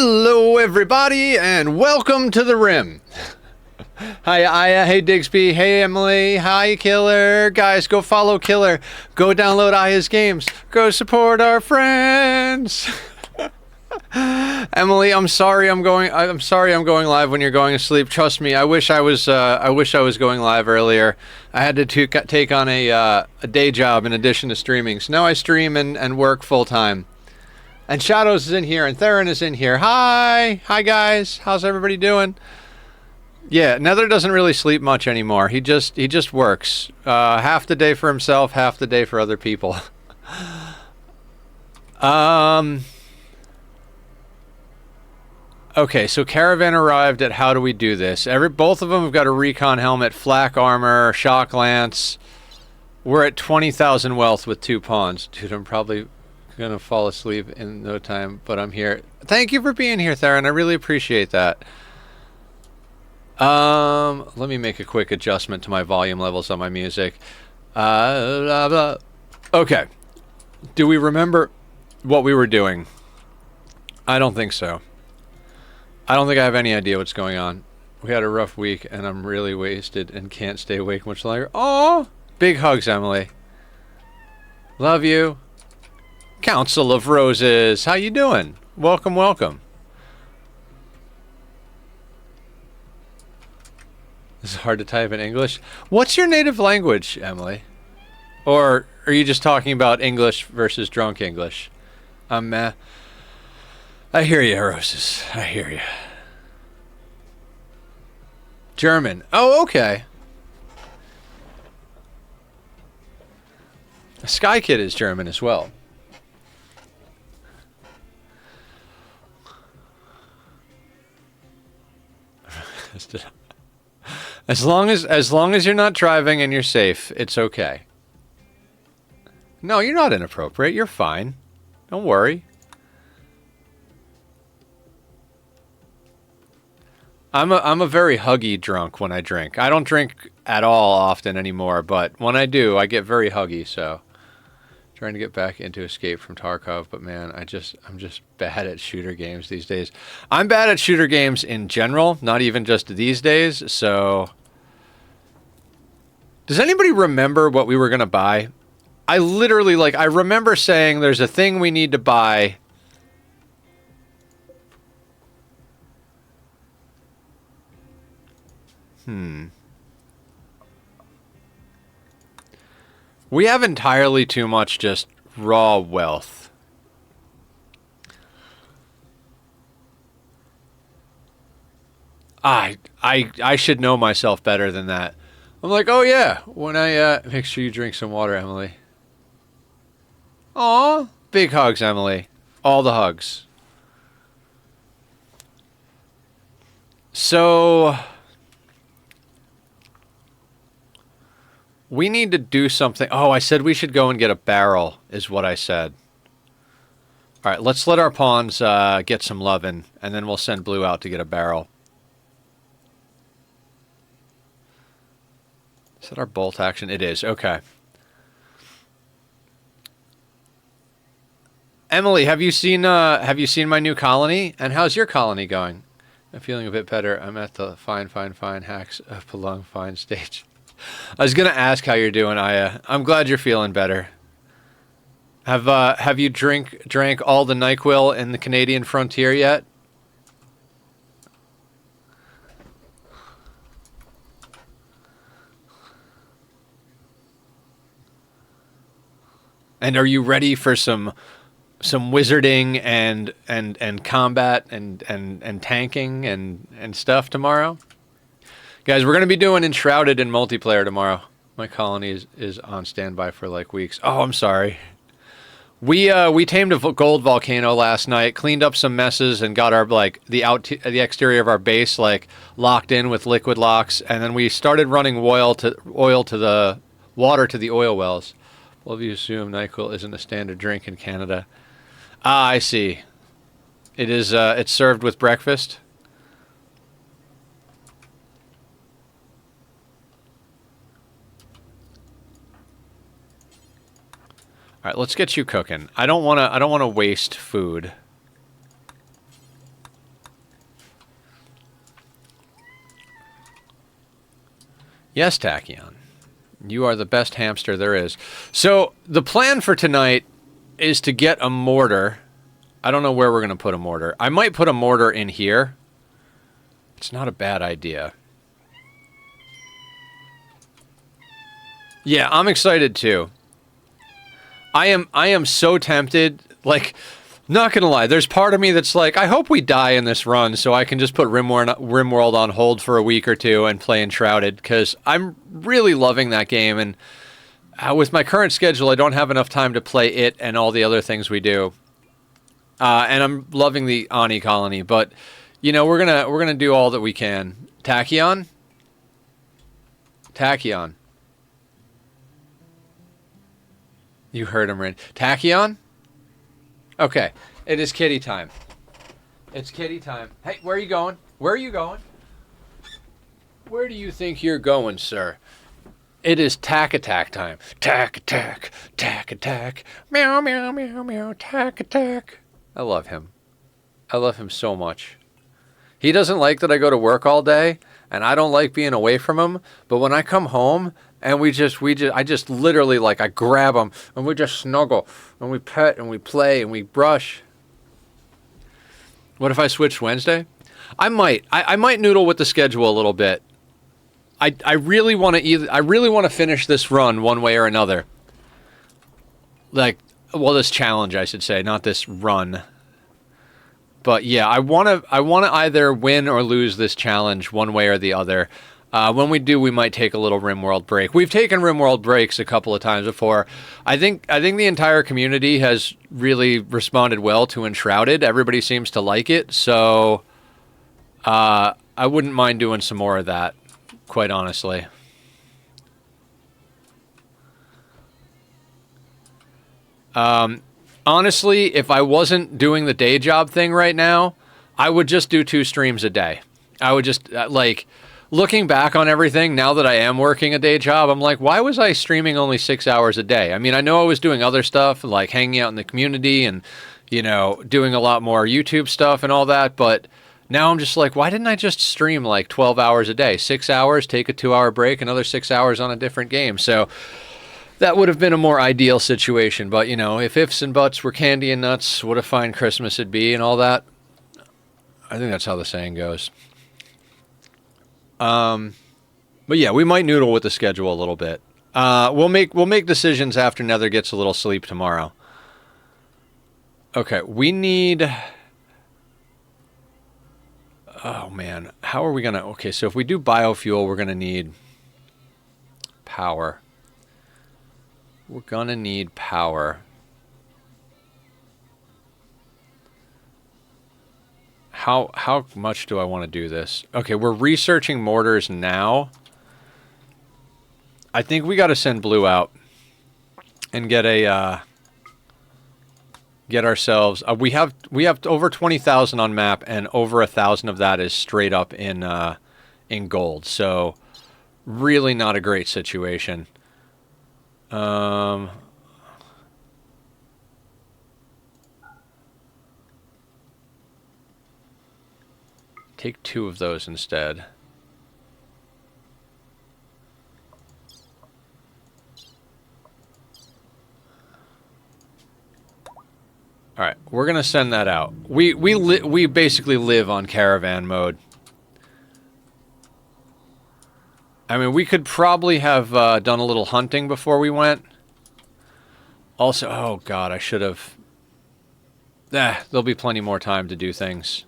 Hello, everybody, and welcome to the Rim. Hi, Aya. Hey, Digsby. Hey, Emily. Hi, Killer. Guys, go follow Killer. Go download Aya's games. Go support our friends. Emily, I'm sorry I'm going live when you're going to sleep. Trust me, I wish I was going live earlier. I had to take on a day job in addition to streaming. So now I stream and work full time. And Shadows is in here, and Theron is in here. Hi guys. How's everybody doing? Yeah, Nether doesn't really sleep much anymore. He just works half the day for himself, half the day for other people. Okay, so Caravan arrived at how do we do this? Both of them have got a recon helmet, flak armor, shock lance. We're at 20,000 wealth with 2 pawns. Dude, I'm probably gonna fall asleep in no time, but I'm here. Thank you for being here, Theron. I really appreciate that. Let me make a quick adjustment to my volume levels on my music. Blah, blah. Okay. Do we remember what we were doing? I don't think so. I don't think I have any idea what's going on. We had a rough week, and I'm really wasted and can't stay awake much longer. Oh, big hugs, Emily. Love you. Council of Roses. How you doing? Welcome, welcome. This is hard to type in English. What's your native language, Emily? Or are you just talking about English versus drunk English? I hear you, Roses. I hear you. German. Oh, okay. Sky Kid is German as well. As long as you're not driving and you're safe, it's okay. No, you're not inappropriate. You're fine. Don't worry. I'm a very huggy drunk when I drink. I don't drink at all often anymore, but when I do, I get very huggy, so trying to get back into Escape from Tarkov, but man, I'm just bad at shooter games these days. I'm bad at shooter games in general, not even just these days, so does anybody remember what we were going to buy? I literally, I remember saying there's a thing we need to buy. We have entirely too much just raw wealth. I should know myself better than that. I'm like, oh yeah, when I make sure you drink some water, Emily. Aw, big hugs, Emily. All the hugs. So we need to do something. Oh, I said we should go and get a barrel, is what I said. All right, let's let our pawns get some lovin', and then we'll send Blue out to get a barrel. Is that our bolt action? It is. Okay. Emily, have you seen my new colony? And how's your colony going? I'm feeling a bit better. I'm at the fine hacks of Pelung fine stage. I was gonna ask how you're doing, Aya. I'm glad you're feeling better. Have you drank all the NyQuil in the Canadian frontier yet? And are you ready for some wizarding and combat and tanking and stuff tomorrow? Guys, we're going to be doing Enshrouded in multiplayer tomorrow. My colony is on standby for weeks. Oh, I'm sorry. We tamed a gold volcano last night, cleaned up some messes, and got our the exterior of our base locked in with liquid locks, and then we started running oil to the water to the oil wells. Well, if you assume NyQuil isn't a standard drink in Canada. Ah, I see. It is. It's served with breakfast. All right, let's get you cooking. I don't want to waste food. Yes, Tachyon. You are the best hamster there is. So the plan for tonight is to get a mortar. I don't know where we're going to put a mortar. I might put a mortar in here. It's not a bad idea. Yeah, I'm excited too. I am so tempted. Like, not gonna lie, there's part of me that's like, I hope we die in this run so I can just put Rimworld on hold for a week or two and play Enshrouded, because I'm really loving that game, and with my current schedule, I don't have enough time to play it and all the other things we do. And I'm loving the Ani colony, but you know, we're gonna do all that we can. Tachyon? Tachyon. You heard him, Rin. Tachyon? Okay, it is kitty time. It's kitty time. Hey, where are you going? Where are you going? Where do you think you're going, sir? It is tack attack time. Tack attack, tack attack. Meow, meow, meow, meow, tack attack. I love him. I love him so much. He doesn't like that I go to work all day, and I don't like being away from him, but when I come home, and I just literally, like, I grab him, and we just snuggle, and we pet, and we play, and we brush. What if I switched Wednesday? I might. I might noodle with the schedule a little bit. I really want to finish this run one way or another. Like, well, this challenge, I should say, not this run. But yeah, I want to either win or lose this challenge one way or the other. When we do, we might take a little Rimworld break. We've taken Rimworld breaks a couple of times before. I think the entire community has really responded well to Enshrouded. Everybody seems to like it, so I wouldn't mind doing some more of that, quite honestly. Honestly, if I wasn't doing the day job thing right now, I would just do 2 streams a day. I would just, like, looking back on everything, now that I am working a day job, I'm like, why was I streaming only 6 hours a day? I mean, I know I was doing other stuff, like hanging out in the community and, you know, doing a lot more YouTube stuff and all that, but now I'm just like, why didn't I just stream like 12 hours a day? 6 hours, take a 2-hour break, another 6 hours on a different game. So that would have been a more ideal situation, but, you know, if ifs and buts were candy and nuts, what a fine Christmas it'd be and all that. I think that's how the saying goes. But yeah, we might noodle with the schedule a little bit. We'll make decisions after Nether gets a little sleep tomorrow. Okay, we need... Oh man, how are we gonna... Okay, so if we do biofuel, we're gonna need power. We're gonna need power. How much do I want to do this? Okay, we're researching mortars now. I think we got to send Blue out and get a get ourselves. We have over 20,000 on map, and over 1,000 of that is straight up in gold. So really not a great situation. Take 2 of those instead. All right, we're gonna send that out. We basically live on caravan mode. I mean, we could probably have done a little hunting before we went. Also, oh god, I should have. There'll be plenty more time to do things.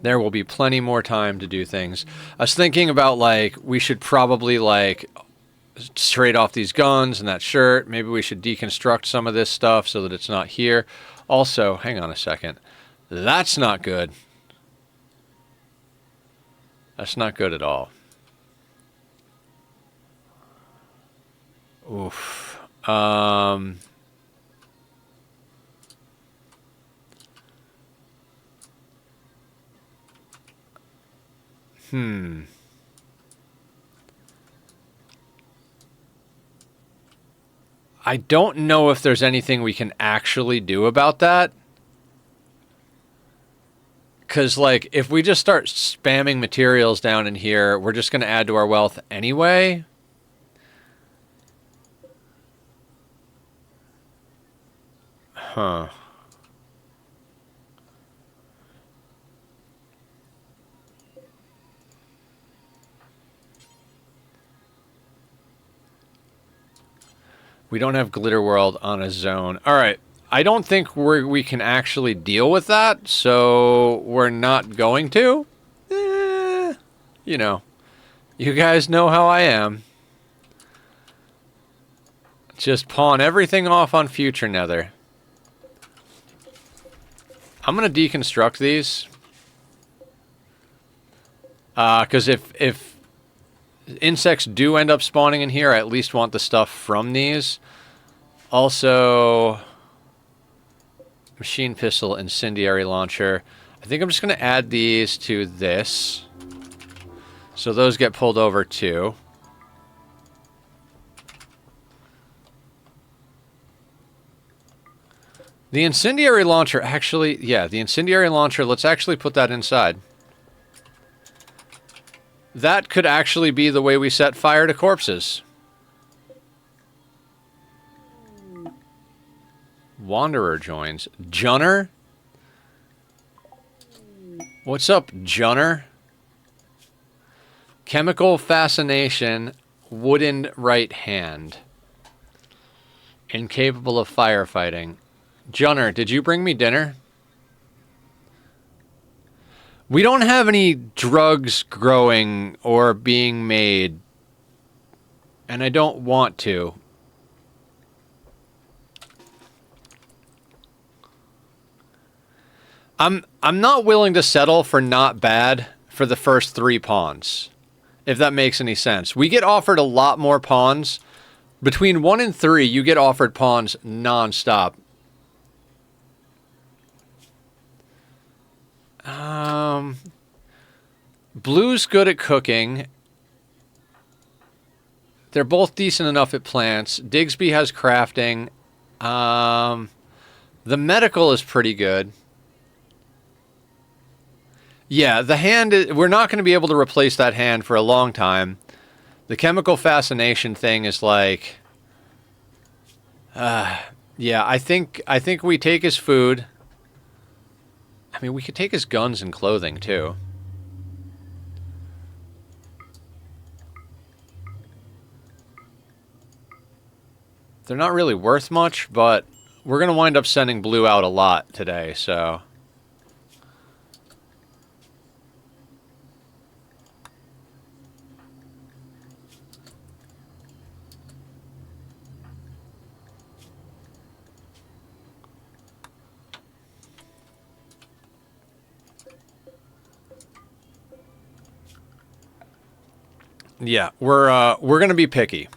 There will be plenty more time to do things. I was thinking about, like, we should probably, like, trade off these guns and that shirt. Maybe we should deconstruct some of this stuff so that it's not here. Also, hang on a second. That's not good. That's not good at all. Oof. I don't know if there's anything we can actually do about that. Because, like, if we just start spamming materials down in here, we're just going to add to our wealth anyway. Huh. We don't have Glitter World on a zone. All right. I don't think we can actually deal with that, so we're not going to. You know. You guys know how I am. Just pawn everything off on future Nether. I'm going to deconstruct these. Because if insects do end up spawning in here, I at least want the stuff from these. Also, machine pistol, incendiary launcher. I think I'm just going to add these to this. So those get pulled over too. The incendiary launcher, actually, yeah, the incendiary launcher, let's actually put that inside. That could actually be the way we set fire to corpses. Wanderer joins. Junner? What's up, Junner? Chemical fascination, wooden right hand. Incapable of firefighting. Junner, did you bring me dinner? We don't have any drugs growing or being made. And I don't want to. I'm not willing to settle for not bad for the first 3 pawns. If that makes any sense. We get offered a lot more pawns. Between 1 and 3, you get offered pawns non-stop. Blue's good at cooking. They're both decent enough at plants. Digsby has crafting. The medical is pretty good. Yeah, the hand, we're not going to be able to replace that hand for a long time. The chemical fascination thing is like... yeah, I think we take his food. I mean, we could take his guns and clothing, too. They're not really worth much, but we're going to wind up sending Blue out a lot today, so... Yeah, we're going to be picky.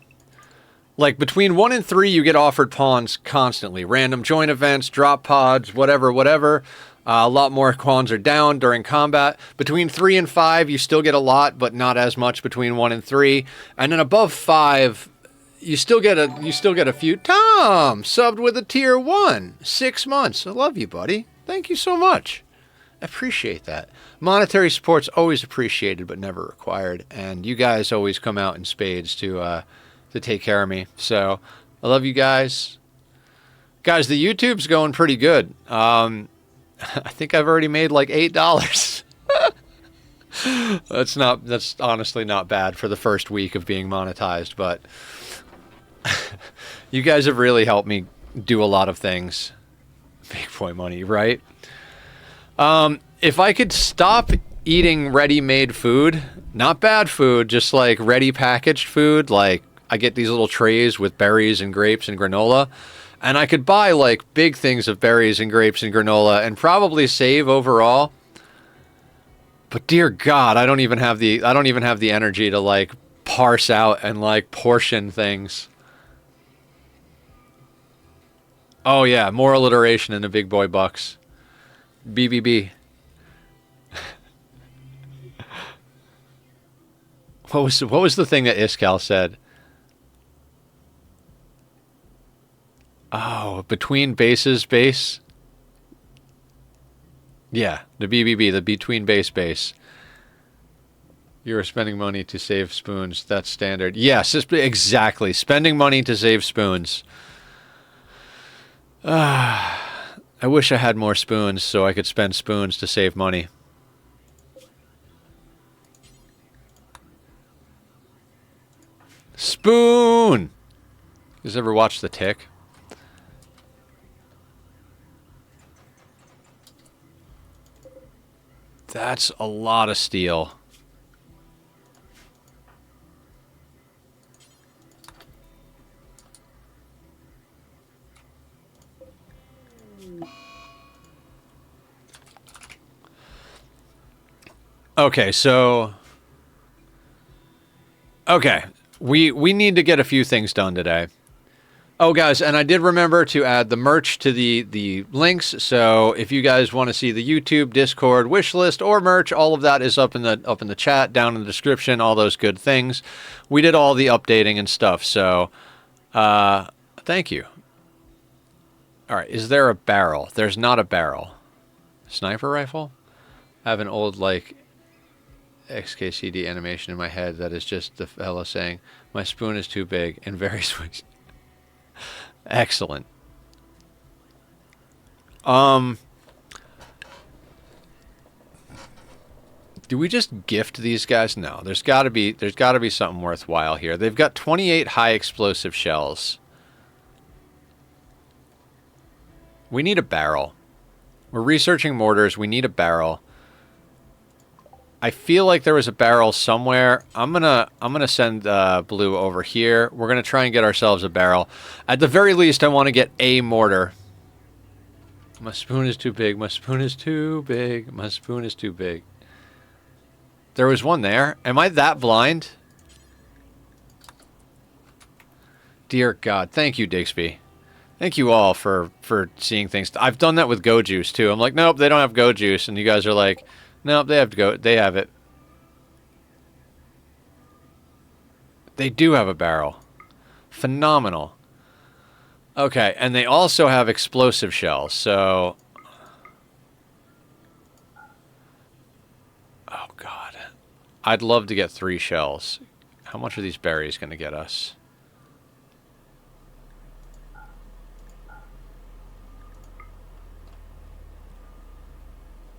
Like, between 1 and 3, you get offered pawns constantly. Random join events, drop pods, whatever. A lot more pawns are down during combat. Between 3 and 5, you still get a lot, but not as much between 1 and 3. And then above 5, you still get a few. Tom, subbed with a tier 1. 6 months. I love you, buddy. Thank you so much. Appreciate that. Monetary support's always appreciated, but never required. And you guys always come out in spades to take care of me. So, I love you guys. Guys, the YouTube's going pretty good. I think I've already made like $8. That's honestly not bad for the first week of being monetized, but you guys have really helped me do a lot of things. Big boy money, right? If I could stop eating ready-made food, not bad food, just like ready packaged food, like I get these little trays with berries and grapes and granola, and I could buy like big things of berries and grapes and granola and probably save overall. But dear God, I don't even have the energy to like parse out and like portion things. Oh yeah, more alliteration in the big boy bucks. BBB. What was the thing that Iskal said? Oh, between bases, base. Yeah, the BBB, the between base. You are spending money to save spoons. That's standard. Yes, exactly. Spending money to save spoons. I wish I had more spoons so I could spend spoons to save money. Spoon! You guys ever watch The Tick? That's a lot of steel. Okay, so... Okay, we need to get a few things done today. Oh, guys, and I did remember to add the merch to the links. So if you guys want to see the YouTube, Discord, wish list, or merch, all of that is up in the chat, down in the description, all those good things. We did all the updating and stuff. So thank you. All right, is there a barrel? There's not a barrel. Sniper rifle? I have an old like XKCD animation in my head that is just the fella saying, "My spoon is too big and very sweet." Excellent. Do we just gift these guys? No, there's got to be something worthwhile here. They've got 28 high explosive shells. We need a barrel. We're researching mortars. We need a barrel. I feel like there was a barrel somewhere. I'm gonna send Blue over here. We're gonna try and get ourselves a barrel. At the very least, I want to get a mortar. My spoon is too big. My spoon is too big. My spoon is too big. There was one there. Am I that blind? Dear God, thank you, Dixby. Thank you all for seeing things. I've done that with Go Juice too. I'm like, nope, they don't have Go Juice, and you guys are like, nope, they have to go. They have it. They do have a barrel. Phenomenal. Okay, and they also have explosive shells, so... Oh, God. I'd love to get 3 shells. How much are these berries going to get us?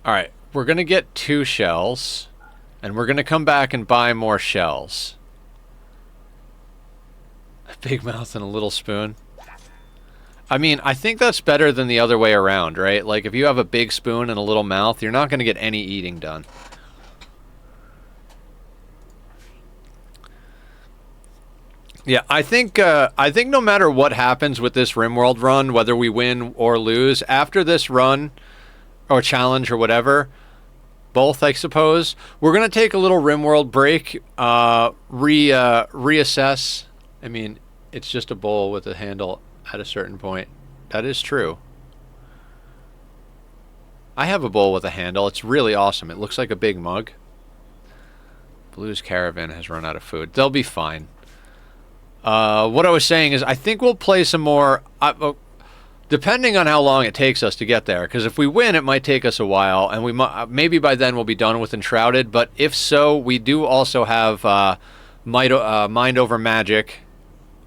Alright, we're going to get 2 shells, and we're going to come back and buy more shells. A big mouth and a little spoon. I mean, I think that's better than the other way around, right? Like, if you have a big spoon and a little mouth, you're not going to get any eating done. Yeah, I think no matter what happens with this Rimworld run, whether we win or lose, after this run, or challenge or whatever, both, I suppose, we're going to take a little Rimworld break, reassess. I mean, it's just a bowl with a handle at a certain point. That is true. I have a bowl with a handle. It's really awesome. It looks like a big mug. Blue's caravan has run out of food. They'll be fine. What I was saying is I think we'll play some more, depending on how long it takes us to get there. Because if we win, it might take us a while, and we maybe by then we'll be done with Enshrouded. But if so, we do also have Mind Over Magic.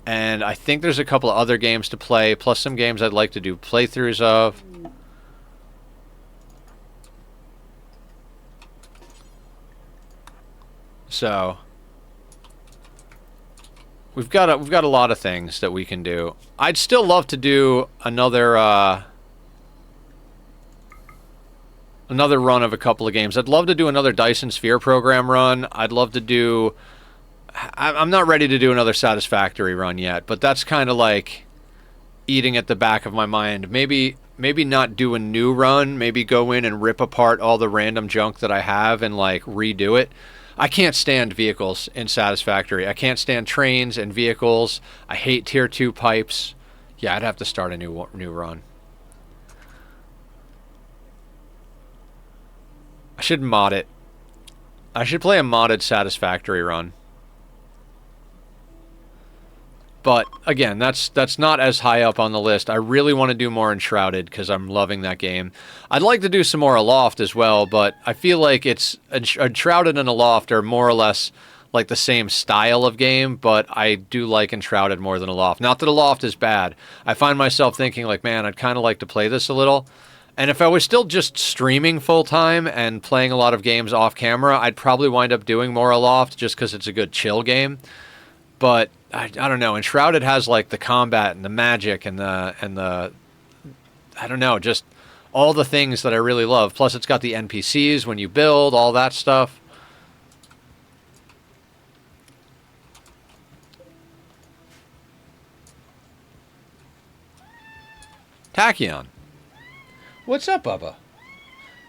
And I think there's a couple of other games to play, plus some games I'd like to do playthroughs of. So we've got a lot of things that we can do. I'd still love to do another run of a couple of games. I'd love to do another Dyson Sphere program run. I'd love to do... I'm not ready to do another Satisfactory run yet, but that's kind of like eating at the back of my mind. Maybe not do a new run. Maybe go in and rip apart all the random junk that I have and like redo it. I can't stand vehicles in Satisfactory. I can't stand trains and vehicles. I hate Tier 2 pipes. Yeah, I'd have to start a new run. I should mod it. I should play a modded Satisfactory run. But again, that's not as high up on the list. I really want to do more Enshrouded because I'm loving that game. I'd like to do some more Aloft as well, but I feel like it's Enshrouded and Aloft are more or less like the same style of game, but I do like Enshrouded more than Aloft. Not that Aloft is bad. I find myself thinking like, man, I'd kind of like to play this a little. And if I was still just streaming full-time and playing a lot of games off camera, I'd probably wind up doing more Aloft just because it's a good chill game. But I don't know. Enshrouded has like the combat and the magic and the I don't know, just all the things that I really love. Plus it's got the NPCs when you build, all that stuff. Tachyon. What's up, Bubba?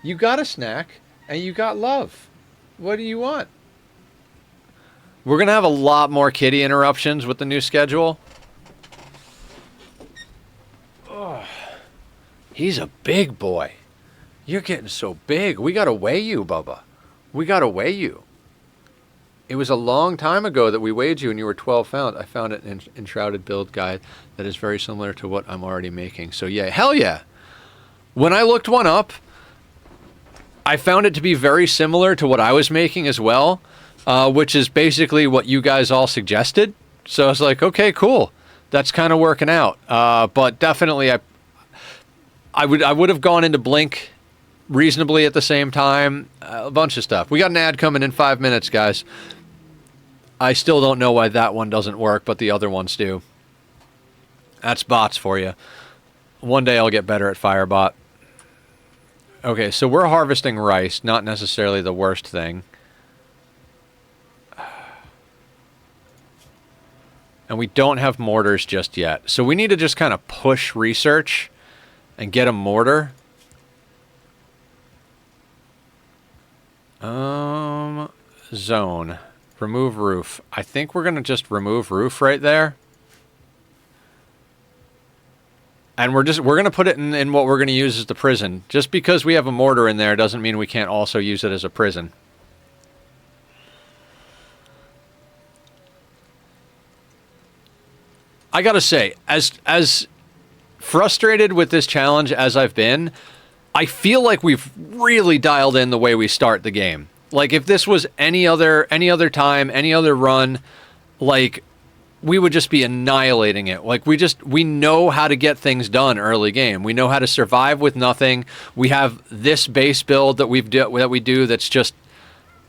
You got a snack and you got love. What do you want? We're going to have a lot more kitty interruptions with the new schedule. Oh, he's a big boy. You're getting so big. We got to weigh you, Bubba. We got to weigh you. It was a long time ago that we weighed you and you were 12 pounds. I found an Enshrouded build guide that is very similar to what I'm already making. So yeah, hell yeah. When I looked one up, I found it to be very similar to what I was making as well. Which is basically what you guys all suggested. So I was like, okay, cool. That's kind of working out. But definitely I would have gone into Blink reasonably at the same time. A bunch of stuff. We got an ad coming in 5 minutes, guys. I still don't know why that one doesn't work, but the other ones do. That's bots for you. One day I'll get better at Firebot. Okay, so we're harvesting rice. Not necessarily the worst thing. And we don't have mortars just yet. So we need to just kind of push research and get a mortar. Zone. Remove roof. I think we're going to just remove roof right there. And we're going to put it in what we're going to use as the prison. Just because we have a mortar in there doesn't mean we can't also use it as a prison. I gotta say, as frustrated with this challenge as I've been, I feel like we've really dialed in the way we start the game. Like, if this was any other time, any other run, like, we would just be annihilating it. Like, we know how to get things done early game. We know how to survive with nothing. We have this base build that we do that's just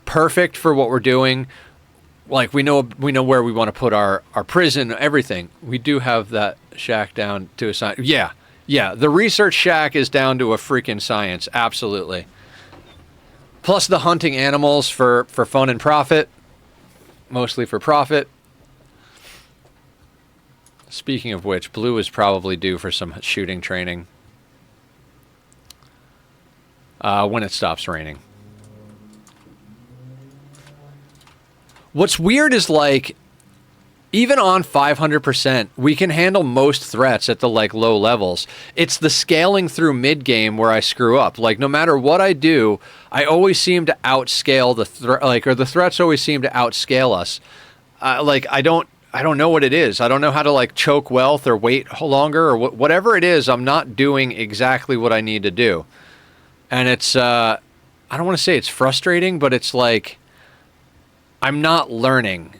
perfect for what we're doing. Like, we know where we want to put our prison, everything. We do have that shack down to a science. Yeah. The research shack is down to a freaking science. Absolutely. Plus the hunting animals for fun and profit. Mostly for profit. Speaking of which, Blue is probably due for some shooting training. When it stops raining. What's weird is, like, even on 500%, we can handle most threats at the, like, low levels. It's the scaling through mid-game where I screw up. Like, no matter what I do, I always seem to outscale the threats always seem to outscale us. Like, I don't know what it is. I don't know how to, like, choke wealth or wait longer or whatever it is. I'm not doing exactly what I need to do. And it's, I don't want to say it's frustrating, but it's like, I'm not learning.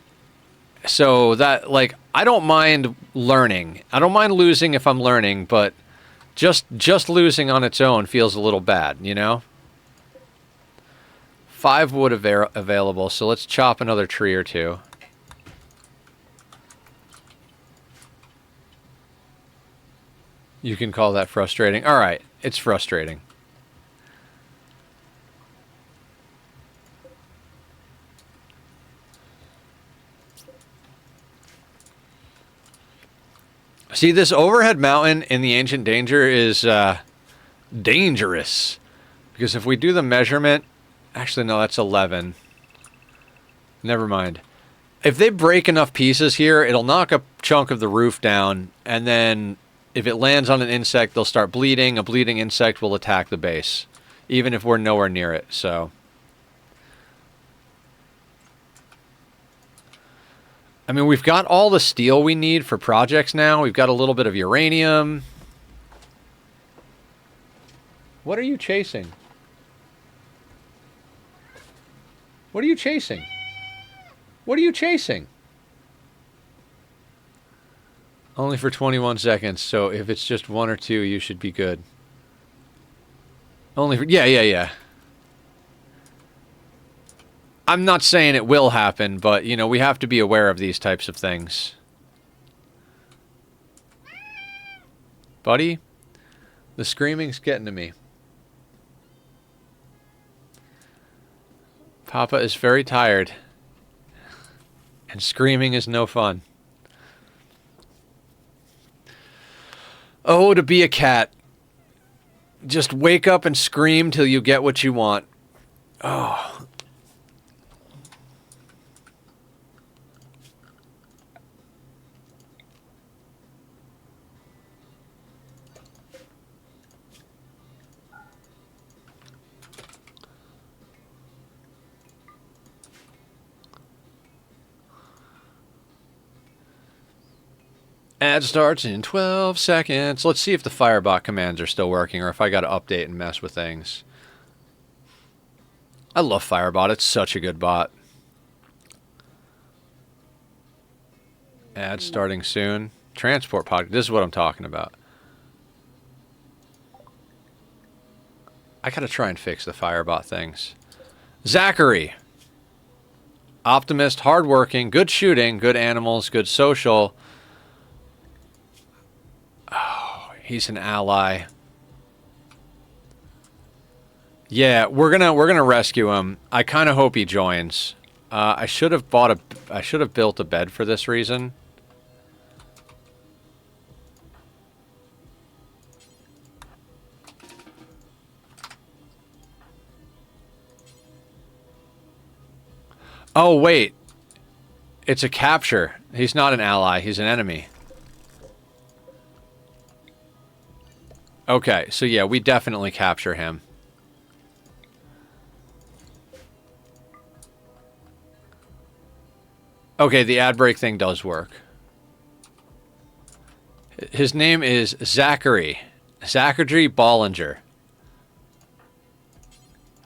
So that, like, I don't mind learning. I don't mind losing if I'm learning, but just losing on its own feels a little bad, you know? 5 wood available, so let's chop another tree or two. You can call that frustrating. All right, it's frustrating. See, this overhead mountain in the Ancient Danger is dangerous. Because if we do the measurement... Actually, no, that's 11. Never mind. If they break enough pieces here, it'll knock a chunk of the roof down. And then if it lands on an insect, they'll start bleeding. A bleeding insect will attack the base. Even if we're nowhere near it, so... I mean, we've got all the steel we need for projects now. We've got a little bit of uranium. What are you chasing? What are you chasing? What are you chasing? Only for 21 seconds, so if it's just 1 or 2, you should be good. Only for... Yeah. I'm not saying it will happen, but, you know, we have to be aware of these types of things. Buddy, the screaming's getting to me. Papa is very tired. And screaming is no fun. Oh, to be a cat. Just wake up and scream till you get what you want. Oh. Ad starts in 12 seconds. Let's see if the Firebot commands are still working or if I got to update and mess with things. I love Firebot. It's such a good bot. Ad starting soon. Transport pod. This is what I'm talking about. I got to try and fix the Firebot things. Zachary. Optimist, hardworking, good shooting, good animals, good social. Oh, he's an ally. Yeah, we're gonna rescue him. I kind of hope he joins. I should have built a bed for this reason. Oh wait, it's a capture. He's not an ally. He's an enemy. Okay, so yeah, we definitely capture him. Okay, the ad break thing does work. His name is Zachary. Zachary Bollinger.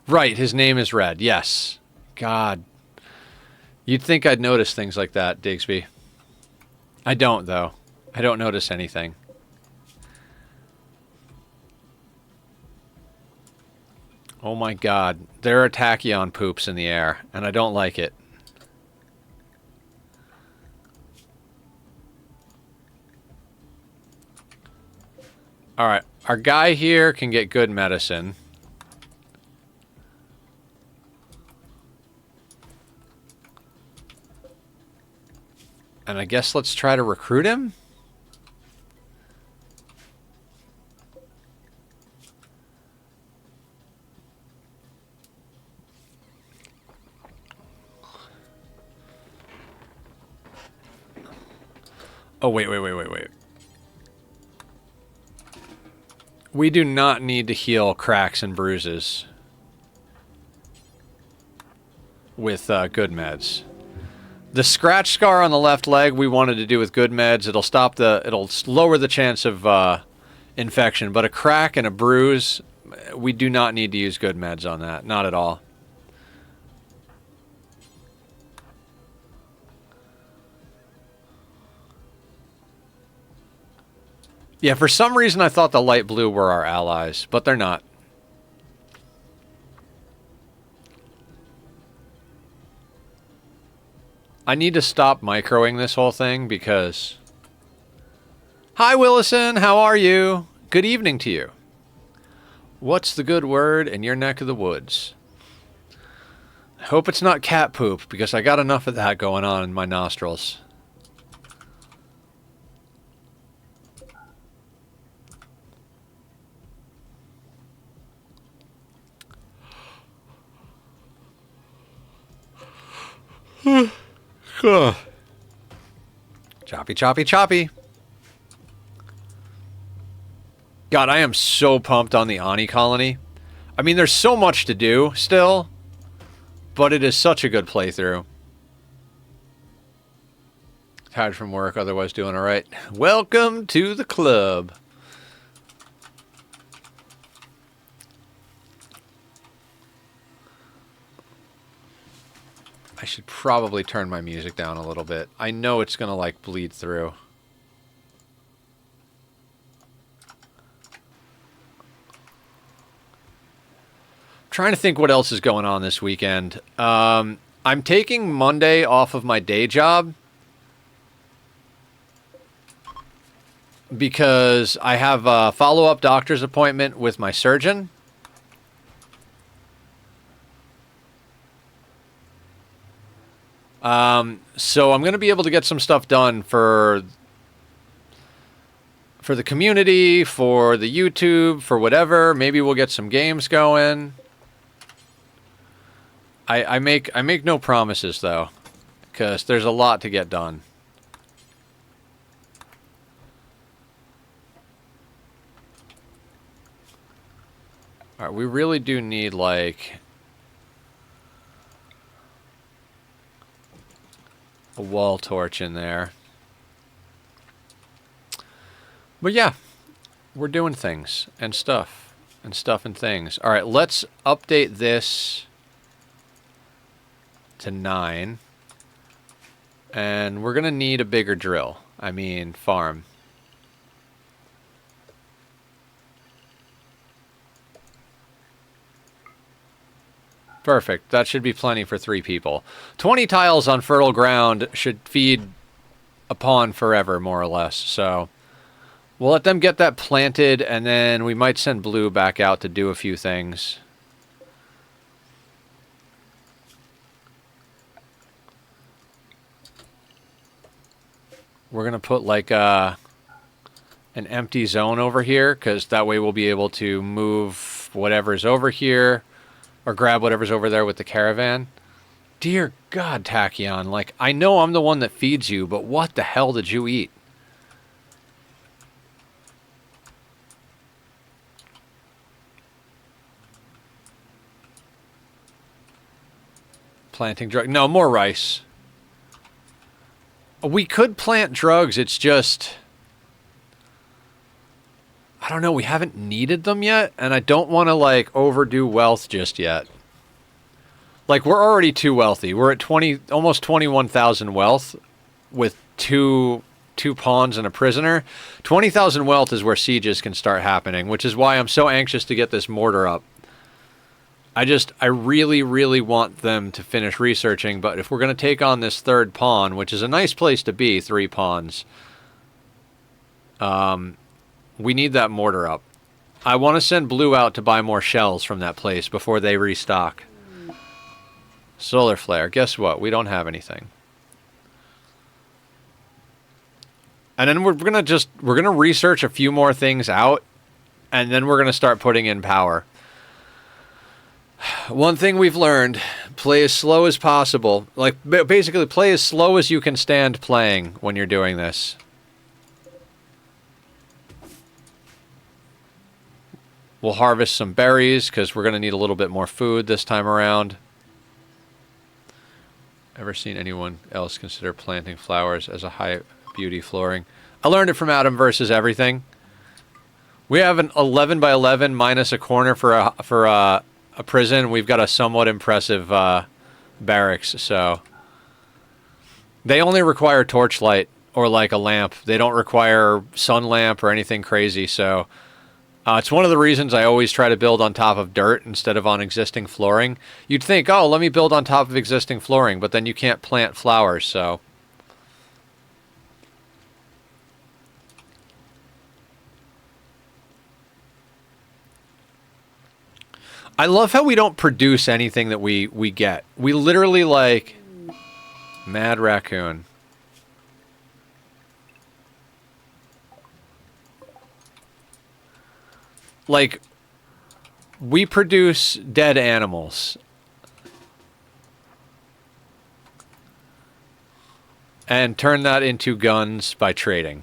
Right, his name is Red, yes. God. You'd think I'd notice things like that, Digsby. I don't, though. I don't notice anything. Oh my god. There are tachyon poops in the air, and I don't like it. Alright, our guy here can get good medicine. And I guess let's try to recruit him? Oh, wait. We do not need to heal cracks and bruises with good meds. The scratch scar on the left leg we wanted to do with good meds. It'll lower the chance of infection, but a crack and a bruise, we do not need to use good meds on that. Not at all. Yeah, for some reason I thought the light blue were our allies, but they're not. I need to stop microing this whole thing because... Hi, Willison, how are you? Good evening to you. What's the good word in your neck of the woods? I hope it's not cat poop, because I got enough of that going on in my nostrils. Choppy. God, I am so pumped on the Ani colony. I mean, there's so much to do still, but it is such a good playthrough. Tired from work, otherwise doing all right. Welcome to the club. I should probably turn my music down a little bit. I know it's gonna like bleed through. Trying to think what else is going on this weekend. I'm taking Monday off of my day job because I have a follow-up doctor's appointment with my surgeon. So I'm going to be able to get some stuff done for the community, for the YouTube, for whatever. Maybe we'll get some games going. I make no promises though, because there's a lot to get done. All right, we really do need like a wall torch in there. But yeah, we're doing things and stuff and things. All right, let's update this to 9. And we're going to need a bigger drill. I mean, farm. Perfect. That should be plenty for 3 people. 20 tiles on fertile ground should feed a pond forever, more or less. So we'll let them get that planted, and then we might send Blue back out to do a few things. We're going to put like an empty zone over here, because that way we'll be able to move whatever's over here or grab whatever's over there with the caravan. Dear God, Tachyon, like, I know I'm the one that feeds you, but what the hell did you eat? Planting drug. No, more rice. We could plant drugs, it's just, I don't know, we haven't needed them yet, and I don't want to, like, overdo wealth just yet. Like, we're already too wealthy. We're at almost 21,000 wealth with two pawns and a prisoner. 20,000 wealth is where sieges can start happening, which is why I'm so anxious to get this mortar up. I really, really want them to finish researching, but if we're going to take on this 3rd pawn, which is a nice place to be, 3 pawns, we need that mortar up. I want to send Blue out to buy more shells from that place before they restock. Solar flare. Guess what? We don't have anything. And then we're gonna research a few more things out, and then we're gonna start putting in power. One thing we've learned, play as slow as possible. Like, basically, play as slow as you can stand playing when you're doing this. We'll harvest some berries, because we're going to need a little bit more food this time around. Ever seen anyone else consider planting flowers as a high beauty flooring? I learned it from Adam versus Everything. We have an 11 by 11 minus a corner for a prison. We've got a somewhat impressive barracks, so they only require torchlight or like a lamp. They don't require sun lamp or anything crazy, so it's one of the reasons I always try to build on top of dirt instead of on existing flooring. You'd think, oh, let me build on top of existing flooring, but then you can't plant flowers, so I love how we don't produce anything that we get. We literally, like, mad raccoon. Like, we produce dead animals. And turn that into guns by trading.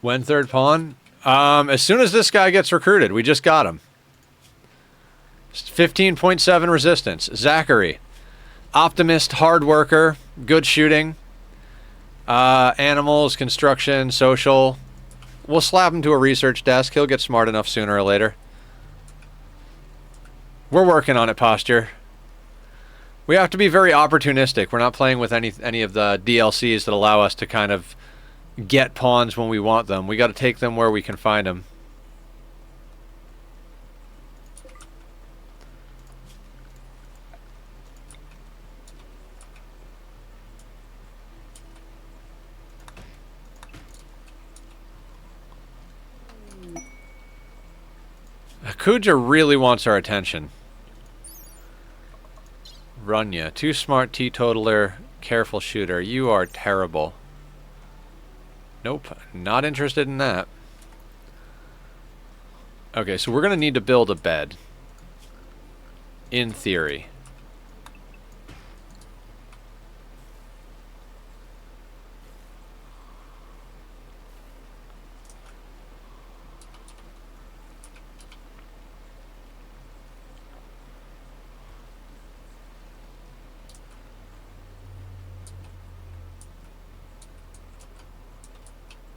When third pawn? As soon as this guy gets recruited. We just got him. 15.7 resistance. Zachary. Optimist, hard worker, good shooting. Animals, construction, social. We'll slap him to a research desk. He'll get smart enough sooner or later. We're working on it, Posture. We have to be very opportunistic. We're not playing with any of the DLCs that allow us to kind of get pawns when we want them. We got to take them where we can find them. Hakuja really wants our attention. Runya, too smart teetotaler, careful shooter. You are terrible. Nope, not interested in that. Okay, so we're going to need to build a bed. In theory.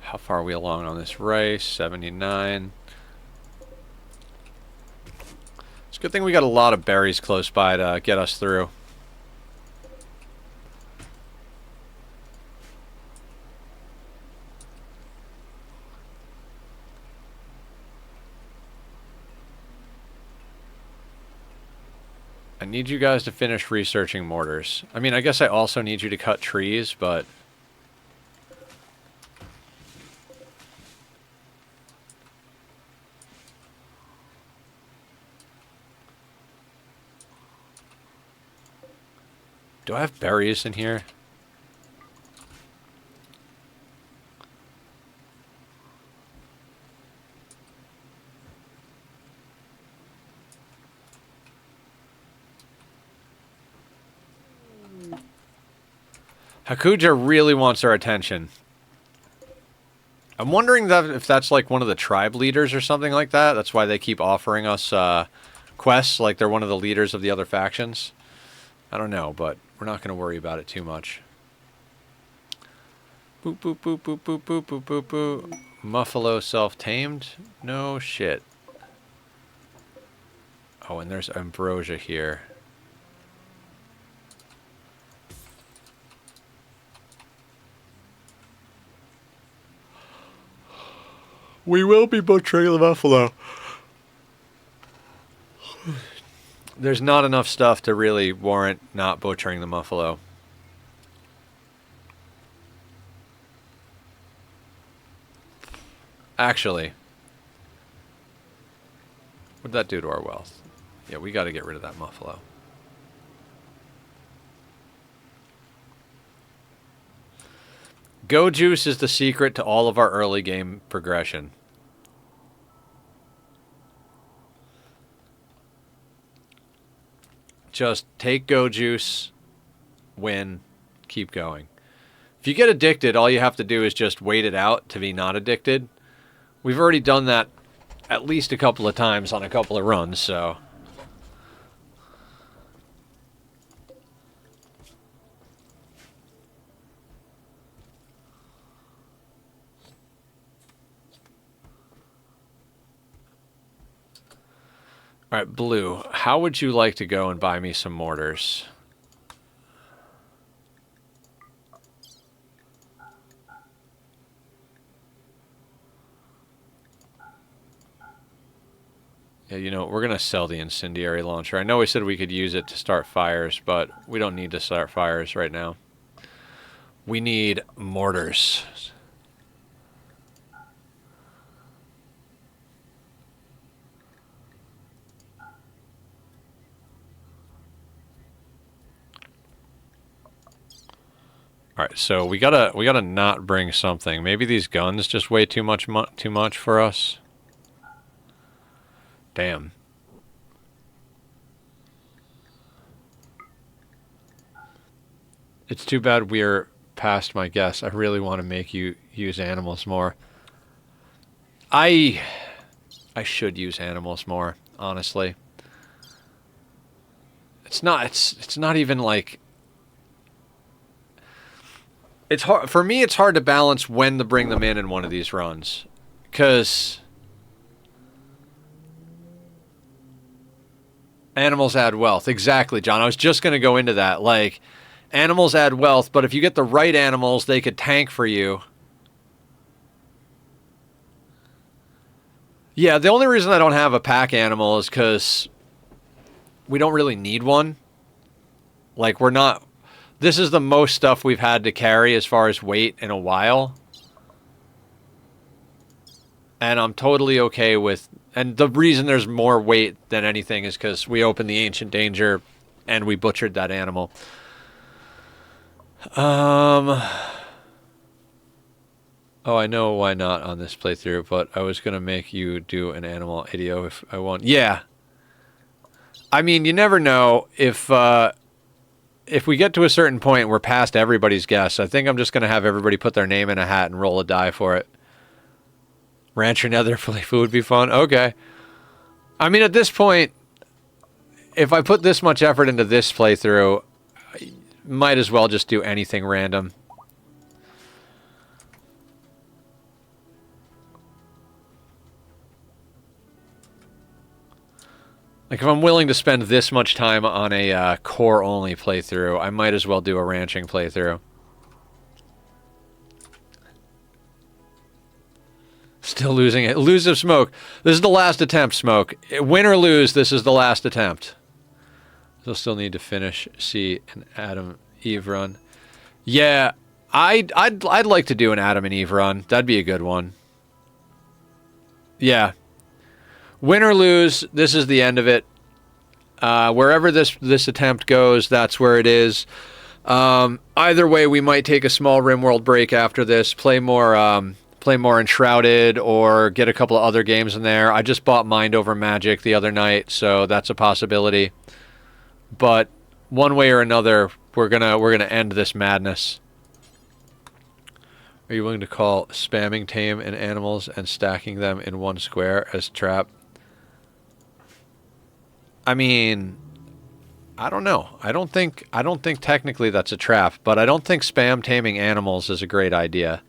How far are we along on this race? 79. It's a good thing we got a lot of berries close by to get us through. I need you guys to finish researching mortars. I mean, I guess I also need you to cut trees, but... Do I have berries in here? Hakuja really wants our attention. I'm wondering if that's like one of the tribe leaders or something like that. That's why they keep offering us quests like they're one of the leaders of the other factions. I don't know, but we're not going to worry about it too much. Boop, boop, boop, boop, boop, boop, boop, boop, boop. Muffalo self-tamed? No shit. Oh, and there's ambrosia here. We will be butchering the buffalo. There's not enough stuff to really warrant not butchering the buffalo. Actually, what'd that do to our wealth? Yeah, we got to get rid of that buffalo. Go juice is the secret to all of our early game progression. Just take go juice, win, keep going. If you get addicted, all you have to do is just wait it out to be not addicted. We've already done that at least a couple of times on a couple of runs, so... Alright, Blue, how would you like to go and buy me some mortars? Yeah, you know, we're going to sell the incendiary launcher. I know we said we could use it to start fires, but we don't need to start fires right now. We need mortars. Alright, so we gotta not bring something. Maybe these guns just weigh too much for us. Damn. It's too bad we're past my guess. I really want to make you use animals more. I should use animals more, honestly. It's not even like it's hard for me. It's hard to balance when to bring them in one of these runs, because animals add wealth. Exactly, John. I was just going to go into that. Like, animals add wealth, but if you get the right animals, they could tank for you. Yeah, the only reason I don't have a pack animal is because we don't really need one. Like, we're not... This is the most stuff we've had to carry as far as weight in a while. And I'm totally okay with... And the reason there's more weight than anything is because we opened the Ancient Danger and we butchered that animal. Oh, I know why not on this playthrough, but I was going to make you do an animal video if I want. Yeah. I mean, you never know if we get to a certain point, we're past everybody's guess. I think I'm just going to have everybody put their name in a hat and roll a die for it. Rancher Nether food would be fun. Okay. I mean, at this point, if I put this much effort into this playthrough, I might as well just do anything random. Like, if I'm willing to spend this much time on a core-only playthrough, I might as well do a ranching playthrough. Still losing it. Lose of Smoke. This is the last attempt, Smoke. Win or lose, this is the last attempt. They'll still need to finish C and Adam Eve run. Yeah, I'd like to do an Adam and Eve run. That'd be a good one. Yeah. Win or lose, this is the end of it. Wherever this attempt goes, that's where it is. Either way, we might take a small Rimworld break after this, play more Enshrouded, or get a couple of other games in there. I just bought Mind Over Magic the other night, so that's a possibility. But one way or another, we're gonna end this madness. Are you willing to call spamming tame and animals and stacking them in one square as trap? I mean, I don't know. I don't think technically that's a trap, but I don't think spam taming animals is a great idea.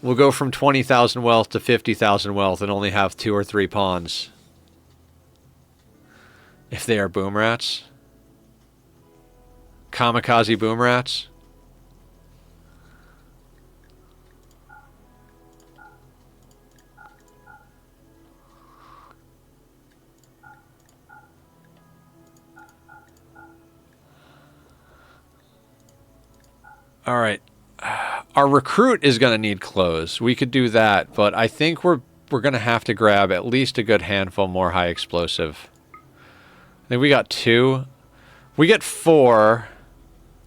We'll go from 20,000 wealth to 50,000 wealth and only have 2 or 3 pawns. If they are boom rats. Kamikaze boom rats. All right. Our recruit is going to need clothes. We could do that, but I think we're going to have to grab at least a good handful more high explosive. I think we got 2. We get 4.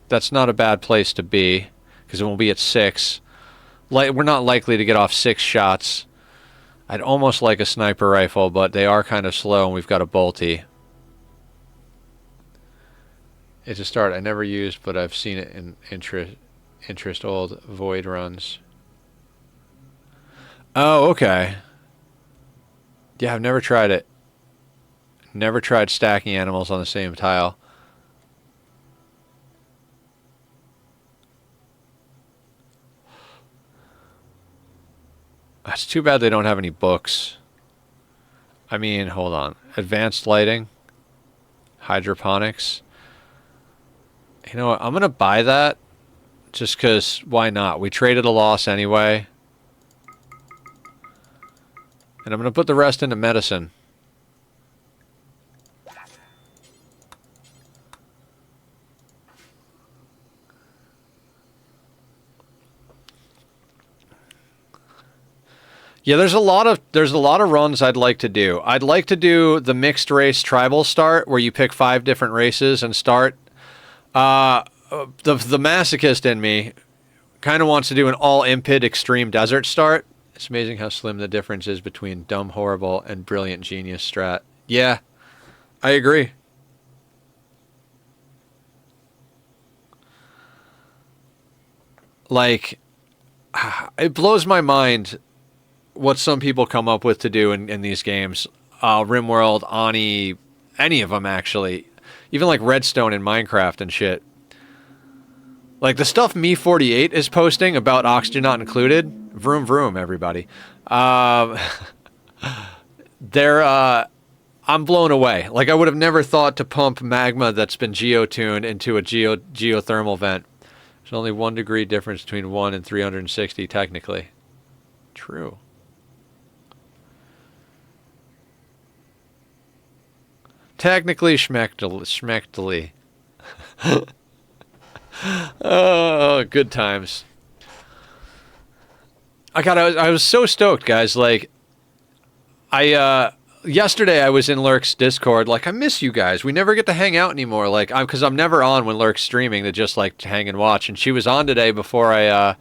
That's not a bad place to be, because it will be at 6. We're not likely to get off 6 shots. I'd almost like a sniper rifle, but they are kind of slow, and we've got a bolty. It's a start I never used, but I've seen it in interest old void runs. Oh, okay. Yeah, I've never tried it. Never tried stacking animals on the same tile. It's too bad they don't have any books. I mean, hold on. Advanced lighting. Hydroponics. You know what? I'm going to buy that. Just because, why not? We traded a loss anyway. And I'm going to put the rest into medicine. Yeah, there's a lot of runs I'd like to do. I'd like to do the mixed race tribal start, where you pick 5 different races and start. The masochist in me kind of wants to do an all impid extreme desert start. It's amazing how slim the difference is between dumb horrible and brilliant genius strat. Yeah, I agree. Like, it blows my mind what some people come up with to do in these games. Rimworld, Ani, any of them actually. Even like Redstone in Minecraft and shit. Like the stuff Me48 is posting about Oxygen Not Included. Vroom vroom, everybody. I'm blown away. Like I would have never thought to pump magma that's been geotuned into a geothermal vent. There's only 1 degree difference between 1 and 360 technically. True. Technically schmechtily. Oh, good times. I was so stoked, guys. Like, yesterday I was in Lurk's Discord. Like, I miss you guys. We never get to hang out anymore. Like, because I'm never on when Lurk's streaming to just like hang and watch. And she was on today before I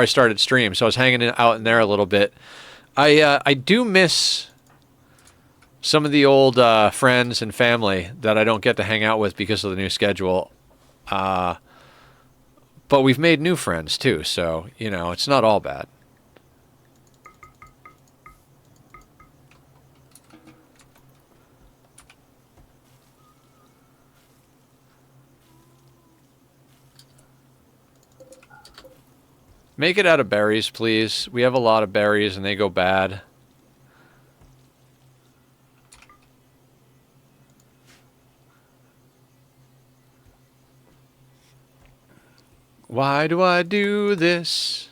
started stream, so I was hanging out in there a little bit. I do miss some of the old friends and family that I don't get to hang out with because of the new schedule. But we've made new friends too, so you know it's not all bad. Make it out of berries, please. We have a lot of berries and they go bad. Why do I do this?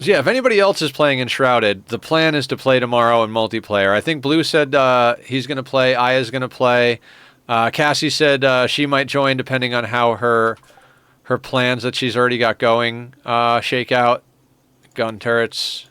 So yeah, if anybody else is playing Enshrouded, the plan is to play tomorrow in multiplayer. I think Blue said he's going to play, Aya's going to play. Cassie said she might join depending on how her plans that she's already got going shake out. Gun turrets.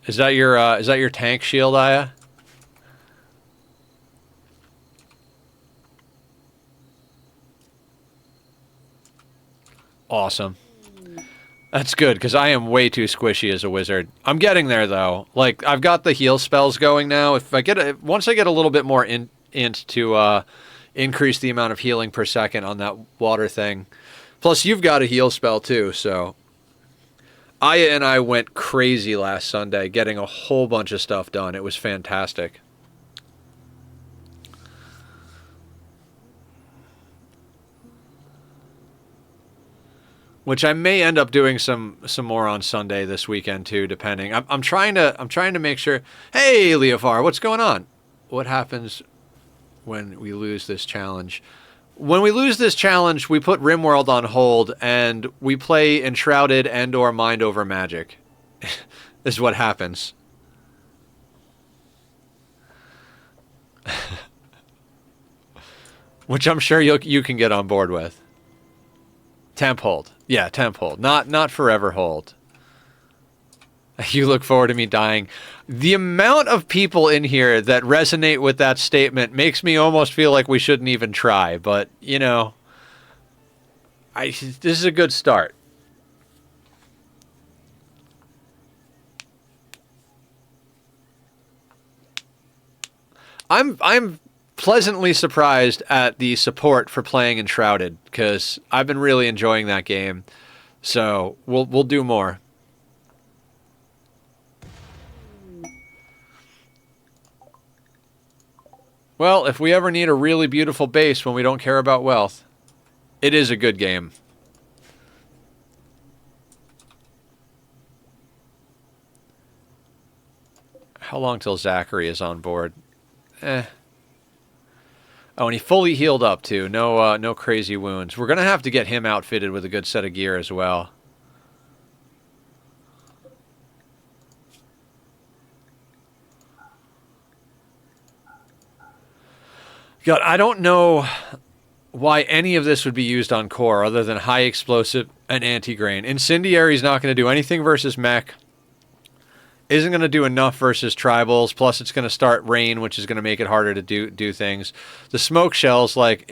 Is that your tank shield, Aya? Awesome. That's good, because I am way too squishy as a wizard. I'm getting there, though. Like, I've got the heal spells going now. If I get once I get a little bit more int to increase the amount of healing per second on that water thing. Plus, you've got a heal spell, too, so... Aya and I went crazy last Sunday, getting a whole bunch of stuff done. It was fantastic. Which I may end up doing some more on Sunday this weekend too, depending. I'm trying to make sure. Hey, Leofar, what's going on? What happens when we lose this challenge? When we lose this challenge, we put Rimworld on hold and we play Enshrouded and/or Mind Over Magic. Is what happens. Which I'm sure you can get on board with. Temp hold. Yeah, temp hold. Not forever hold. You look forward to me dying. The amount of people in here that resonate with that statement makes me almost feel like we shouldn't even try. But, you know, this is a good start. I'm pleasantly surprised at the support for playing Enshrouded, because I've been really enjoying that game. So we'll do more. Well, if we ever need a really beautiful base when we don't care about wealth, it is a good game. How long till Zachary is on board? Oh, and he fully healed up too. No crazy wounds. We're gonna have to get him outfitted with a good set of gear as well. God, I don't know why any of this would be used on core other than high explosive and anti-grain. Incendiary is not going to do anything versus mech. isn't going to do enough versus tribals. Plus, it's going to start rain, which is going to make it harder to do things. The smoke shells, like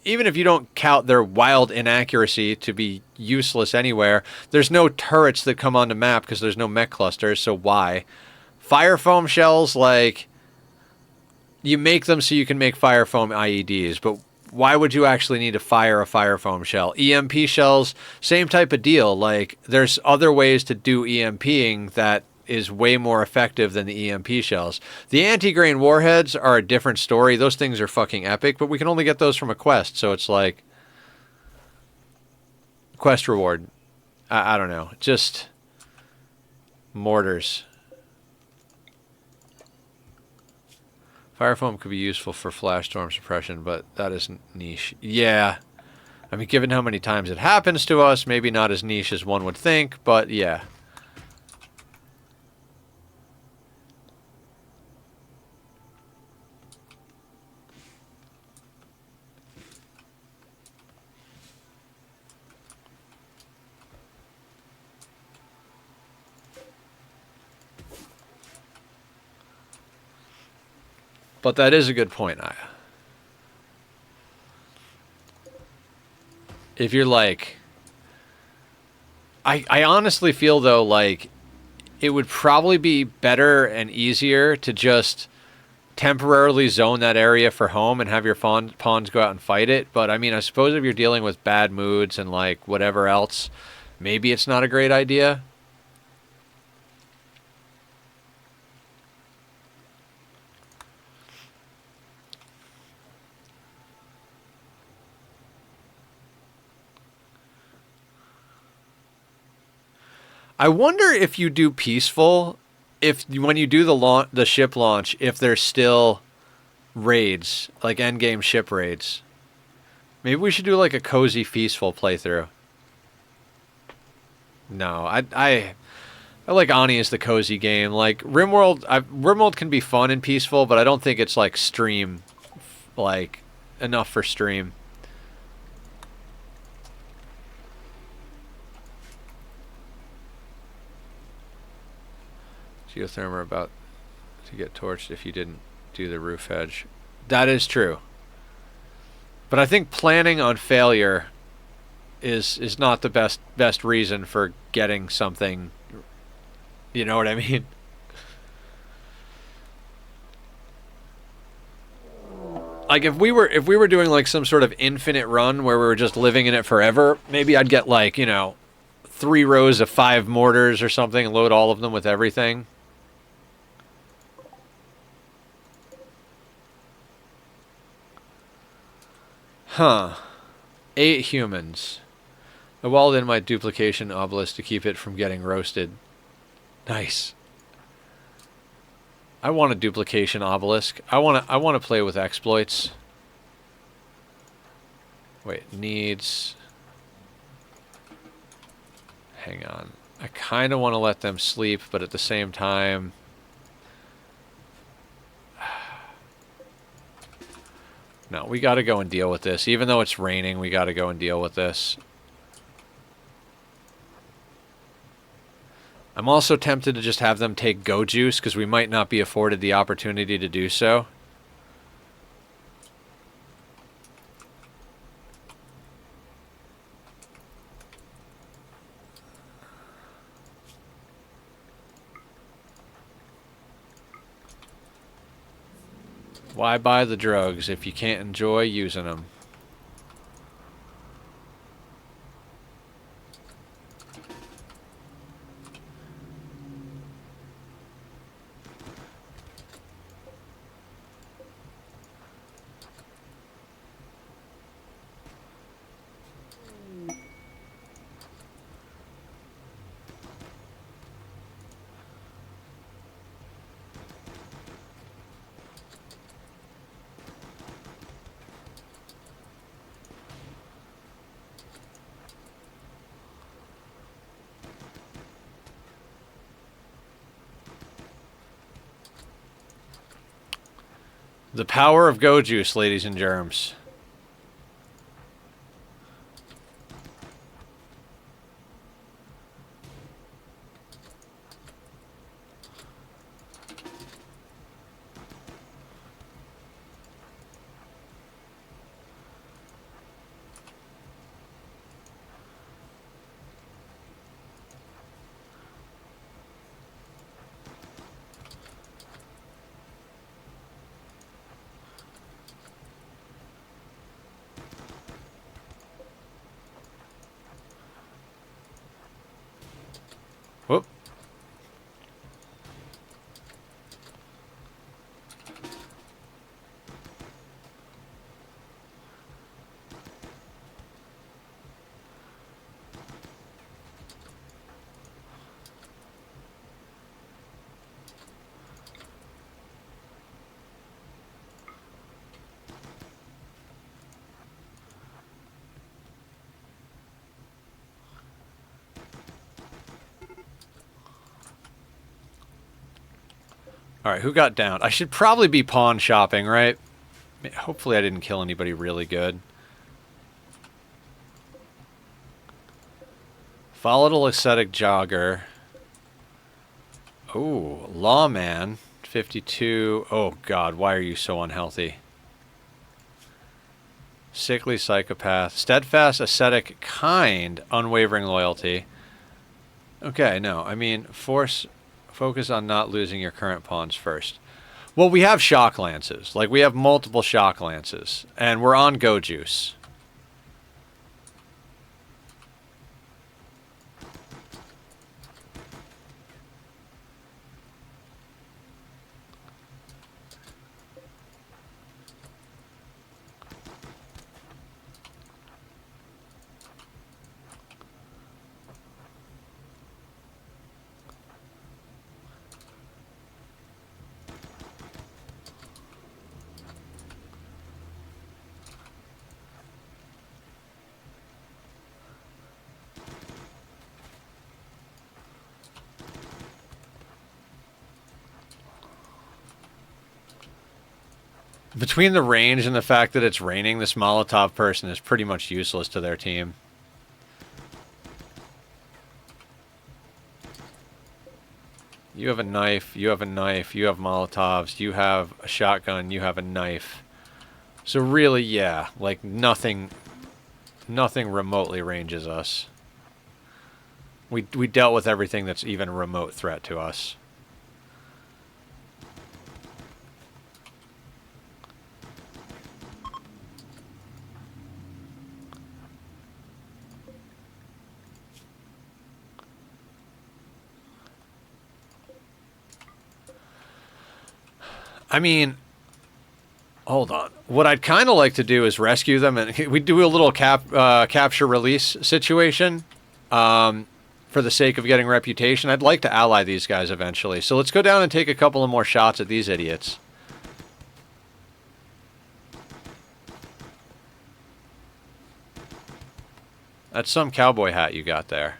even if you don't count their wild inaccuracy to be useless anywhere, there's no turrets that come onto map because there's no mech clusters. So why? Fire foam shells, like you make them so you can make fire foam IEDs, but why would you actually need to fire a fire foam shell? EMP shells, same type of deal. Like, there's other ways to do EMPing that is way more effective than the EMP shells. The anti-grain warheads are a different story. Those things are fucking epic, but we can only get those from a quest, so it's like quest reward. I don't know. Just mortars. Fire foam could be useful for flash storm suppression, but that is niche. Yeah. I mean, given how many times it happens to us, maybe not as niche as one would think, but yeah. But that is a good point, Aya. If you're like... I honestly feel, though, like it would probably be better and easier to just temporarily zone that area for home and have your pawns go out and fight it. But, I mean, I suppose if you're dealing with bad moods and, like, whatever else, maybe it's not a great idea. I wonder if you do peaceful, if when you do the ship launch, if there's still raids, like endgame ship raids. Maybe we should do like a cozy peaceful playthrough. No, I like Ani as the cozy game. Like Rimworld can be fun and peaceful, but I don't think it's like stream, like enough for stream. Geothermal about to get torched if you didn't do the roof edge. That is true. But I think planning on failure is not the best reason for getting something. You know what I mean? Like if we were doing like some sort of infinite run where we were just living in it forever, maybe I'd get like, 3 rows of 5 mortars or something and load all of them with everything. Huh. 8 humans. I walled in my duplication obelisk to keep it from getting roasted. Nice. I want a duplication obelisk. I want to play with exploits. Wait, needs... Hang on. I kind of want to let them sleep, but at the same time... No, we got to go and deal with this. Even though it's raining, we got to go and deal with this. I'm also tempted to just have them take Go Juice, because we might not be afforded the opportunity to do so. Why buy the drugs if you can't enjoy using them? The power of Go Juice, ladies and germs. All right, who got down? I should probably be pawn shopping, right? Hopefully I didn't kill anybody really good. Volatile ascetic jogger. Oh, lawman. 52. Oh, God, why are you so unhealthy? Sickly psychopath. Steadfast ascetic kind. Unwavering loyalty. Okay, no. I mean, focus on not losing your current pawns first. Well, we have shock lances. Like, we have multiple shock lances. And we're on go juice. Between the range and the fact that it's raining, this Molotov person is pretty much useless to their team. You have a knife, you have a knife, you have Molotovs, you have a shotgun, you have a knife. So really, yeah, like nothing remotely ranges us. We dealt with everything that's even a remote threat to us. I mean, hold on. What I'd kind of like to do is rescue them, and we do a little capture release situation. For the sake of getting reputation, I'd like to ally these guys eventually. So let's go down and take a couple of more shots at these idiots. That's some cowboy hat you got there.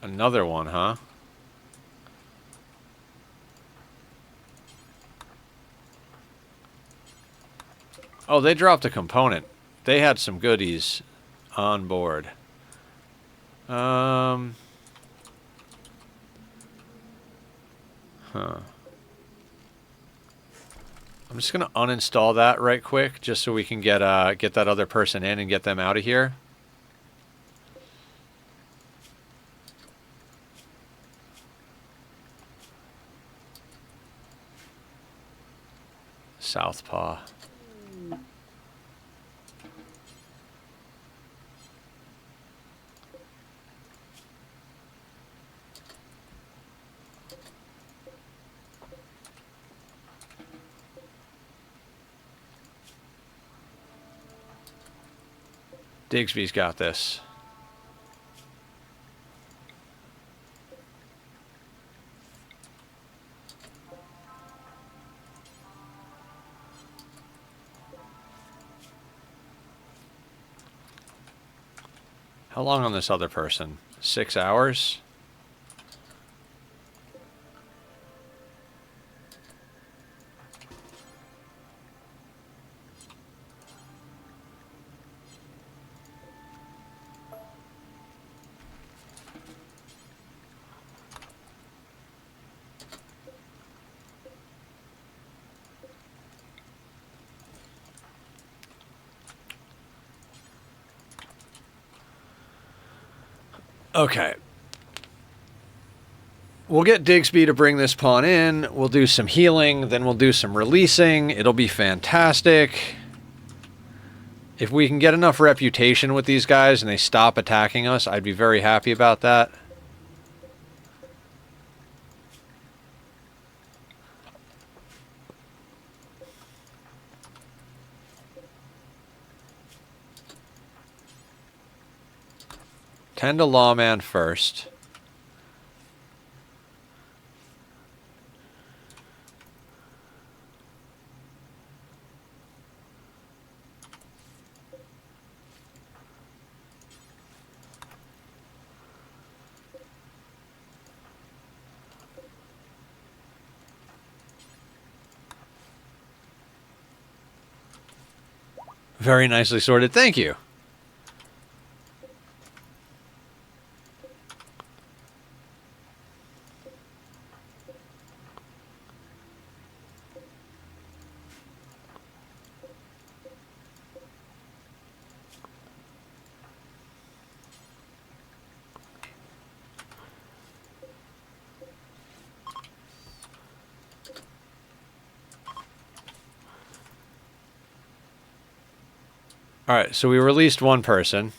Another one, huh? Oh, they dropped a component. They had some goodies on board. Huh. I'm just gonna uninstall that right quick, just so we can get that other person in and get them out of here. Southpaw. Digsby's got this. How long on this other person? 6 hours? Okay. We'll get Digsby to bring this pawn in. We'll do some healing. Then we'll do some releasing. It'll be fantastic. If we can get enough reputation with these guys and they stop attacking us, I'd be very happy about that. Tend to lawman first. Very nicely sorted. Thank you. All right, so we released one person.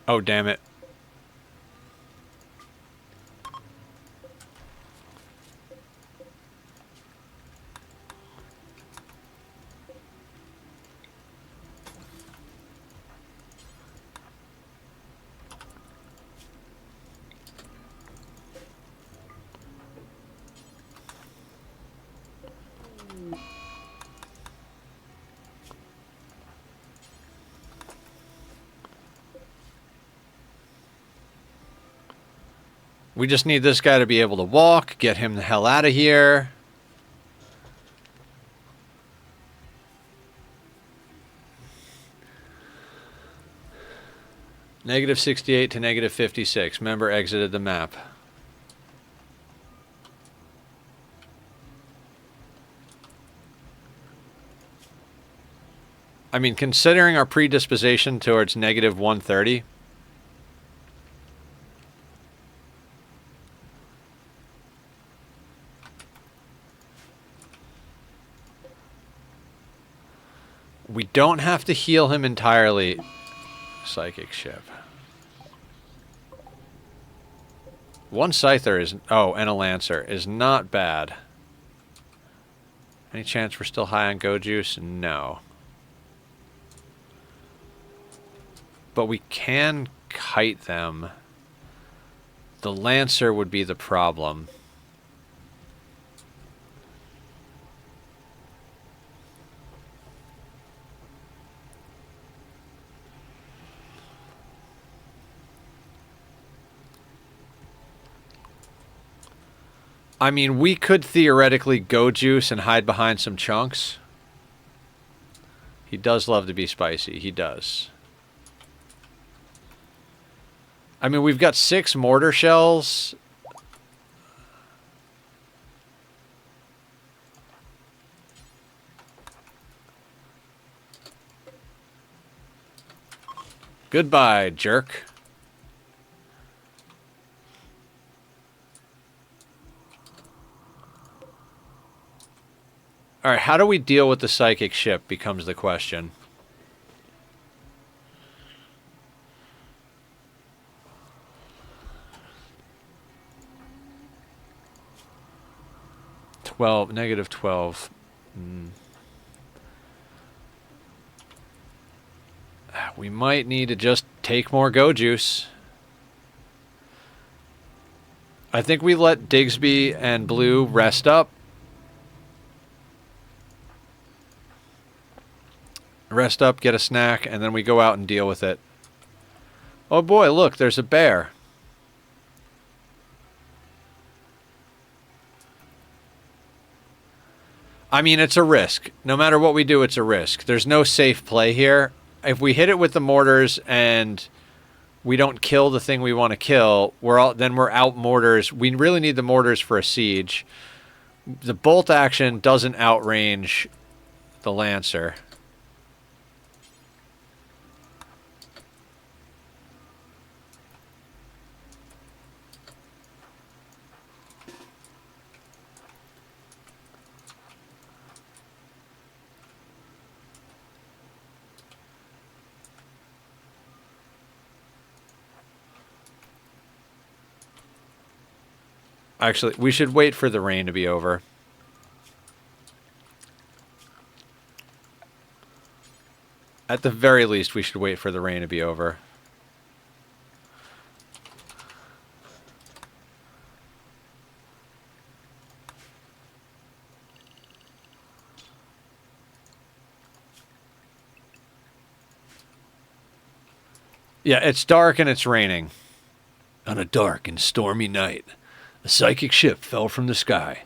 Oh, damn it. We just need this guy to be able to walk, get him the hell out of here. -68 to -56. Member exited the map. I mean, considering our predisposition towards -130... we don't have to heal him entirely. Psychic ship. One Scyther is... oh, and a Lancer is not bad. Any chance we're still high on Go Juice? No. But we can kite them. The Lancer would be the problem. I mean, we could theoretically Go Juice and hide behind some chunks. He does love to be spicy. He does. I mean, we've got 6 mortar shells. Goodbye, jerk. Alright, how do we deal with the psychic ship becomes the question. -12. We might need to just take more Go Juice. I think we let Digsby and Blue rest up. Rest up, get a snack, and then we go out and deal with it. Oh boy, look, there's a bear. I mean, it's a risk. No matter what we do, it's a risk. There's no safe play here. If we hit it with the mortars and we don't kill the thing we want to kill, then we're out mortars. We really need the mortars for a siege. The bolt action doesn't outrange the Lancer. Actually, we should wait for the rain to be over. At the very least, we should wait for the rain to be over. Yeah, it's dark and it's raining. On a dark and stormy night, a psychic ship fell from the sky.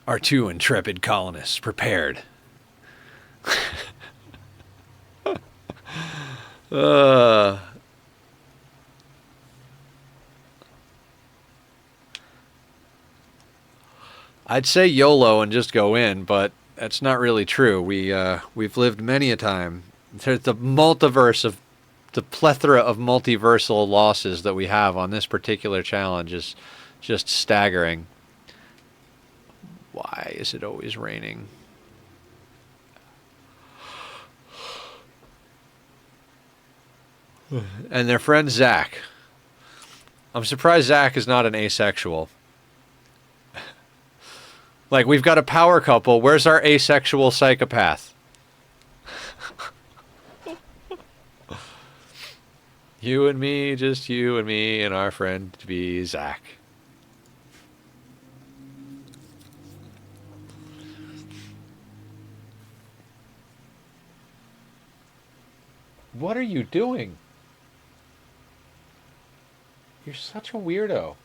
Our two intrepid colonists prepared. uh, I'd say YOLO and just go in, but that's not really true. We've lived many a time. There's the multiverse of the plethora of multiversal losses that we have on this particular challenge is just staggering. Why is it always raining? And their friend Zach. I'm surprised Zach is not an asexual. Like, we've got a power couple. Where's our asexual psychopath? You and me, just you and me, and our friend to be Zach. What are you doing? You're such a weirdo.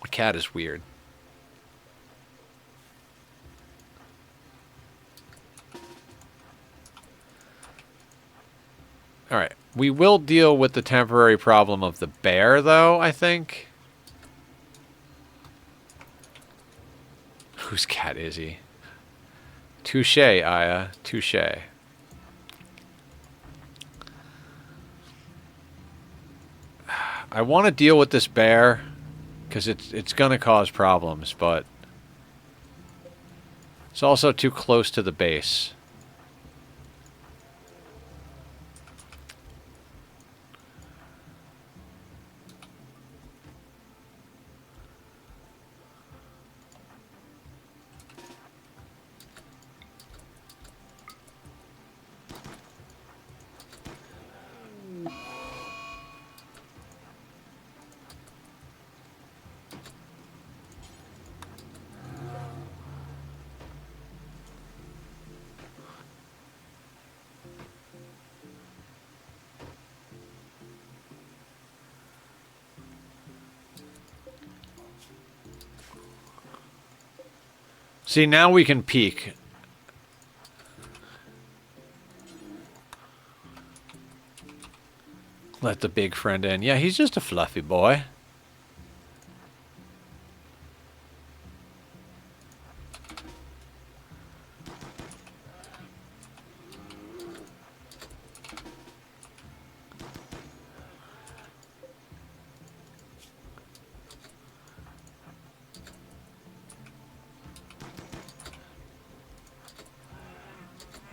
The cat is weird. All right. We will deal with the temporary problem of the bear, though, I think. Whose cat is he? Touche, Aya. Touche. I want to deal with this bear because it's going to cause problems, but it's also too close to the base. See, now we can peek. Let the big friend in. Yeah, he's just a fluffy boy.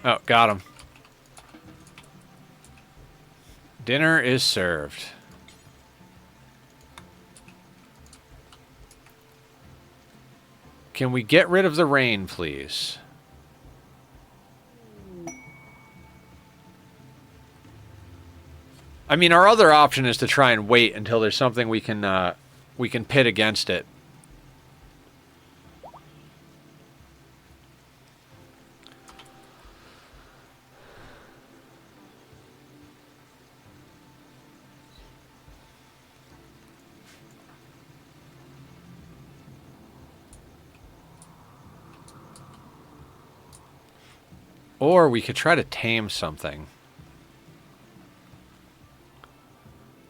Oh, got him. Dinner is served. Can we get rid of the rain, please? I mean, our other option is to try and wait until there's something we can pit against it. Or we could try to tame something.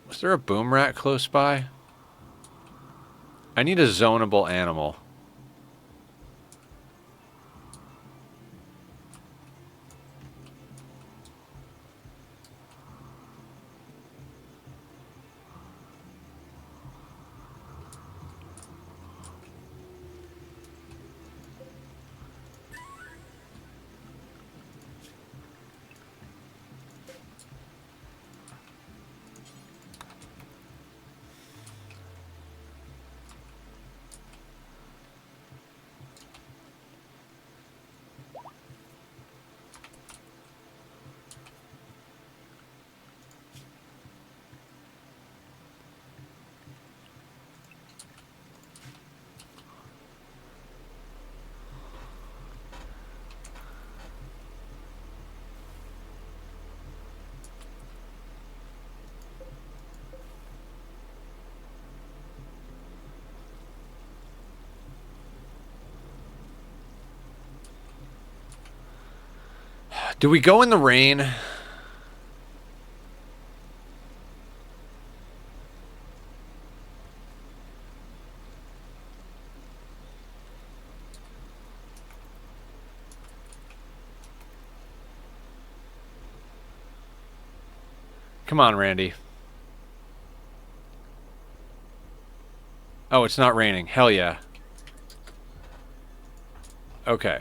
Was there a boom rat close by? I need a zonable animal. Do we go in the rain? Come on, Randy. Oh, it's not raining. Hell yeah. Okay.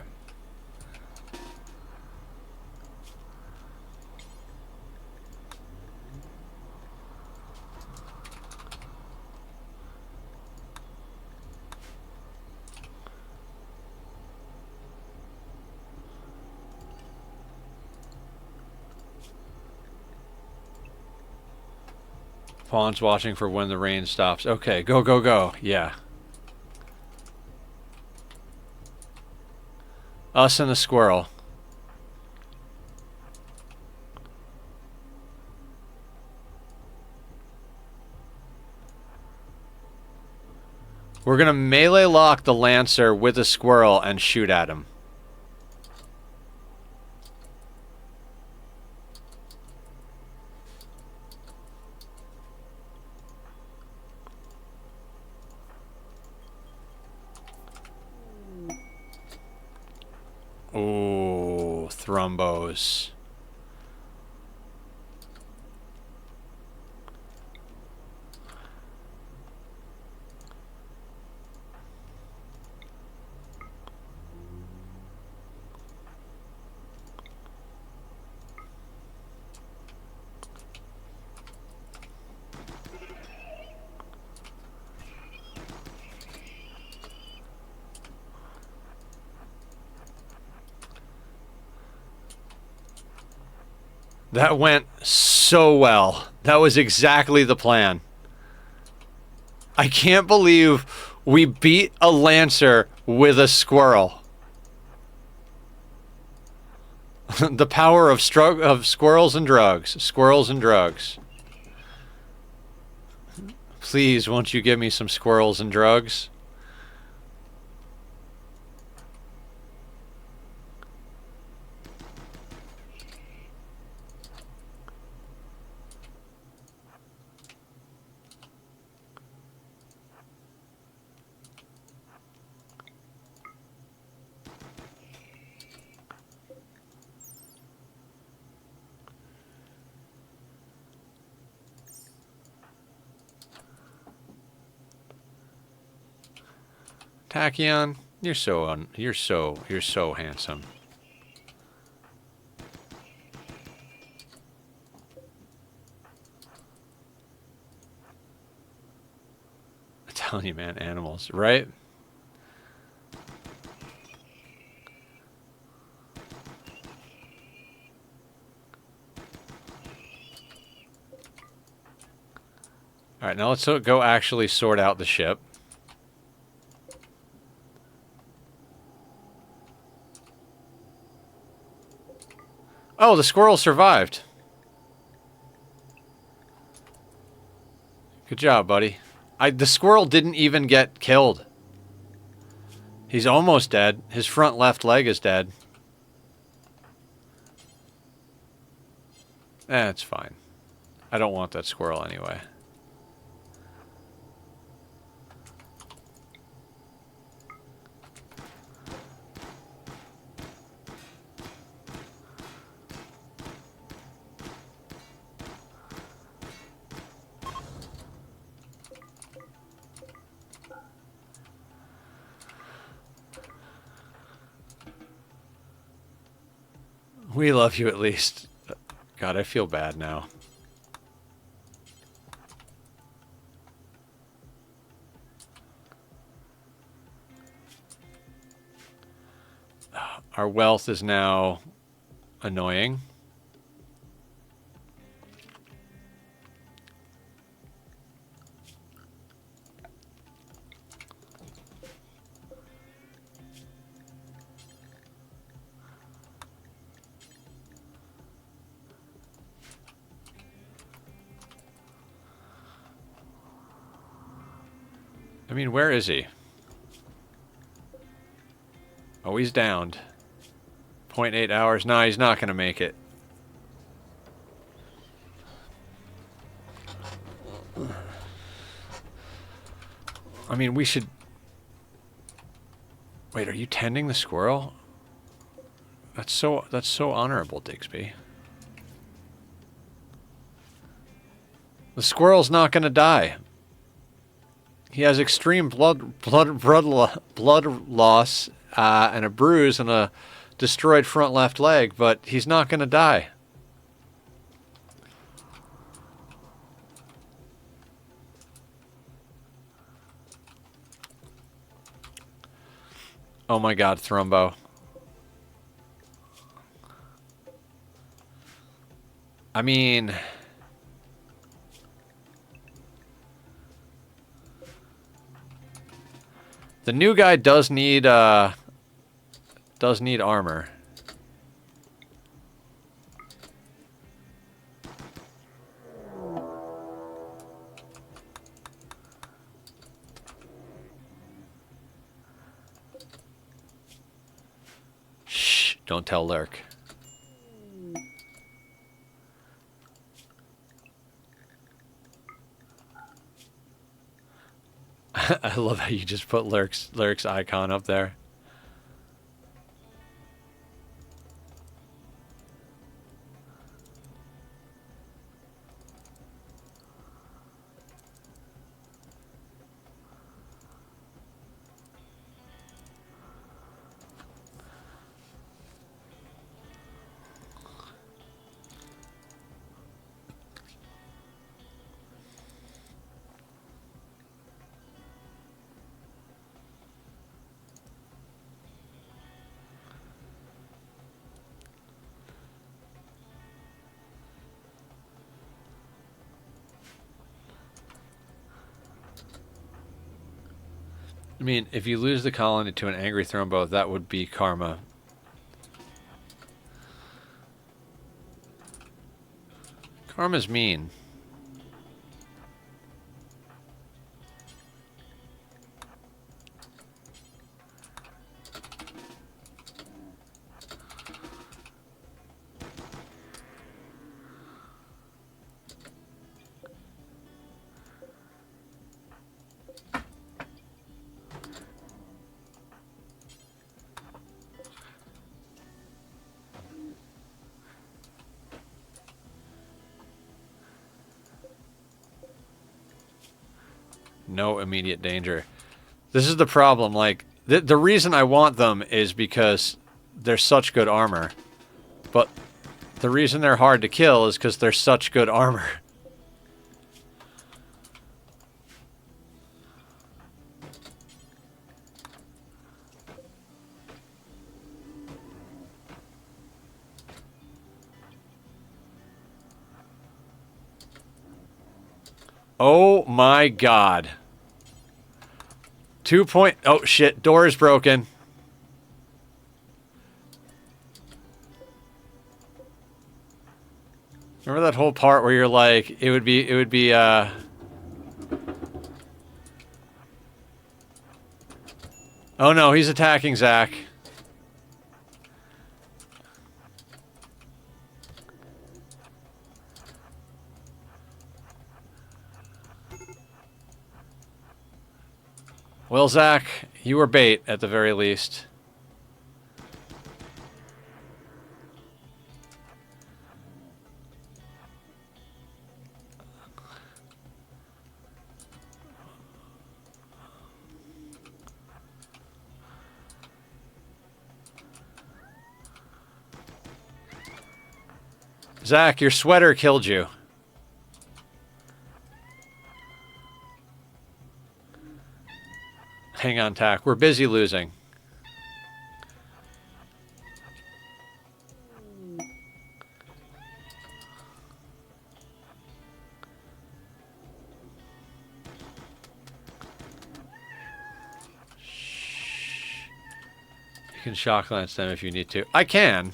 Pawn's watching for when the rain stops. Okay, go, go, go. Yeah. Us and the squirrel. We're gonna melee lock the Lancer with a squirrel and shoot at him. Ooh, thrombos. That went so well. That was exactly the plan. I can't believe we beat a Lancer with a squirrel. The power of squirrels and drugs. Squirrels and drugs. Please, won't you give me some squirrels and drugs? Tachyon, you're so handsome. I'm telling you, man, animals, right? All right, now let's go actually sort out the ship. Oh, the squirrel survived. Good job, buddy. The squirrel didn't even get killed. He's almost dead. His front left leg is dead. It's fine. I don't want that squirrel anyway. We love you at least. God, I feel bad now. Our wealth is now annoying. I mean, where is he? Oh, he's downed. 0.8 hours. No, he's not going to make it. I mean, we should... Wait, are you tending the squirrel? That's so honorable, Digsby. The squirrel's not going to die. He has extreme blood loss and a bruise and a destroyed front left leg, but he's not going to die. Oh my God, Thrumbo. I mean... The new guy does need armor. Shh, don't tell Lurk. I love how you just put Lurk's icon up there. I mean, if you lose the colony to an angry Thrumbo, that would be karma. Karma's mean. No immediate danger. This is the problem. Like, the reason I want them is because they're such good armor. But the reason they're hard to kill is because they're such good armor. Oh my God. 2 point... Oh shit, door is broken. Remember that whole part where you're like, it would be, Oh no, he's attacking Zach. Well, Zach, you were bait at the very least. Zach, your sweater killed you. Hang on, Tack. We're busy losing. You can shock lance them if you need to. I can.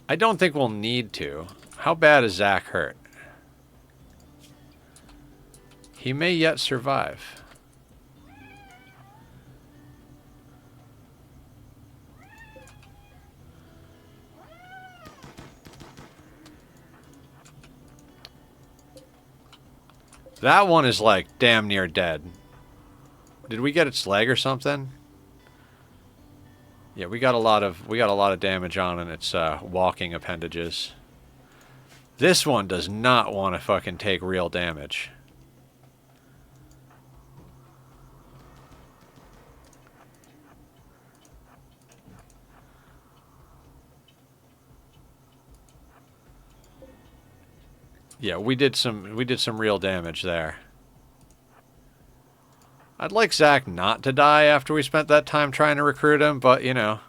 I don't think we'll need to. How bad is Zach hurt? He may yet survive. That one is like damn near dead. Did we get its leg or something? Yeah, we got a lot of damage on in its walking appendages. This one does not want to fucking take real damage. Yeah, we did some real damage there. I'd like Zach not to die after we spent that time trying to recruit him, but you know.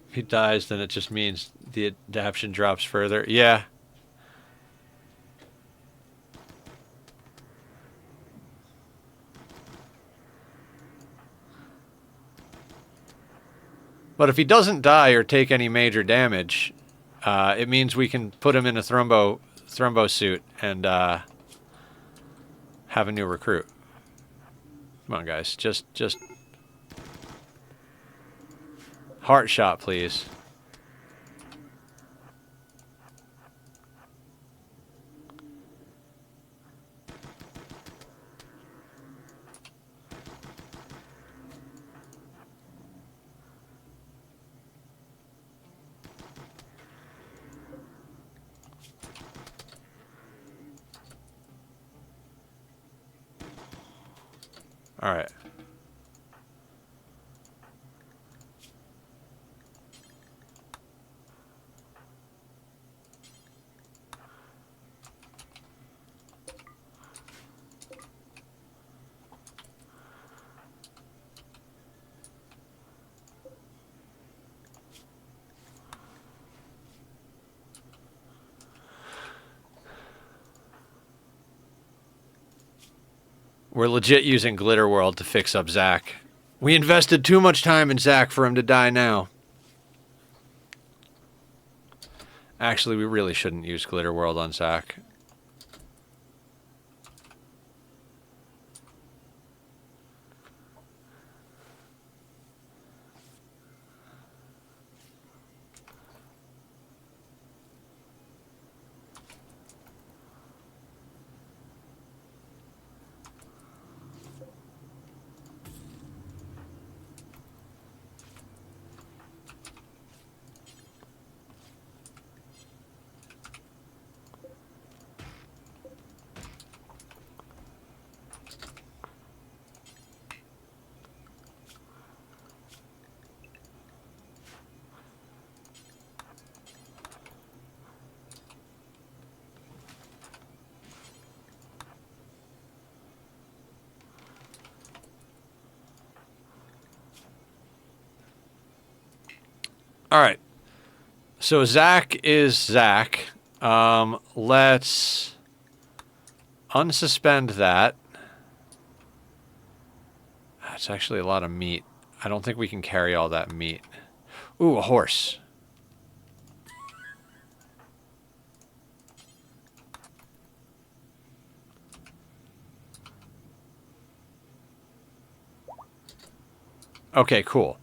If he dies, then it just means the adaption drops further. Yeah. But if he doesn't die or take any major damage, it means we can put him in a thrombo suit and have a new recruit. Come on, guys. Just heart shot, please. All right. We're legit using Glitter World to fix up Zach. We invested too much time in Zach for him to die now. Actually, we really shouldn't use Glitter World on Zach. All right. So Zach is Zach. Let's unsuspend that. That's actually a lot of meat. I don't think we can carry all that meat. Ooh, a horse. Okay, cool.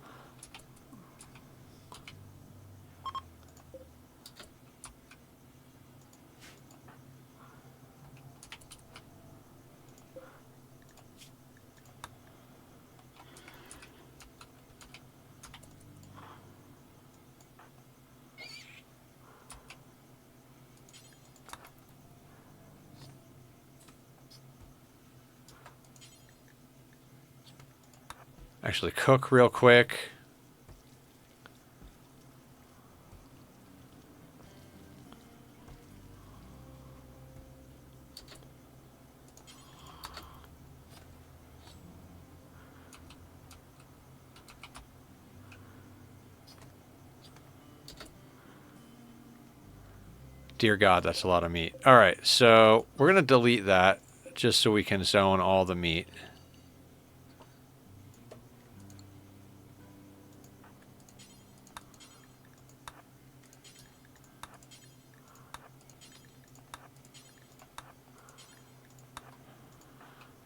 Actually, cook real quick. Dear God, that's a lot of meat. All right, so we're going to delete that just so we can zone all the meat.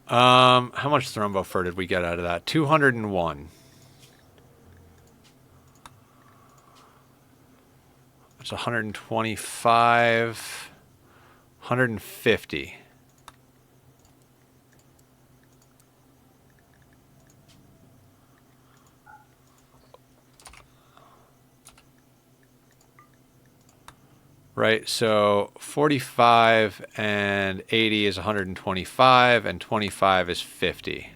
How much thrombo fur did we get out of that? 201. It's 125, 150. Right, so 45 and 80 is 125, and 25 is 50.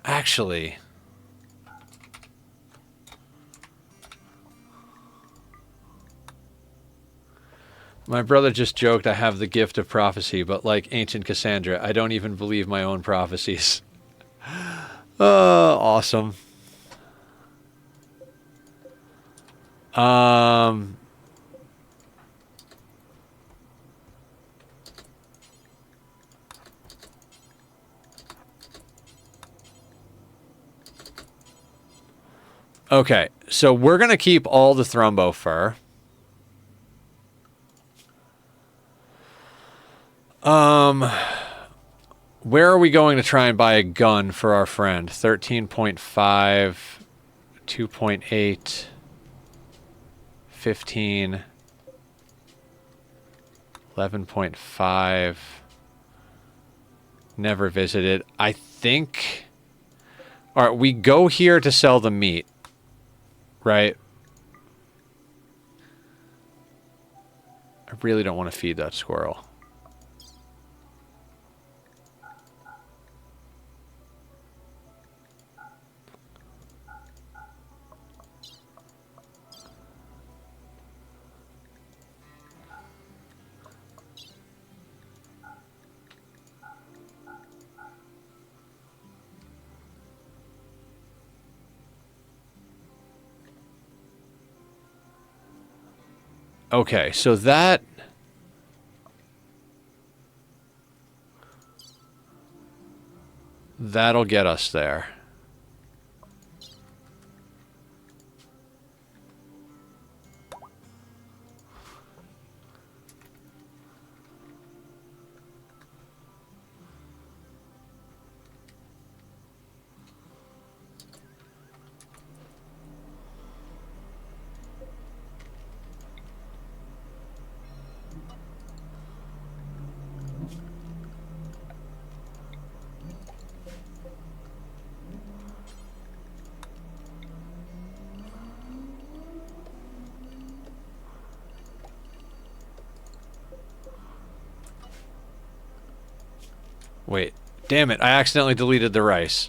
Actually, my brother just joked I have the gift of prophecy, but like ancient Cassandra, I don't even believe my own prophecies. Awesome. Okay, so we're going to keep all the thrombo fur. Where are we going to try and buy a gun for our friend? 13.5, 2.8, 15, 11.5. Never visited. I think... All right, we go here to sell the meat, right? I really don't want to feed that squirrel. Okay, so that'll get us there. Wait, damn it, I accidentally deleted the rice.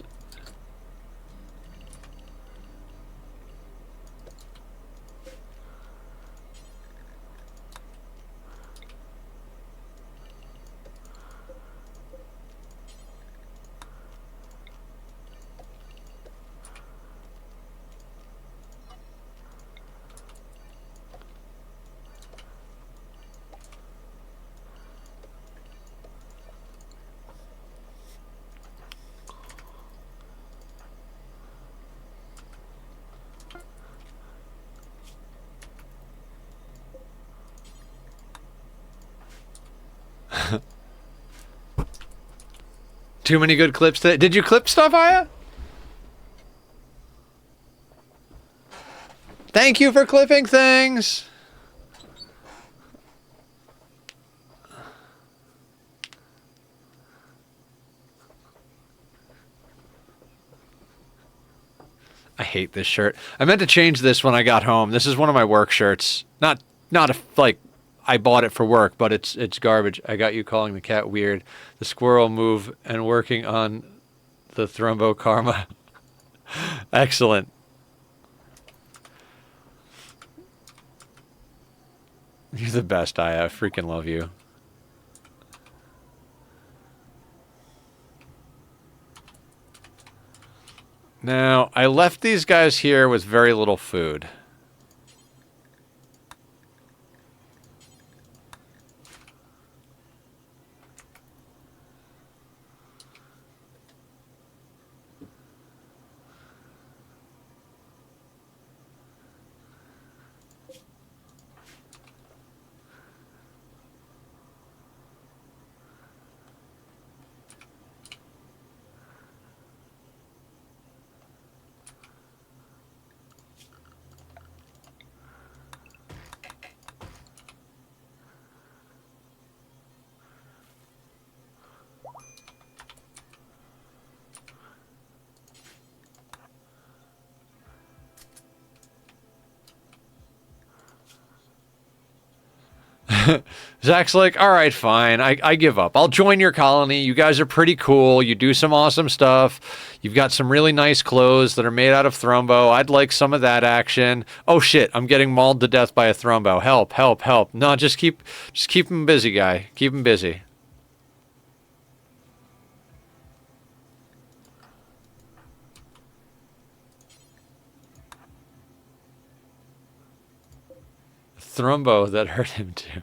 Too many good clips today. Did you clip stuff, Aya? Thank you for clipping things. I hate this shirt. I meant to change this when I got home. This is one of my work shirts. Not like I bought it for work, but it's garbage. I got you calling the cat weird. The squirrel move and working on the thrombo karma. Excellent. You're the best, I freaking love you. Now, I left these guys here with very little food. Zach's like, all right, fine. I give up. I'll join your colony. You guys are pretty cool. You do some awesome stuff. You've got some really nice clothes that are made out of thrombo. I'd like some of that action. Oh shit, I'm getting mauled to death by a thrombo. Help, help, help. No, just keep him busy, guy. Keep him busy. Thrombo that hurt him too.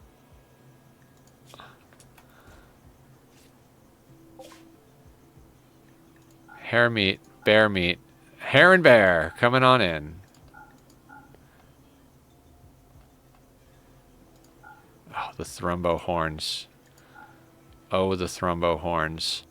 Hare meat, bear meat. Hare and bear, coming on in. Oh, the thrombo horns. Oh, the thrombo horns.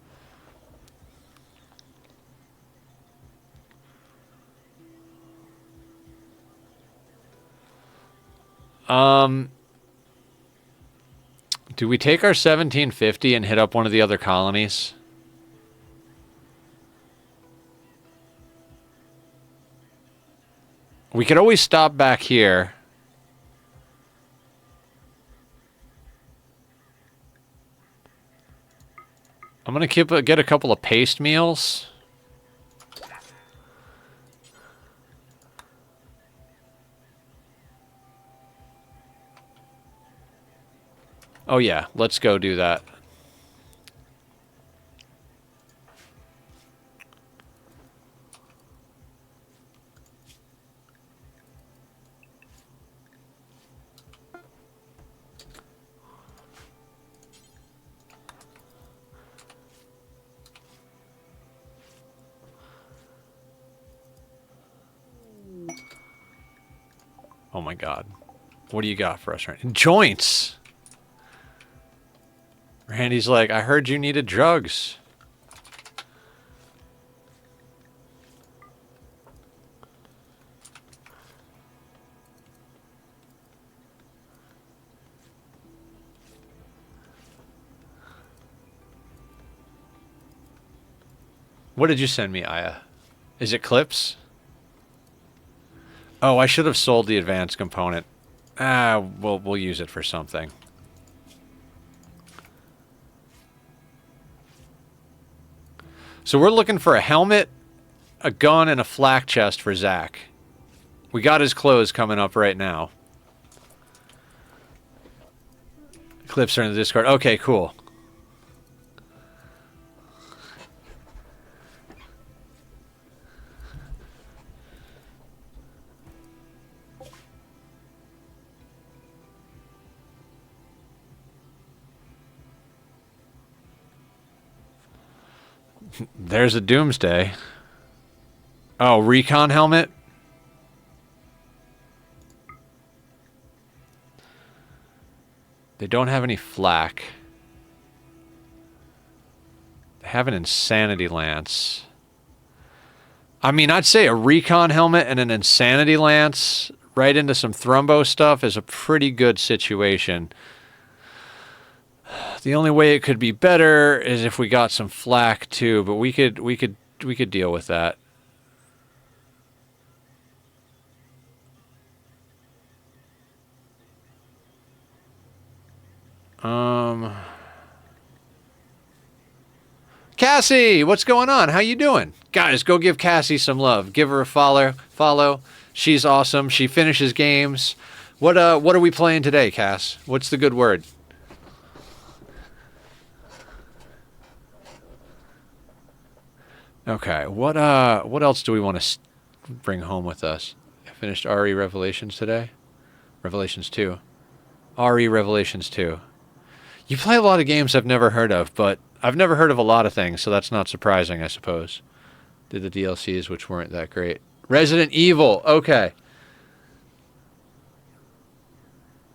Do we take our 1750 and hit up one of the other colonies? We could always stop back here. I'm gonna get a couple of paste meals. Oh yeah, let's go do that. Oh my god. What do you got for us right now? Joints! Randy's like, I heard you needed drugs. What did you send me, Aya? Is it clips? Oh, I should have sold the advanced component. We'll use it for something. So we're looking for a helmet, a gun, and a flak chest for Zach. We got his clothes coming up right now. Clips are in the Discord. Okay, cool. There's a Doomsday. Oh, recon helmet? They don't have any flak. They have an insanity lance. I mean, I'd say a recon helmet and an insanity lance right into some thrombo stuff is a pretty good situation. The only way it could be better is if we got some flak too, but we could deal with that. Cassie, what's going on? How you doing? Guys, go give Cassie some love. Give her a follow. She's awesome. She finishes games. What are we playing today, Cass? What's the good word? Okay, what else do we want to bring home with us? I finished RE Revelations today. Revelations 2. RE Revelations 2. You play a lot of games I've never heard of, but I've never heard of a lot of things, so that's not surprising, I suppose. Did the DLCs, which weren't that great. Resident Evil, okay.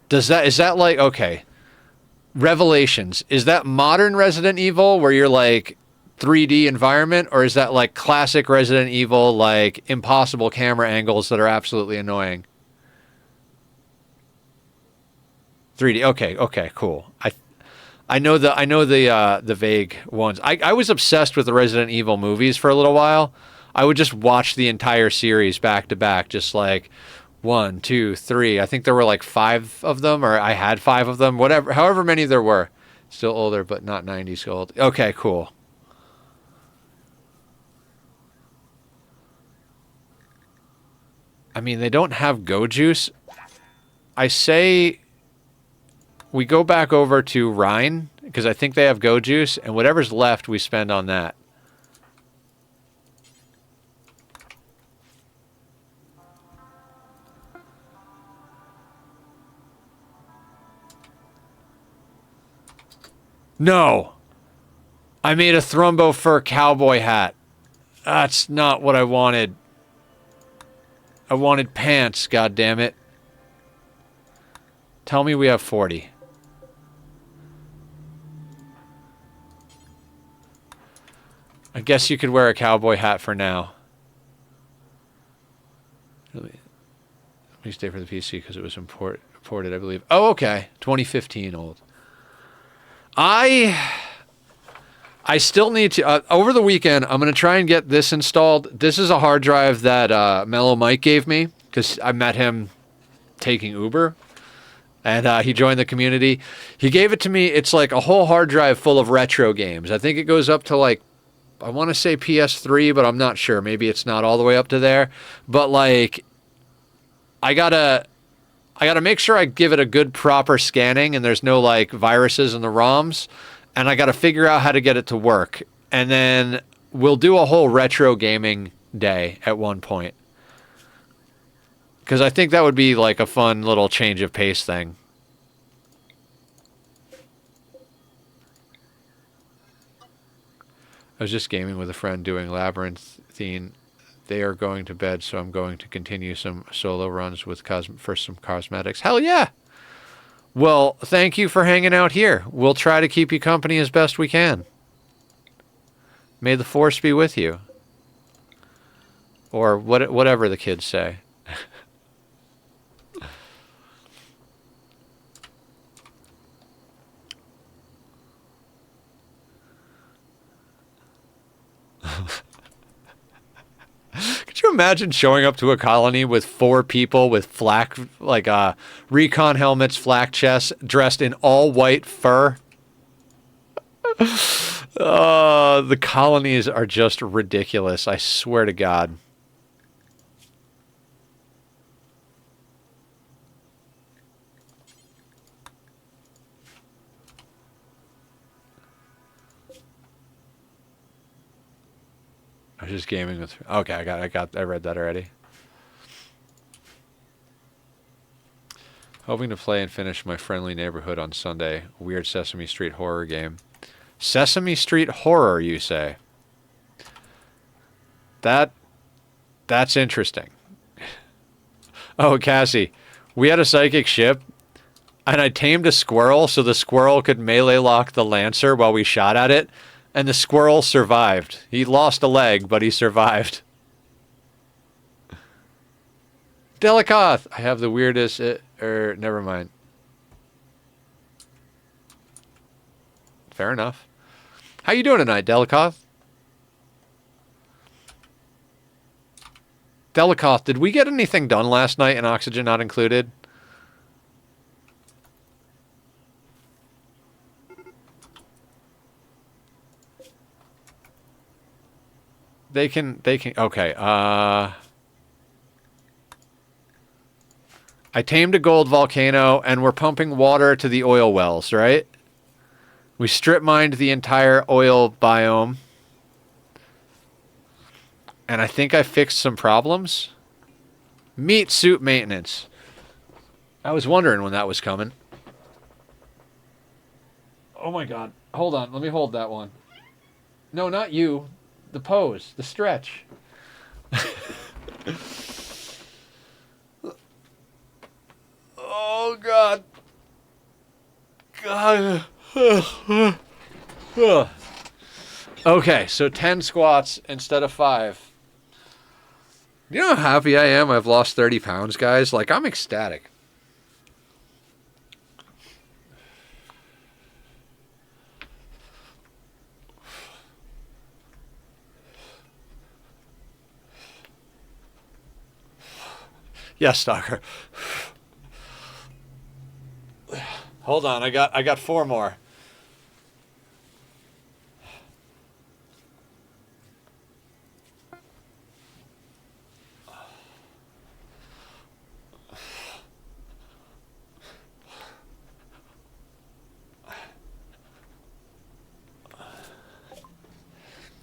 Is that like, okay. Revelations, is that modern Resident Evil where you're like 3D environment, or is that like classic Resident Evil, like impossible camera angles that are absolutely annoying? 3D. Okay, cool. I know the vague ones. I was obsessed with the Resident Evil movies for a little while. I would just watch the entire series back to back, just like 1, 2, 3. I think there were like 5 of them, or I had 5 of them. Whatever, however many there were. Still older, but not 90s old. Okay, cool. I mean, they don't have Go Juice. I say we go back over to Rhine, because I think they have Go Juice, and whatever's left we spend on that. No! I made a Thrumbo fur cowboy hat. That's not what I wanted. I wanted pants, god damn it. Tell me we have 40. I guess you could wear a cowboy hat for now. Really? Let me stay for the PC because it was imported, I believe. Oh, okay. 2015 old. I still need to... over the weekend, I'm going to try and get this installed. This is a hard drive that Mellow Mike gave me because I met him taking Uber. And he joined the community. He gave it to me. It's like a whole hard drive full of retro games. I think it goes up to like... I want to say PS3, but I'm not sure. Maybe it's not all the way up to there. But like... I gotta make sure I give it a good proper scanning and there's no like viruses in the ROMs, and I gotta figure out how to get it to work. And then we'll do a whole retro gaming day at one point. Because I think that would be like a fun little change of pace thing. I was just gaming with a friend doing Labyrinthine. They are going to bed, so I'm going to continue some solo runs with for some cosmetics. Hell yeah! Well, thank you for hanging out here. We'll try to keep you company as best we can. May the force be with you. Or whatever the kids say. Could you imagine showing up to a colony with 4 people with flak, like recon helmets, flak chests, dressed in all white fur? The colonies are just ridiculous, I swear to God. I was just gaming with... Okay, I read that already. Hoping to play and finish My Friendly Neighborhood on Sunday. Weird Sesame Street horror game. Sesame Street horror, you say? That's interesting. Oh, Cassie, we had a psychic ship, and I tamed a squirrel so the squirrel could melee lock the Lancer while we shot at it. And the squirrel survived. He lost a leg, but he survived. Delicoth! I have the weirdest... never mind. Fair enough. How you doing tonight, Delicoth? Delicoth, did we get anything done last night and oxygen not included? They can, okay, I tamed a gold volcano, and we're pumping water to the oil wells, right? We strip mined the entire oil biome. And I think I fixed some problems. Meat suit maintenance. I was wondering when that was coming. Oh my god. Hold on. Let me hold that one. No, not you. The pose. The stretch. Oh god. God. Okay, so 10 squats instead of 5. You know how happy I am I've lost 30 pounds, guys? Like, I'm ecstatic. Yes, Stalker. Hold on, I got 4 more.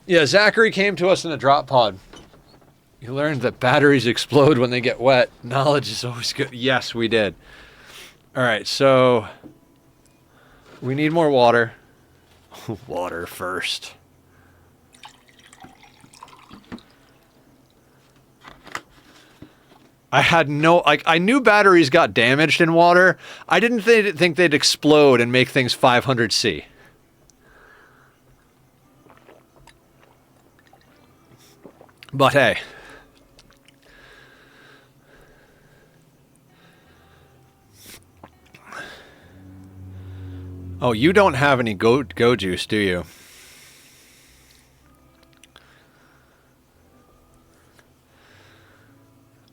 Yeah, Zachary came to us in a drop pod. You learned that batteries explode when they get wet. Knowledge is always good. Yes, we did. All right, so we need more water. Water first. I had no, like, I knew batteries got damaged in water. I didn't think they'd explode and make things 500C. But hey. Oh, you don't have any go juice, do you?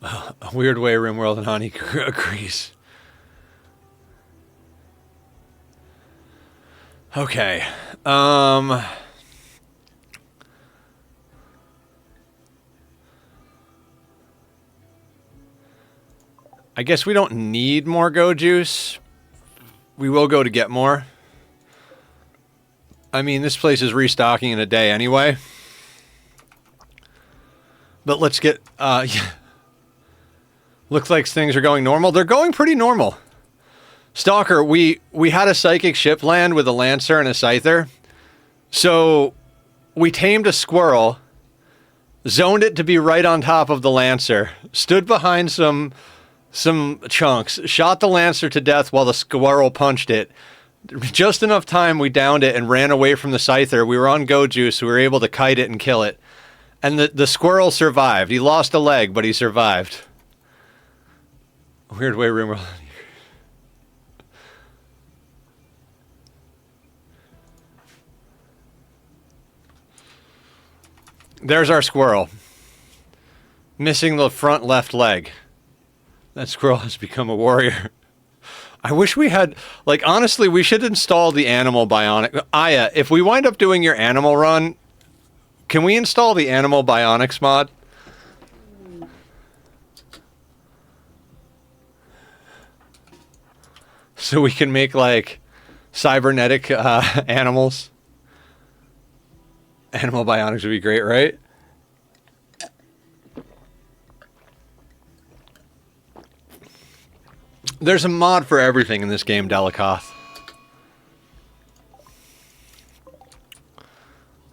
A weird way Rimworld and Honey agrees. Okay. I guess we don't need more go juice. We will go to get more. I mean, this place is restocking in a day anyway. But let's get, yeah. Looks like things are going normal. They're going pretty normal. Stalker, we had a psychic ship land with a lancer and a scyther. So we tamed a squirrel, zoned it to be right on top of the lancer, stood behind some chunks, shot the lancer to death while the squirrel punched it. Just enough time, we downed it and ran away from the scyther. We were on go juice, so we were able to kite it and kill it. And the squirrel survived. He lost a leg, but he survived. Weird way rumor. There's our squirrel. Missing the front left leg. That squirrel has become a warrior. I wish we had, like, honestly, we should install the animal bionic. Aya, if we wind up doing your animal run, can we install the animal bionics mod? So we can make, like, cybernetic animals. Animal bionics would be great, right? There's a mod for everything in this game, Delakoth.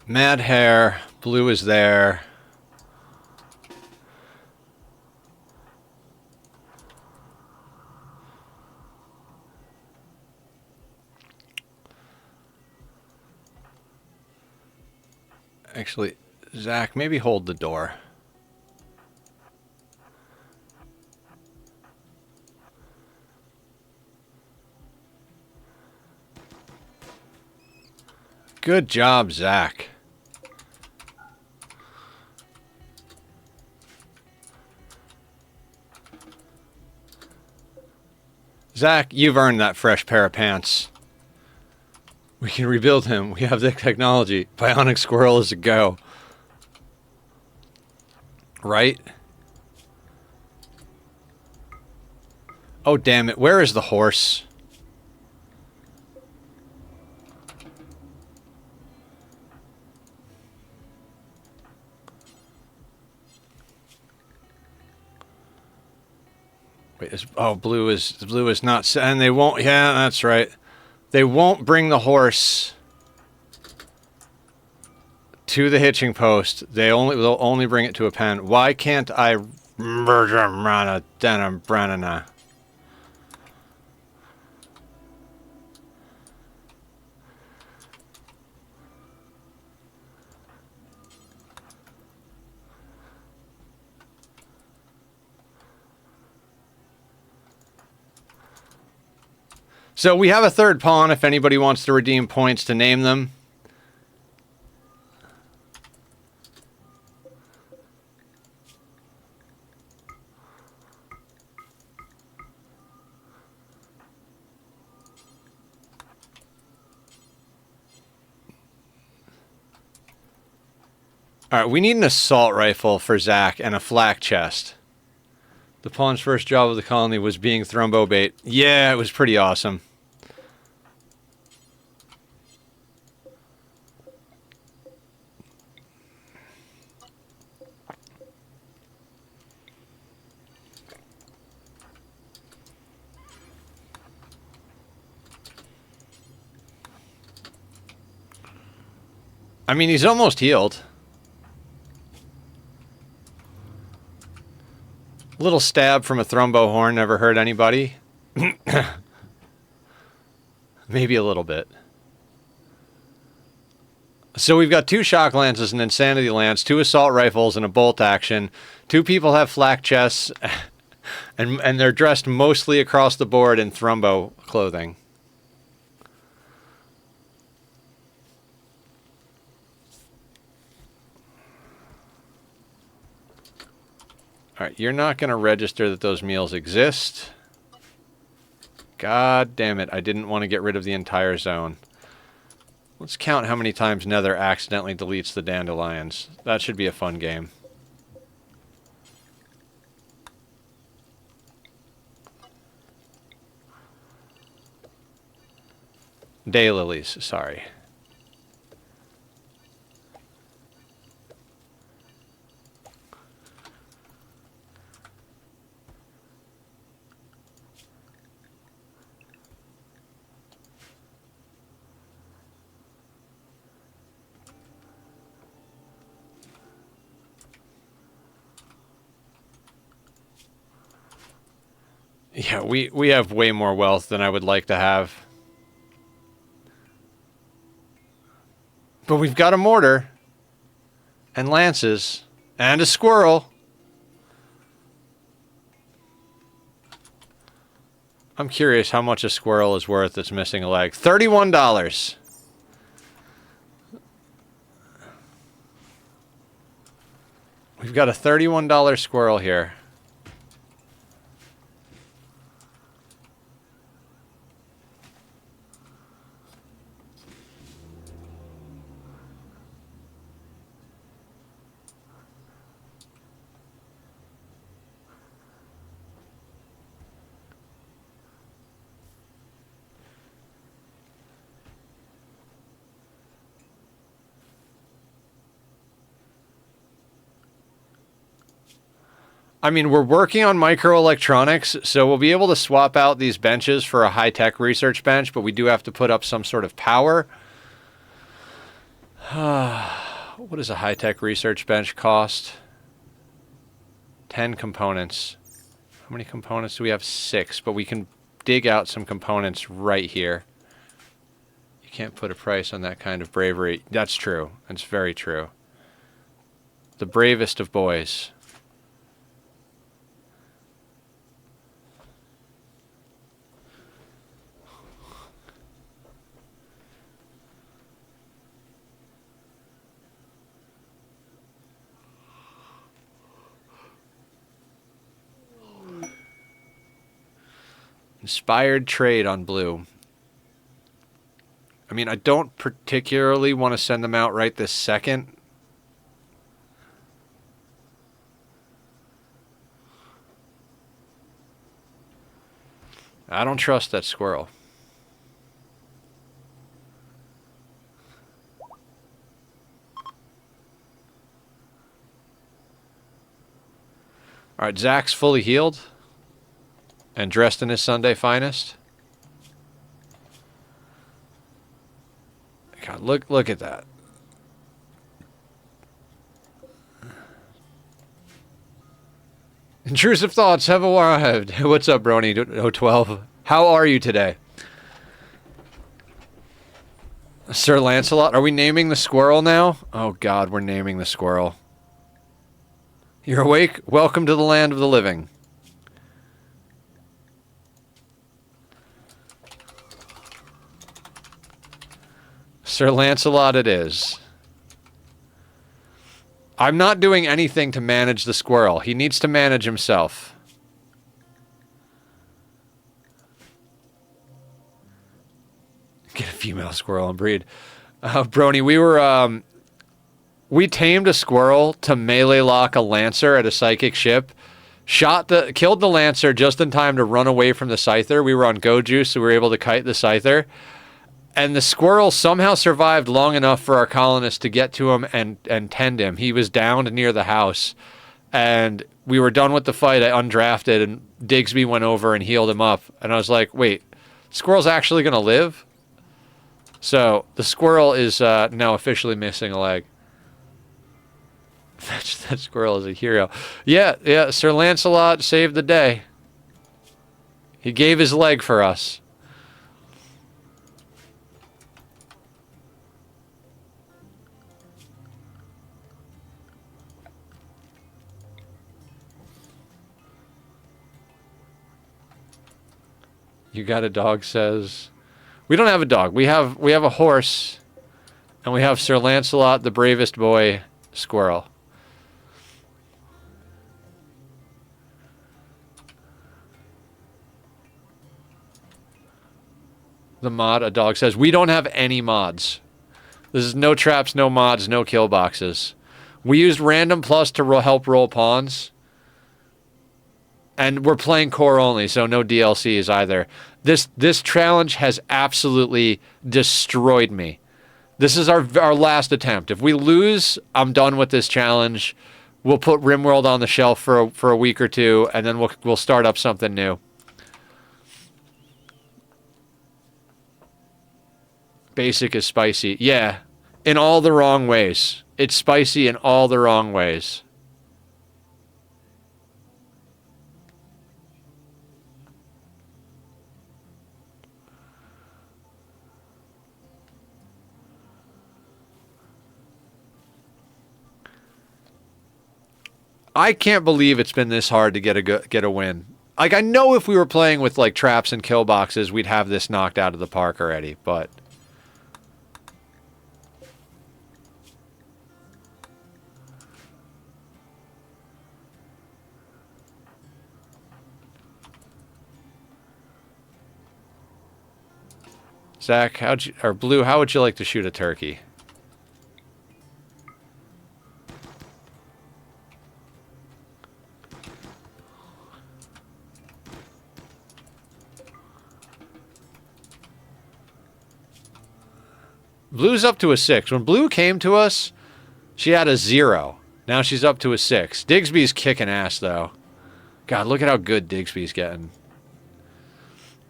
Mad hair. Blue is there. Actually, Zach, maybe hold the door. Good job, Zach. Zach, you've earned that fresh pair of pants. We can rebuild him. We have the technology. Bionic squirrel is a go. Right? Oh, damn it. Where is the horse? Wait, blue is not, and they won't. Yeah, that's right. They won't bring the horse to the hitching post. They'll only bring it to a pen. Why can't I? So we have a third pawn if anybody wants to redeem points to name them. All right, we need an assault rifle for Zach and a flak chest. The pawn's first job of the colony was being thrombo bait. Yeah, it was pretty awesome. I mean, he's almost healed. A little stab from a thrombo horn never hurt anybody. Maybe a little bit. So we've got 2 shock lances, an insanity lance, 2 assault rifles, and a bolt action. 2 people have flak chests, and they're dressed mostly across the board in thrombo clothing. All right, you're not going to register that those meals exist. God damn it, I didn't want to get rid of the entire zone. Let's count how many times Nether accidentally deletes the dandelions. That should be a fun game. Daylilies, sorry. Yeah, we have way more wealth than I would like to have. But we've got a mortar, and lances, and a squirrel. I'm curious how much a squirrel is worth that's missing a leg. $31. We've got a $31 squirrel here. I mean, we're working on microelectronics, so we'll be able to swap out these benches for a high-tech research bench, but we do have to put up some sort of power. What does a high-tech research bench cost? 10 components. How many components do we have? 6, but we can dig out some components right here. You can't put a price on that kind of bravery. That's true. That's very true. The bravest of boys. Inspired trade on blue. I mean, I don't particularly want to send them out right this second. I don't trust that squirrel. All right, Zach's fully healed. and dressed in his Sunday finest. God, look at that. Intrusive thoughts have arrived. What's up, Brony 012? How are you today? Sir Lancelot, are we naming the squirrel now? Oh God, we're naming the squirrel. You're awake? Welcome to the land of the living. Sir Lancelot it is. I'm not doing anything to manage the squirrel. He needs to manage himself. Get a female squirrel and breed. Brony, we tamed a squirrel to melee lock a lancer at a psychic ship. Killed the lancer just in time to run away from the scyther. We were on go juice, so we were able to kite the scyther. And the squirrel somehow survived long enough for our colonists to get to him and tend him. He was downed near the house. And we were done with the fight. I undrafted, and Digsby went over and healed him up. And I was like, wait, the squirrel's actually going to live? So the squirrel is now officially missing a leg. That squirrel is a hero. Yeah, Sir Lancelot saved the day. He gave his leg for us. You got a dog, says. We don't have a dog. We have a horse, and we have Sir Lancelot, the bravest boy, squirrel. The mod, a dog says, we don't have any mods. This is no traps, no mods, no kill boxes. We used random plus to help roll pawns. And we're playing core only, so no DLCs either. This challenge has absolutely destroyed me. This is our last attempt. If we lose, I'm done with this challenge. We'll put Rimworld on the shelf for a week or two, and then we'll start up something new. Basic is spicy. Yeah, in all the wrong ways. It's spicy in all the wrong ways. I can't believe it's been this hard to get a win. Like, I know if we were playing with like traps and kill boxes, we'd have this knocked out of the park already, but Zach, Blue, how would you like to shoot a turkey? Blue's up to a 6. When Blue came to us, she had a 0. Now she's up to a 6. Digsby's kicking ass, though. God, look at how good Digsby's getting.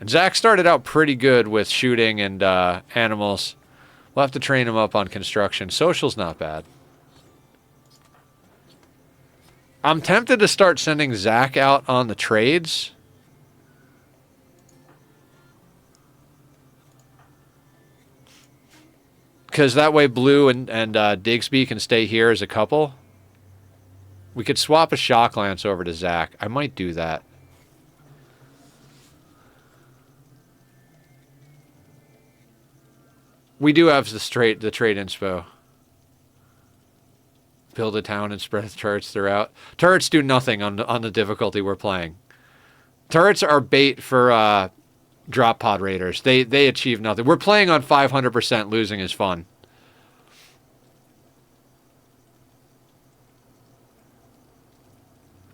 And Zach started out pretty good with shooting and animals. We'll have to train him up on construction. Social's not bad. I'm tempted to start sending Zach out on the trades. Because that way Blue and Digsby can stay here as a couple. We could swap a shock lance over to Zach. I might do that. We do have the trade inspo. Build a town and spread turrets throughout. Turrets do nothing on the difficulty we're playing. Turrets are bait for drop pod raiders. They achieve nothing. We're playing on 500%. Losing is fun.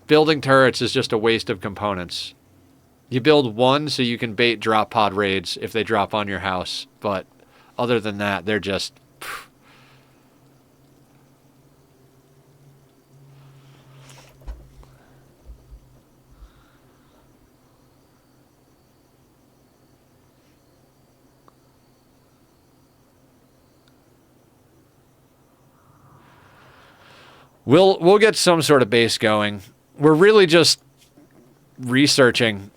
Building turrets is just a waste of components. You build one so you can bait drop pod raids if they drop on your house, but other than that, they're just... Pff. We'll get some sort of base going. We're really just researching.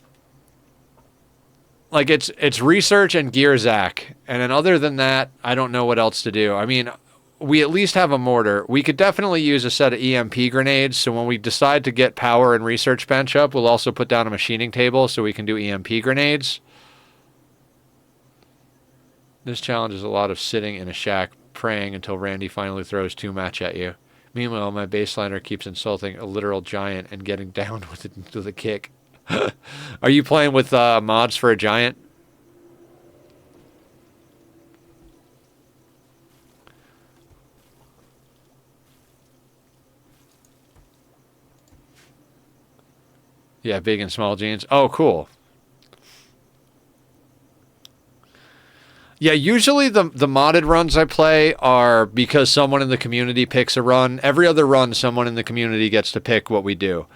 Like, it's research and gear Zach. And then other than that, I don't know what else to do. I mean, we at least have a mortar. We could definitely use a set of EMP grenades, so when we decide to get power and research bench up, we'll also put down a machining table so we can do EMP grenades. This challenge is a lot of sitting in a shack praying until Randy finally throws too much at you. Meanwhile, my baseliner keeps insulting a literal giant and getting down with a kick. Are you playing with mods for a giant? Yeah, big and small jeans. Oh, cool. Yeah, usually the modded runs I play are because someone in the community picks a run. Every other run, someone in the community gets to pick what we do.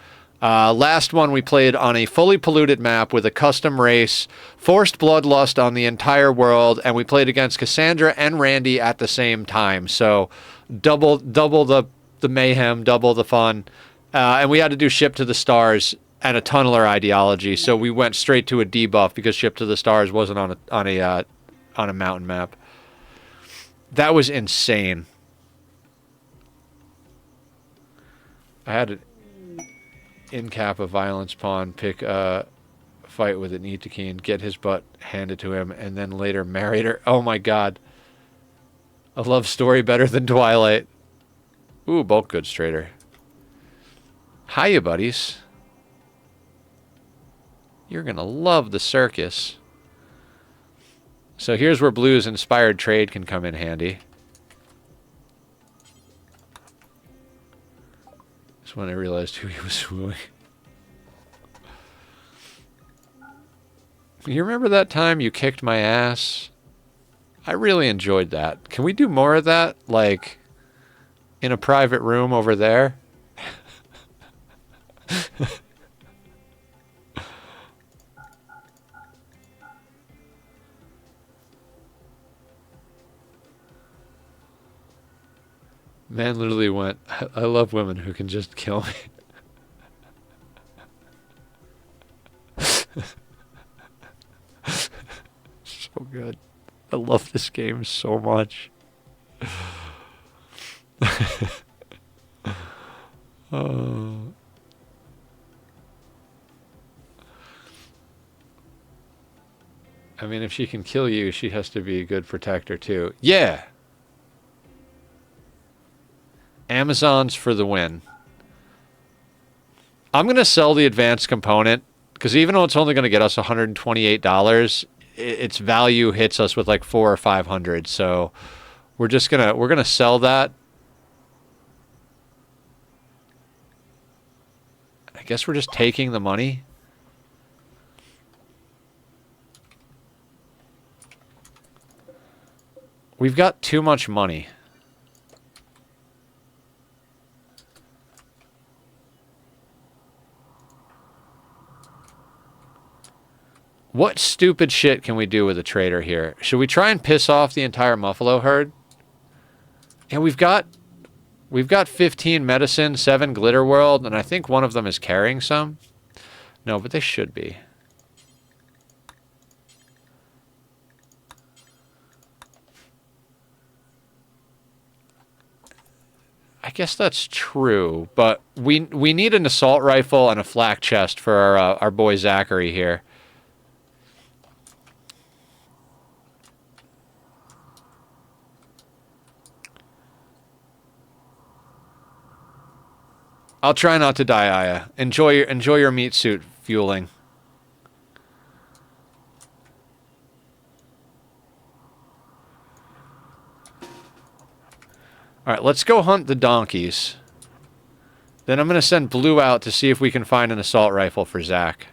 Last one we played on a fully polluted map with a custom race, forced bloodlust on the entire world, and we played against Cassandra and Randy at the same time. So double the mayhem, double the fun. And we had to do Ship to the Stars and a tunneler ideology, so we went straight to a debuff because Ship to the Stars wasn't on a mountain map. That was insane. I had an in-cap a violence pawn pick a fight with an Itakeen, get his butt handed to him, and then later married her. Oh my god. A love story better than Twilight. Ooh, bulk goods trader. Hiya, buddies. You're gonna love the circus. So here's where Blue's inspired trade can come in handy. That's when I realized who he was wooing. You remember that time you kicked my ass? I really enjoyed that. Can we do more of that? Like, in a private room over there? Man literally went, I love women who can just kill me. So good. I love this game so much. Oh. I mean, if she can kill you, she has to be a good protector too. Yeah! Amazons for the win. I'm going to sell the advanced component because even though it's only going to get us $128, its value hits us with like 400 or 500. So we're going to sell that. I guess we're just taking the money. We've got too much money. What stupid shit can we do with a trader here? Should we try and piss off the entire Muffalo herd? And we've got 15 medicine, 7 glitter world, and I think one of them is carrying some. No, but they should be. I guess that's true, but we need an assault rifle and a flak chest for our boy Zachary here. I'll try not to die, Aya. Enjoy your meat suit fueling. All right, let's go hunt the donkeys. Then I'm going to send Blue out to see if we can find an assault rifle for Zach.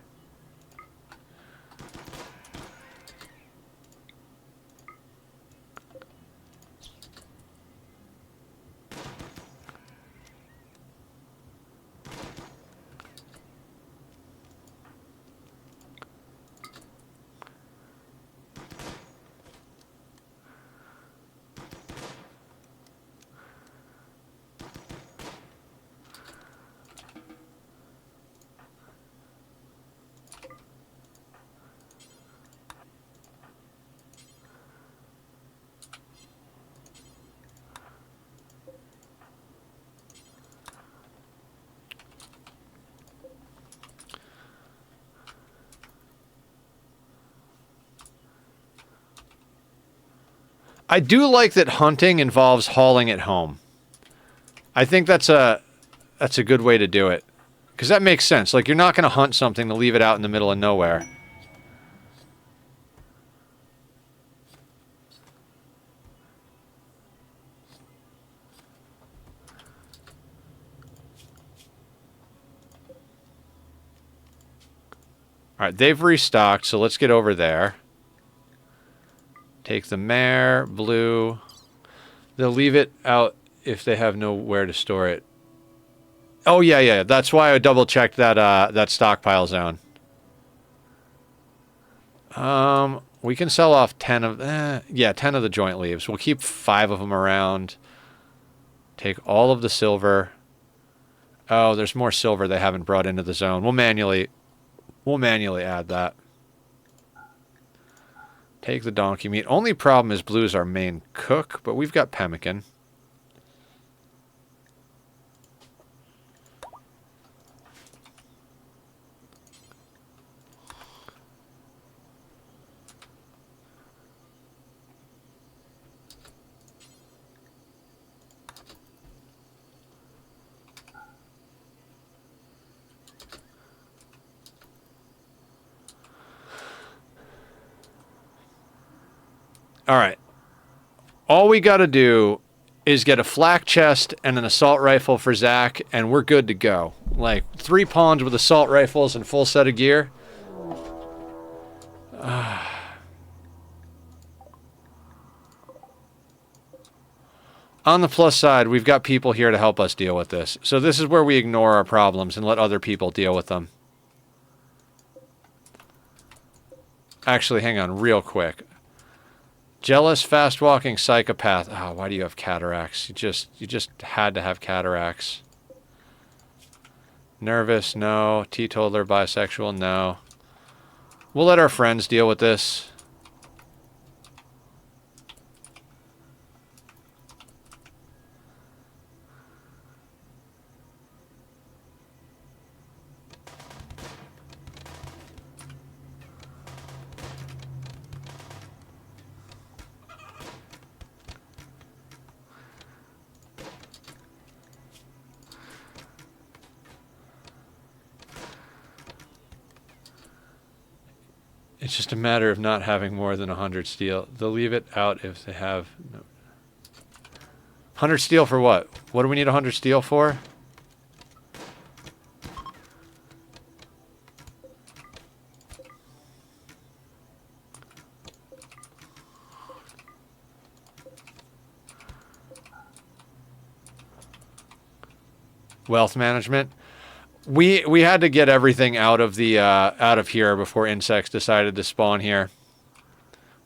I do like that hunting involves hauling it home. I think that's a good way to do it. Because that makes sense. Like, you're not going to hunt something to leave it out in the middle of nowhere. Alright, they've restocked, so let's get over there. Take the mare, blue. They'll leave it out if they have nowhere to store it. Oh, yeah. That's why I double-checked that stockpile zone. We can sell off 10 of... 10 of the joint leaves. We'll keep 5 of them around. Take all of the silver. Oh, there's more silver they haven't brought into the zone. We'll manually add that. Take the donkey meat. Only problem is blue's our main cook, but we've got pemmican. All right. All we got to do is get a flak chest and an assault rifle for Zach, and we're good to go. Like, 3 pawns with assault rifles and full set of gear. On the plus side, we've got people here to help us deal with this. So this is where we ignore our problems and let other people deal with them. Actually, hang on real quick. Jealous, fast-walking psychopath. Oh, why do you have cataracts? You just had to have cataracts. Nervous, no. Teetotaler, bisexual, no. We'll let our friends deal with this. It's just a matter of not having more than 100 steel. They'll leave it out if they have... No. 100 steel for what? What do we need 100 steel for? Wealth management. We had to get everything out of the out of here before insects decided to spawn here.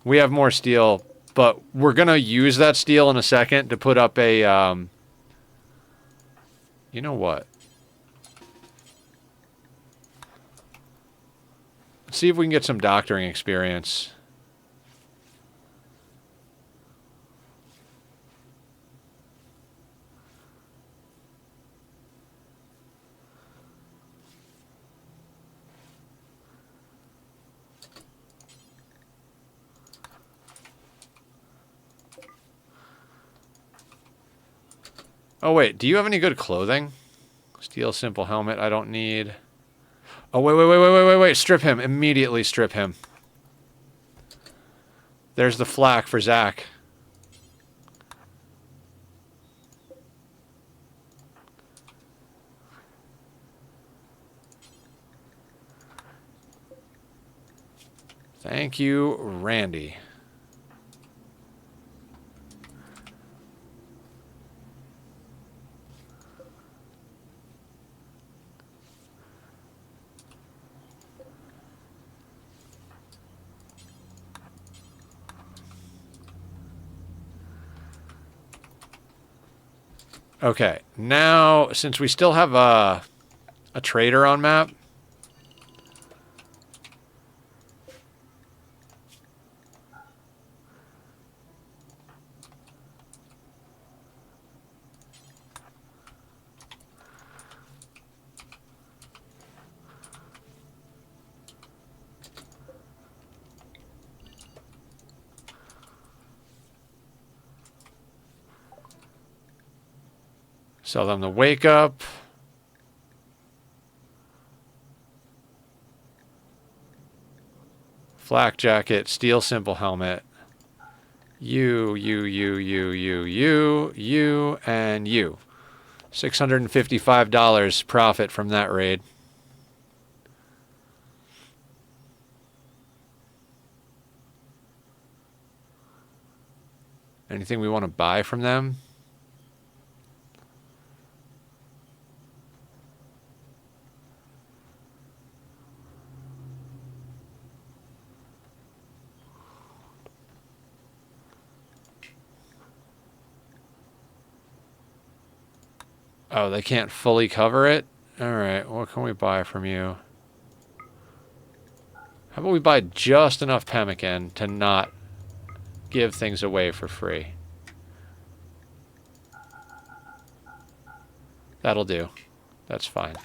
We have more steel, but we're gonna use that steel in a second to put up a you know what? Let's see if we can get some doctoring experience. Oh, wait. Do you have any good clothing? Steel simple helmet. I don't need... Oh, wait. Strip him. Immediately strip him. There's the flak for Zach. Thank you, Randy. Okay, now, since we still have a trader on map... Sell them the wake up. Flak jacket, steel simple helmet. You, and you. $655 profit from that raid. Anything we want to buy from them? Oh, they can't fully cover it? Alright, what can we buy from you? How about we buy just enough pemmican to not give things away for free? That'll do. That's fine.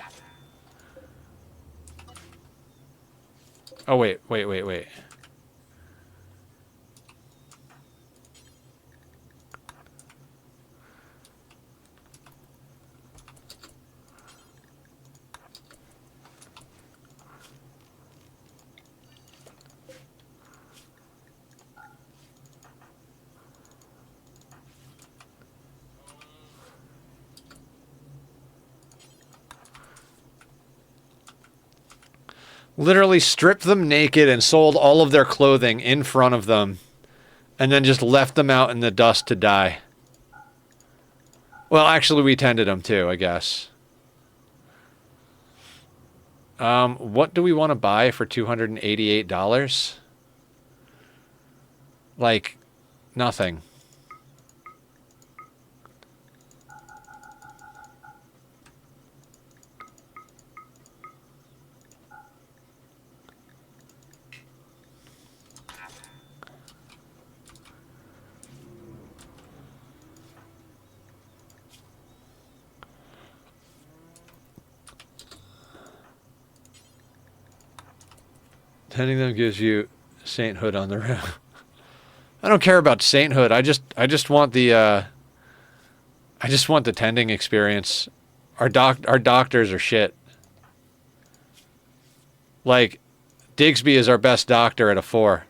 Oh, wait. Literally stripped them naked and sold all of their clothing in front of them, and then just left them out in the dust to die. Well, actually, we tended them too, I guess. What do we want to buy for $288? Like, nothing. Tending them gives you sainthood on the road. I don't care about sainthood. I just want the I just want the tending experience. Our doctors are shit. Like, Digsby is our best doctor at a 4.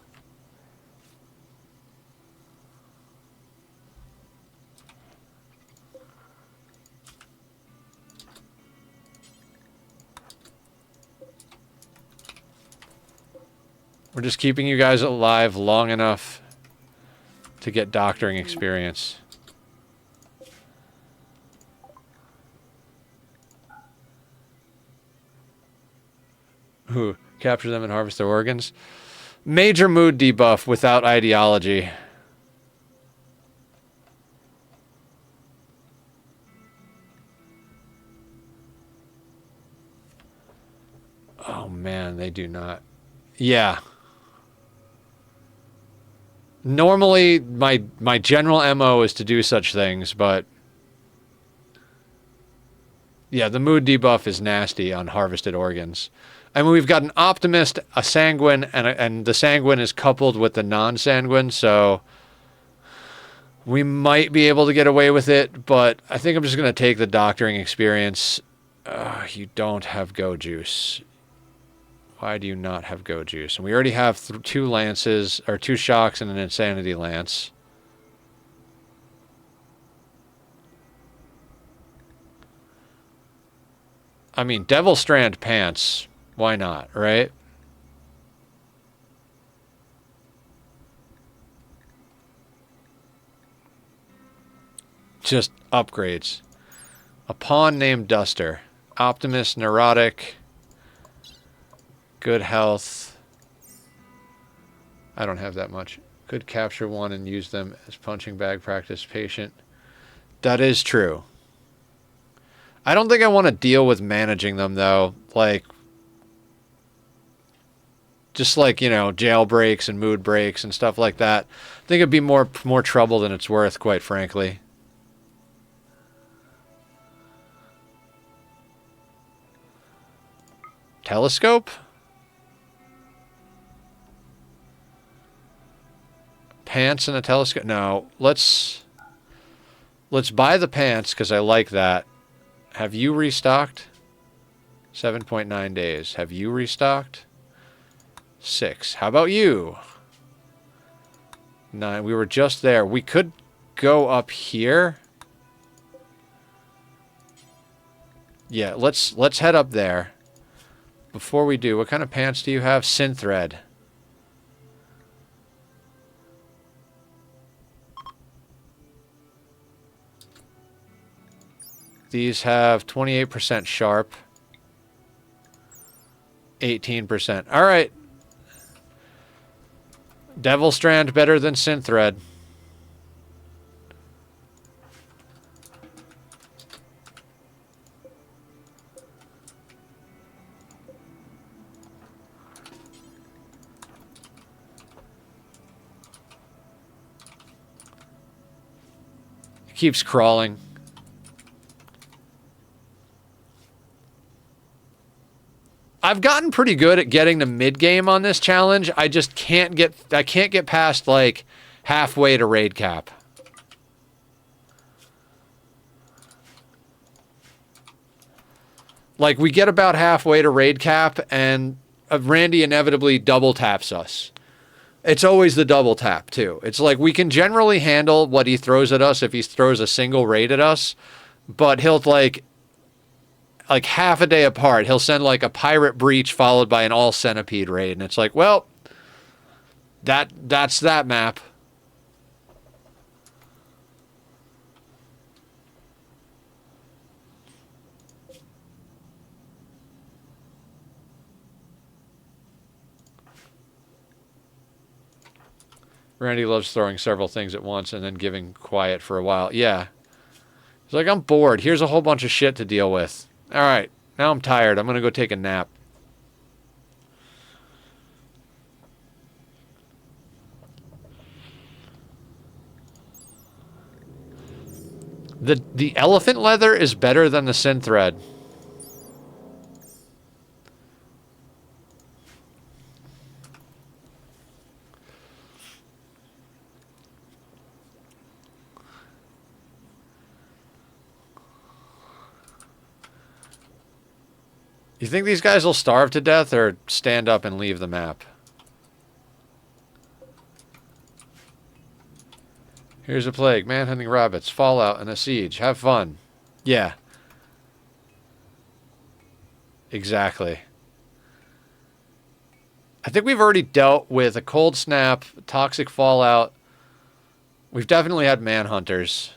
We're just keeping you guys alive long enough to get doctoring experience. Ooh, capture them and harvest their organs. Major mood debuff without ideology. Oh man, they do not. Yeah. Normally, my general MO is to do such things, but yeah, the mood debuff is nasty on harvested organs. I mean, we've got an optimist, a sanguine, and the sanguine is coupled with the non-sanguine, so we might be able to get away with it, but I think I'm just going to take the doctoring experience. You don't have go juice. Why do you not have go juice? And we already have 2 lances, or 2 shocks and an insanity lance. I mean, Devil Strand pants. Why not, right? Just upgrades. A pawn named Duster. Optimist, neurotic. Good health. I don't have that much. Could capture one and use them as punching bag practice. Patient. That is true. I don't think I want to deal with managing them, though. Like, just like, you know, jail breaks and mood breaks and stuff like that. I think it'd be more trouble than it's worth, quite frankly. Telescope? Pants and a telescope? No, let's let's buy the pants because I like that. Have you restocked? 7.9 days. Have you restocked? 6. How about you? 9. We were just there. We could go up here. Yeah, let's head up there. Before we do, what kind of pants do you have? Synthread. These have 28% sharp. 18%. All right. Devil Strand better than Synthread. It keeps crawling. I've gotten pretty good at getting to mid-game on this challenge. I just can't get past, like, halfway to raid cap. Like, we get about halfway to raid cap, and Randy inevitably double taps us. It's always the double tap, too. It's like, we can generally handle what he throws at us if he throws a single raid at us, but he'll, like half a day apart, he'll send like a pirate breach followed by an all centipede raid, and it's like, well, that's that map. Randy loves throwing several things at once and then giving quiet for a while. Yeah. He's like, I'm bored. Here's a whole bunch of shit to deal with. All right, now I'm tired. I'm going to go take a nap. The elephant leather is better than the synthread. You think these guys will starve to death or stand up and leave the map? Here's a plague. Manhunting rabbits. Fallout and a siege. Have fun. Yeah. Exactly. I think we've already dealt with a cold snap, toxic fallout. We've definitely had manhunters.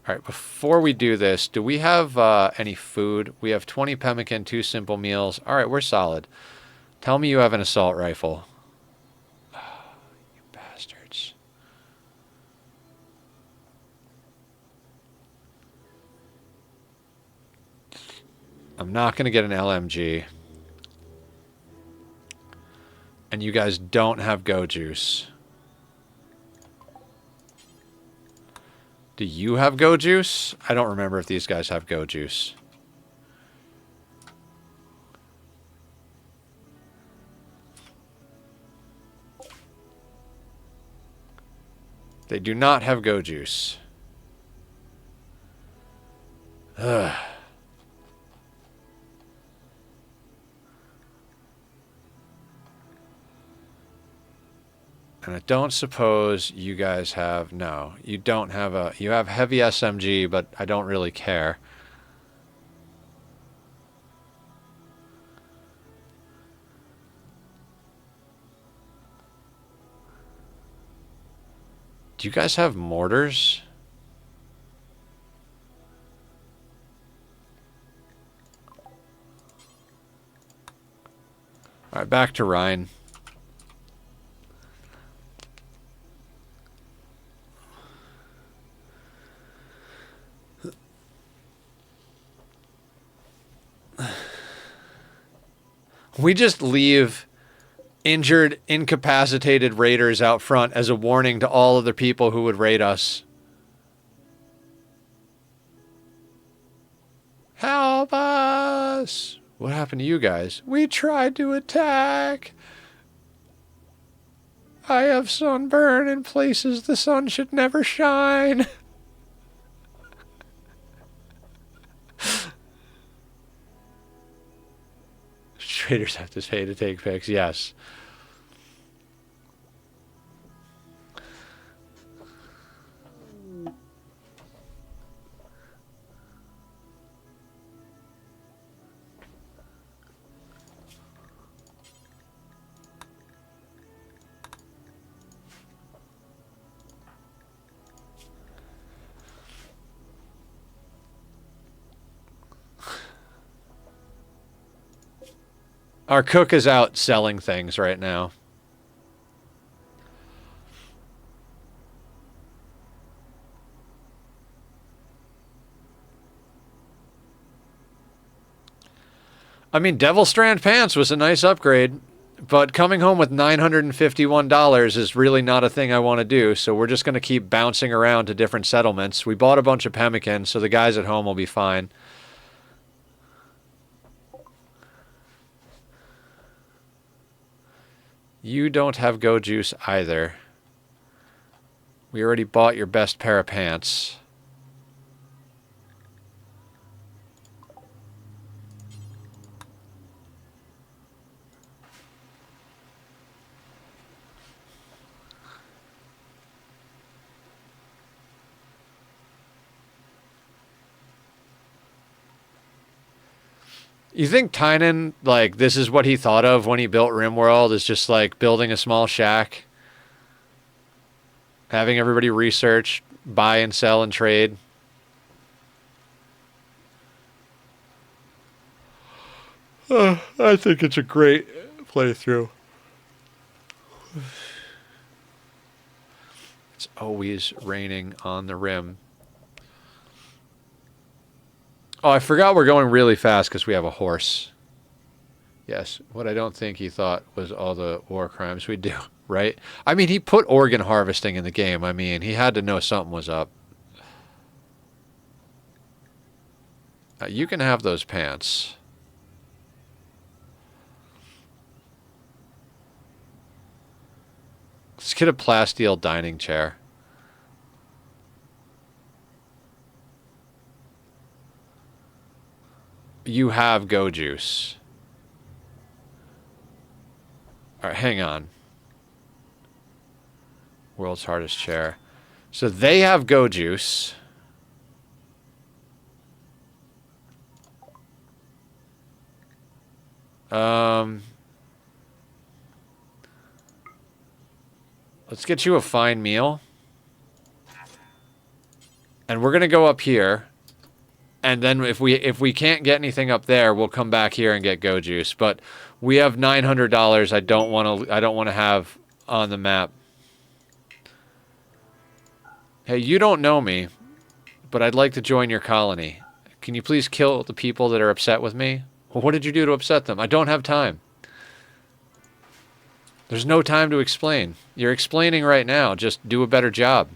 All right, before we do this, do we have any food? We have 20 pemmican, 2 simple meals. All right, we're solid. Tell me you have an assault rifle. Oh, you bastards. I'm not going to get an LMG. And you guys don't have Go Juice. Do you have Go Juice? I don't remember if these guys have Go Juice. They do not have Go Juice. Ugh. And I don't suppose you guys have... No, you don't have a... You have heavy SMG, but I don't really care. Do you guys have mortars? All right, back to Ryan. We just leave injured, incapacitated raiders out front as a warning to all other people who would raid us. Help us! What happened to you guys? We tried to attack. I have sunburn in places the sun should never shine. Traders have to pay to take pics. Yes. Our cook is out selling things right now. I mean, Devil Strand Pants was a nice upgrade, but coming home with $951 is really not a thing I want to do, so we're just going to keep bouncing around to different settlements. We bought a bunch of pemmican, so the guys at home will be fine. You don't have Go Juice either. We already bought your best pair of pants. You think Tynan, like, this is what he thought of when he built Rimworld, is just, like, building a small shack, having everybody research, buy and sell and trade? I think it's a great playthrough. It's always raining on the rim. Oh, I forgot we're going really fast because we have a horse. Yes, what I don't think he thought was all the war crimes we do, right? I mean, he put organ harvesting in the game. I mean, he had to know something was up. You can have those pants. Let's get a plasteel dining chair. You have Go Juice. All right, hang on. World's hardest chair. So they have Go Juice. Let's get you a fine meal. And we're going to go up here. And then if we can't get anything up there, we'll come back here and get Go Juice. But we have $900 I don't want to have on the map. Hey, you don't know me, but I'd like to join your colony. Can you please kill the people that are upset with me? Well, what did you do to upset them? I don't have time. There's no time to explain. You're explaining right now. Just do a better job.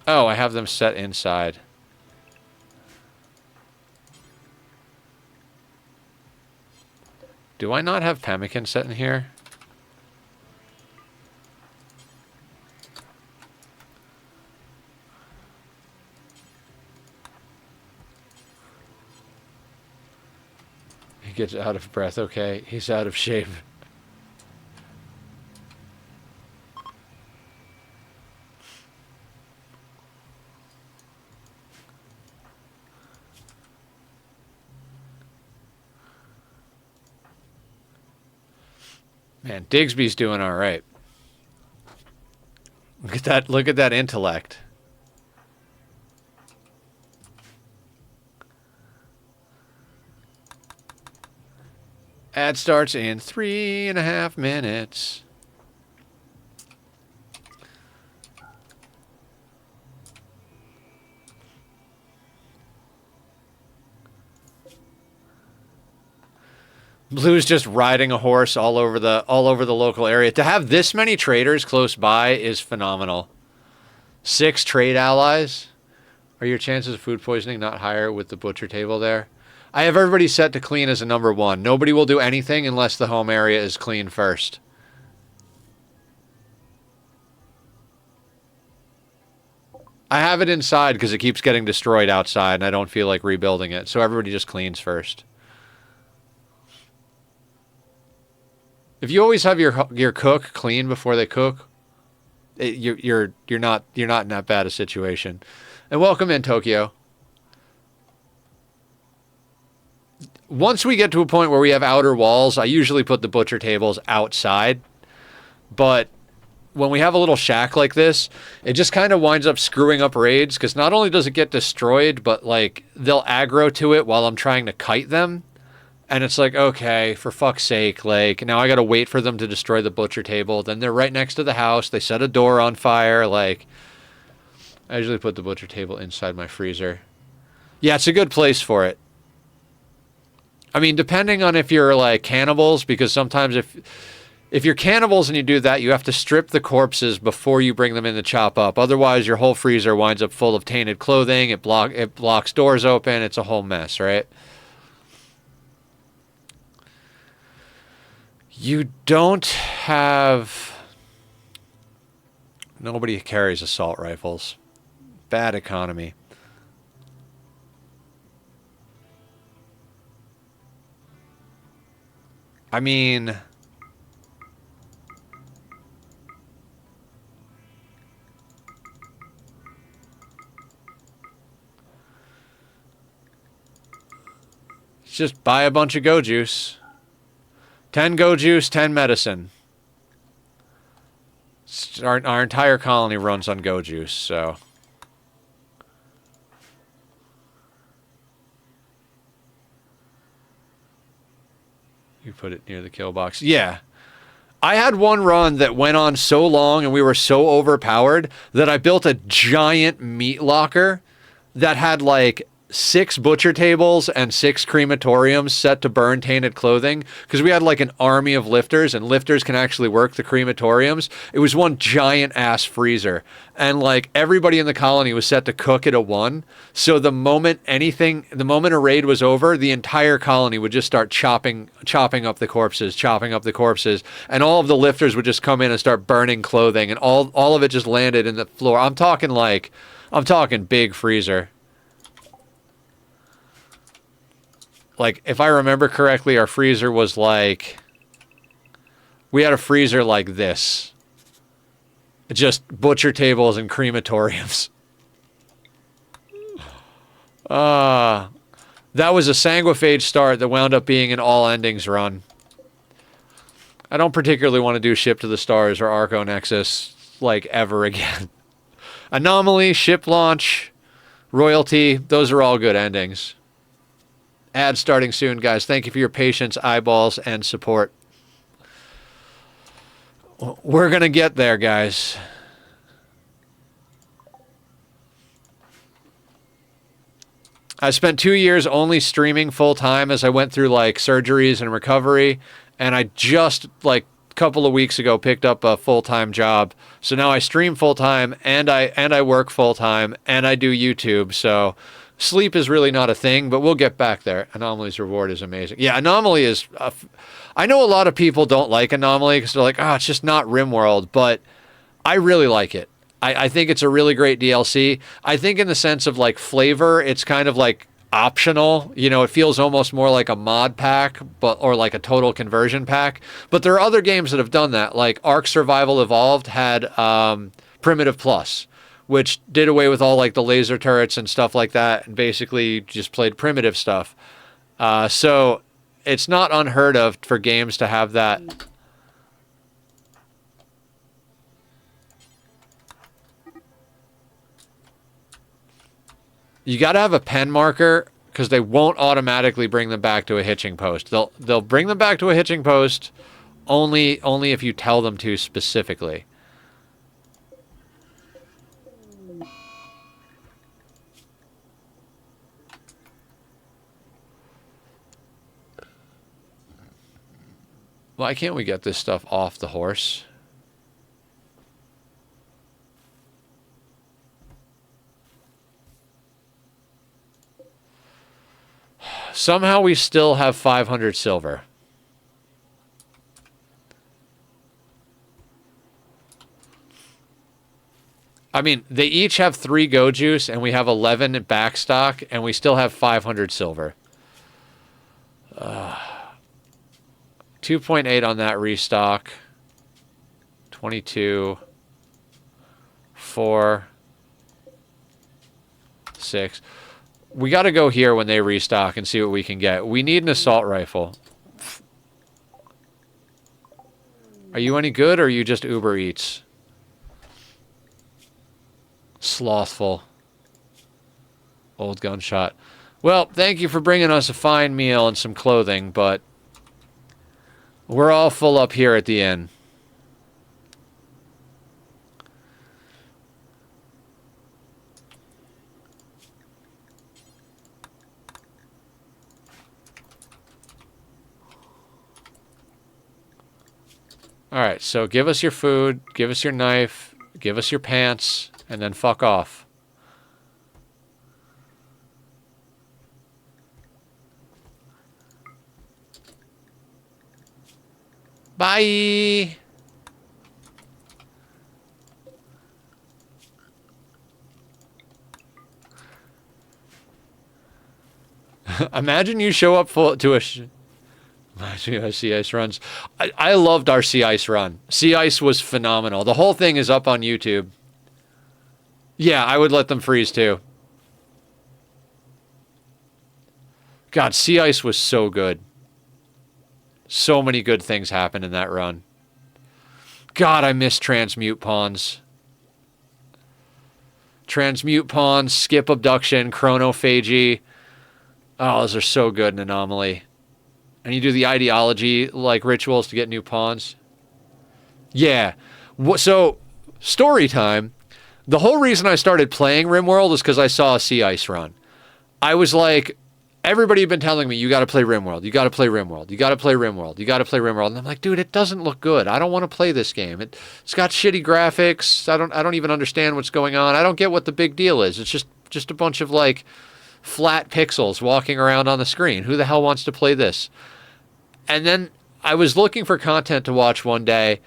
Oh, I have them set inside. Do I not have pemmican set in here? He gets out of breath, okay. He's out of shape. Man, Digsby's doing all right. Look at that intellect. Ad starts in 3.5 minutes. Blue's just riding a horse all over the local area. To have this many traders close by is phenomenal. 6 trade allies. Are your chances of food poisoning not higher with the butcher table there? I have everybody set to clean as a number 1. Nobody will do anything unless the home area is clean first. I have it inside because it keeps getting destroyed outside and I don't feel like rebuilding it. So everybody just cleans first. If you always have your cook clean before they cook, you're not in that bad a situation. And welcome in, Tokyo. Once we get to a point where we have outer walls, I usually put the butcher tables outside. But when we have a little shack like this, it just kind of winds up screwing up raids, because not only does it get destroyed, but like they'll aggro to it while I'm trying to kite them. And it's like, okay, for fuck's sake, like now I got to wait for them to destroy the butcher table. Then they're right next to the house. They set a door on fire. Like, I usually put the butcher table inside my freezer. Yeah, it's a good place for it. I mean, depending on if you're like cannibals, because sometimes if you're cannibals and you do that, you have to strip the corpses before you bring them in to chop up. Otherwise, your whole freezer winds up full of tainted clothing. It blocks doors open. It's a whole mess, right? You don't have... Nobody carries assault rifles. Bad economy. I mean... just buy a bunch of go juice. 10 go juice, 10 medicine. Our entire colony runs on go juice, so... You put it near the kill box. Yeah. I had one run that went on so long and we were so overpowered that I built a giant meat locker that had like 6 butcher tables and 6 crematoriums set to burn tainted clothing, because we had like an army of lifters, and lifters can actually work the crematoriums. It was one giant ass freezer, and like everybody in the colony was set to cook at a 1. So the moment a raid was over, the entire colony would just start chopping up the corpses, and all of the lifters would just come in and start burning clothing, and all of it just landed in the floor. I'm talking big freezer. Like, if I remember correctly, our freezer was like... We had a freezer like this. Just butcher tables and crematoriums. That was a sanguiphage start that wound up being an all endings run. I don't particularly want to do Ship to the Stars or Arco Nexus, like, ever again. Anomaly, Ship Launch, Royalty, those are all good endings. Ad starting soon, guys. Thank you for your patience, eyeballs, and support. We're going to get there, guys. I spent 2 years only streaming full-time as I went through, like, surgeries and recovery, and I just, like, a couple of weeks ago picked up a full-time job. So now I stream full-time, and I work full-time, and I do YouTube, so... Sleep is really not a thing, but we'll get back there. Anomaly's reward is amazing. Yeah, Anomaly is... I know a lot of people don't like Anomaly because they're like, it's just not Rimworld, but I really like it. I think it's a really great DLC. I think in the sense of, like, flavor, it's kind of, like, optional. You know, it feels almost more like a mod pack, or like a total conversion pack. But there are other games that have done that. Like, Ark Survival Evolved had Primitive Plus, which did away with all like the laser turrets and stuff like that, and basically just played primitive stuff. So it's not unheard of for games to have that. You got to have a pen marker, because they won't automatically bring them back to a hitching post. They'll bring them back to a hitching post only if you tell them to specifically. Why can't we get this stuff off the horse? Somehow we still have 500 silver. I mean, they each have 3 go juice, and we have 11 in back stock, and we still have 500 silver. 2.8 on that restock. 22. 4. 6. We got to go here when they restock and see what we can get. We need an assault rifle. Are you any good, or are you just Uber Eats? Slothful. Old gunshot. Well, thank you for bringing us a fine meal and some clothing, but we're all full up here at the inn. Alright, so give us your food, give us your knife, give us your pants, and then fuck off. Bye! Imagine you show up to a... Sea Ice runs. I loved our Sea Ice run. Sea Ice was phenomenal. The whole thing is up on YouTube. Yeah, I would let them freeze too. God, Sea Ice was so good. So many good things happened in that run. God, I miss transmute pawns. Transmute pawns, skip abduction, chronophagy. Oh, those are so good in Anomaly. And you do the ideology, like, rituals to get new pawns. Yeah. So, story time. The whole reason I started playing Rimworld is because I saw a Sea Ice run. I was like, everybody had been telling me, you got to play Rimworld, you got to play Rimworld, you got to play Rimworld, you got to play Rimworld. And I'm like, dude, it doesn't look good. I don't want to play this game. It's got shitty graphics. I don't even understand what's going on. I don't get what the big deal is. It's just a bunch of, like, flat pixels walking around on the screen. Who the hell wants to play this? And then I was looking for content to watch one day,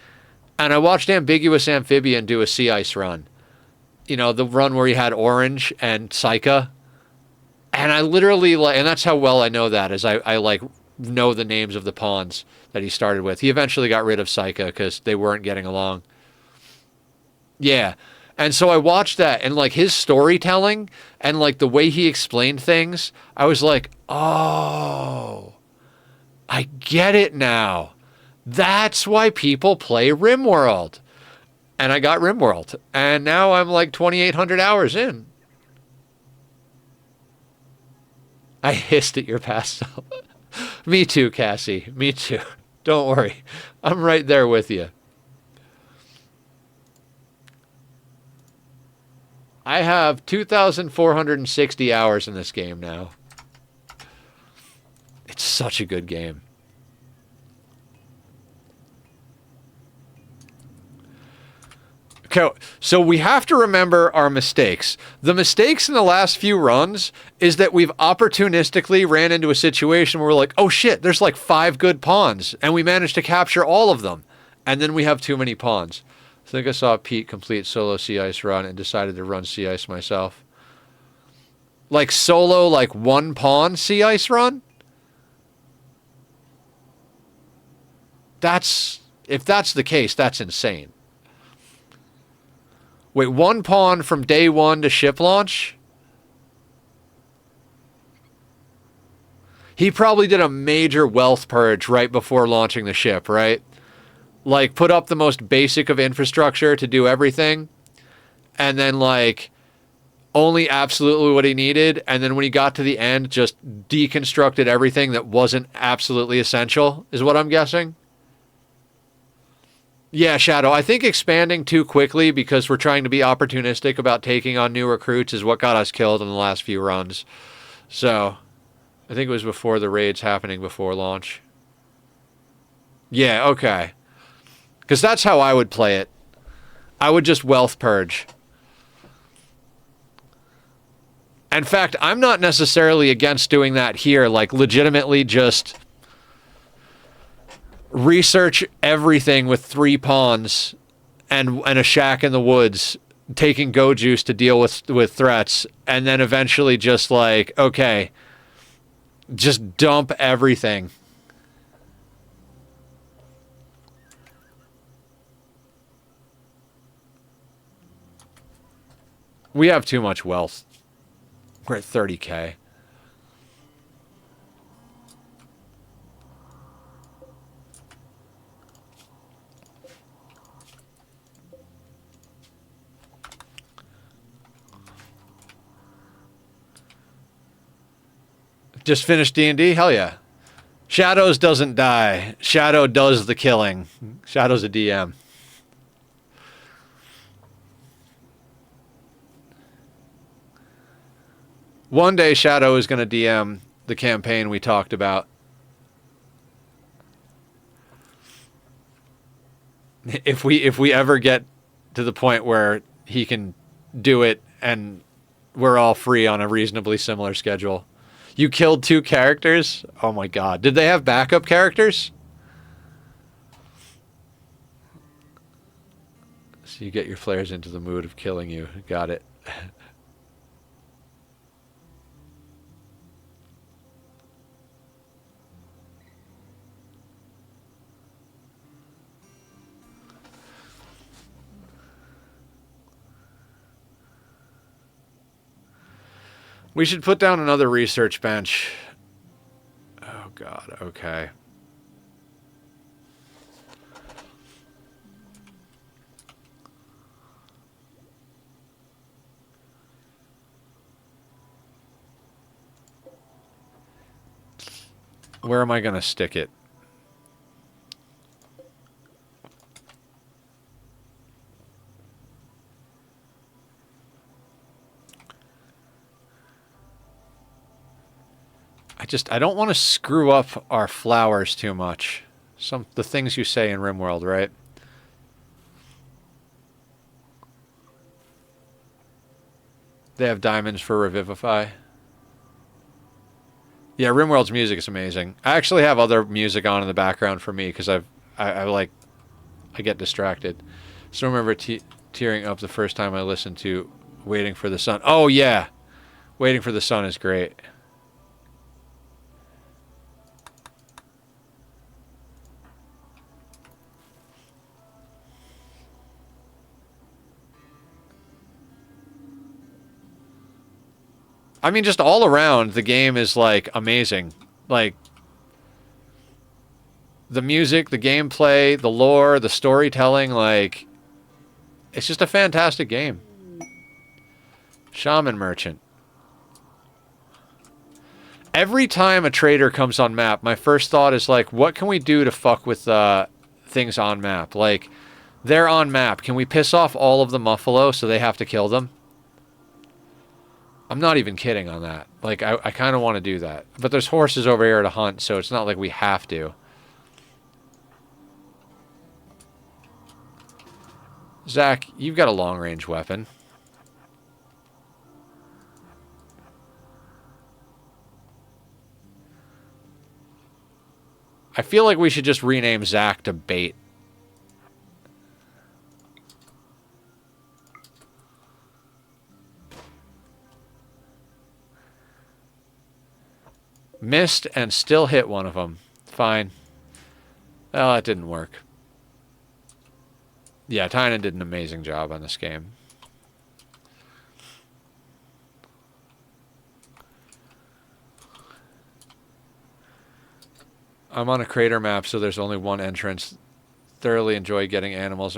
and I watched Ambiguous Amphibian do a Sea Ice run. You know, the run where he had Orange and Psycha. And I literally, like, and that's how well I know that, is I like, know the names of the pawns that he started with. He eventually got rid of Psycha because they weren't getting along. Yeah. And so I watched that, and, like, his storytelling and, like, the way he explained things, I was like, oh... I get it now. That's why people play Rimworld. And I got Rimworld. And now I'm like 2,800 hours in. I hissed at your pastel. Me too, Cassie. Me too. Don't worry. I'm right there with you. I have 2,460 hours in this game now. It's such a good game. Okay, so we have to remember our mistakes. The mistakes in the last few runs is that we've opportunistically ran into a situation where we're like, oh shit, there's like 5 good pawns, and we managed to capture all of them. And then we have too many pawns. I think I saw Pete complete solo Sea Ice run and decided to run Sea Ice myself. Like solo, like 1 pawn Sea Ice run? If that's the case, that's insane. Wait, 1 pawn from day 1 to ship launch? He probably did a major wealth purge right before launching the ship, right? Like, put up the most basic of infrastructure to do everything, and then, like, only absolutely what he needed, and then when he got to the end, just deconstructed everything that wasn't absolutely essential, is what I'm guessing. Yeah, Shadow, I think expanding too quickly because we're trying to be opportunistic about taking on new recruits is what got us killed in the last few runs. So, I think it was before the raids happening before launch. Yeah, okay. Because that's how I would play it. I would just wealth purge. In fact, I'm not necessarily against doing that here. Like, legitimately just research everything with 3 pawns and a shack in the woods, taking go juice to deal with threats, and then eventually just like, okay, just dump everything. We have too much wealth. We're at 30K. Just finished D&D? Hell yeah. Shadows doesn't die. Shadow does the killing. Shadow's a DM. One day Shadow is going to DM the campaign we talked about. If we ever get to the point where he can do it and we're all free on a reasonably similar schedule. You killed 2 characters? Oh my god. Did they have backup characters? So you get your flares into the mood of killing you. Got it. We should put down another research bench. Oh god, okay. Where am I going to stick it? I don't want to screw up our flowers too much. The things you say in Rimworld, right? They have diamonds for Revivify. Yeah, Rimworld's music is amazing. I actually have other music on in the background for me because I get distracted. So I remember tearing up the first time I listened to Waiting for the Sun. Oh yeah, Waiting for the Sun is great. I mean, just all around, the game is, like, amazing. Like, the music, the gameplay, the lore, the storytelling, like, it's just a fantastic game. Shaman Merchant. Every time a trader comes on map, my first thought is, like, what can we do to fuck with things on map? Like, they're on map. Can we piss off all of the Muffalo so they have to kill them? I'm not even kidding on that. Like, I kind of want to do that. But there's horses over here to hunt, so it's not like we have to. Zach, you've got a long-range weapon. I feel like we should just rename Zach to Bait. Missed and still hit one of them. Fine. Well, that didn't work. Yeah, Tynan did an amazing job on this game. I'm on a crater map, so there's only one entrance. Thoroughly enjoy getting animals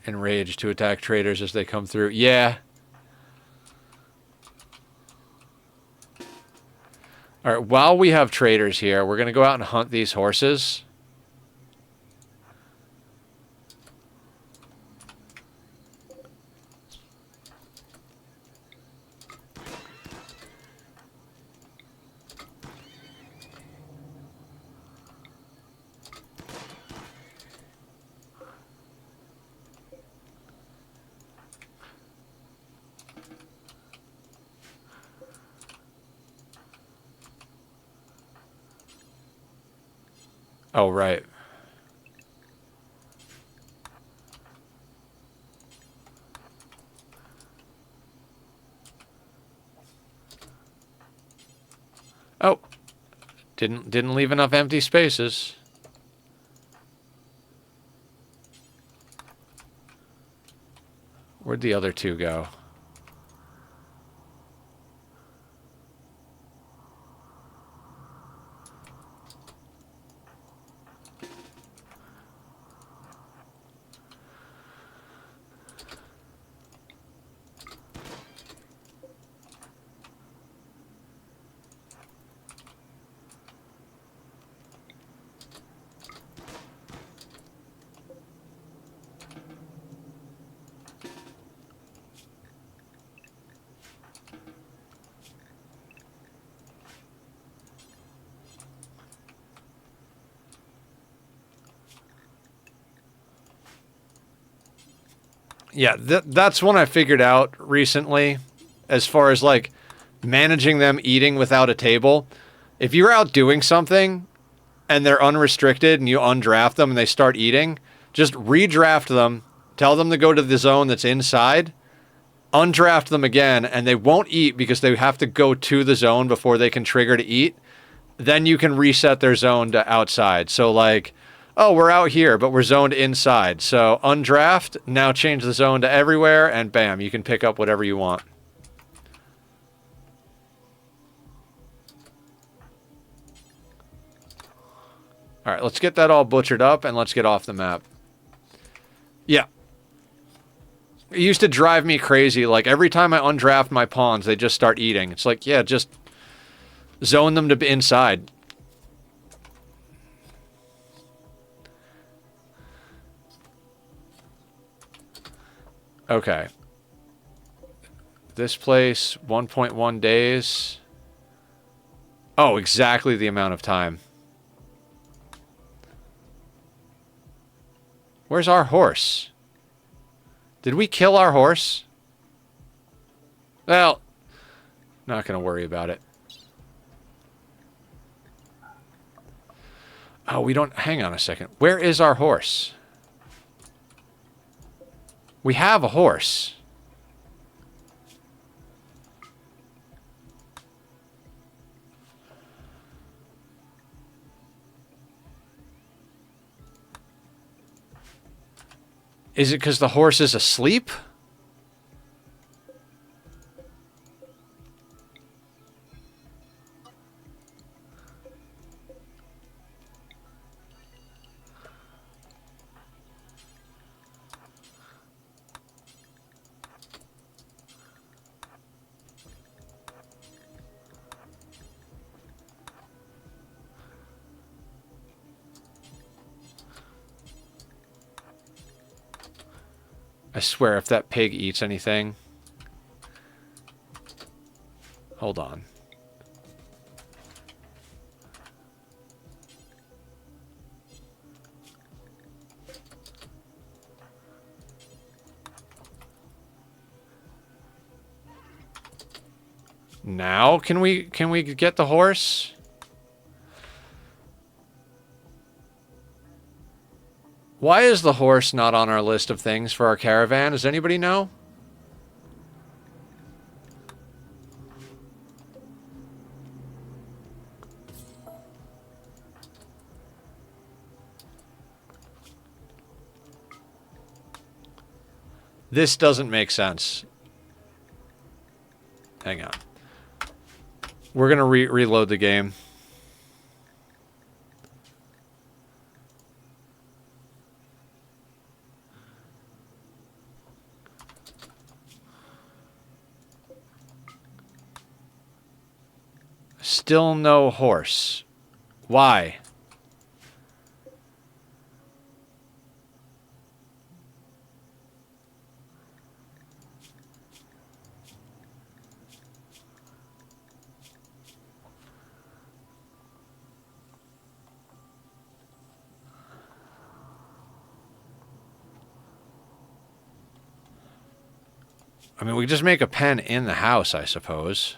enraged to attack traders as they come through. Yeah. All right, while we have traders here, we're going to go out and hunt these horses. Oh, right. Oh, didn't leave enough empty spaces. Where'd the other two go? Yeah, that's one I figured out recently as far as like managing them eating without a table. If you're out doing something and they're unrestricted and you undraft them and they start eating, just redraft them, tell them to go to the zone that's inside, undraft them again, and they won't eat because they have to go to the zone before they can trigger to eat. Then you can reset their zone to outside. So like, oh, we're out here, but we're zoned inside. So undraft, now change the zone to everywhere, and bam, you can pick up whatever you want. All right, let's get that all butchered up, and let's get off the map. Yeah. It used to drive me crazy. Like, every time I undraft my pawns, they just start eating. It's like, yeah, just zone them to be inside. Okay. This place, 1.1 days. Oh, exactly the amount of time. Where's our horse? Did we kill our horse? Well, not going to worry about it. Oh, we don't... Hang on a second. Where is our horse? We have a horse. Is it because the horse is asleep? I swear, if that pig eats anything... Hold on. Now, can we get the horse? Why is the horse not on our list of things for our caravan? Does anybody know? This doesn't make sense. Hang on. We're going to reload the game. Still no horse. Why? I mean, we just make a pen in the house, I suppose.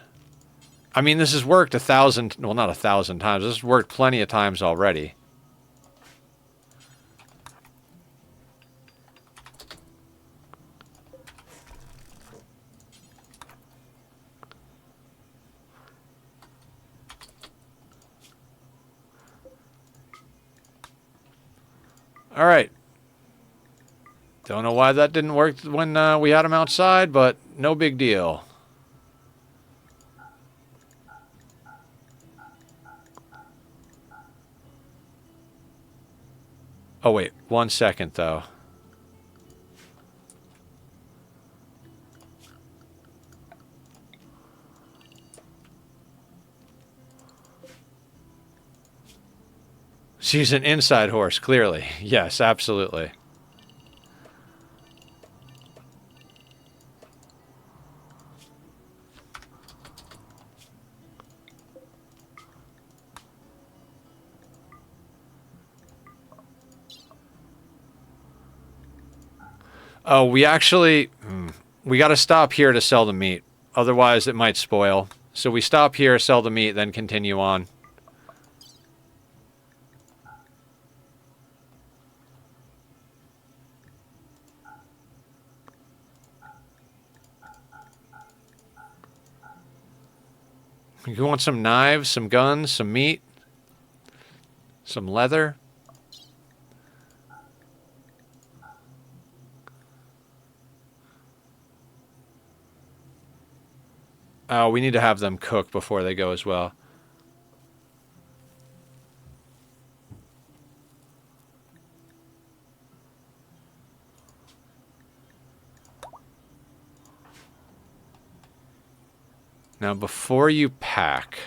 I mean, this has worked 1,000... Well, not 1,000 times. This has worked plenty of times already. All right. Don't know why that didn't work when we had him outside, but no big deal. Oh, wait. 1 second, though. She's an inside horse, clearly. Yes, absolutely. Oh, we actually... we got to stop here to sell the meat. Otherwise, it might spoil. So we stop here, sell the meat, then continue on. You want some knives, some guns, some meat, some leather? Oh, we need to have them cook before they go as well. Now, before you pack...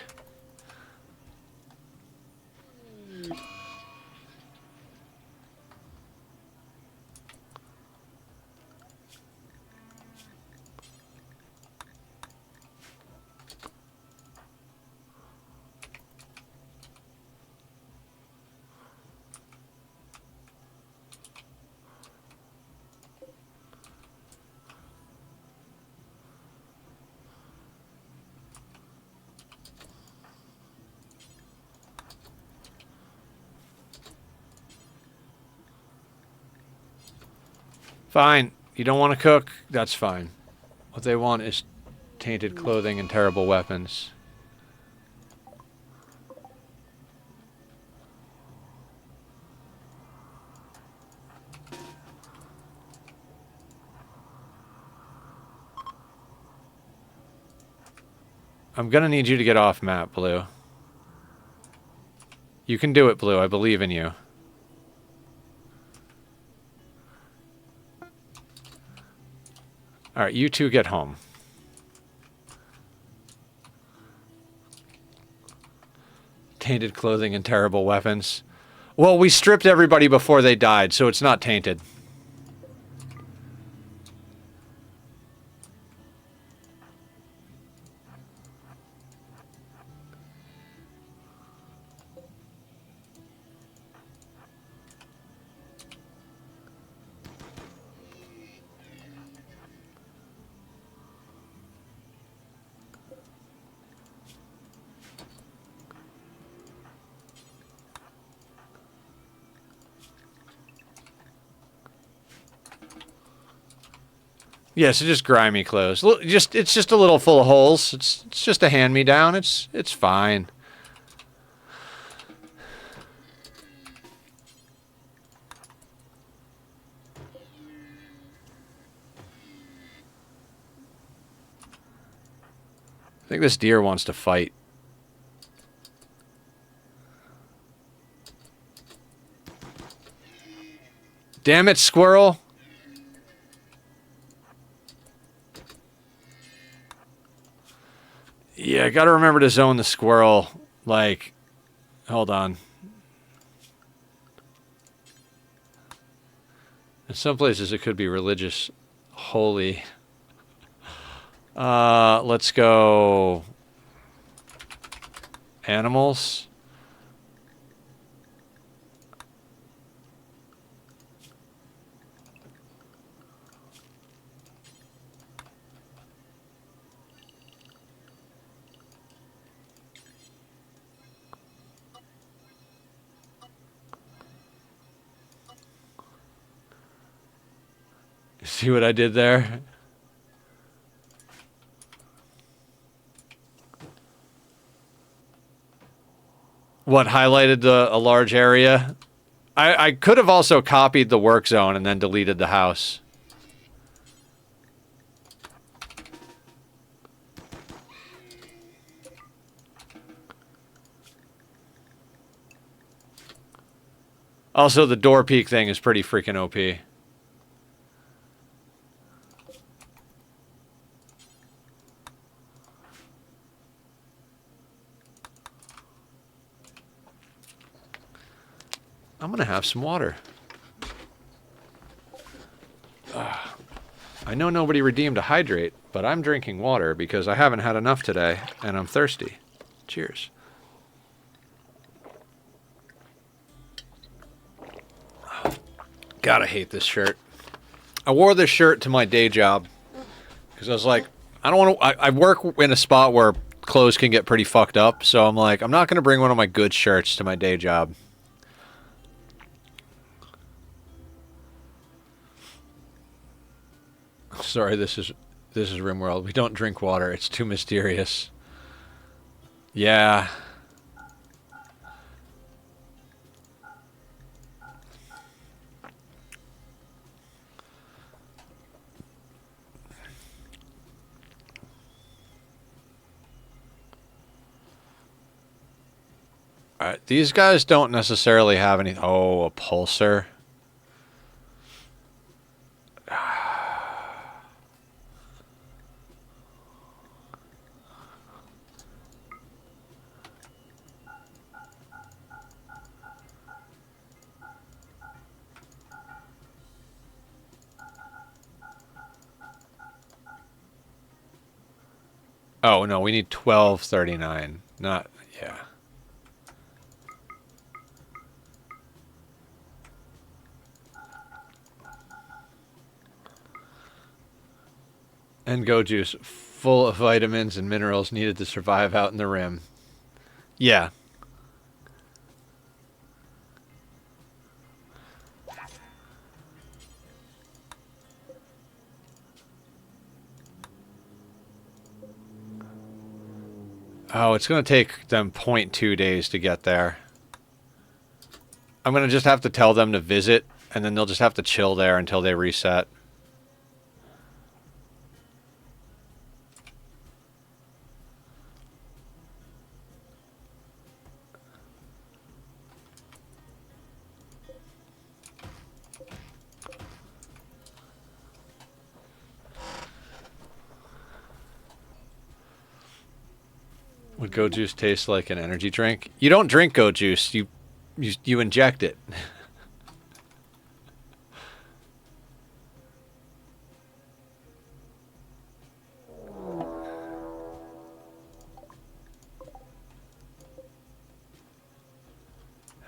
Fine. You don't want to cook? That's fine. What they want is tainted clothing and terrible weapons. I'm gonna need you to get off map, Blue. You can do it, Blue. I believe in you. Alright, you two get home. Tainted clothing and terrible weapons. Well, we stripped everybody before they died, so it's not tainted. Yeah, so just grimy clothes. It's just a little full of holes. It's just a hand-me-down. It's fine. I think this deer wants to fight. Damn it, squirrel! Yeah, I gotta remember to zone the squirrel. Like, hold on. In some places it could be religious, holy. Let's go... animals. See what I did there? What, highlighted a large area? I could have also copied the work zone and then deleted the house. Also, the door peak thing is pretty freaking OP. I'm gonna have some water. I know nobody redeemed a hydrate, but I'm drinking water because I haven't had enough today, and I'm thirsty. Cheers. God, I hate this shirt. I wore this shirt to my day job because I was like, I don't want to. I work in a spot where clothes can get pretty fucked up, so I'm like, I'm not going to bring one of my good shirts to my day job. Sorry, this is Rimworld. We don't drink water. It's too mysterious. Yeah. Alright, these guys don't necessarily have any... Oh, a pulsar. Oh, no, we need 1239. Not... Yeah. And go juice, full of vitamins and minerals needed to survive out in the rim. Yeah. Oh, it's going to take them 0.2 days to get there. I'm going to just have to tell them to visit, and then they'll just have to chill there until they reset. Would Go Juice taste like an energy drink? You don't drink Go Juice. You inject it.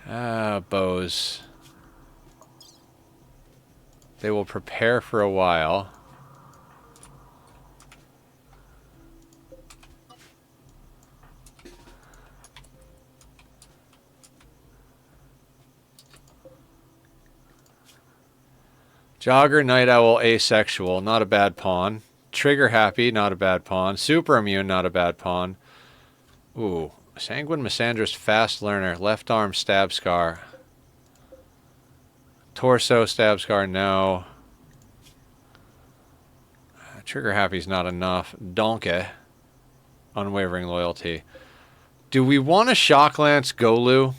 Ah, bows. They will prepare for a while. Jogger, Night Owl, Asexual, not a bad pawn. Trigger Happy, not a bad pawn. Super Immune, not a bad pawn. Ooh, Sanguine Misandrist, Fast Learner, Left Arm, Stab Scar. Torso, Stab Scar, no. Trigger Happy's not enough. Donkey, Unwavering Loyalty. Do we want a Shock Lance Golu?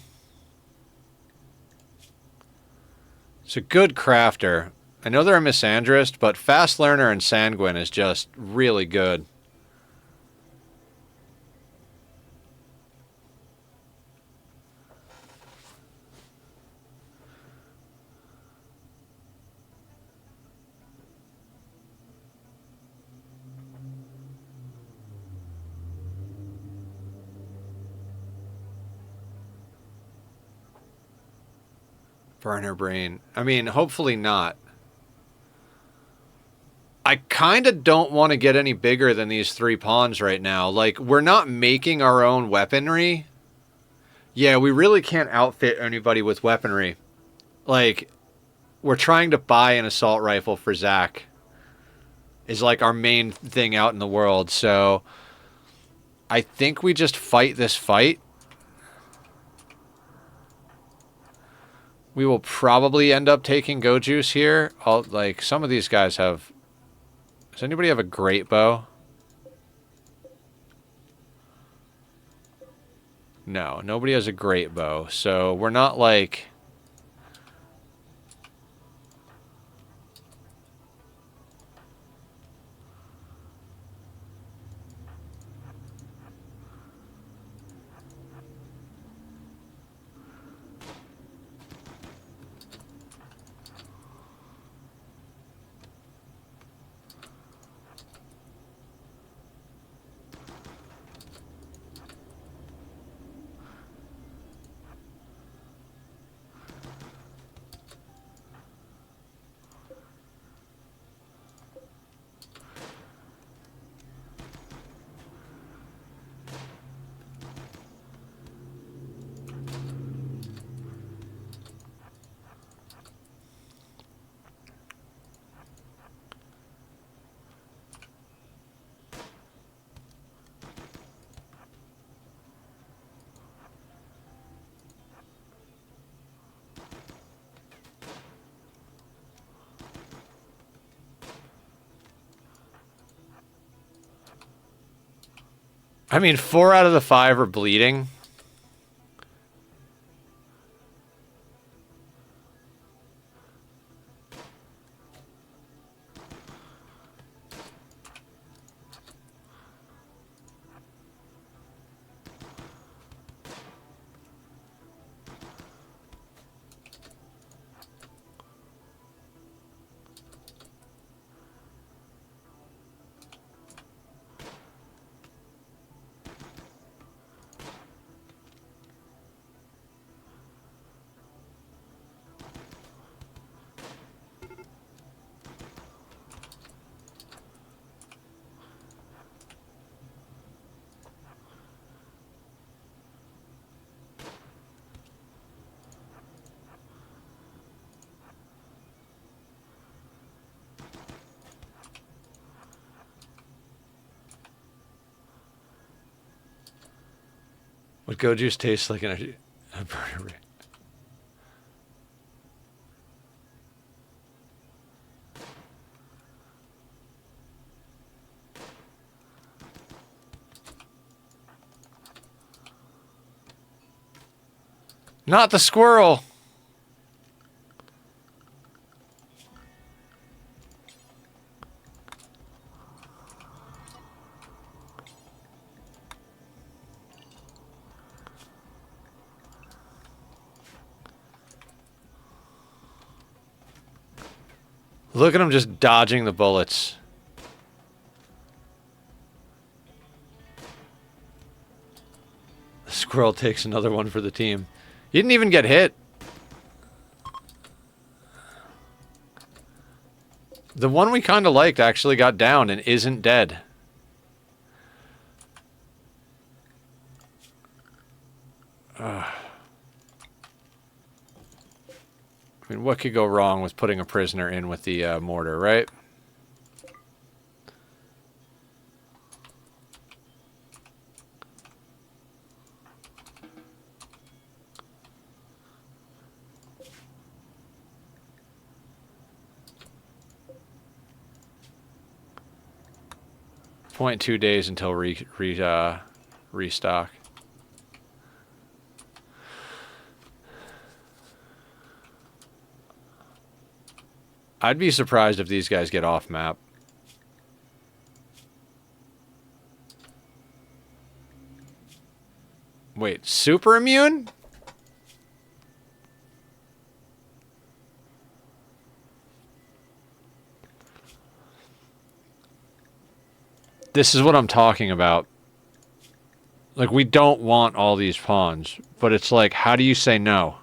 It's a good crafter. I know they're a Misandrist, but Fast Learner and Sanguine is just really good. Burn her brain. I mean, hopefully not. I kind of don't want to get any bigger than these 3 pawns right now. Like, we're not making our own weaponry. Yeah, we really can't outfit anybody with weaponry. Like, we're trying to buy an assault rifle for Zach. Is like our main thing out in the world. So, I think we just fight this fight. We will probably end up taking Go Juice here. Like, some of these guys have... Does anybody have a great bow? No, nobody has a great bow. So we're not like... I mean, 4 out of the 5 are bleeding. Would Go Juice taste like a burger? Not the squirrel. Look at him just dodging the bullets. The squirrel takes another one for the team. He didn't even get hit. The one we kind of liked actually got down and isn't dead. I mean, what could go wrong with putting a prisoner in with the mortar, right? Point 2 days until restock. I'd be surprised if these guys get off map. Wait, super immune? This is what I'm talking about. Like, we don't want all these pawns, but it's like, how do you say no?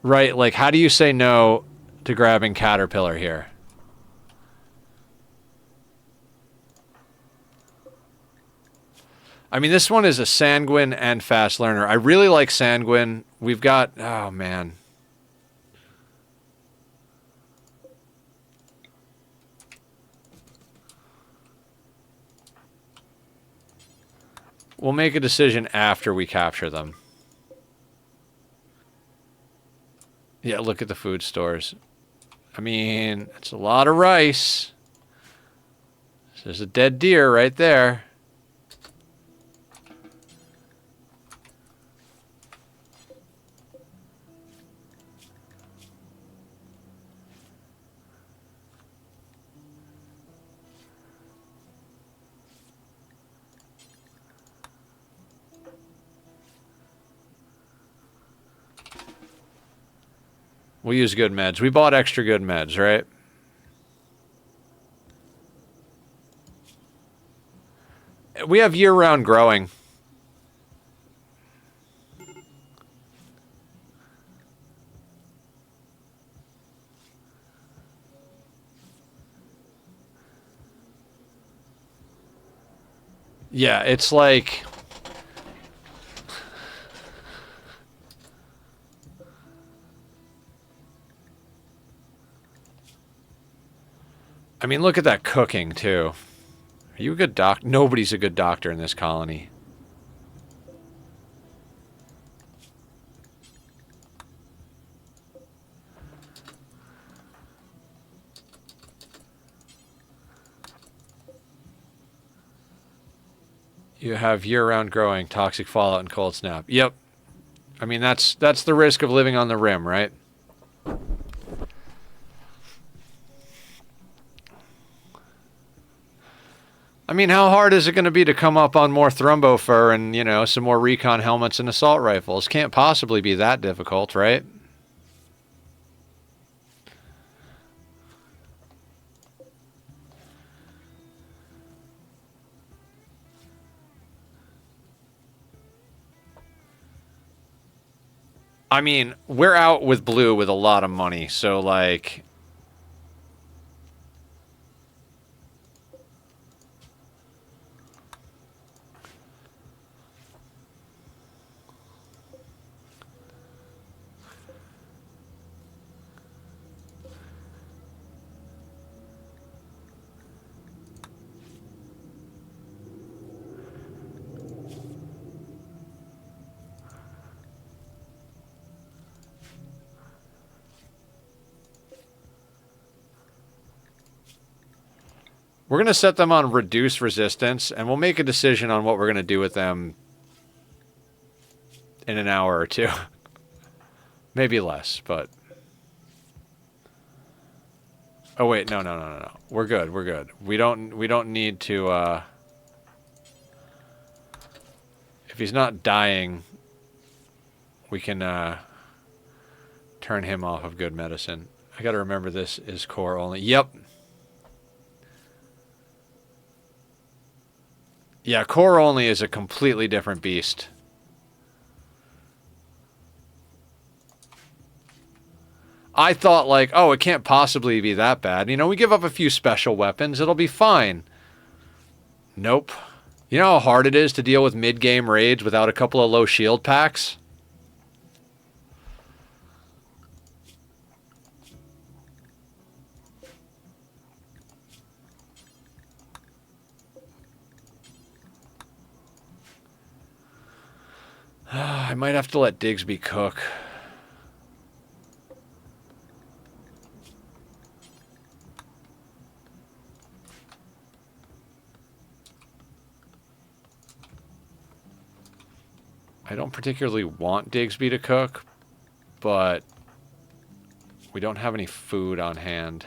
Right, like, how do you say no to grabbing Caterpillar here? I mean, this one is a Sanguine and Fast Learner. I really like Sanguine. We've got... Oh, man. We'll make a decision after we capture them. Yeah, look at the food stores. I mean, it's a lot of rice. There's a dead deer right there. We use good meds. We bought extra good meds, right? We have year-round growing. Yeah, it's like... I mean, look at that cooking, too. Are you a good doc? Nobody's a good doctor in this colony. You have year-round growing, toxic fallout, and cold snap. Yep. I mean, that's the risk of living on the rim, right? I mean, how hard is it going to be to come up on more thrumbo fur and, you know, some more recon helmets and assault rifles? Can't possibly be that difficult, right? I mean, we're out with blue with a lot of money, so, like... We're going to set them on reduce resistance, and we'll make a decision on what we're going to do with them in an hour or two. Maybe less, but... Oh, wait, no. We're good, we're good. We don't need to, If he's not dying, we can, turn him off of good medicine. I gotta remember this is core only. Yep. Yeah, core only is a completely different beast. I thought, like, oh, it can't possibly be that bad. You know, we give up a few special weapons, it'll be fine. Nope. You know how hard it is to deal with mid-game raids without a couple of low shield packs? I might have to let Digsby cook. I don't particularly want Digsby to cook, but we don't have any food on hand.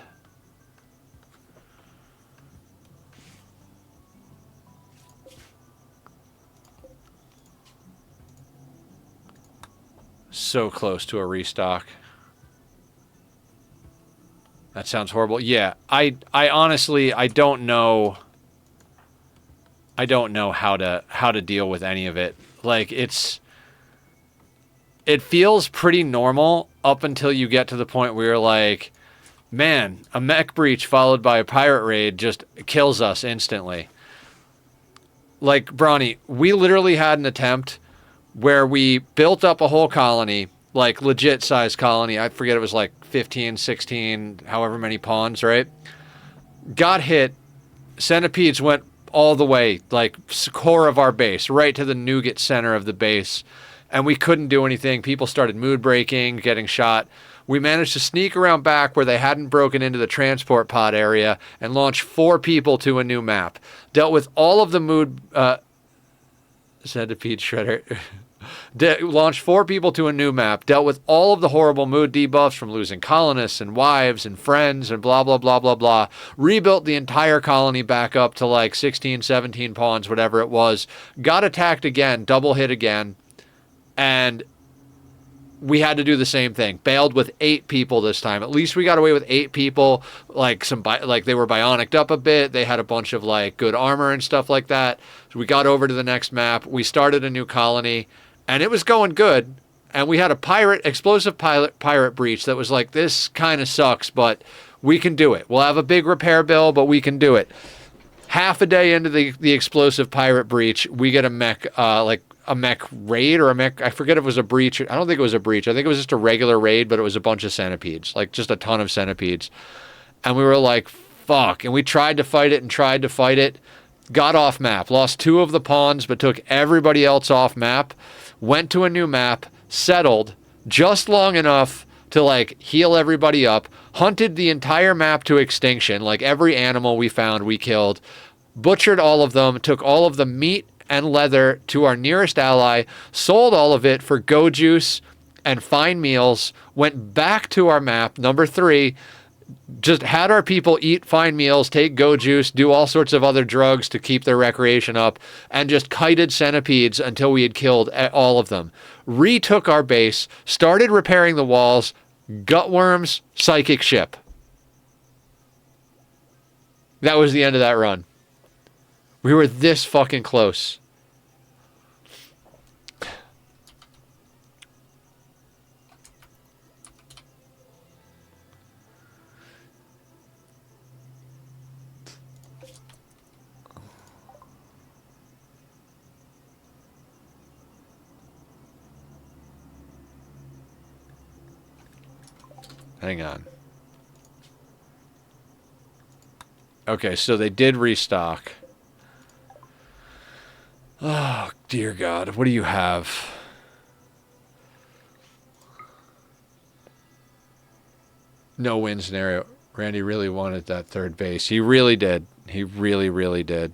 So close to a restock. That sounds horrible. Yeah, I honestly, I don't know how to deal with any of it. Like, it feels pretty normal up until you get to the point where you're like, man, a mech breach followed by a pirate raid just kills us instantly. Like, Brawny, we literally had an attempt where we built up a whole colony, like legit size colony. I forget, it was like 15, 16, however many pawns, right? Got hit. Centipedes went all the way, like core of our base, right to the nougat center of the base. and we couldn't do anything. People started mood breaking, getting shot. We managed to sneak around back where they hadn't broken into the transport pod area and launch 4 people to a new map. Dealt with all of the mood... Centipede Shredder. Launched 4 people to a new map. Dealt with all of the horrible mood debuffs from losing colonists and wives and friends and blah, blah, blah, blah, blah. Rebuilt the entire colony back up to like 16, 17 pawns, whatever it was. Got attacked again, double hit again. And we had to do the same thing. Bailed with 8 people this time. At least we got away with 8 people. Like they were bionicked up a bit. They had a bunch of like good armor and stuff like that. So we got over to the next map. We started a new colony, and it was going good. And we had a explosive pirate breach that was like, this kind of sucks, but we can do it. We'll have a big repair bill, but we can do it. Half a day into the explosive pirate breach, we get a mech, a mech raid or a mech. I forget if it was a breach. I don't think it was a breach. I think it was just a regular raid, but it was a bunch of centipedes, like just a ton of centipedes. And we were like, fuck. And we tried to fight it. Got off map. Lost 2 of the pawns, but took everybody else off map. Went to a new map. Settled just long enough to like heal everybody up. Hunted the entire map to extinction. Like every animal we found, we killed. Butchered all of them. Took all of the meat and leather to our nearest ally, sold all of it for go juice and fine meals, went back to our map, number 3, just had our people eat fine meals, take go juice, do all sorts of other drugs to keep their recreation up, and just kited centipedes until we had killed all of them. Retook our base, started repairing the walls, gutworms, psychic ship. That was the end of that run. We were this fucking close. Hang on. Okay, so they did restock. Oh, dear God. What do you have? No win scenario. Randy really wanted that third base. He really did. He really, really did.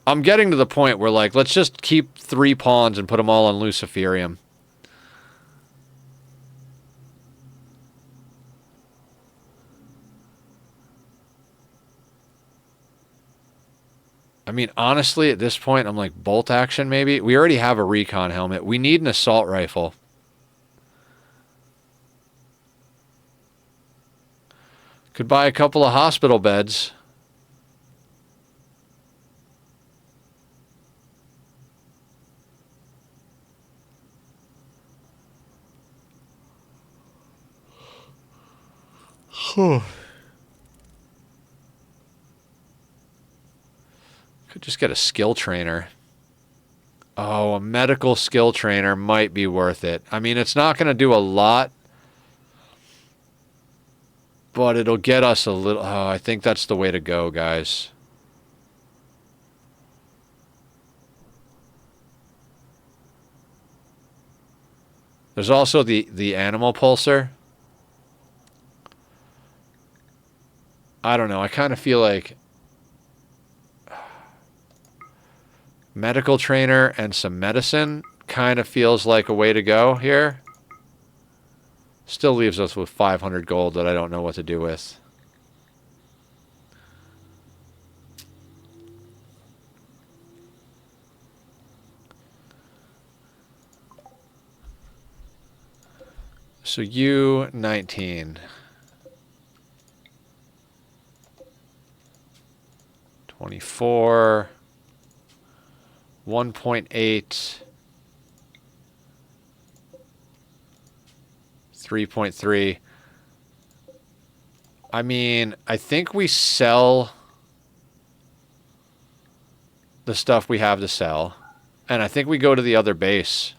I'm getting to the point where, like, let's just keep 3 pawns and put them all on Luciferium. I mean, honestly, at this point, I'm like, bolt action, maybe? We already have a recon helmet. We need an assault rifle. Could buy a couple of hospital beds. Could just get a skill trainer. Oh, a medical skill trainer might be worth it. I mean, it's not going to do a lot, but it'll get us a little... Oh, I think that's the way to go, guys. There's also the animal pulsar. I don't know. I kind of feel like medical trainer and some medicine kind of feels like a way to go here. Still leaves us with 500 gold that I don't know what to do with. So you 19. 24. 1.8. 3.3. I mean, I think we sell the stuff we have to sell. And I think we go to the other base.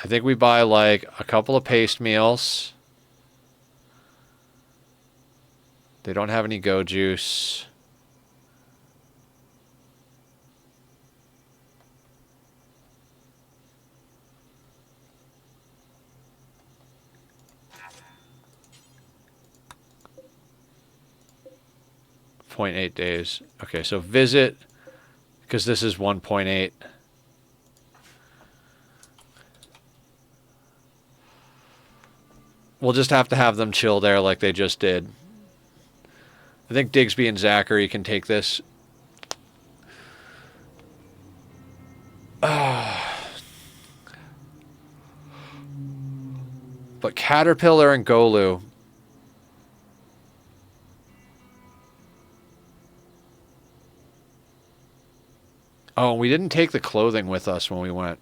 I think we buy like a couple of paste meals. They don't have any go juice. .8 days. Okay, so visit, because this is 1.8. We'll just have to have them chill there like they just did. I think Digsby and Zachary can take this. But Caterpillar and Golu. Oh, we didn't take the clothing with us when we went.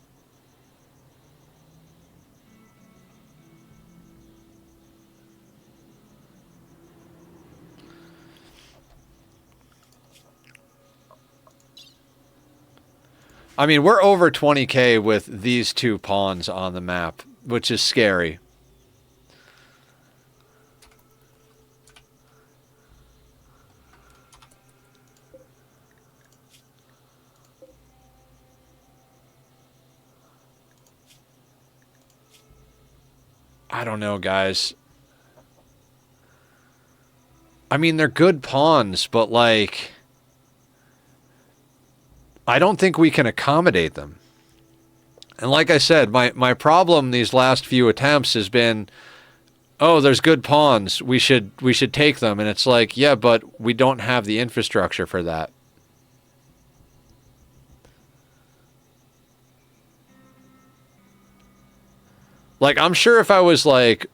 I mean, we're over 20k with these two pawns on the map, which is scary. I don't know, guys. I mean, they're good pawns, but like, I don't think we can accommodate them. And like I said, my problem these last few attempts has been, oh, there's good pawns. We should take them. And it's like, yeah, but we don't have the infrastructure for that. Like, I'm sure if I was like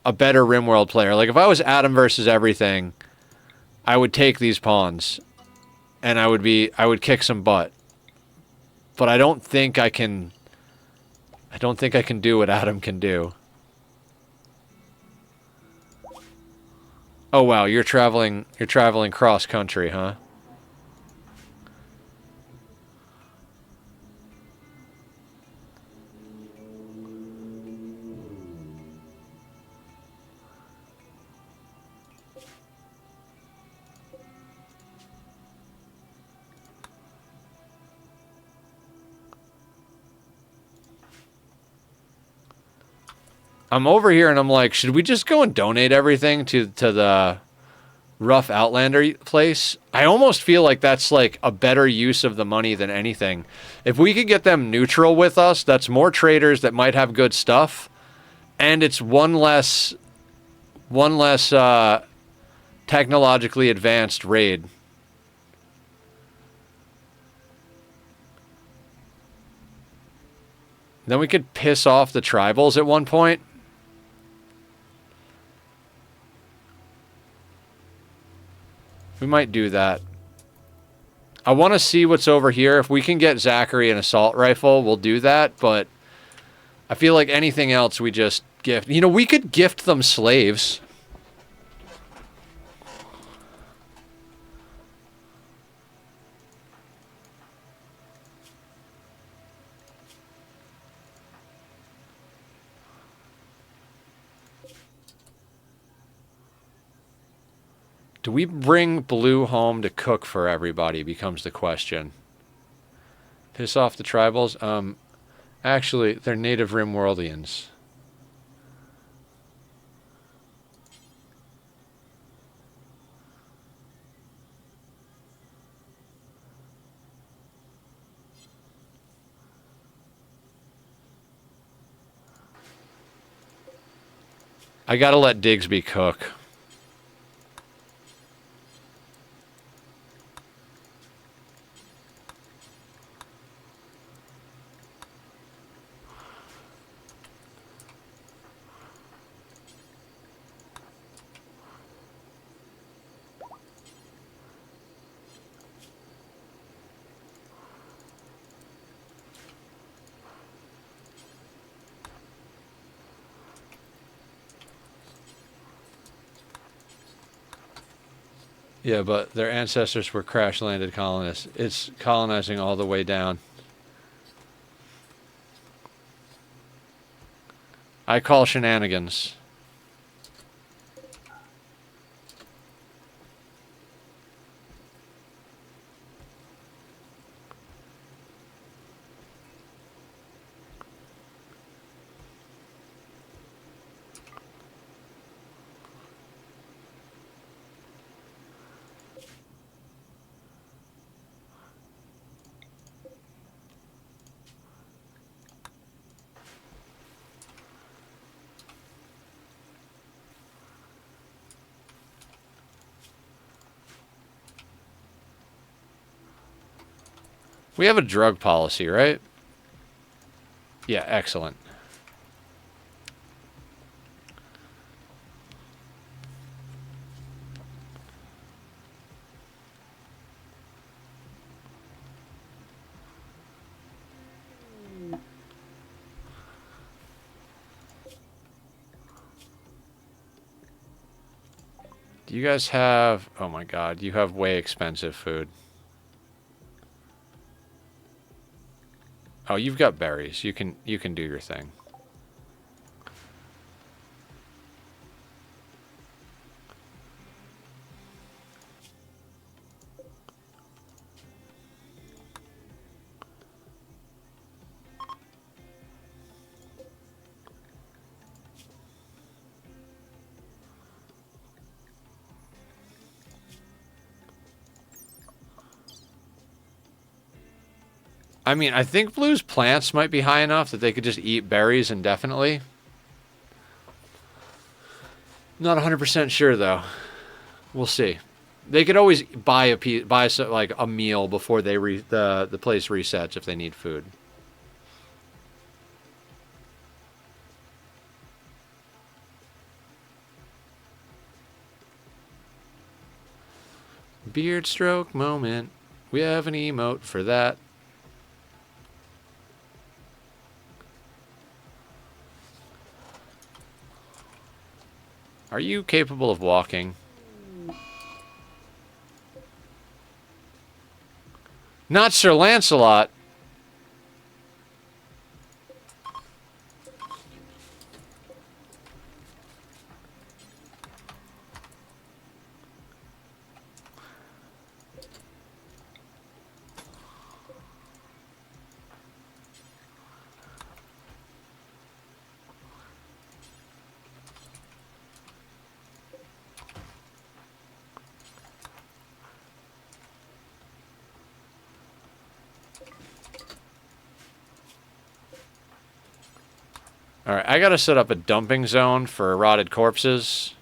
a better Rimworld player, like if I was Adam versus everything, I would take these pawns and I would kick some butt. But I don't think I can do what Adam can do. Oh wow, you're traveling cross country, huh? I'm over here and I'm like, should we just go and donate everything to the Rough Outlander place? I almost feel like that's like a better use of the money than anything. If we could get them neutral with us, that's more traders that might have good stuff, and it's one less technologically advanced raid. Then we could piss off the tribals at one point. We might do that. I want to see what's over here. If we can get Zachary an assault rifle, we'll do that. But I feel like anything else we just gift. You know, we could gift them slaves. Do we bring Blue home to cook for everybody becomes the question. Piss off the tribals? Actually, they're native Rimworldians. I gotta let Digsby cook. Yeah, but their ancestors were crash-landed colonists. It's colonizing all the way down. I call shenanigans. We have a drug policy, right? Yeah, excellent. Do you guys have... Oh my god, you have way expensive food. Oh, you've got berries. You can do your thing. I mean, I think Blue's plants might be high enough that they could just eat berries indefinitely. Not 100% sure though. We'll see. They could always buy like a meal before they the place resets if they need food. Beard stroke moment. We have an emote for that. Are you capable of walking? Not Sir Lancelot. Alright, I gotta set up a dumping zone for rotted corpses.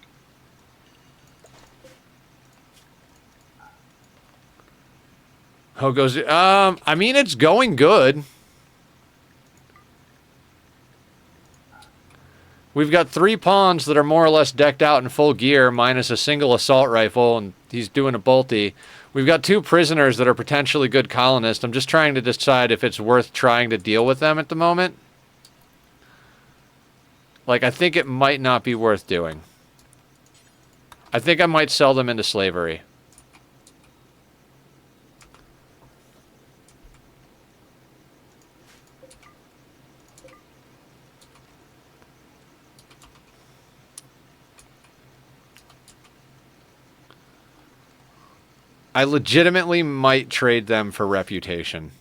How goes it? I mean, it's going good. We've got 3 pawns that are more or less decked out in full gear, minus a single assault rifle, and he's doing a bolty. We've got 2 prisoners that are potentially good colonists. I'm just trying to decide if it's worth trying to deal with them at the moment. Like, I think it might not be worth doing. I think I might sell them into slavery. I legitimately might trade them for reputation.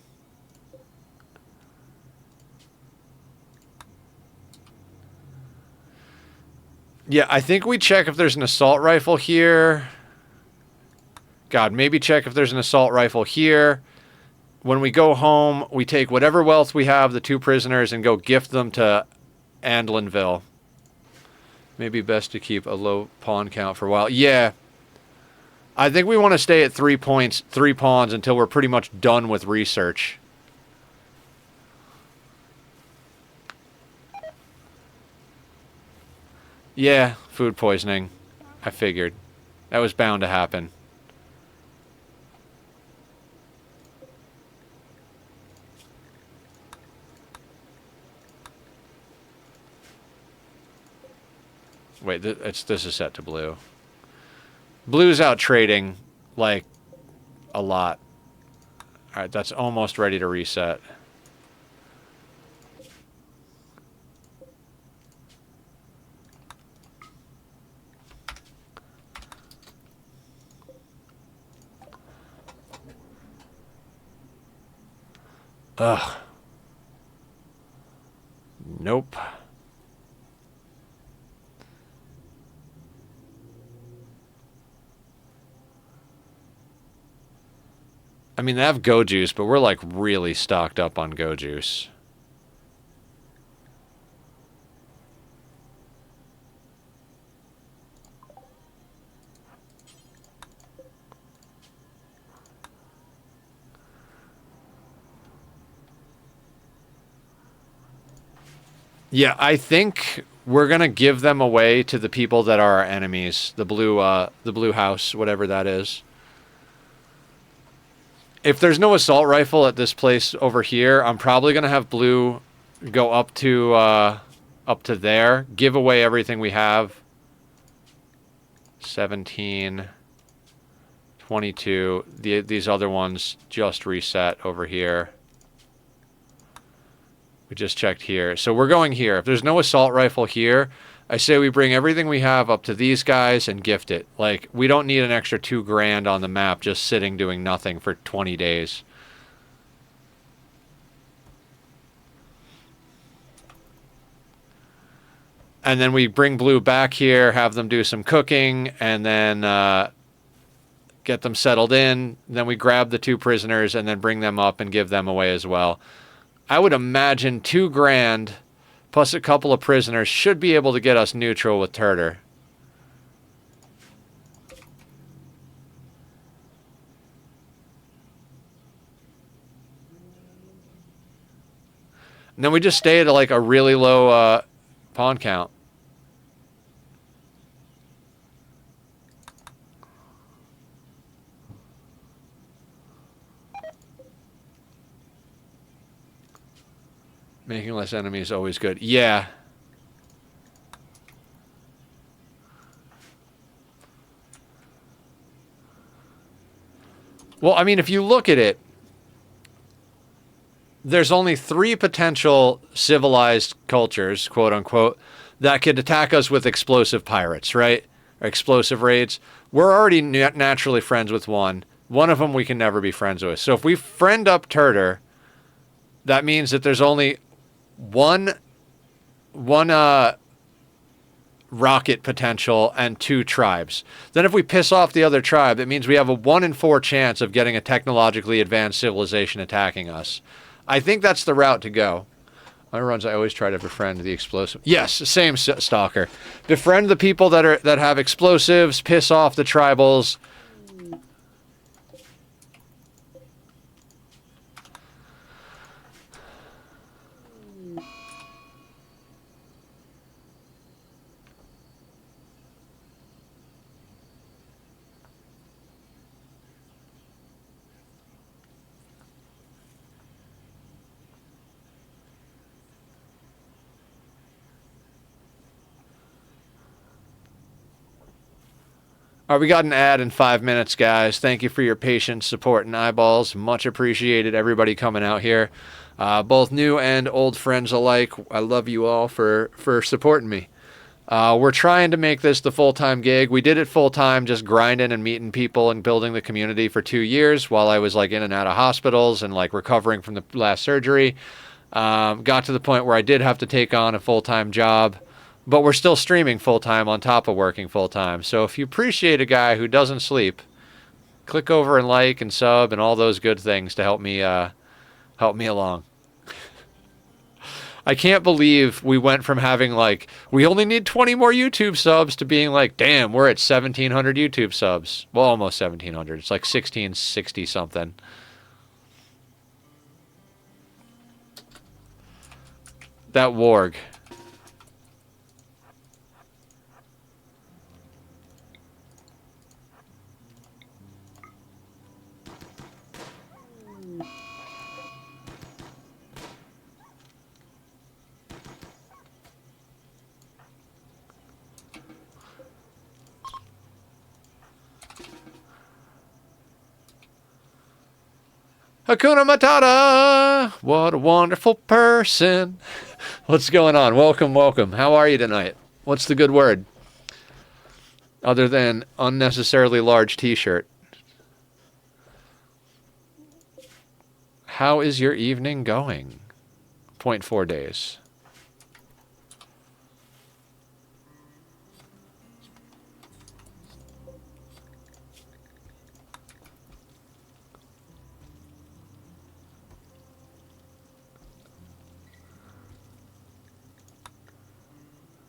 Yeah, I think we check if there's an assault rifle here. God, maybe check if there's an assault rifle here. When we go home, we take whatever wealth we have, the 2 prisoners, and go gift them to Andlinville. Maybe best to keep a low pawn count for a while. Yeah. I think we want to stay at 3 pawns until we're pretty much done with research. Yeah, food poisoning. I figured. That was bound to happen. Wait, this is set to blue. Blue's out trading, like, a lot. Alright, that's almost ready to reset. Ugh. Nope. I mean, they have Go Juice, but we're, like, really stocked up on Go Juice. Yeah, I think we're gonna give them away to the people that are our enemies. The blue house, whatever that is. If there's no assault rifle at this place over here, I'm probably gonna have blue go up to there, give away everything we have. 17, 22. These other ones just reset over here. We just checked here. So we're going here. If there's no assault rifle here, I say we bring everything we have up to these guys and gift it. Like, we don't need an extra $2,000 on the map just sitting doing nothing for 20 days. And then we bring blue back here, have them do some cooking, and then get them settled in. Then we grab the 2 prisoners and then bring them up and give them away as well. I would imagine $2,000 plus a couple of prisoners should be able to get us neutral with Turter. And then we just stay at like a really low pawn count. Making less enemies is always good. Yeah. Well, I mean, if you look at it, there's only 3 potential civilized cultures, quote unquote, that could attack us with explosive pirates, right? Or explosive raids. We're already naturally friends with one. One of them we can never be friends with. So if we friend up Turter, that means that there's only one rocket potential and 2 tribes. Then if we piss off the other tribe, that means we have a 1 in 4 chance of getting a technologically advanced civilization attacking us. I think that's the route to go. My runs, I always try to befriend the explosive. Yes, same Stalker. Befriend the people that have explosives, piss off the tribals. All right, we got an ad in 5 minutes, guys. Thank you for your patience, support, and eyeballs. Much appreciated, everybody coming out here. Both new and old friends alike. I love you all for supporting me. We're trying to make this the full-time gig. We did it full-time, just grinding and meeting people and building the community for 2 years while I was like in and out of hospitals and like recovering from the last surgery. Got to the point where I did have to take on a full-time job. But we're still streaming full-time on top of working full-time. So if you appreciate a guy who doesn't sleep, click over and like and sub and all those good things to help me along. I can't believe we went from having like, we only need 20 more YouTube subs to being like, damn, we're at 1,700 YouTube subs. Well, almost 1,700. It's like 1,660 something. That warg. Hakuna Matata! What a wonderful person. What's going on? Welcome, welcome. How are you tonight? What's the good word? Other than unnecessarily large t-shirt. How is your evening going? 0.4 days.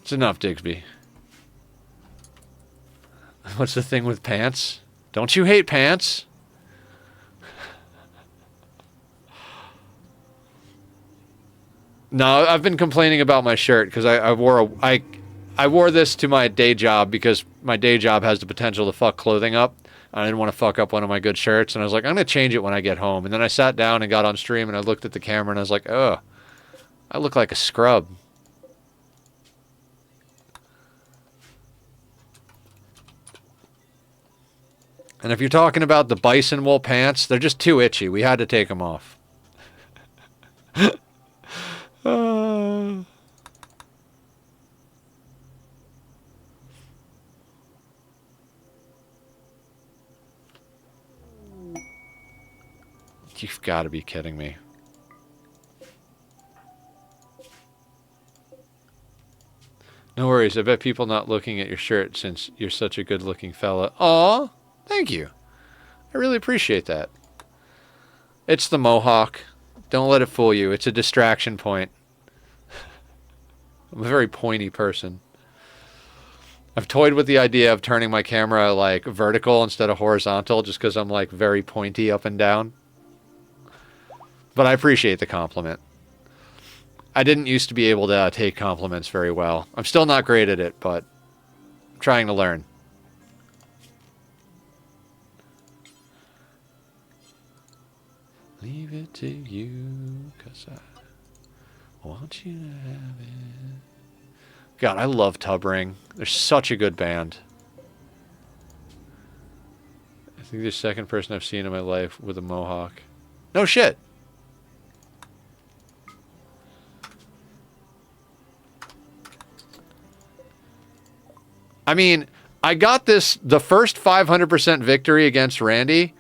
It's enough, Digsby. What's the thing with pants? Don't you hate pants? No, I've been complaining about my shirt because I wore this to my day job because my day job has the potential to fuck clothing up. I didn't want to fuck up one of my good shirts, and I was like, I'm going to change it when I get home. And then I sat down and got on stream, and I looked at the camera, and I was like, oh, I look like a scrub. And if you're talking about the bison wool pants, they're just too itchy. We had to take them off. You've got to be kidding me. No worries. I bet people not looking at your shirt since you're such a good-looking fella. Aw, thank you. I really appreciate that. It's the mohawk. Don't let it fool you. It's a distraction point. I'm a very pointy person. I've toyed with the idea of turning my camera like vertical instead of horizontal just because I'm like very pointy up and down. But I appreciate the compliment. I didn't used to be able to take compliments very well. I'm still not great at it, but I'm trying to learn. Leave it to you, 'cause I want you to have it. God, I love Tub Ring. They're such a good band. I think they're the second person I've seen in my life with a mohawk. No shit. I mean, I got this, the first 500% victory against Randy,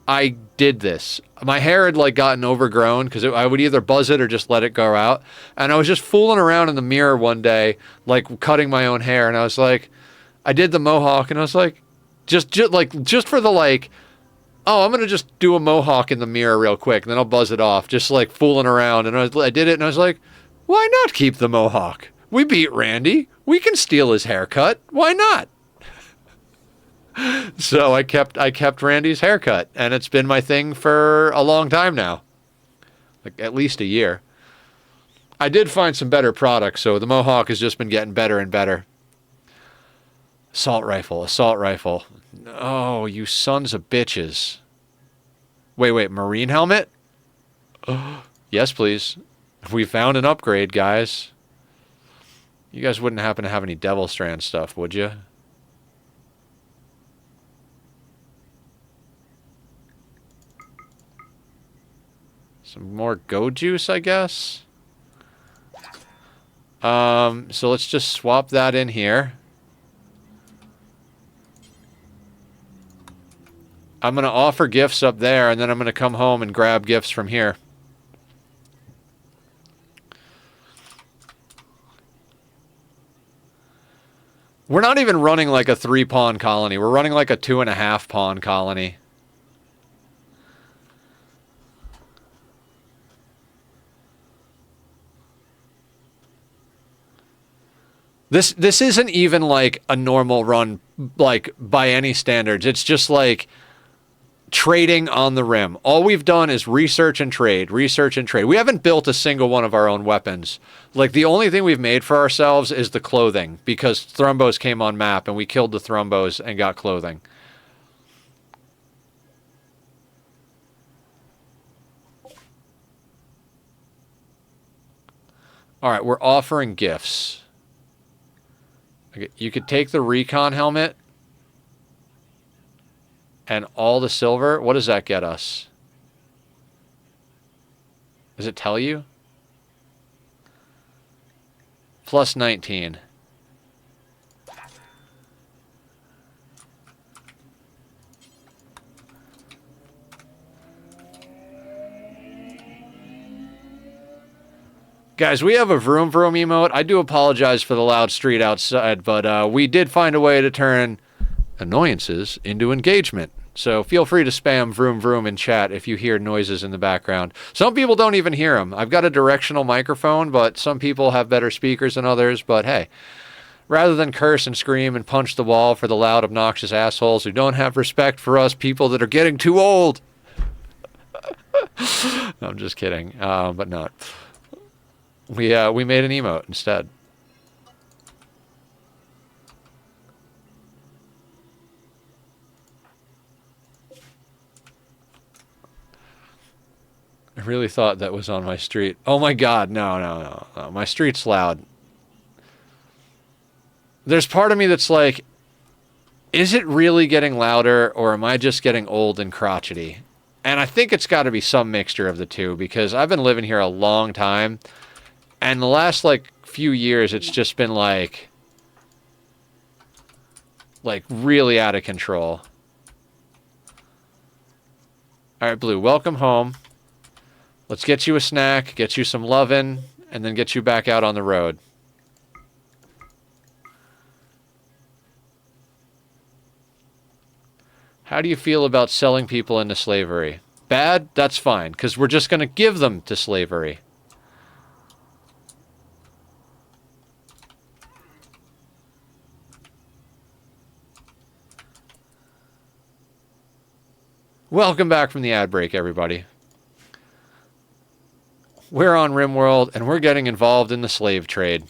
I did this. My hair had like gotten overgrown because I would either buzz it or just let it go out. And I was just fooling around in the mirror one day, like cutting my own hair. And I was like, I did the mohawk and I was like, just for the like, oh, I'm going to just do a mohawk in the mirror real quick and then I'll buzz it off. Just like fooling around. And I did it and I was like, why not keep the mohawk? We beat Randy. We can steal his haircut. Why not? So I kept Randy's haircut, and it's been my thing for a long time now. Like at least a year. I did find some better products, so the mohawk has just been getting better and better. Assault rifle. Oh, you sons of bitches. Wait, marine helmet? Yes, please. We found an upgrade, guys. You guys wouldn't happen to have any Devil Strand stuff, would you? Some more Go Juice, I guess. So let's just swap that in here. I'm going to offer gifts up there, and then I'm going to come home and grab gifts from here. We're not even running like a 3-pawn colony. We're running like a 2.5-pawn colony. This isn't even like a normal run, like by any standards. It's just like trading on the rim. All we've done is research and trade. We haven't built a single one of our own weapons. Like the only thing we've made for ourselves is the clothing because Thrumbos came on map and we killed the Thrumbos and got clothing. All right, we're offering gifts. Okay, you could take the recon helmet and all the silver. What does that get us? Does it tell you? Plus 19. Guys, we have a vroom vroom emote. I do apologize for the loud street outside, but we did find a way to turn annoyances into engagement. So feel free to spam vroom vroom in chat if you hear noises in the background. Some people don't even hear them. I've got a directional microphone, but some people have better speakers than others. But hey, rather than curse and scream and punch the wall for the loud, obnoxious assholes who don't have respect for us people that are getting too old. No, I'm just kidding, but not. We made an emote instead. I really thought that was on my street. Oh my god, no. My street's loud. There's part of me that's like, is it really getting louder, or am I just getting old and crotchety? And I think it's got to be some mixture of the two, because I've been living here a long time, and the last, like, few years, it's just been, like really out of control. Alright, Blue, welcome home. Let's get you a snack, get you some lovin', and then get you back out on the road. How do you feel about selling people into slavery? Bad? That's fine, because we're just going to give them to slavery. Welcome back from the ad break, everybody. We're on Rimworld, and we're getting involved in the slave trade.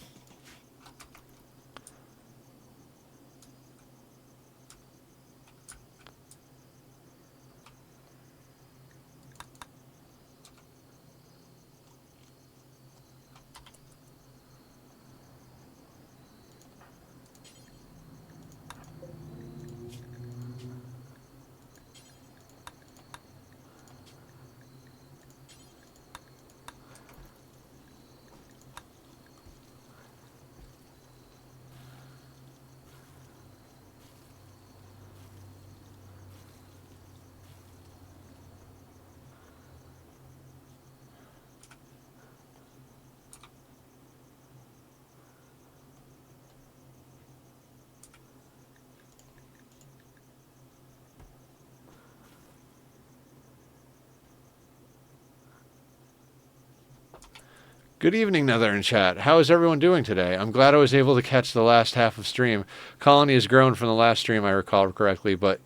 Good evening, Nether in chat. How is everyone doing today? I'm glad I was able to catch the last half of stream. Colony has grown from the last stream, I recall correctly, but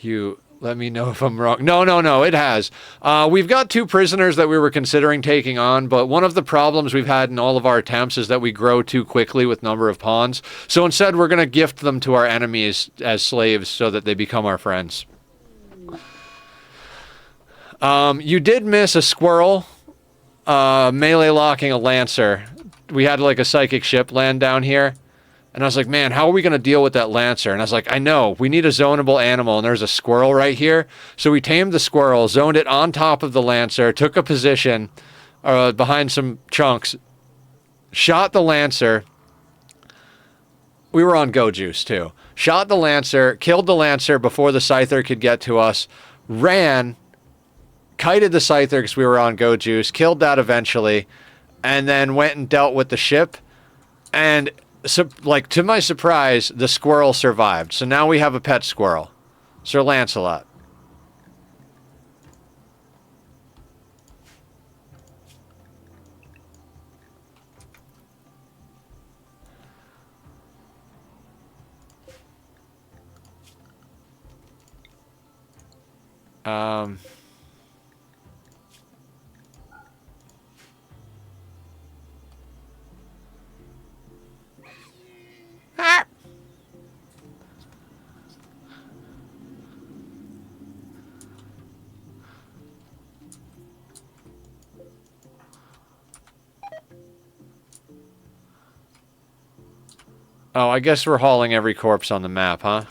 you let me know if I'm wrong. No, it has. We've got 2 prisoners that we were considering taking on, but one of the problems we've had in all of our attempts is that we grow too quickly with number of pawns. So instead, we're going to gift them to our enemies as slaves so that they become our friends. You did miss a squirrel. Melee locking a lancer. We had like a psychic ship land down here, and I was like, man, how are we going to deal with that lancer? And I was like, I know, we need a zonable animal, and there's a squirrel right here. So we tamed the squirrel, zoned it on top of the lancer, took a position behind some chunks, shot the lancer. We were on go juice too. Shot the lancer, killed the lancer before the scyther could get to us, ran, kited the scyther because we were on go juice, killed that eventually, and then went and dealt with the ship. And like, to my surprise, the squirrel survived. So now we have a pet squirrel, Sir Lancelot. Oh, I guess we're hauling every corpse on the map, huh?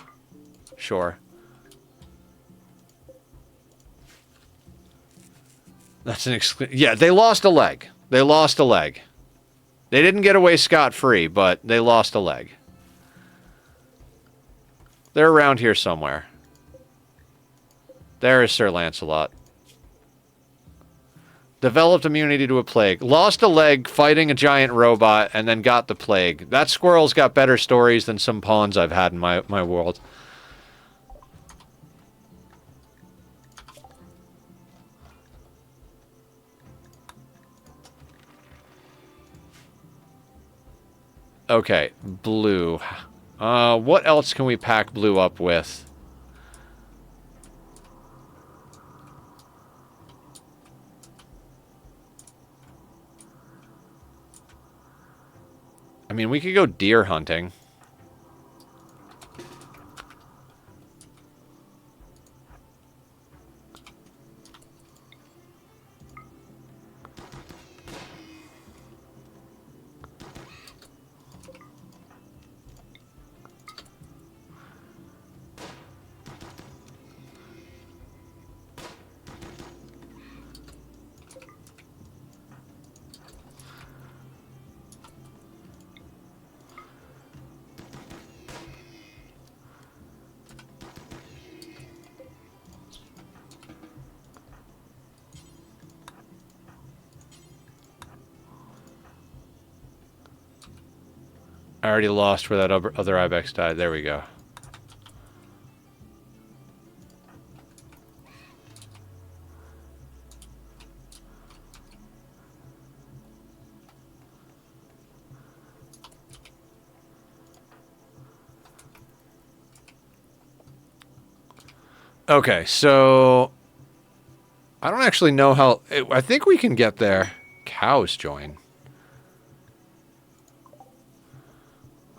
Sure. That's an yeah, they lost a leg. They lost a leg. They didn't get away scot-free, but they lost a leg. They're around here somewhere. There is Sir Lancelot. Developed immunity to a plague. Lost a leg fighting a giant robot and then got the plague. That squirrel's got better stories than some pawns I've had in my world. Okay, blue. What else can we pack blue up with? mean, we could go deer hunting. I already lost where that other ibex died. There we go. Okay, so I don't actually know how... I think we can get there. Cows join.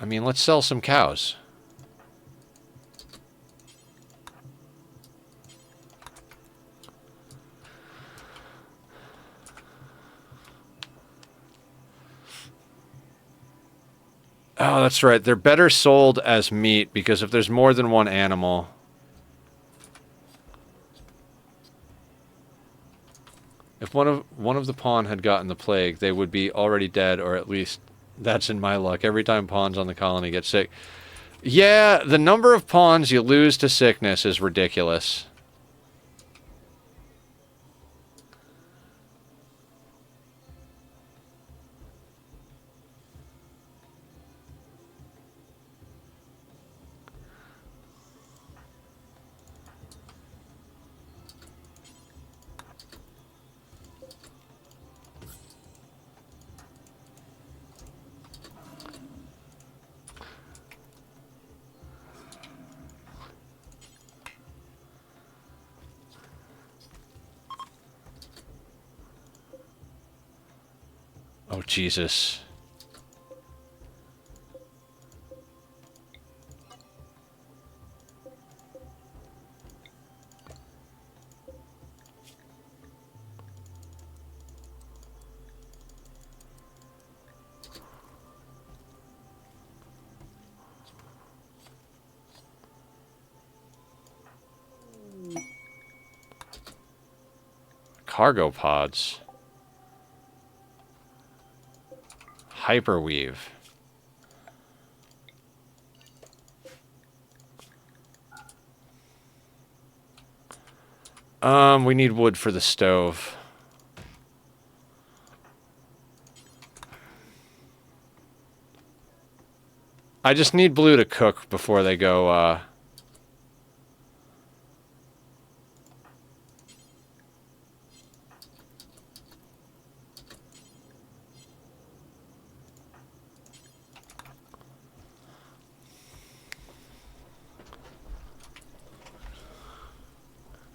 I mean, let's sell some cows. Oh, that's right. They're better sold as meat because if there's more than one animal... If one of the pawn had gotten the plague, they would be already dead, or at least that's in my luck. Every time pawns on the colony get sick. Yeah, the number of pawns you lose to sickness is ridiculous. Oh, Jesus. Cargo pods. Hyperweave. We need wood for the stove. I just need blue to cook before they go,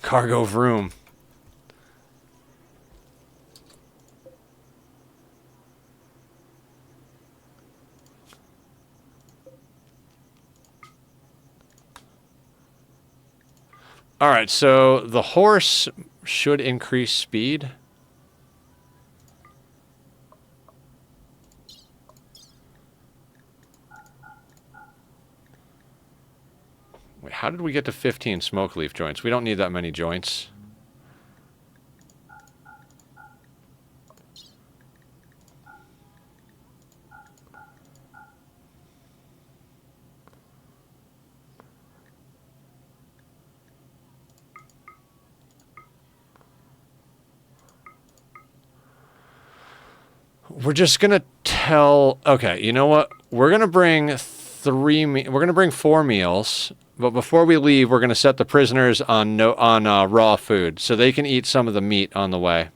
cargo vroom. Alright, so the horse should increase speed. Wait, how did we get to 15 smoke leaf joints? We don't need that many joints. We're just gonna tell... Okay, you know what? We're gonna bring we're gonna bring 4 meals, but before we leave, we're gonna set the prisoners on raw food, so they can eat some of the meat on the way.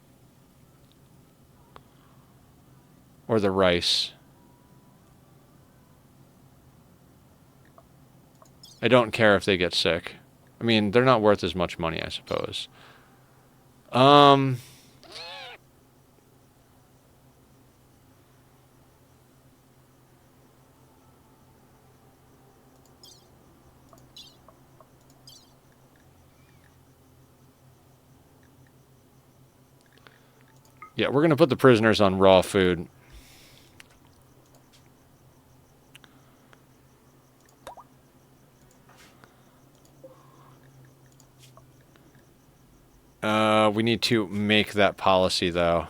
Or the rice. I don't care if they get sick. I mean, they're not worth as much money, I suppose. Yeah, we're going to put the prisoners on raw food. We need to make that policy, though.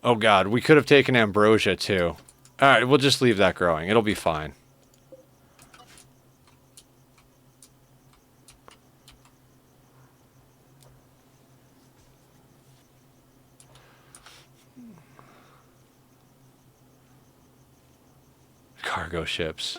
Oh god, we could have taken ambrosia too. Alright, we'll just leave that growing. It'll be fine. Cargo ships.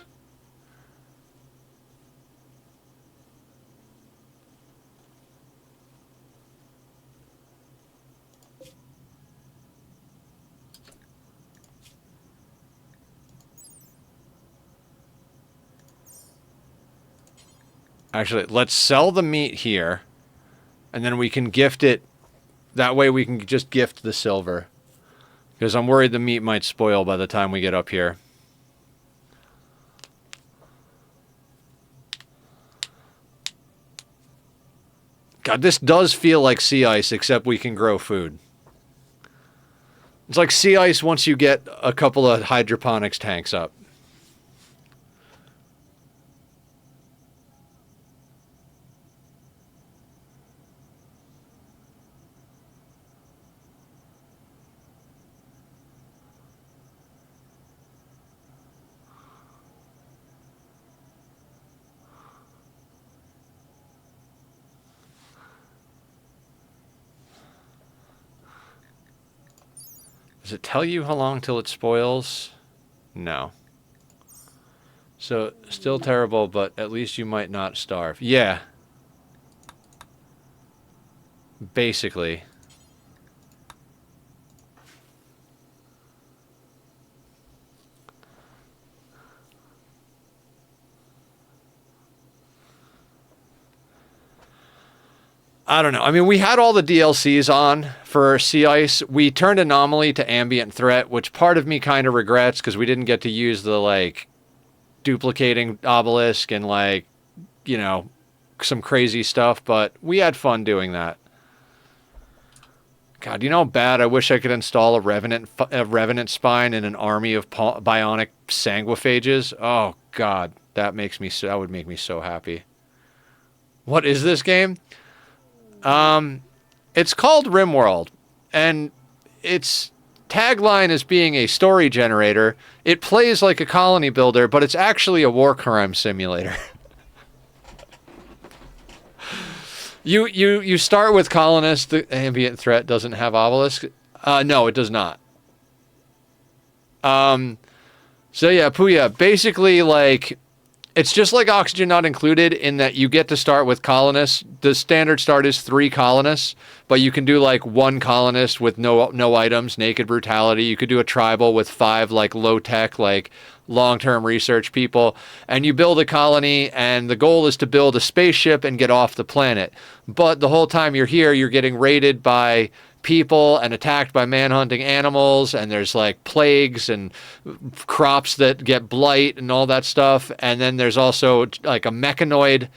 Actually, let's sell the meat here, and then we can gift it. That way we can just gift the silver. Because I'm worried the meat might spoil by the time we get up here. God, this does feel like sea ice, except we can grow food. It's like sea ice once you get a couple of hydroponics tanks up. Does it tell you how long till it spoils? No. So, still terrible, but at least you might not starve. Yeah. Basically. I don't know. I mean, we had all the DLCs on for Sea Ice. We turned Anomaly to Ambient Threat, which part of me kind of regrets because we didn't get to use the, like, duplicating obelisk and, like, you know, some crazy stuff, but we had fun doing that. God, you know how bad I wish I could install a Revenant spine in an army of bionic sanguiphages? Oh, God, that would make me so happy. What is this game? It's called Rimworld, and its tagline is being a story generator. It plays like a colony builder, but it's actually a war crime simulator. You start with colonists. The ambient threat doesn't have obelisk. No, it does not. So yeah, Puya, basically, like, it's just like Oxygen Not Included in that you get to start with colonists. The standard start is 3 colonists, but you can do like 1 colonist with no items, naked brutality. You could do a tribal with 5 like low tech, like long-term research people, and you build a colony, and the goal is to build a spaceship and get off the planet. But the whole time you're here, you're getting raided by people and attacked by man-hunting animals, and there's like plagues and crops that get blight and all that stuff. And then there's also like a mechanoid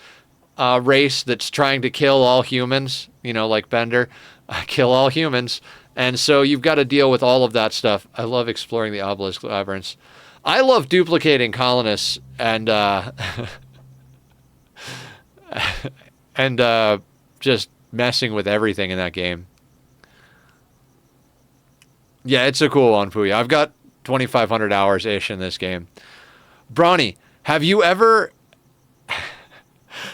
race that's trying to kill all humans, you know, like Bender, kill all humans. And so you've got to deal with all of that stuff. I love exploring the obelisk labyrinths. I love duplicating colonists and and just messing with everything in that game. Yeah, it's a cool one, Puya. I've got 2,500 hours-ish in this game. Brawny, have you ever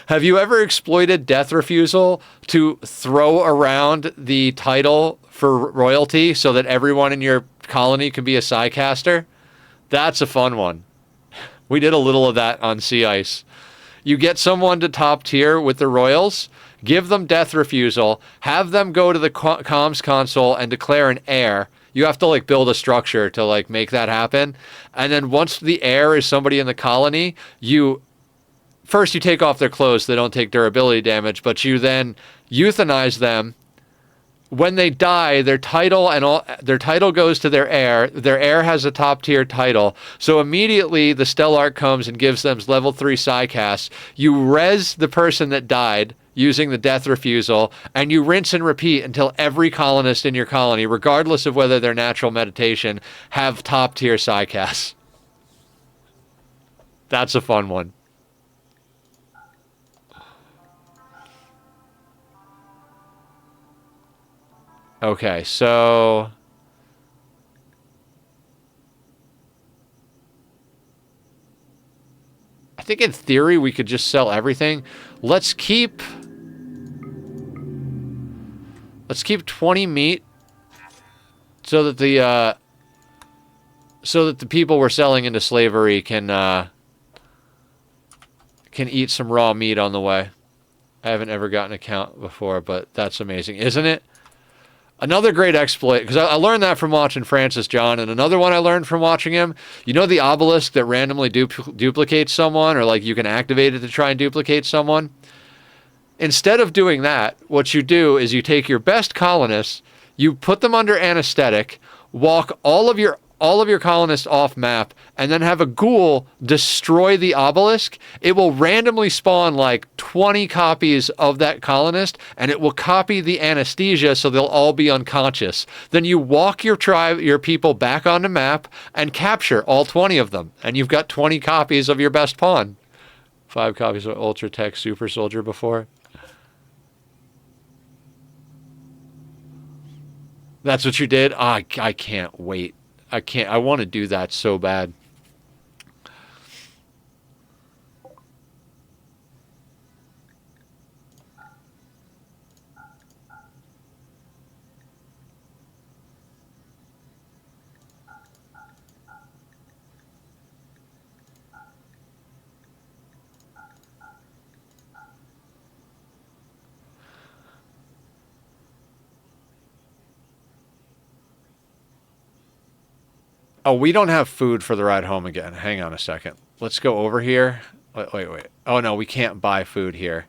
exploited death refusal to throw around the title for royalty so that everyone in your colony can be a Psycaster? That's a fun one. We did a little of that on Sea Ice. You get someone to top tier with the royals, give them death refusal, have them go to the comms console and declare an heir. You have to like build a structure to like make that happen. And then once the heir is somebody in the colony, first you take off their clothes so they don't take durability damage, but you then euthanize them. When they die, their title goes to their heir. Their heir has a top tier title. So immediately the Stellarch comes and gives them level 3 Psycast. You res the person that died using the death refusal, and you rinse and repeat until every colonist in your colony, regardless of whether they're natural meditation, have top tier Psycasts. That's a fun one. Okay, so I think in theory we could just sell everything. Let's keep 20 meat so that the people we're selling into slavery can eat some raw meat on the way. I haven't ever gotten a count before, but that's amazing, isn't it? Another great exploit, because I learned that from watching Francis John, and another one I learned from watching him, you know the obelisk that randomly duplicates someone, or like you can activate it to try and duplicate someone? Instead of doing that, what you do is you take your best colonists, you put them under anesthetic, walk all of your colonists off map, and then have a ghoul destroy the obelisk. It will randomly spawn like 20 copies of that colonist, and it will copy the anesthesia so they'll all be unconscious. Then you walk your people back on the map and capture all 20 of them, and you've got 20 copies of your best pawn. 5 copies of Ultra Tech Super Soldier before. That's what you did? I can't wait. I want to do that so bad. Oh, we don't have food for the ride home again. Hang on a second. Let's go over here. Wait. Oh, no, we can't buy food here.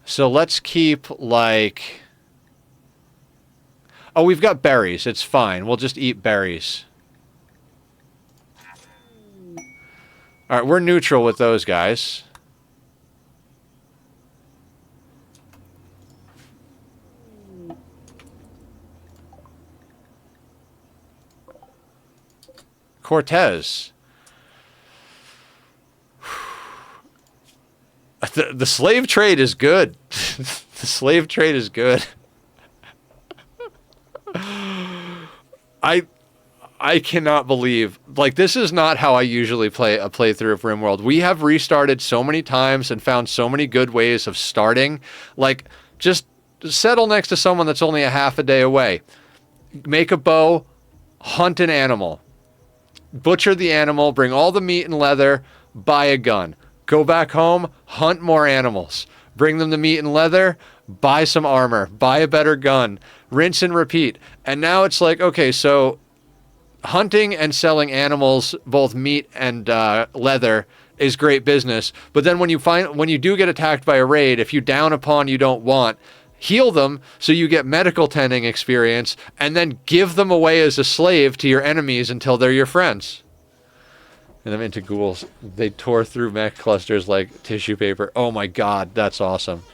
So let's keep, like... Oh, we've got berries. It's fine. We'll just eat berries. All right, we're neutral with those guys. Cortez. The slave trade is good. The slave trade is good. I cannot believe, like, this is not how I usually play a playthrough of Rimworld. We have restarted so many times and found so many good ways of starting. Like, just settle next to someone that's only a half a day away. Make a bow, hunt an animal. Butcher the animal, bring all the meat and leather, buy a gun. Go back home, hunt more animals. Bring them the meat and leather, buy some armor, buy a better gun. Rinse and repeat. And now it's like, okay, so hunting and selling animals, both meat and leather, is great business. But then when you do get attacked by a raid, if you down a pawn you don't want, heal them so you get medical tending experience, and then give them away as a slave to your enemies until they're your friends. And I'm into ghouls. They tore through mech clusters like tissue paper. Oh my god, that's awesome.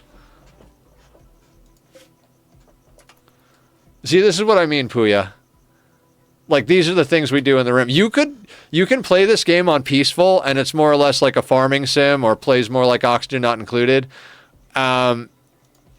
See, this is what I mean, Puya. Like, these are the things we do in the Rim. You can play this game on peaceful, and it's more or less like a farming sim, or plays more like Oxygen Not Included.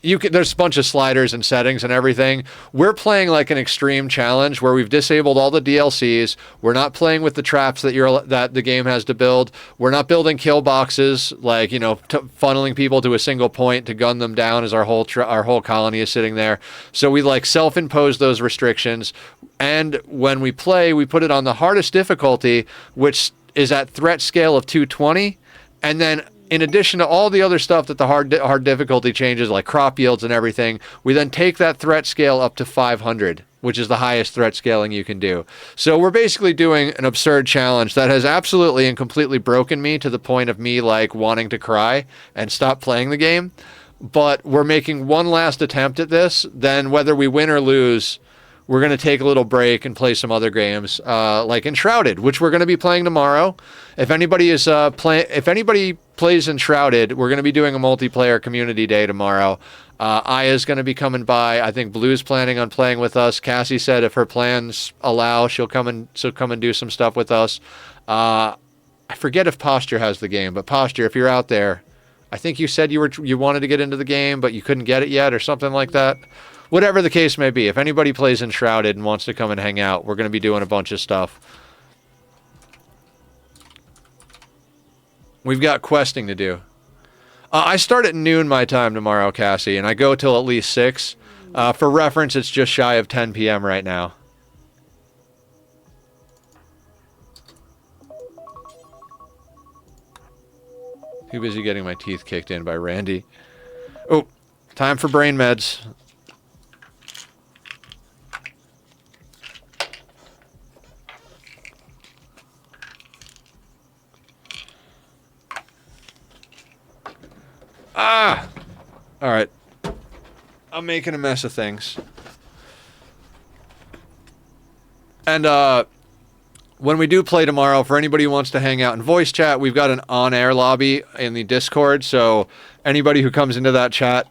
There's a bunch of sliders and settings and everything. We're playing like an extreme challenge where we've disabled all the DLCs. We're not playing with the traps that the game has to build. We're not building kill boxes, like, you know, funneling people to a single point to gun them down as our whole colony is sitting there. So we like self-impose those restrictions. And when we play, we put it on the hardest difficulty, which is at threat scale of 220. And then in addition to all the other stuff that the hard difficulty changes, like crop yields and everything, we then take that threat scale up to 500, which is the highest threat scaling you can do. So we're basically doing an absurd challenge that has absolutely and completely broken me to the point of me like wanting to cry and stop playing the game. But we're making one last attempt at this. Then whether we win or lose, we're going to take a little break and play some other games, like Enshrouded, which we're going to be playing tomorrow. If anybody is if anybody plays Enshrouded, we're going to be doing a multiplayer community day tomorrow. Aya's going to be coming by. I think Blue's planning on playing with us. Cassie said if her plans allow, she'll come and do some stuff with us. I forget if Posture has the game, but Posture, if you're out there, I think you said you wanted to get into the game, but you couldn't get it yet or something like that. Whatever the case may be, if anybody plays Enshrouded and wants to come and hang out, we're going to be doing a bunch of stuff. We've got questing to do. I start at noon my time tomorrow, Cassie, and I go till at least 6. For reference, it's just shy of 10 p.m. right now. Too busy getting my teeth kicked in by Randy. Oh, time for brain meds. Ah! Alright. I'm making a mess of things. And, when we do play tomorrow, for anybody who wants to hang out in voice chat, we've got an on-air lobby in the Discord, so anybody who comes into that chat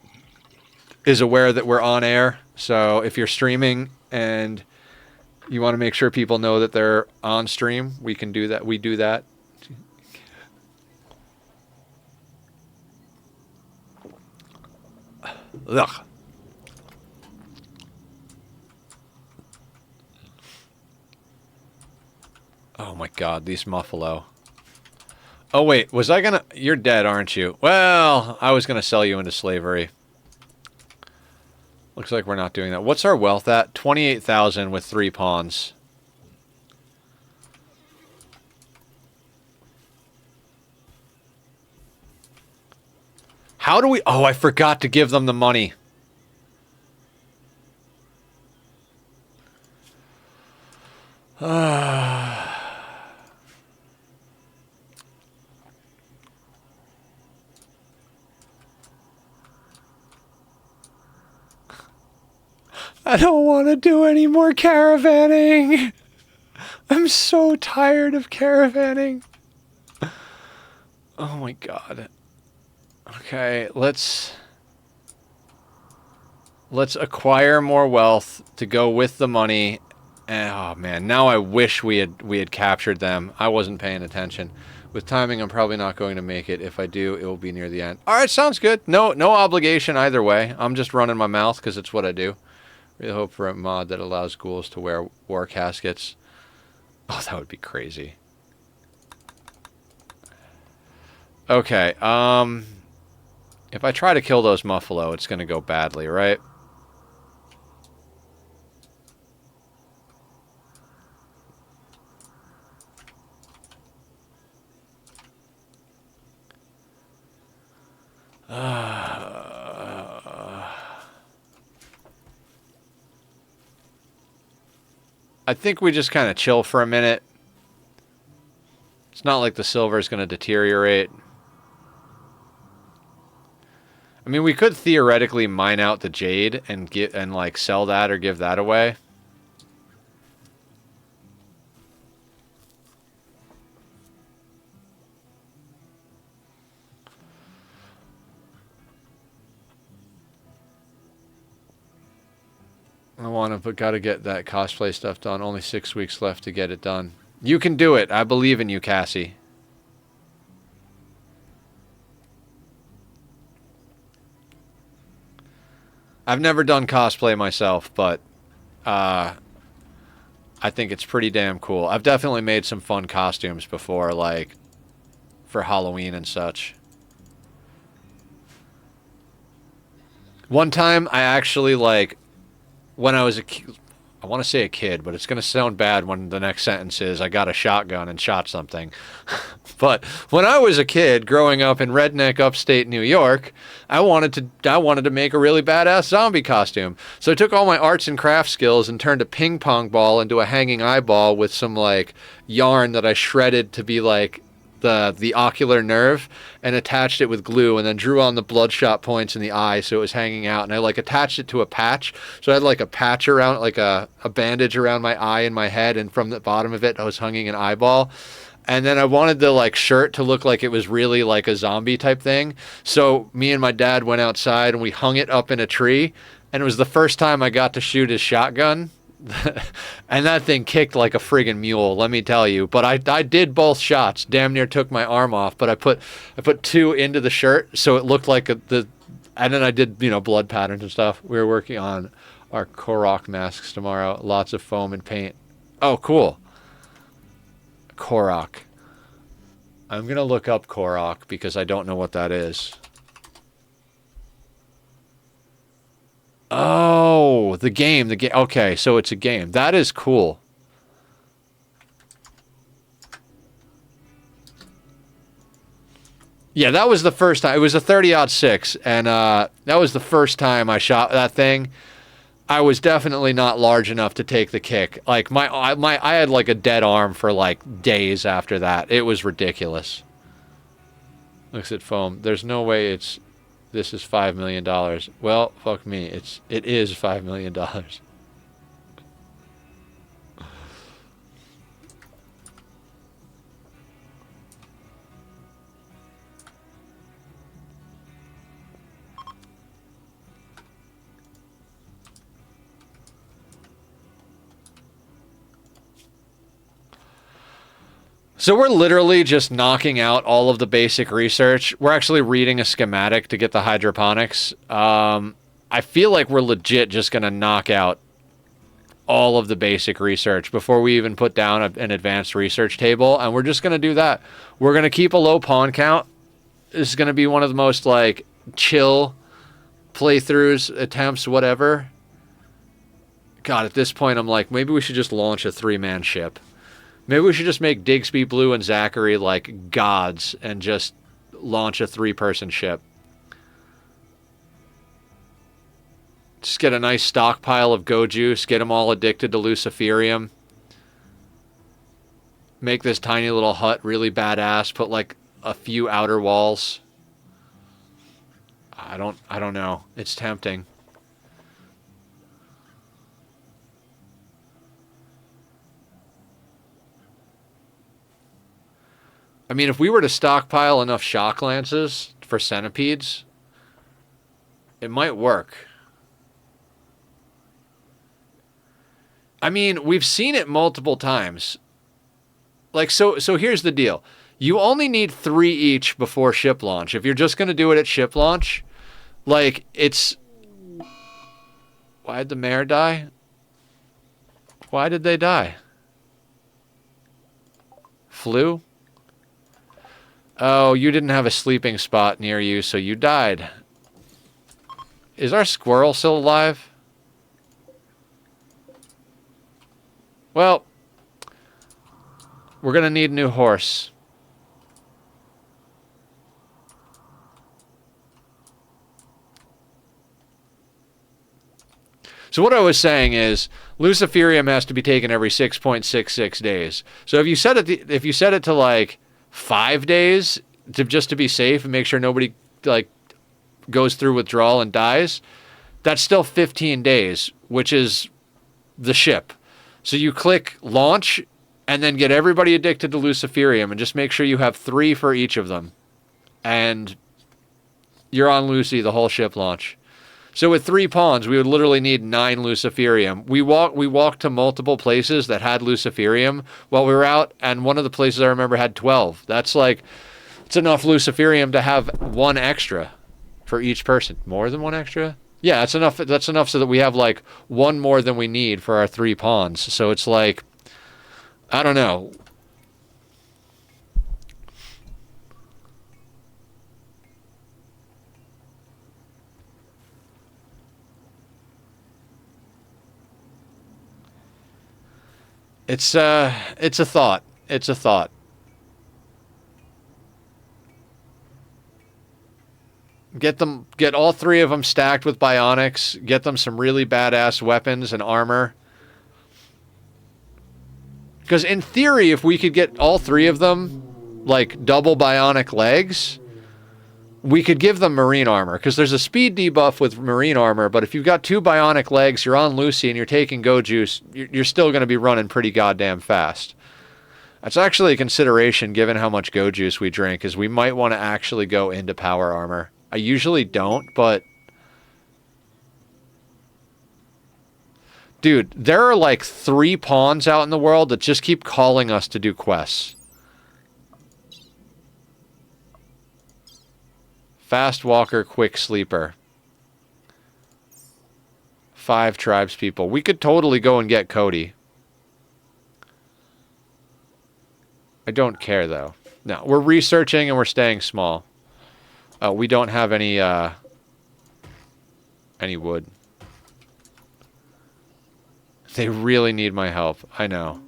is aware that we're on air. So if you're streaming and you want to make sure people know that they're on stream, we can do that. We do that. Ugh. Oh my god, these Muffalo. Oh wait, was I gonna... You're dead, aren't you? Well, I was gonna sell you into slavery. Looks like we're not doing that. What's our wealth at? 28,000 with 3 pawns. How do we... Oh, I forgot to give them the money. I don't want to do any more caravanning. I'm so tired of caravanning. Oh my god. Okay, let's acquire more wealth to go with the money. Oh man, now I wish we had captured them. I wasn't paying attention. With timing, I'm probably not going to make it. If I do, it will be near the end. All right, sounds good. No obligation either way. I'm just running my mouth because it's what I do. Really hope for a mod that allows ghouls to wear war caskets. Oh, that would be crazy. Okay, if I try to kill those Muffalo, it's going to go badly, right? I think we just kind of chill for a minute. It's not like the silver is going to deteriorate. I mean, we could theoretically mine out the jade and like sell that or give that away. I want to, but gotta get that cosplay stuff done. Only 6 weeks left to get it done. You can do it. I believe in you, Cassie. I've never done cosplay myself, but I think it's pretty damn cool. I've definitely made some fun costumes before, like for Halloween and such. One time, I actually, like, when I was I want to say a kid, but it's going to sound bad when the next sentence is I got a shotgun and shot something. But when I was a kid growing up in redneck upstate New York, I wanted to make a really badass zombie costume. So I took all my arts and crafts skills and turned a ping pong ball into a hanging eyeball with some like yarn that I shredded to be like the ocular nerve, and attached it with glue, and then drew on the bloodshot points in the eye so it was hanging out, and I like attached it to a patch, so I had like a patch around, like a bandage around my eye and my head, and from the bottom of it I was hanging an eyeball. And then I wanted the like shirt to look like it was really like a zombie type thing, so me and my dad went outside and we hung it up in a tree, and it was the first time I got to shoot his shotgun. And that thing kicked like a friggin' mule, let me tell you. But I did both shots. Damn near took my arm off. But I put two into the shirt so it looked like and then I did blood patterns and stuff. We were working on our Korok masks tomorrow. Lots of foam and paint. Oh, cool. Korok. I'm gonna look up Korok because I don't know what that is. Oh, the game. Okay, so it's a game. That is cool. Yeah, that was the first time. It was a 30-06, and that was the first time I shot that thing. I was definitely not large enough to take the kick. Like I had like a dead arm for like days after that. It was ridiculous. Looks at foam. There's no way this is $5 million. Well, fuck me. It is $5 million. So we're literally just knocking out all of the basic research. We're actually reading a schematic to get the hydroponics. I feel like we're legit just going to knock out all of the basic research before we even put down an advanced research table, and we're just going to do that. We're going to keep a low pawn count. This is going to be one of the most like chill playthroughs, attempts, whatever. God, at this point I'm like, maybe we should just launch a 3-man ship. Maybe we should just make Digsby, Blue, and Zachary like gods and just launch a 3-person ship. Just get a nice stockpile of Go Juice, get them all addicted to Luciferium. Make this tiny little hut really badass, put like a few outer walls. I don't know. It's tempting. I mean, if we were to stockpile enough shock lances for centipedes, it might work. I mean, we've seen it multiple times. Like, so here's the deal. You only need 3 each before ship launch. If you're just going to do it at ship launch, like, it's... Why'd the mayor die? Why did they die? Flu? Oh, you didn't have a sleeping spot near you, so you died. Is our squirrel still alive? Well, we're going to need a new horse. So what I was saying is, Luciferium has to be taken every 6.66 days. So if you set it to like 5 days just to be safe and make sure nobody like goes through withdrawal and dies, that's still 15 days, which is the ship. So you click launch and then get everybody addicted to Luciferium and just make sure you have 3 for each of them. And you're on Lucy the whole ship launch. So with 3 pawns, we would literally need 9 Luciferium. We walked to multiple places that had Luciferium while we were out, and one of the places I remember had 12. That's like, it's enough Luciferium to have 1 extra for each person. More than 1 extra? Yeah, that's enough. That's enough so that we have like 1 more than we need for our 3 pawns. So it's like, I don't know. It's a thought. It's a thought. Get all three of them stacked with bionics. Get them some really badass weapons and armor. Because in theory, if we could get all three of them, like double bionic legs, we could give them marine armor. Because there's a speed debuff with marine armor, but if you've got two bionic legs, you're on Lucy and you're taking Go Juice, you're still going to be running pretty goddamn fast. That's actually a consideration given how much Go Juice we drink, is we might want to actually go into power armor. I usually don't, but... Dude, there are like 3 pawns out in the world that just keep calling us to do quests. Fast walker, quick sleeper. 5 tribes people. We could totally go and get Cody. I don't care though. No, we're researching and we're staying small. We don't have any wood. They really need my help. I know.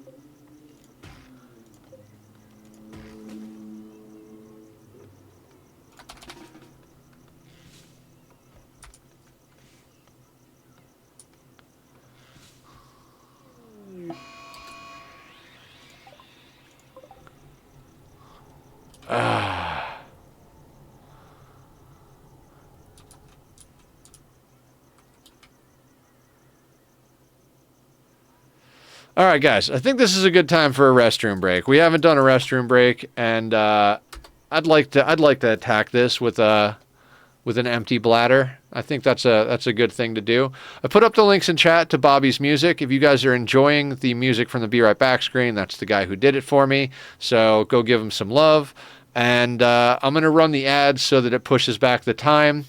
All right, guys. I think this is a good time for a restroom break. We haven't done a restroom break, and I'd like to attack this with an empty bladder. I think that's a good thing to do. I put up the links in chat to Bobby's music. If you guys are enjoying the music from the Be Right Back screen, that's the guy who did it for me. So go give him some love. And I'm gonna run the ads so that it pushes back the time,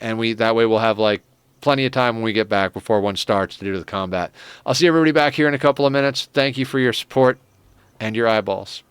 and that way we'll have like plenty of time when we get back before one starts to do the combat. I'll see everybody back here in a couple of minutes. Thank you for your support and your eyeballs.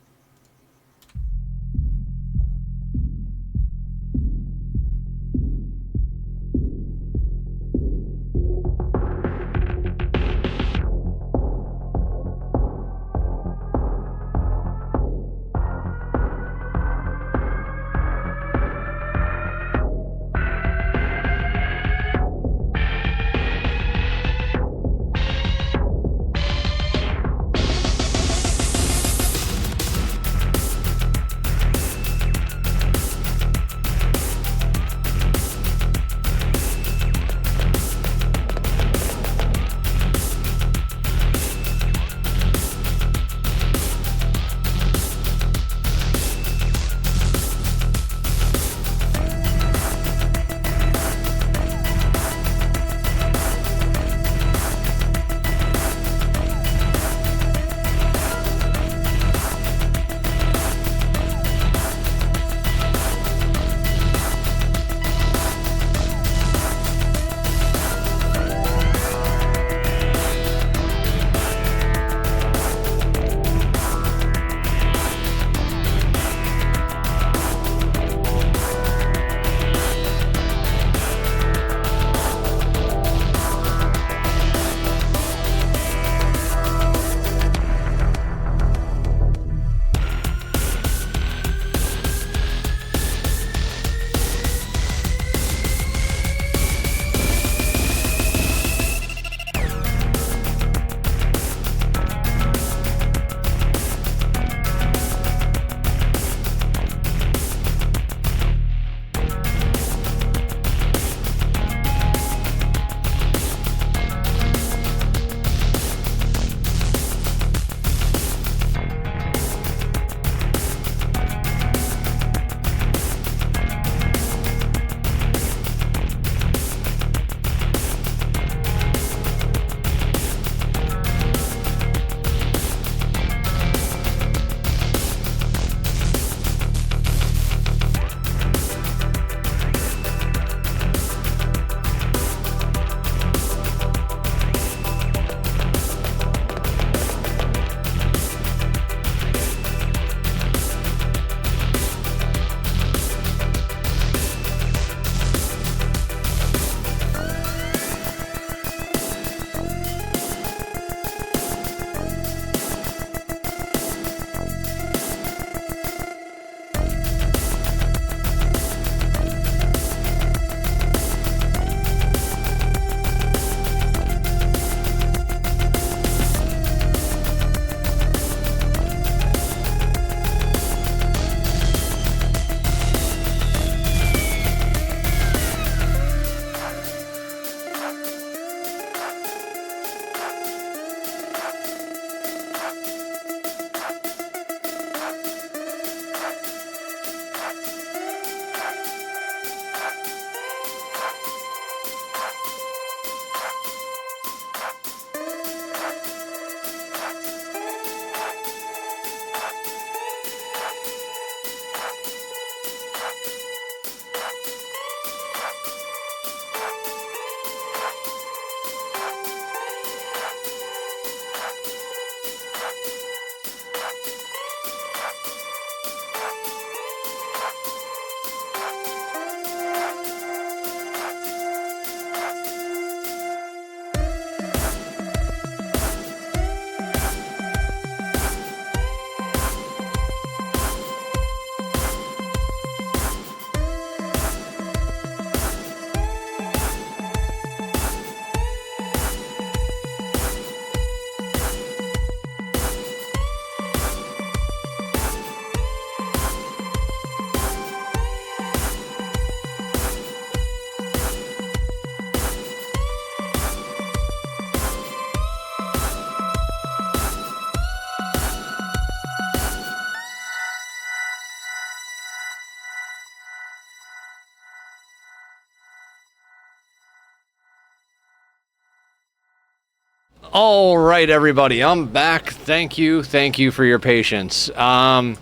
All right, everybody, I'm back. Thank you for your patience. Why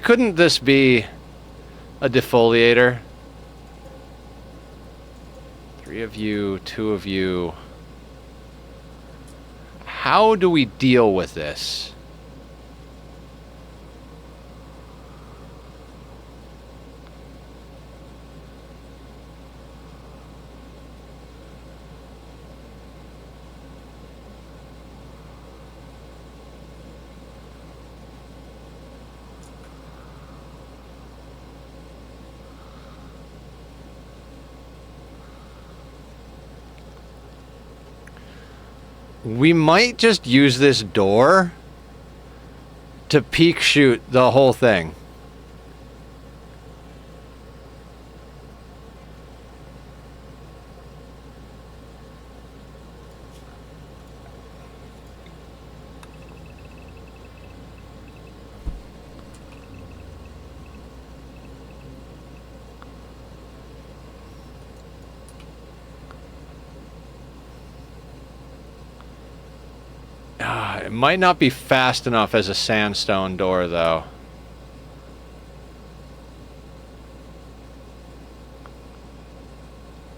couldn't this be a defoliator? 3 of you, 2 of you. How do we deal with this? We might just use this door to peek shoot the whole thing. It might not be fast enough as a sandstone door, though.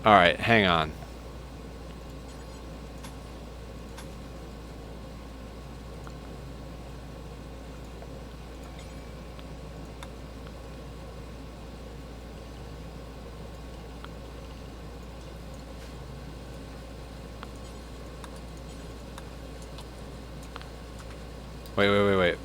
Alright, hang on. Wait.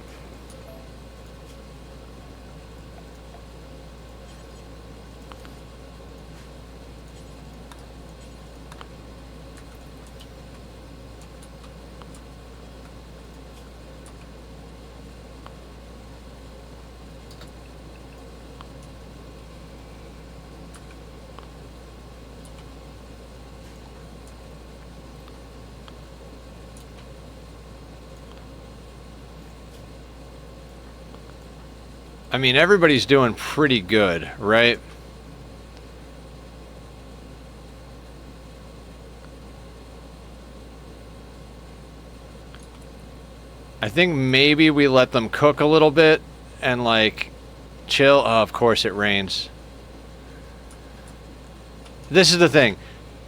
I mean, everybody's doing pretty good, right? I think maybe we let them cook a little bit and, like, chill. Oh, of course it rains. This is the thing.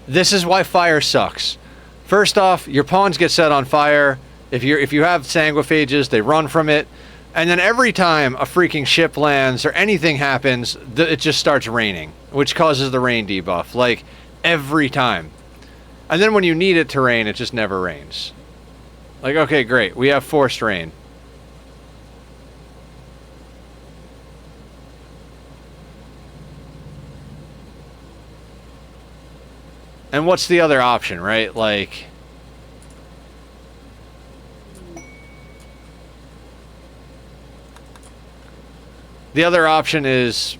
This is why fire sucks. First off, your pawns get set on fire. If you have sanguiphages, they run from it. And then every time a freaking ship lands or anything happens, it just starts raining, which causes the rain debuff. Like, every time. And then when you need it to rain, it just never rains. Like, okay, great. We have forced rain. And what's the other option, right? Like... The other option is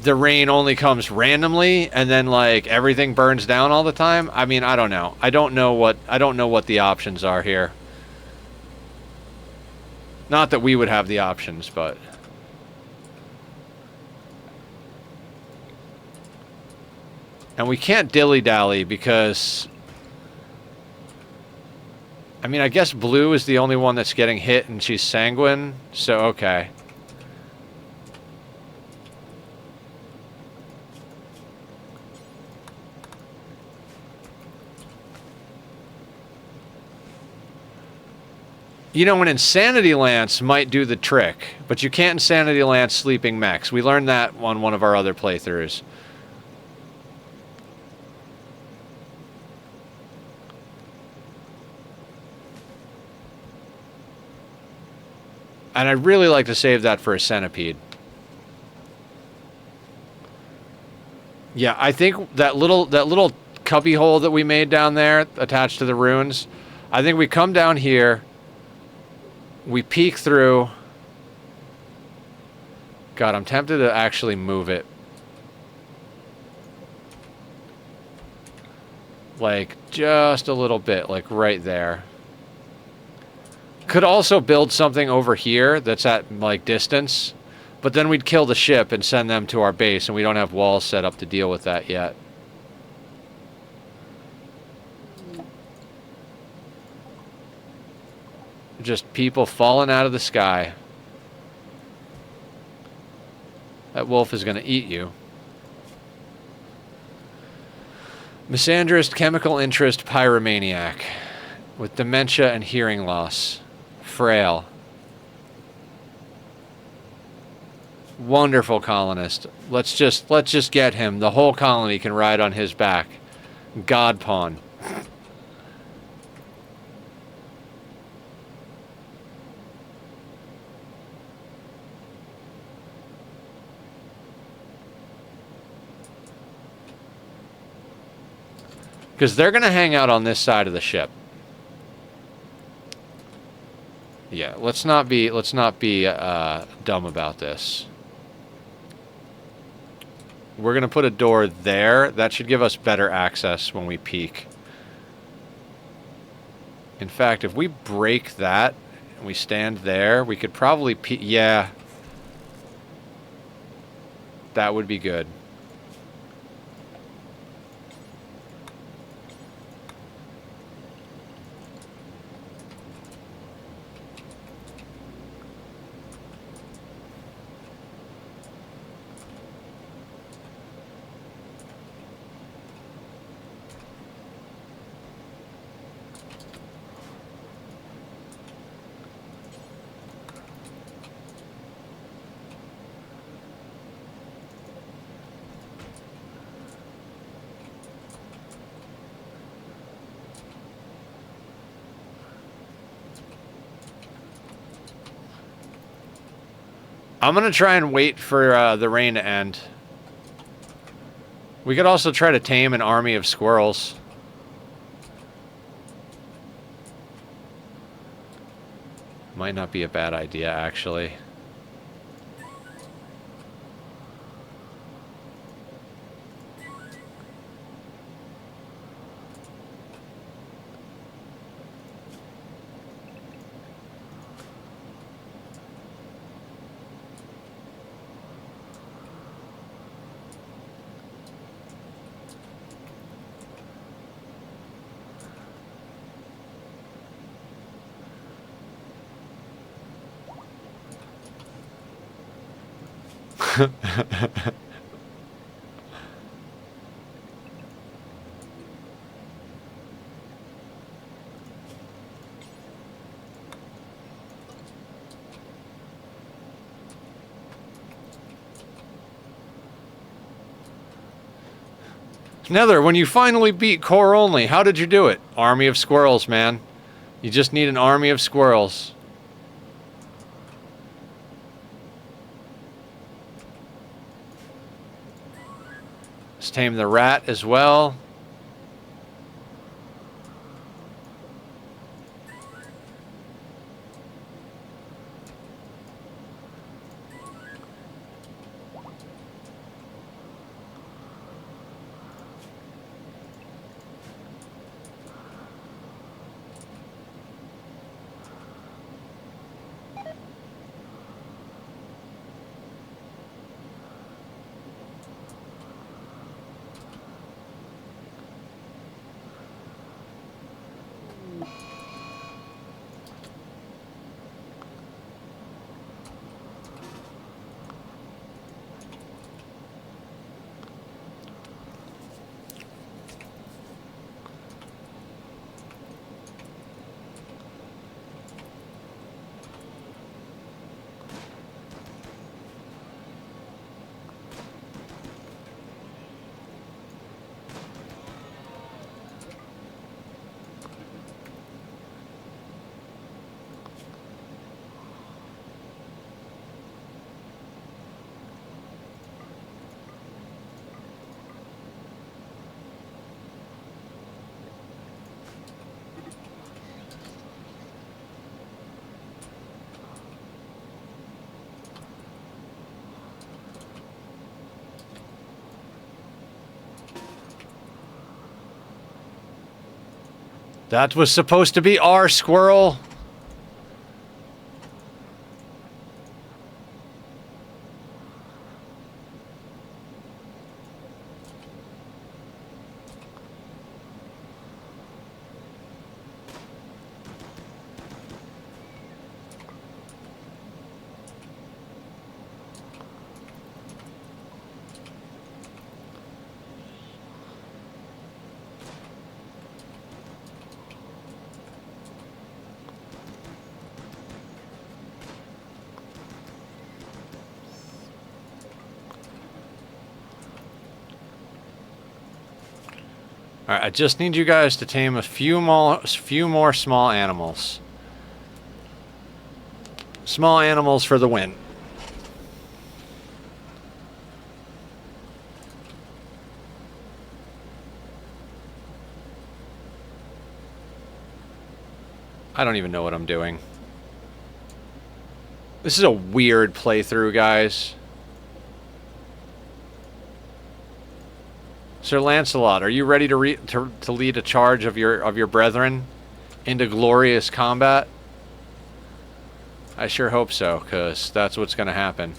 the rain only comes randomly and then, like, everything burns down all the time. I mean, I don't know. I don't know what the options are here. Not that we would have the options, but and we can't dilly-dally because I mean, I guess blue is the only one that's getting hit and she's sanguine, so okay. You know, an Insanity Lance might do the trick, but you can't Insanity Lance sleeping mechs. We learned that on one of our other playthroughs. And I'd really like to save that for a centipede. Yeah, I think that little cubby hole that we made down there attached to the ruins, I think we come down here, we peek through. God, I'm tempted to actually move it. Like, just a little bit, like right there. Could also build something over here that's at, like, distance. But then we'd kill the ship and send them to our base, and we don't have walls set up to deal with that yet. Just people falling out of the sky. That wolf is going to eat you. Misandrist, chemical interest, pyromaniac. With dementia and hearing loss. Frail. Wonderful colonist. Let's just get him. The whole colony can ride on his back. God pawn. Because they're going to hang out on this side of the ship. Yeah, let's not be dumb about this. We're going to put a door there. That should give us better access when we peek. In fact, if we break that and we stand there, we could probably peek. Yeah. That would be good. I'm going to try and wait for the rain to end. We could also try to tame an army of squirrels. Might not be a bad idea, actually. Nether, when you finally beat core only, how did you do it? Army of squirrels, man. You just need an army of squirrels. Let's tame the rat as well. That was supposed to be our squirrel. All right, I just need you guys to tame a few more small animals. Small animals for the win. I don't even know what I'm doing. This is a weird playthrough, guys. Sir Lancelot, are you ready to lead a charge of your brethren into glorious combat? I sure hope so, because that's what's going to happen.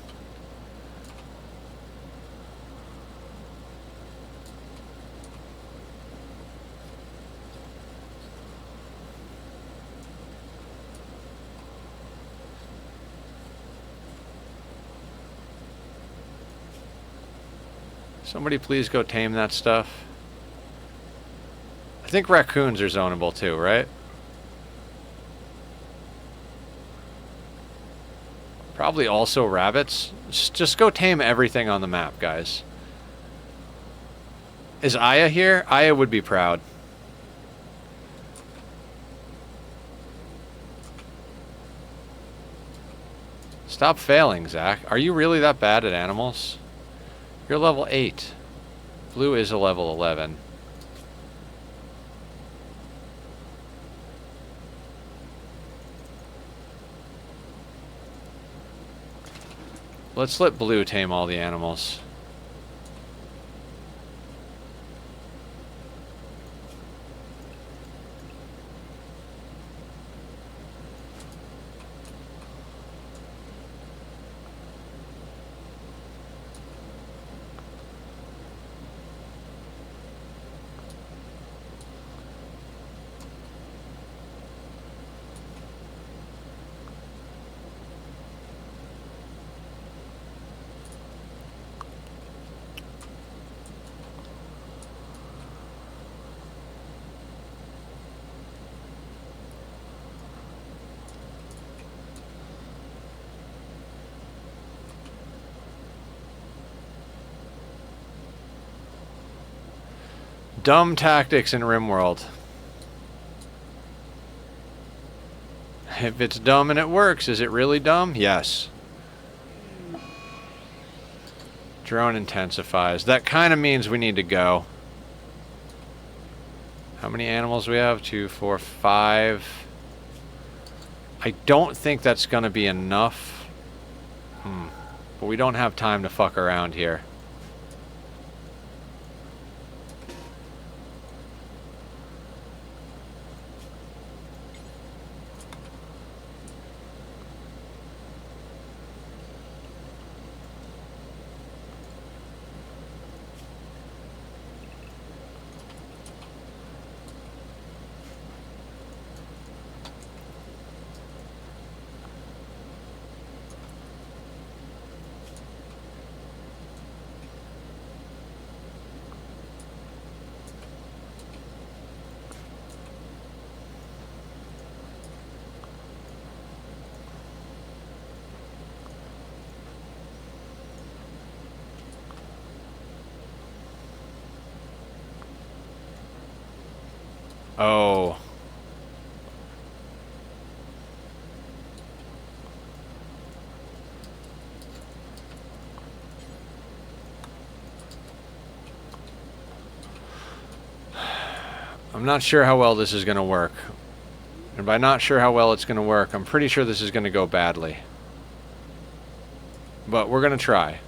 Somebody please go tame that stuff. I think raccoons are zonable too, right? Probably also rabbits. Just go tame everything on the map, guys. Is Aya here? Aya would be proud. Stop failing, Zach. Are you really that bad at animals? You're level 8. Blue is a level 11. Let's let Blue tame all the animals. Dumb tactics in Rimworld. If it's dumb and it works, is it really dumb? Yes. Drone intensifies. That kind of means we need to go. How many animals we have? 2, 4, 5. I don't think that's going to be enough. But we don't have time to fuck around here. Oh. I'm not sure how well this is going to work. And by not sure how well it's going to work, I'm pretty sure this is going to go badly. But we're going to try.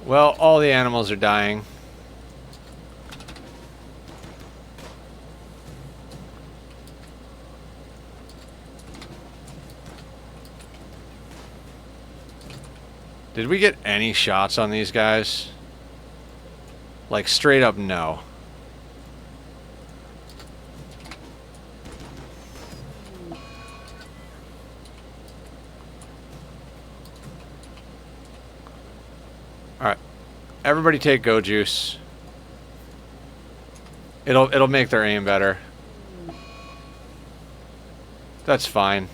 Well, all the animals are dying. Did we get any shots on these guys? Like, straight up, no. Alright. Everybody take go juice. It'll make their aim better. That's fine.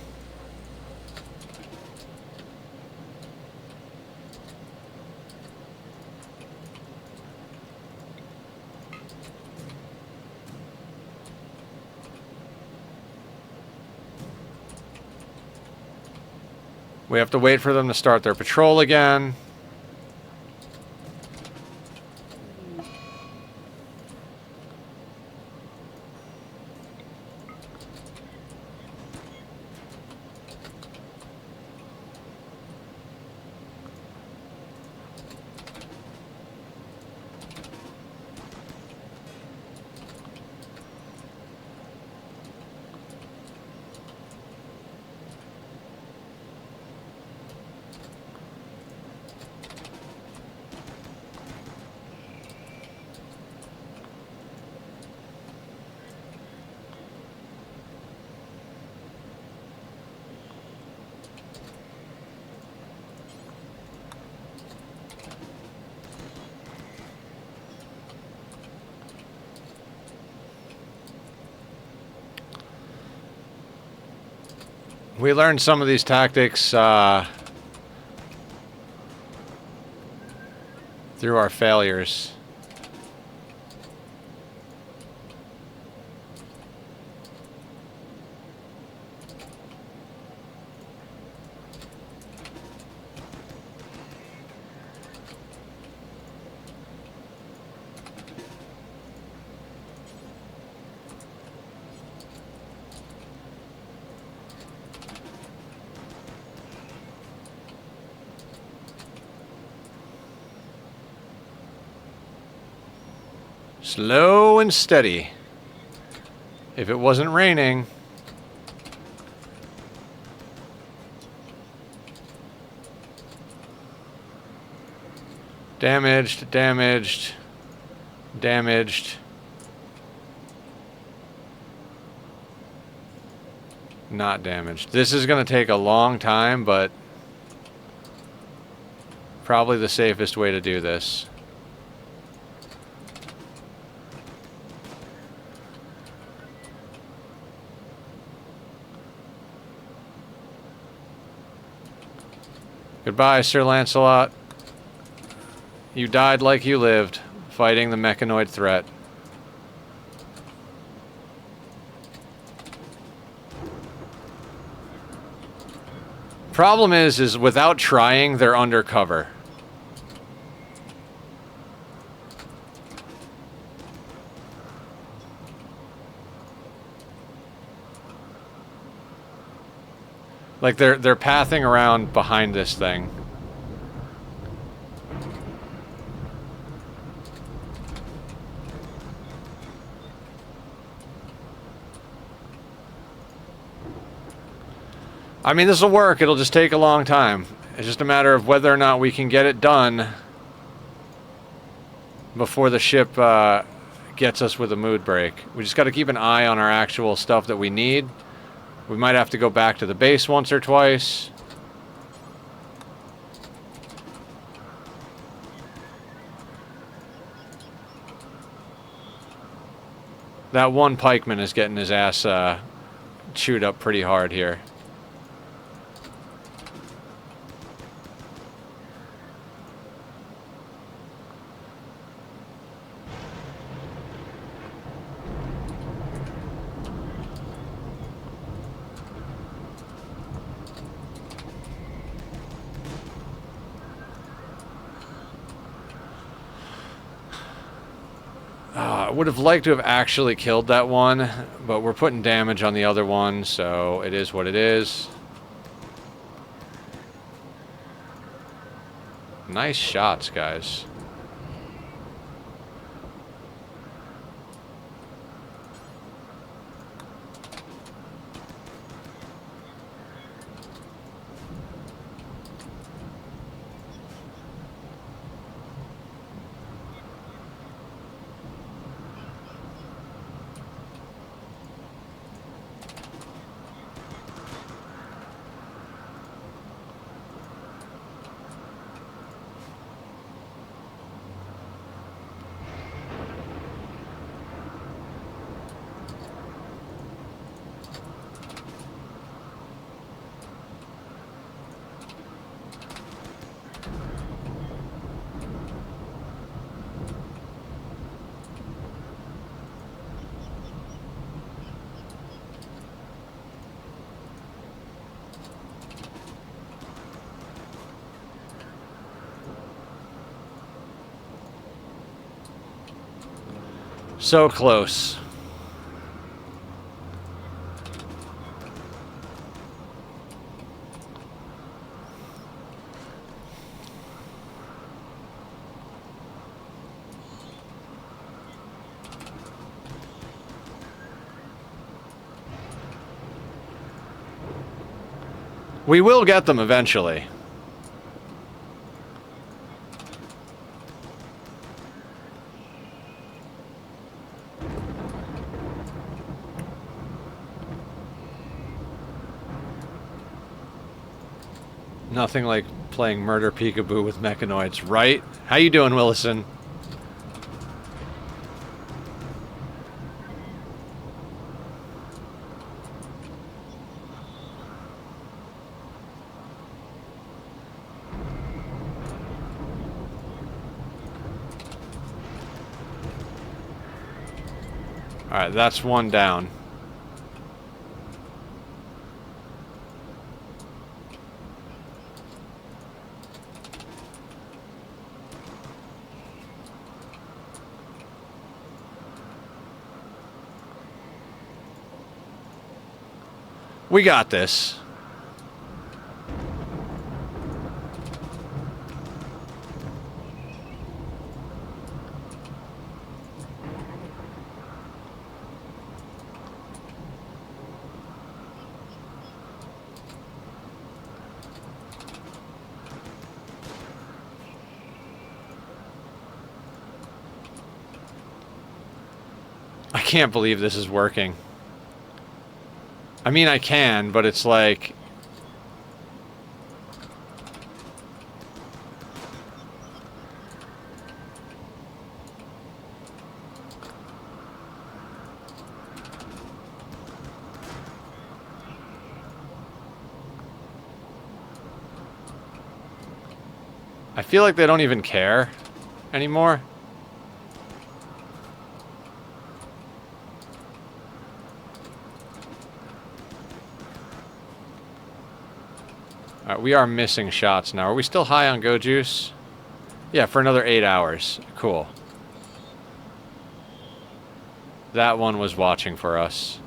We have to wait for them to start their patrol again. We learned some of these tactics through our failures. Slow and steady. If it wasn't raining. Damaged, damaged, damaged. Not damaged. This is going to take a long time, but probably the safest way to do this. Goodbye, Sir Lancelot. You died like you lived, fighting the mechanoid threat. Problem is without trying, they're undercover. Like they're pathing around behind this thing. I mean, this will work. It'll just take a long time. It's just a matter of whether or not we can get it done before the ship gets us with a mood break. We just got to keep an eye on our actual stuff that we need. We might have to go back to the base once or twice. That one pikeman is getting his ass chewed up pretty hard here. I would have liked to have actually killed that one, but we're putting damage on the other one, so it is what it is. Nice shots, guys. So close. We will get them eventually. Nothing like playing murder peekaboo with mechanoids, right? How you doing, Willison? Alright, that's one down. We got this. I can't believe this is working. I mean, I can, but it's like... I feel like they don't even care anymore. Alright, we are missing shots now. Are we still high on Go Juice? Yeah, for another 8 hours. Cool. That one was watching for us.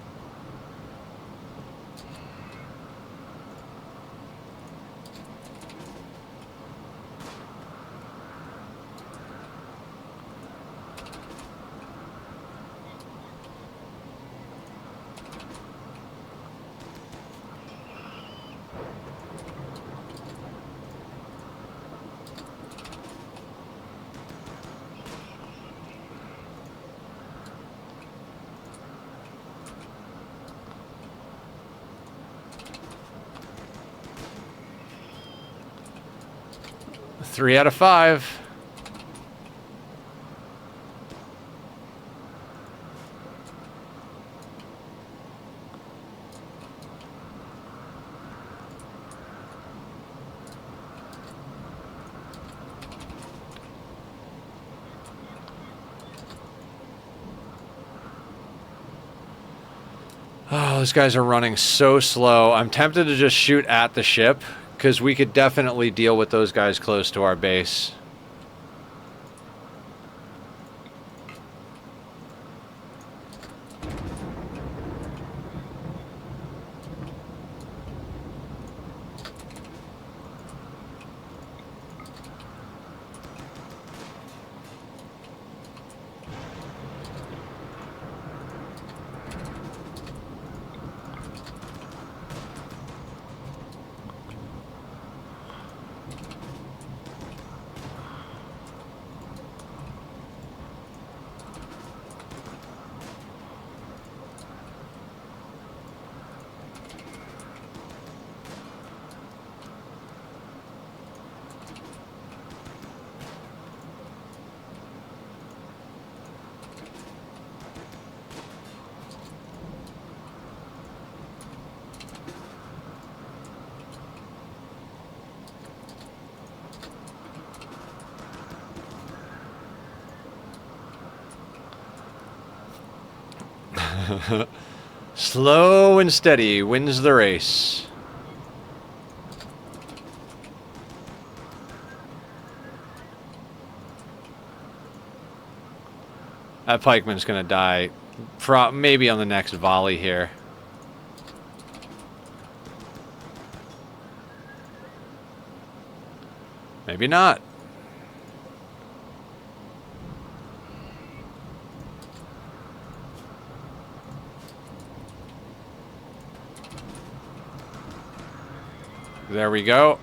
Three out of 5. Oh, those guys are running so slow. I'm tempted to just shoot at the ship, because we could definitely deal with those guys close to our base. Slow and steady wins the race. That pikeman's gonna die maybe on the next volley here. Maybe not. There we go.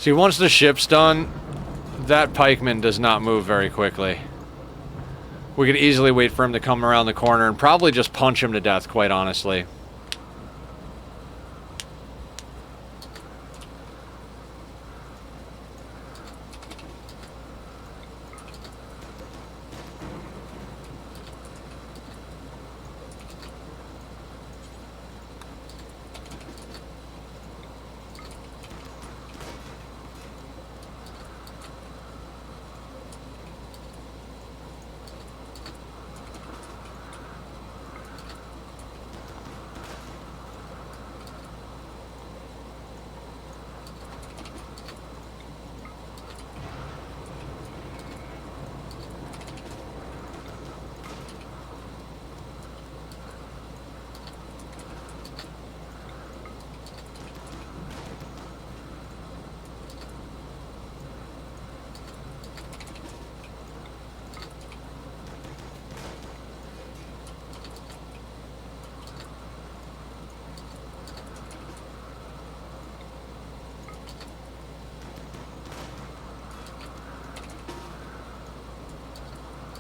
See, once the ship's done, that pikeman does not move very quickly. We could easily wait for him to come around the corner and probably just punch him to death, quite honestly.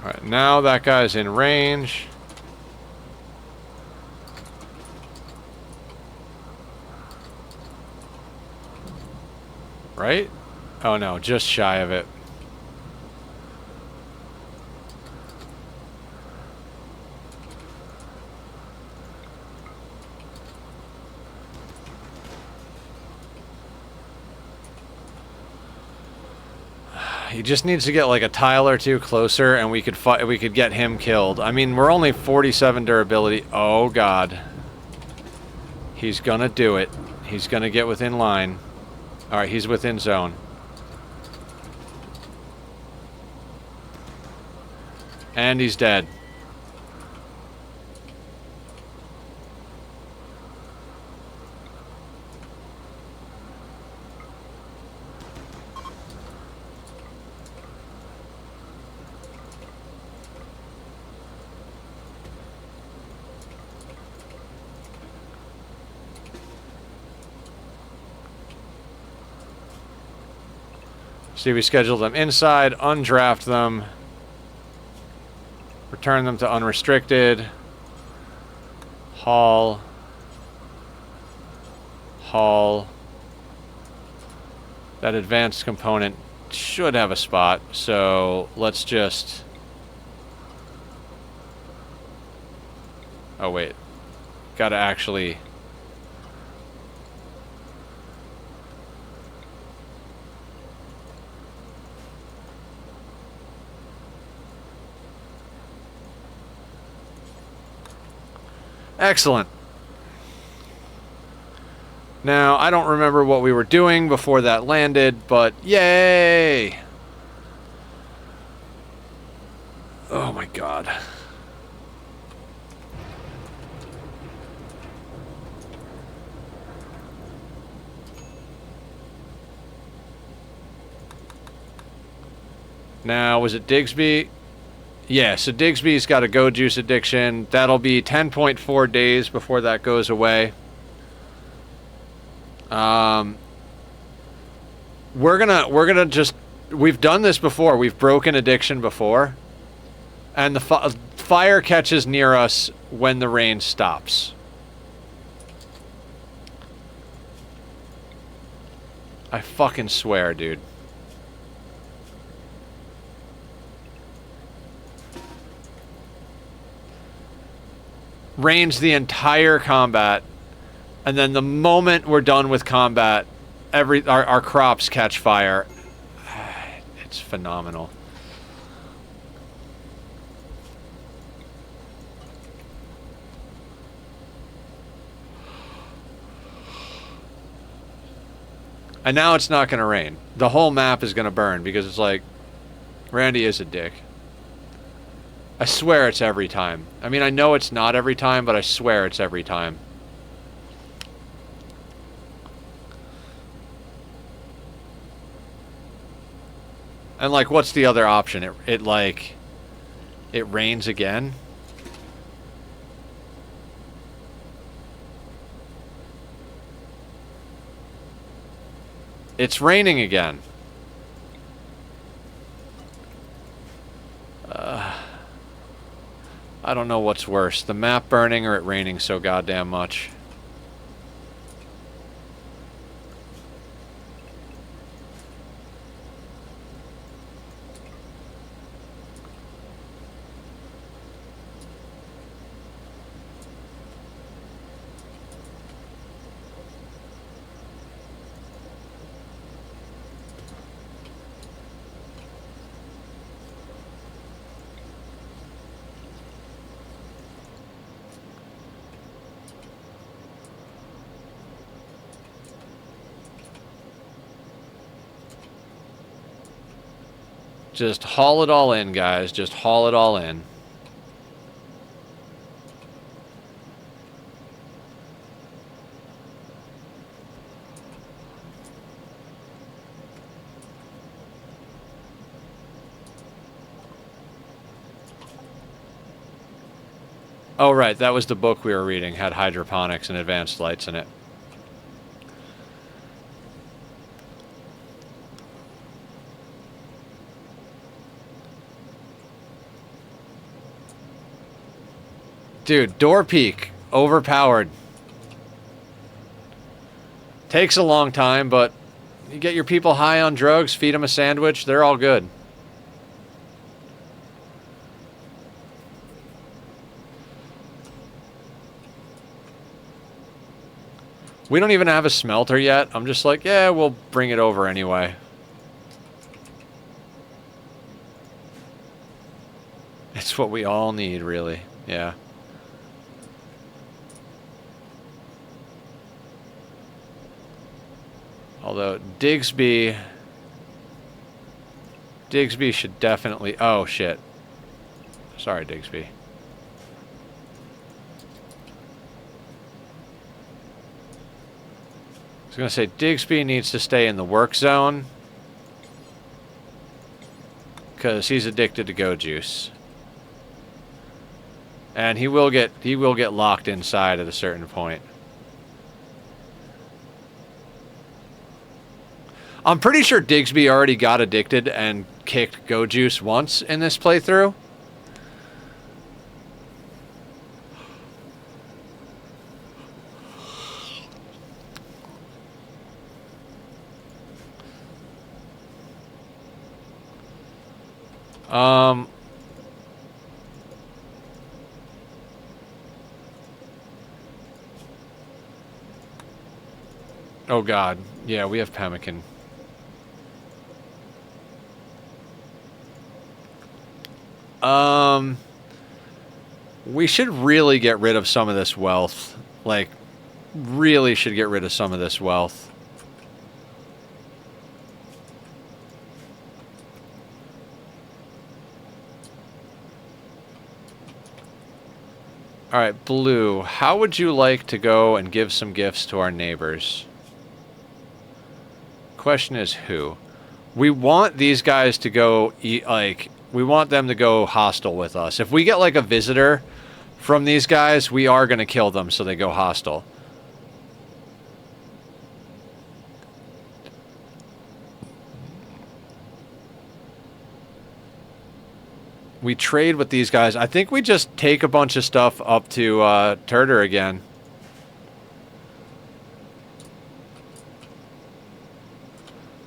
Alright, now that guy's in range. Right? Oh no, just shy of it. He just needs to get like a tile or two closer, and we could get him killed. I mean, we're only 47 durability. Oh god, he's gonna do it. He's gonna get within line. All right, he's within zone. And he's dead. See, we schedule them inside, undraft them, return them to unrestricted, haul, haul. That advanced component should have a spot, so let's just... Oh wait, gotta actually... Excellent. Now, I don't remember what we were doing before that landed, but yay! Oh my god. Now, was it Digsby? Yeah, so Digsby's got a go juice addiction. That'll be 10.4 days before that goes away. We're gonna just... We've done this before. We've broken addiction before. And the fire catches near us when the rain stops. I fucking swear, dude. Rains the entire combat, and then the moment we're done with combat, our crops catch fire. It's phenomenal. And now it's not going to rain. The whole map is going to burn because it's like, Randy is a dick. I swear it's every time. I mean, I know it's not every time, but I swear it's every time. And like, what's the other option? It rains again? It's raining again. I don't know what's worse, the map burning or it raining so goddamn much. Just haul it all in, guys. Just haul it all in. Oh, right. That was the book we were reading. Had hydroponics and advanced lights in it. Dude, door peak. Overpowered. Takes a long time, but you get your people high on drugs, feed them a sandwich, they're all good. We don't even have a smelter yet. I'm just like, yeah, we'll bring it over anyway. It's what we all need, really. Yeah. Although, Digsby should definitely... Oh, shit. Sorry, Digsby. I was going to say, Digsby needs to stay in the work zone. Because he's addicted to go juice. And he will get locked inside at a certain point. I'm pretty sure Digsby already got addicted and kicked Go Juice once in this playthrough. Oh God. Yeah, we have pemmican. We should really get rid of some of this wealth. Like, really should get rid of some of this wealth. Alright, Blue, how would you like to go and give some gifts to our neighbors? Question is who? We want these guys to go eat, like... We want them to go hostile with us. If we get, like, a visitor from these guys, we are going to kill them so they go hostile. we trade with these guys. I think we just take a bunch of stuff up to Turder again.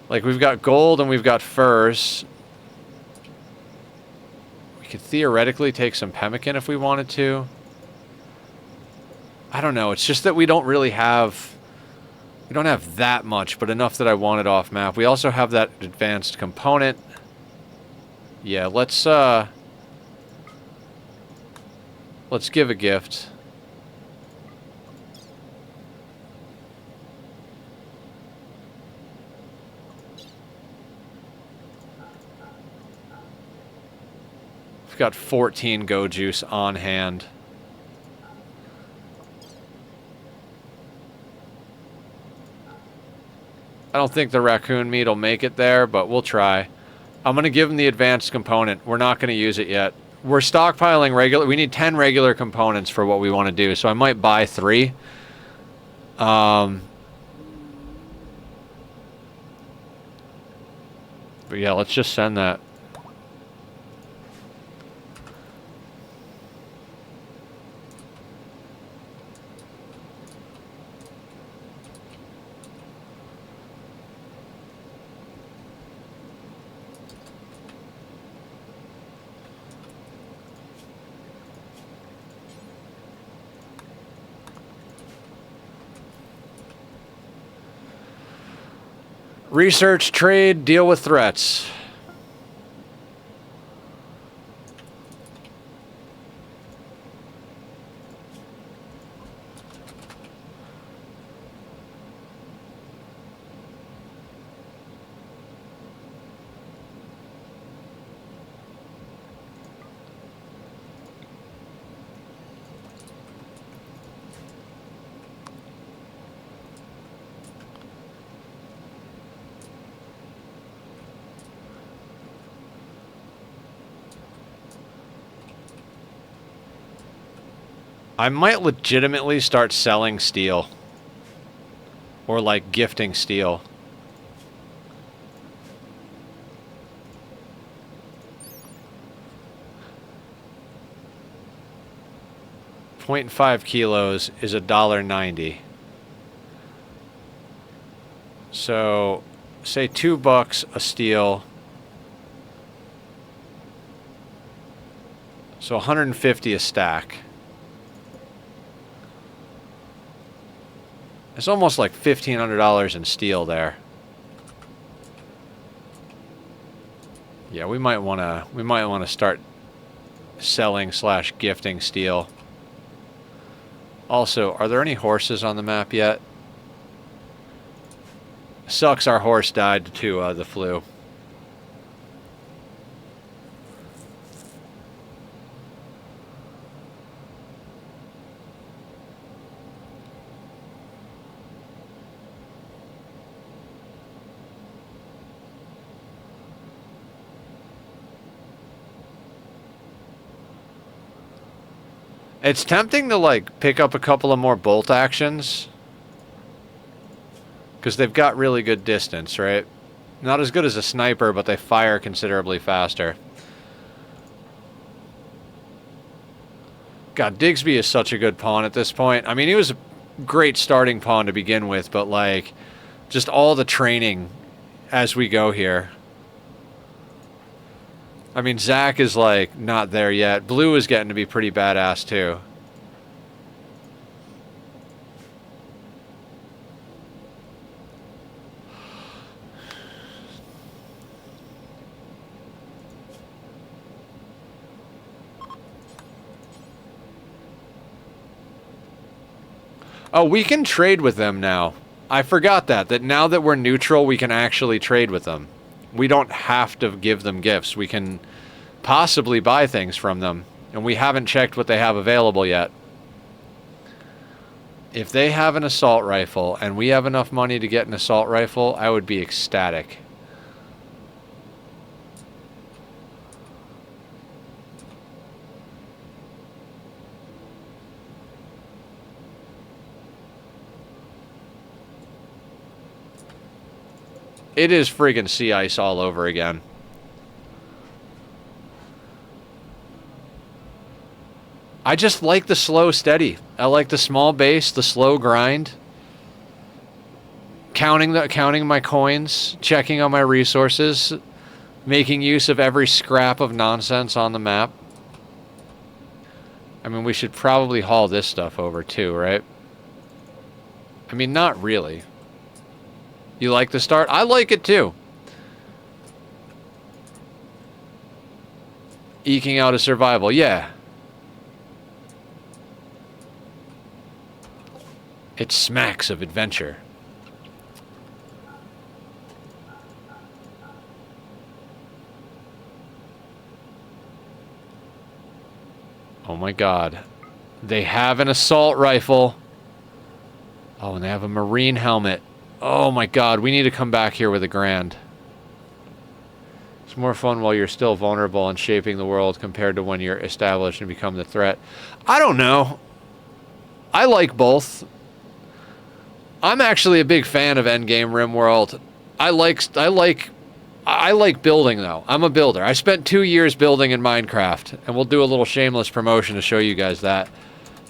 Like, we've got gold and we've got furs. We could theoretically take some pemmican if we wanted to. I don't know. It's just that we don't really have... We don't have that much, but enough that I want it off map. We also have that advanced component. Yeah, let's give a gift. We've got 14 go juice on hand. I don't think the raccoon meat will make it there, but we'll try. I'm going to give him the advanced component. We're not going to use it yet. We're stockpiling regular... We need 10 regular components for what we want to do, so I might buy 3. But yeah, let's just send that. Research, trade, deal with threats. I might legitimately start selling steel. Or, like, gifting steel. .5 kilos is $1.90. So, say $2 a steel. So 150 a stack. It's almost like $1,500 in steel there. Yeah, we might wanna start selling / gifting steel. Also, are there any horses on the map yet? Sucks our horse died to the flu. It's tempting to, like, pick up a couple of more bolt actions. Because they've got really good distance, right? Not as good as a sniper, but they fire considerably faster. God, Digsby is such a good pawn at this point. I mean, he was a great starting pawn to begin with, but, like, just all the training as we go here. I mean, Zach is, like, not there yet. Blue is getting to be pretty badass, too. Oh, we can trade with them now. I forgot that now that we're neutral, we can actually trade with them. We don't have to give them gifts. We can possibly buy things from them. And we haven't checked what they have available yet. If they have an assault rifle and we have enough money to get an assault rifle, I would be ecstatic. It is friggin' sea ice all over again. I just like the slow steady. I like the small base, the slow grind. Counting my coins, checking on my resources, making use of every scrap of nonsense on the map. I mean, we should probably haul this stuff over too, right? I mean, not really. You like the start? I like it too. Eking out a survival, yeah. It smacks of adventure. Oh my god. They have an assault rifle. Oh, and they have a marine helmet. Oh my god, we need to come back here with $1,000. It's more fun while you're still vulnerable and shaping the world compared to when you're established and become the threat. I don't know. I like both. I'm actually a big fan of endgame Rimworld. I like building, though. I'm a builder. I spent 2 years building in Minecraft, and we'll do a little shameless promotion to show you guys that.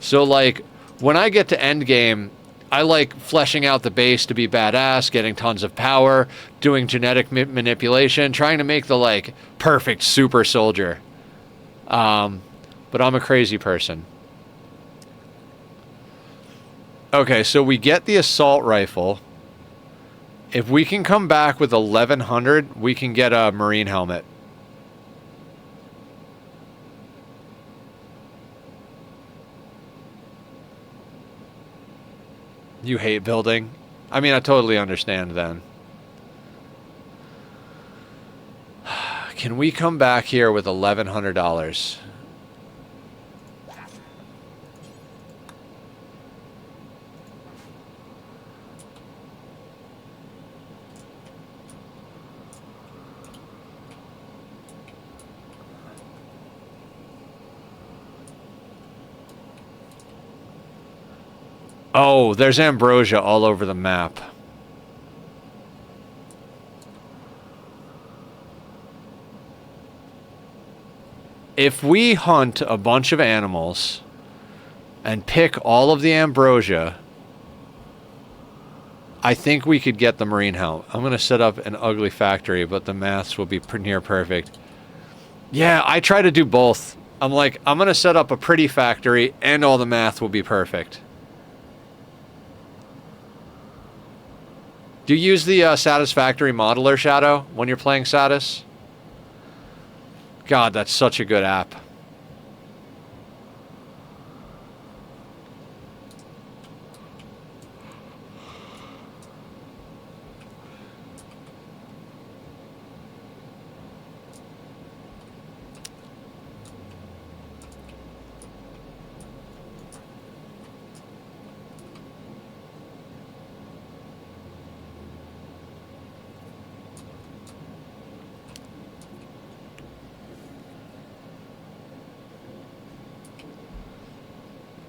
So, like, when I get to endgame, I like fleshing out the base to be badass, getting tons of power, doing genetic manipulation, trying to make the, like, perfect super soldier. But I'm a crazy person. Okay, so we get the assault rifle. If we can come back with 1,100, we can get a marine helmet. You hate building? I mean, I totally understand then. Can we come back here with $1,100? Oh, there's ambrosia all over the map. If we hunt a bunch of animals and pick all of the ambrosia, I think we could get the marine helmet. I'm going to set up an ugly factory, but the maths will be near perfect. Yeah, I try to do both. I'm like, I'm going to set up a pretty factory and all the math will be perfect. Do you use the Satisfactory Modeler, Shadow, when you're playing Satis? God, that's such a good app.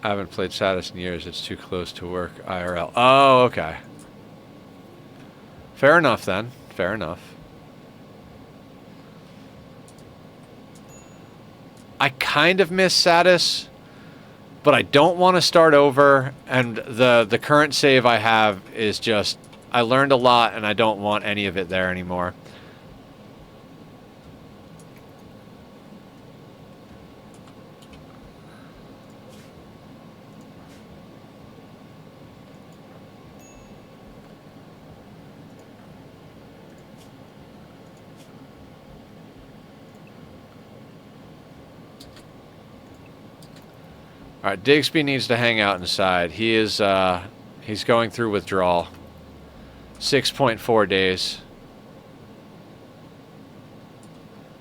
I haven't played Satis in years. It's too close to work IRL. Oh, okay. Fair enough, then. Fair enough. I kind of miss Satis, but I don't want to start over, and the current save I have is just... I learned a lot, and I don't want any of it there anymore. All right, Digsby needs to hang out inside. He is, he's going through withdrawal. 6.4 days.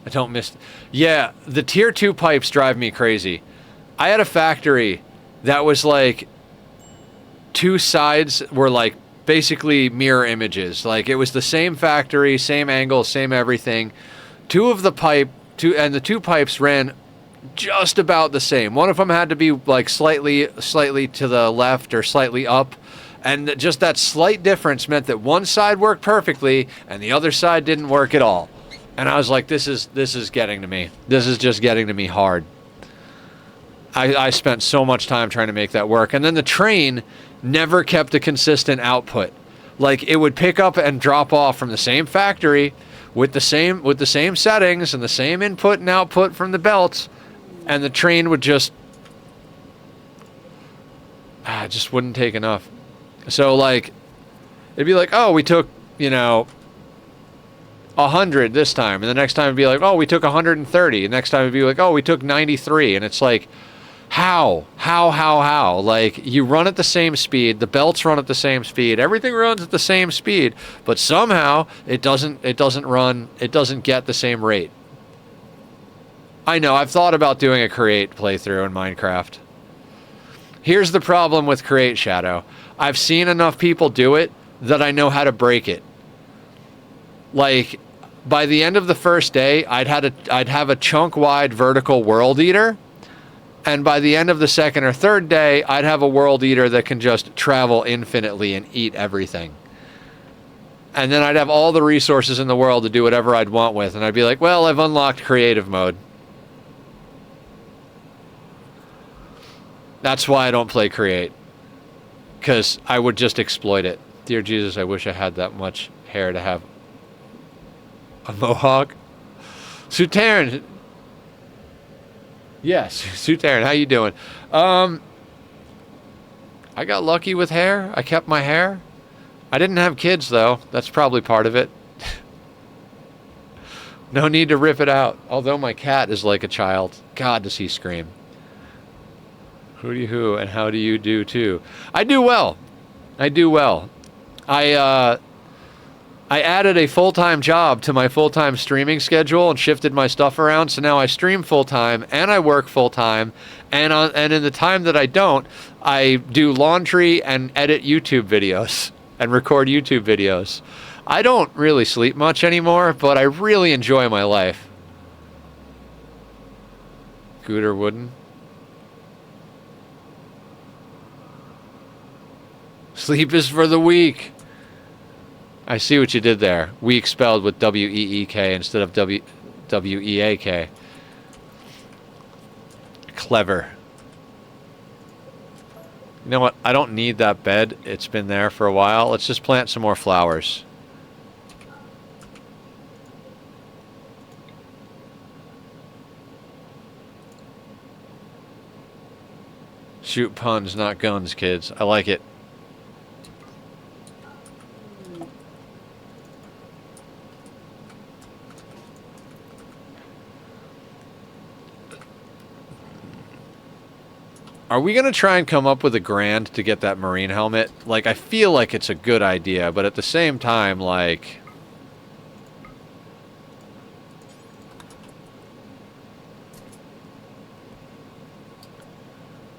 I don't miss... Yeah, the tier 2 pipes drive me crazy. I had a factory that was like... 2 sides were like basically mirror images. Like, it was the same factory, same angle, same everything. The 2 pipes ran... just about the same. One of them had to be like slightly to the left or slightly up, and just that slight difference meant that one side worked perfectly and the other side didn't work at all. And I was like, this is getting to me. This is just getting to me hard. I spent so much time trying to make that work. And then the train never kept a consistent output. Like, it would pick up and drop off from the same factory with the same settings and the same input and output from the belts, and the train would just wouldn't take enough. So, like, it'd be like, oh, we took, 100 this time, and the next time it'd be like, oh, we took 130, and next time it'd be like, oh, we took 93, and it's like, how? Like, you run at the same speed, the belts run at the same speed, everything runs at the same speed, but somehow it doesn't get the same rate. I know, I've thought about doing a create playthrough in Minecraft. Here's the problem with create, Shadow. I've seen enough people do it that I know how to break it. Like, by the end of the first day, I'd have a chunk-wide vertical world eater, and by the end of the second or third day, I'd have a world eater that can just travel infinitely and eat everything. And then I'd have all the resources in the world to do whatever I'd want with, and I'd be like, well, I've unlocked creative mode. That's why I don't play create, because I would just exploit it. Dear Jesus, I wish I had that much hair to have a mohawk. Suterin. Yes, Suterin, how you doing? I got lucky with hair. I kept my hair. I didn't have kids, though. That's probably part of it. No need to rip it out. Although my cat is like a child. God, does he scream. Who and how do you do, too? I do well. I added a full-time job to my full-time streaming schedule and shifted my stuff around, so now I stream full-time and I work full-time, and in the time that I don't, I do laundry and edit YouTube videos and record YouTube videos. I don't really sleep much anymore, but I really enjoy my life. Gooter Wooden. Sleep is for the weak. I see what you did there. Weak spelled with W-E-E-K instead of W-E-A-K. Clever. You know what? I don't need that bed. It's been there for a while. Let's just plant some more flowers. Shoot puns, not guns, kids. I like it. Are we going to try and come up with $1,000 to get that marine helmet? Like, I feel like it's a good idea, but at the same time, like...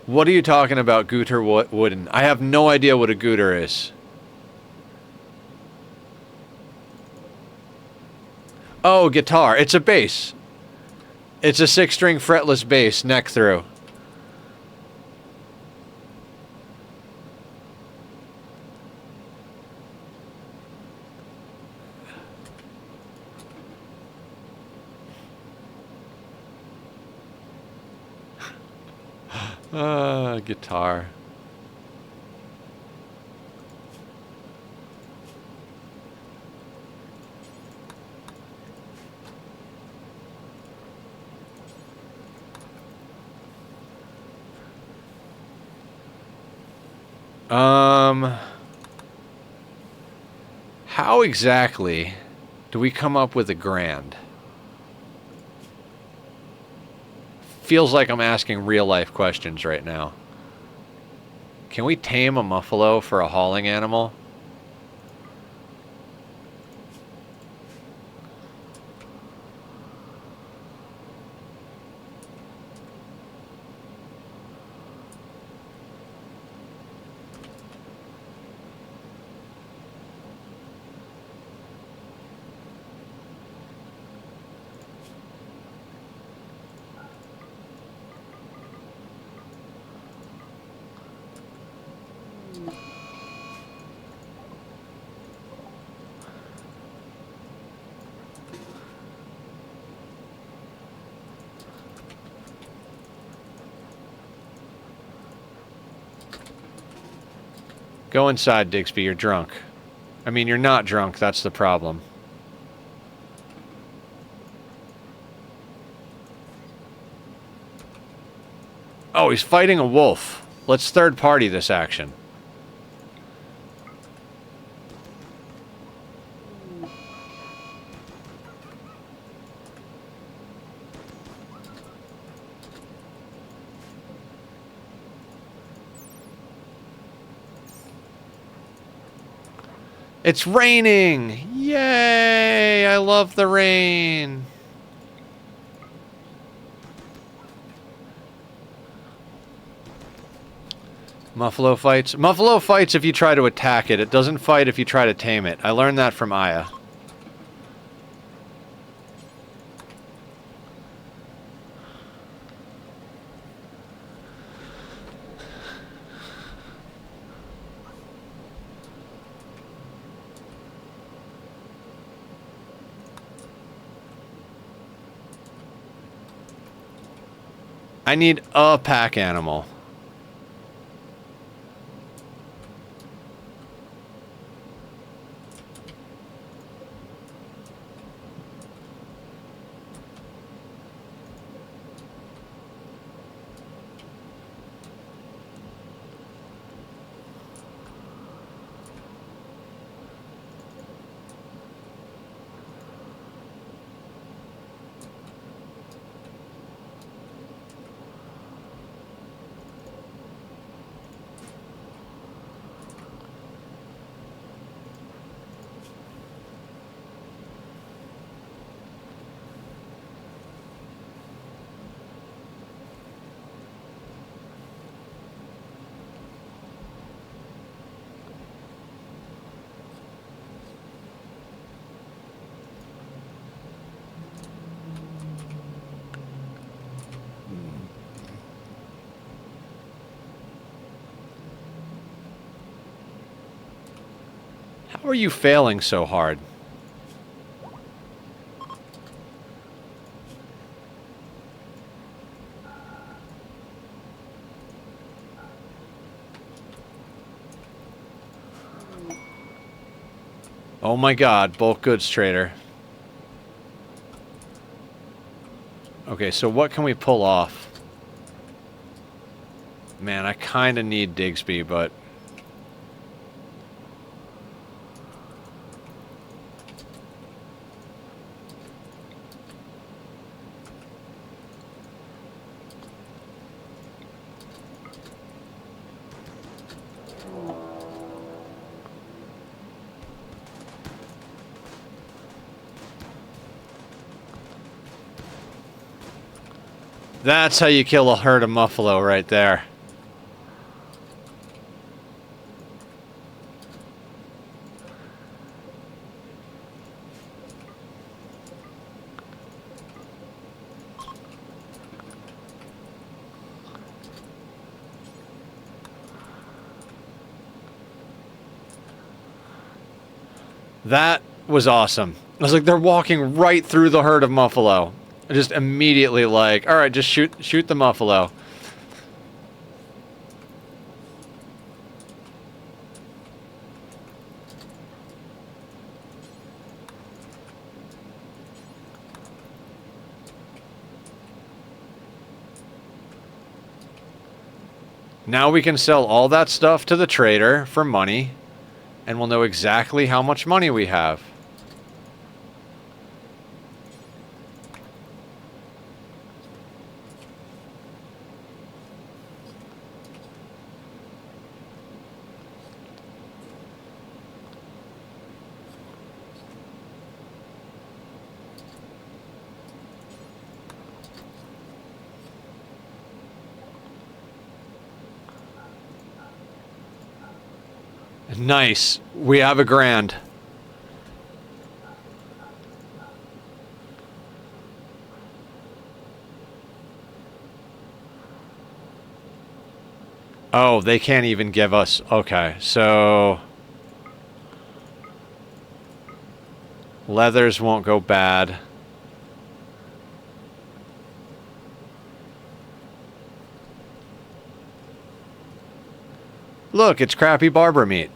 What are you talking about, Gooter Wooden? I have no idea what a Gooter is. Oh, guitar. It's a bass. It's a 6-string fretless bass, neck through. Guitar. How exactly do we come up with $1,000? Feels like I'm asking real-life questions right now. Can we tame a muffalo for a hauling animal? Go inside, Digsby. You're drunk. I mean, you're not drunk. That's the problem. Oh, he's fighting a wolf. Let's third party this action. It's raining! Yay! I love the rain. Muffalo fights. Muffalo fights if you try to attack it. It doesn't fight if you try to tame it. I learned that from Aya. I need a pack animal. How are you failing so hard? Oh my god, bulk goods trader. Okay, so what can we pull off? Man, I kind of need Digsby, but... That's how you kill a herd of muffalo right there. That was awesome. I was like, they're walking right through the herd of muffalo. Just immediately like, all right, just shoot the muffalo. Now we can sell all that stuff to the trader for money, and we'll know exactly how much money we have. Nice. We have a grand. Oh, they can't even give us... Okay, so... Leathers won't go bad. Look, it's crappy barber meat.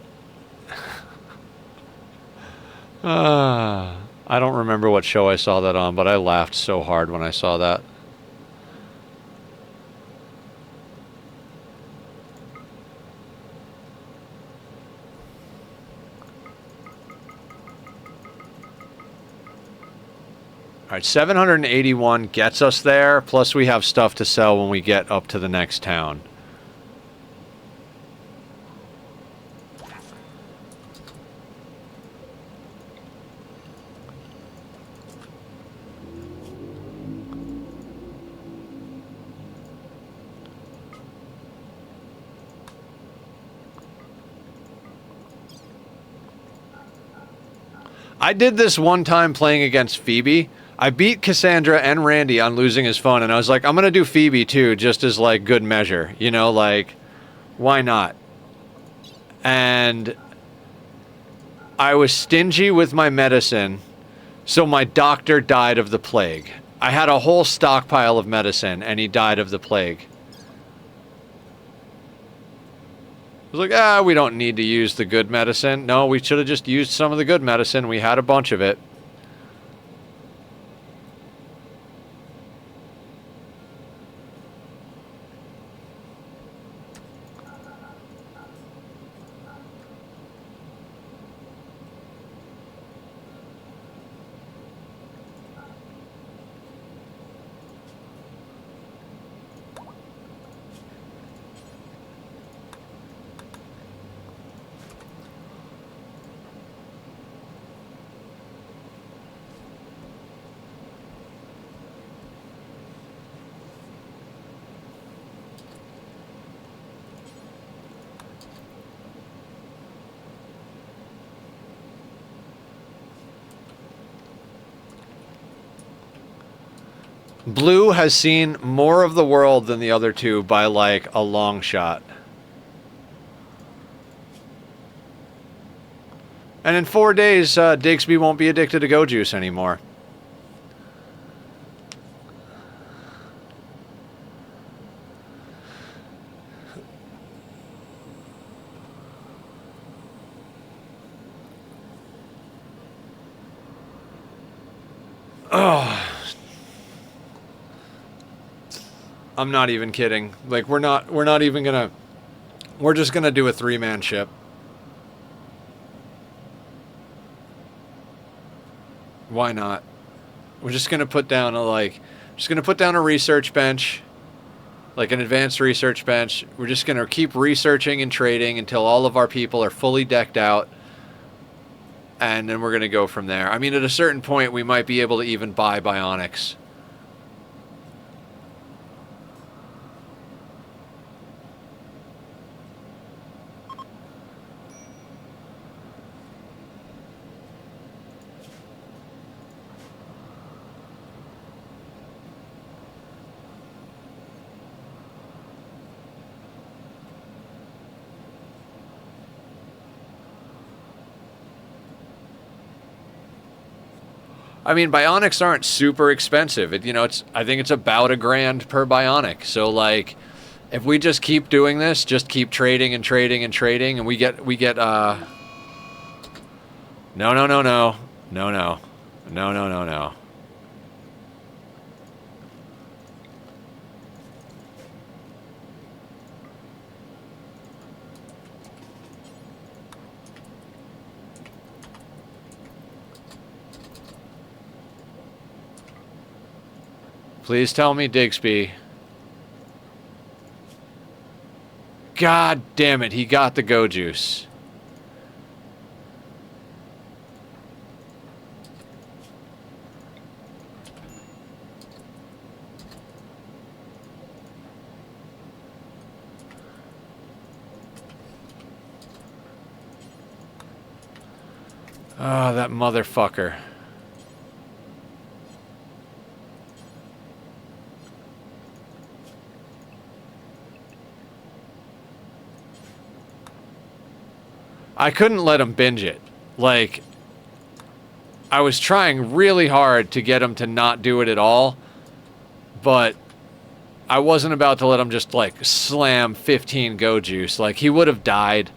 I don't remember what show I saw that on, but I laughed so hard when I saw that. All right, 781 gets us there, plus we have stuff to sell when we get up to the next town. I did this one time playing against Phoebe. I beat Cassandra and Randy on losing his phone, and I was like, I'm going to do Phoebe too, just as like good measure. You know, like, why not? And I was stingy with my medicine, so my doctor died of the plague. I had a whole stockpile of medicine, and he died of the plague. I was like, we don't need to use the good medicine. No, we should have just used some of the good medicine. We had a bunch of it. Blue has seen more of the world than the other two by, like, a long shot. And in 4 days, Digsby won't be addicted to Go Juice anymore. Oh. I'm not even kidding. Like, we're not even gonna... We're just gonna do a 3-man ship. Why not? We're just gonna put down a research bench. Like an advanced research bench. We're just gonna keep researching and trading until all of our people are fully decked out. And then we're gonna go from there. I mean, at a certain point, we might be able to even buy bionics. I mean, bionics aren't super expensive. I think it's about $1,000 per bionic. So, like, if we just keep doing this, just keep trading and trading and trading, and we get, no. Please tell me Digsby. God damn it, he got the Go Juice. Oh, that motherfucker. I couldn't let him binge it. Like, I was trying really hard to get him to not do it at all, but I wasn't about to let him just, like, slam 15 go juice. Like, he would have died.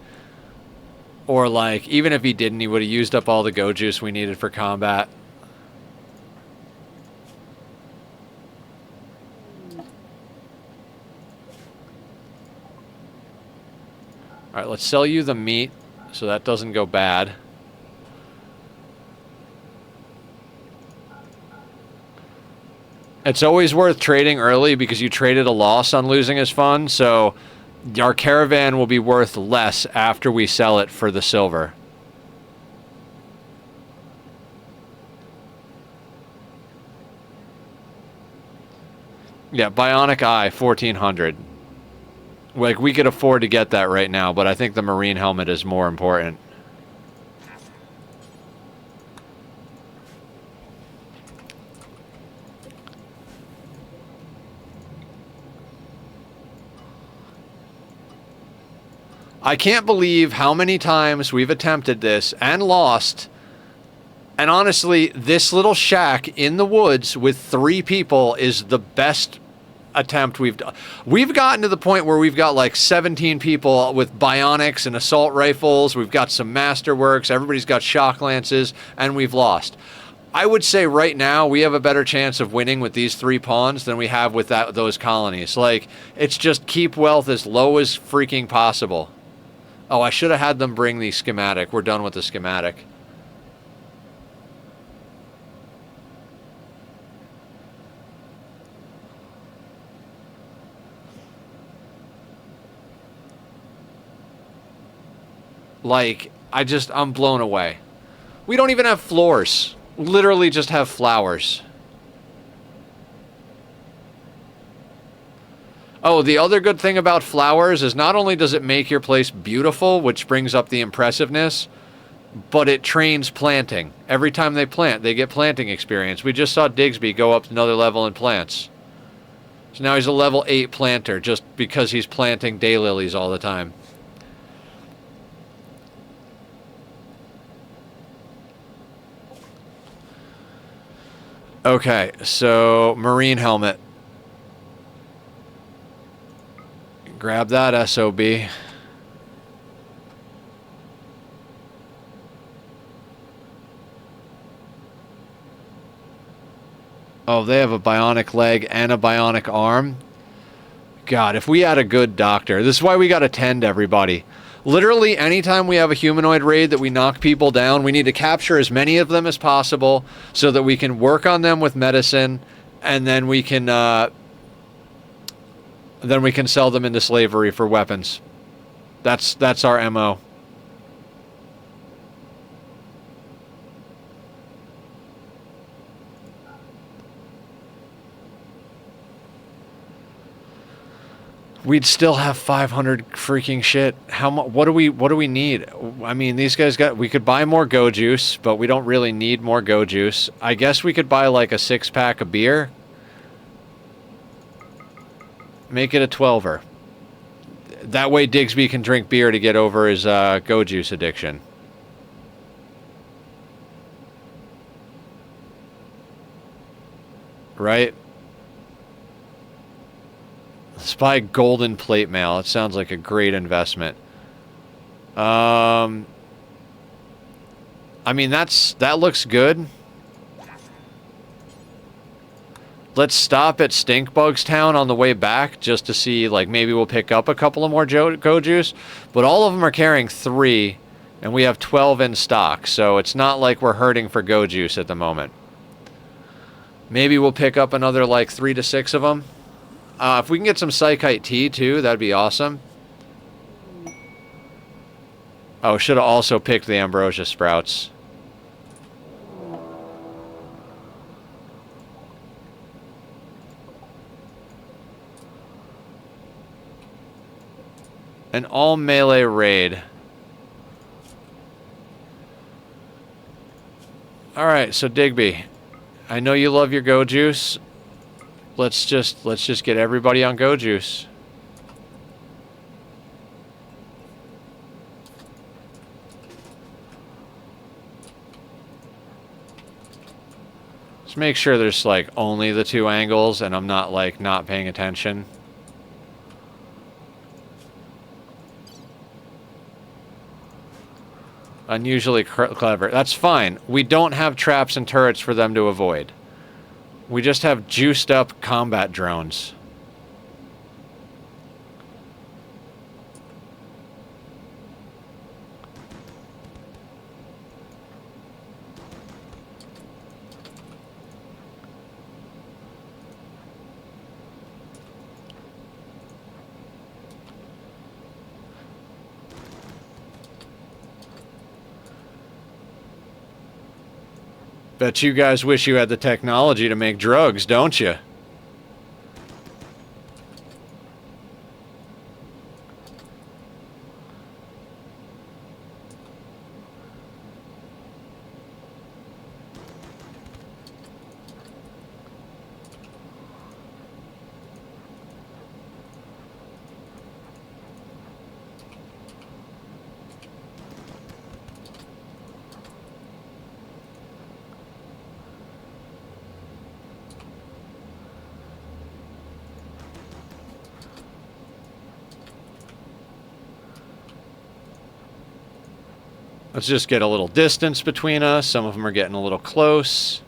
Or, like, even if he didn't, he would have used up all the go juice we needed for combat. Alright, let's sell you the meat so that doesn't go bad. It's always worth trading early because you traded a loss on losing his fund, so our caravan will be worth less after we sell it for the silver. Yeah, Bionic Eye, 1400. Like, we could afford to get that right now, but I think the Marine helmet is more important. I can't believe how many times we've attempted this and lost. And honestly, this little shack in the woods with 3 people is the best attempt we've done. We've gotten to the point where we've got like 17 people with bionics and assault rifles. We've got some masterworks. Everybody's got shock lances, and we've lost. I would say right now we have a better chance of winning with these 3 pawns than we have with those colonies. Like, it's just keep wealth as low as freaking possible. Oh, I should have had them bring the schematic. We're done with the schematic. Like, I'm blown away. We don't even have floors. Literally just have flowers. Oh, the other good thing about flowers is not only does it make your place beautiful, which brings up the impressiveness, but it trains planting. Every time they plant, they get planting experience. We just saw Digsby go up another level in plants. So now he's a level 8 planter just because he's planting daylilies all the time. Okay, so Marine helmet. Grab that, SOB. Oh, they have a bionic leg and a bionic arm. God, if we had a good doctor. This is why we gotta tend everybody. Literally, anytime we have a humanoid raid that we knock people down, we need to capture as many of them as possible so that we can work on them with medicine, and then we can sell them into slavery for weapons. That's our MO. We'd still have 500 freaking shit. What do we need? I mean, these guys we could buy more go juice, but we don't really need more go juice. I guess we could buy like a 6-pack of beer. Make it a 12er. That way Digsby can drink beer to get over his go juice addiction. Right? Let's buy golden plate mail. It sounds like a great investment. I mean, that looks good. Let's stop at Stinkbugs Town on the way back just to see, like, maybe we'll pick up a couple of more go juice. But all of them are carrying 3, and we have 12 in stock, so it's not like we're hurting for go juice at the moment. Maybe we'll pick up another, like, 3 to 6 of them. If we can get some Psychite tea, too, that'd be awesome. Oh, should have also picked the Ambrosia Sprouts. An all-melee raid. Alright, so Digby, I know you love your go juice. Let's just get everybody on go juice. Just make sure there's like only the 2 angles and I'm not like not paying attention. Unusually clever. That's fine. We don't have traps and turrets for them to avoid. We just have juiced up combat drones. Bet you guys wish you had the technology to make drugs, don't you? Let's just get a little distance between us. Some of them are getting a little close.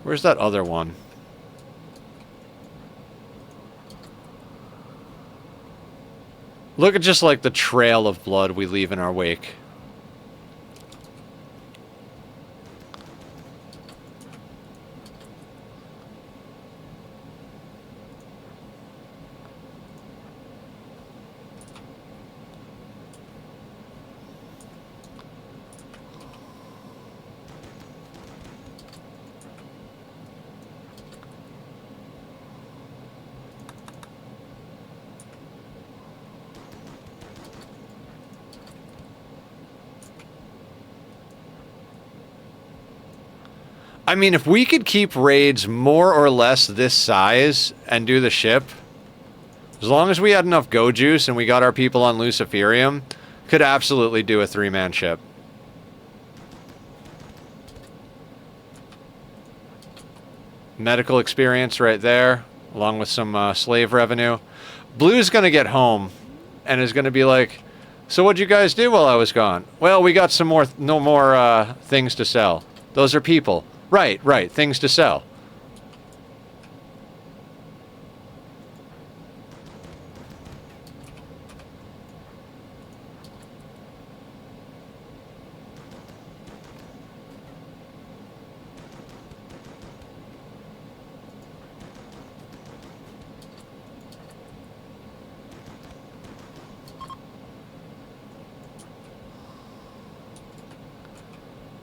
Where's that other one? Look at just like the trail of blood we leave in our wake. I mean, if we could keep raids more or less this size and do the ship, as long as we had enough go juice and we got our people on Luciferium, could absolutely do a 3-man ship. Medical experience right there, along with some slave revenue. Blue's going to get home and is going to be like, so what'd you guys do while I was gone? Well, we got some more, no more things to sell. Those are people. Right, things to sell.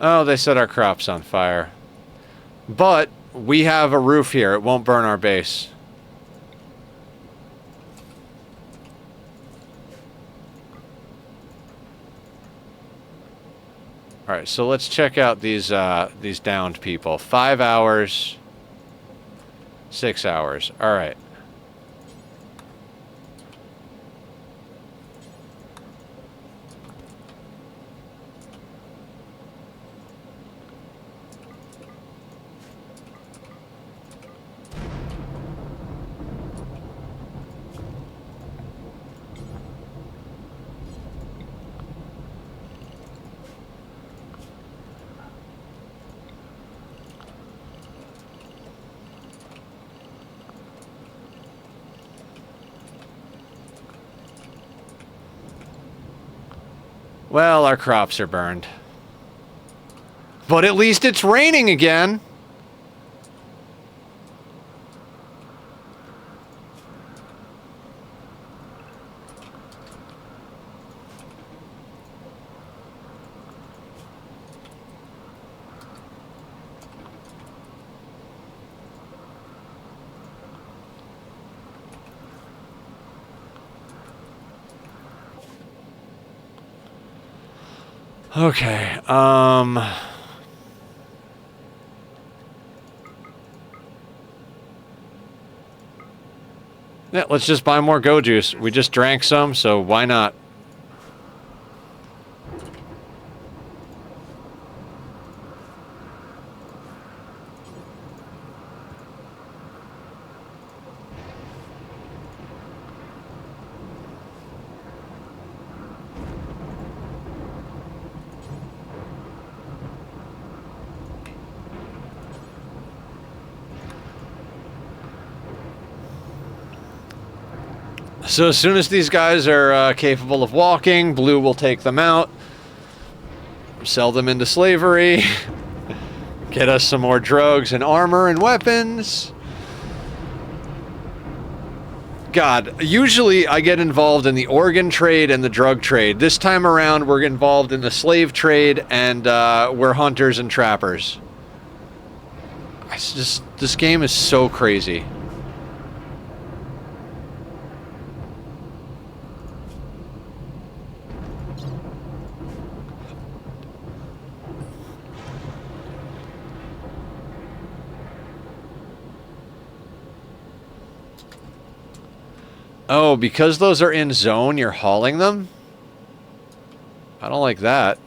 Oh, they set our crops on fire. But we have a roof here. It won't burn our base. All right, so let's check out these downed people. 5 hours, 6 hours. All right. Well, our crops are burned. But at least it's raining again. Okay, yeah, let's just buy more go juice. We just drank some, so why not? So as soon as these guys are capable of walking, Blue will take them out, sell them into slavery, get us some more drugs and armor and weapons. God, usually I get involved in the organ trade and the drug trade. This time around, we're involved in the slave trade, and we're hunters and trappers. It's just, this game is so crazy. Oh, because those are in zone, you're hauling them? I don't like that.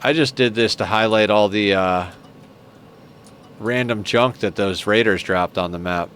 I just did this to highlight all the random junk that those raiders dropped on the map.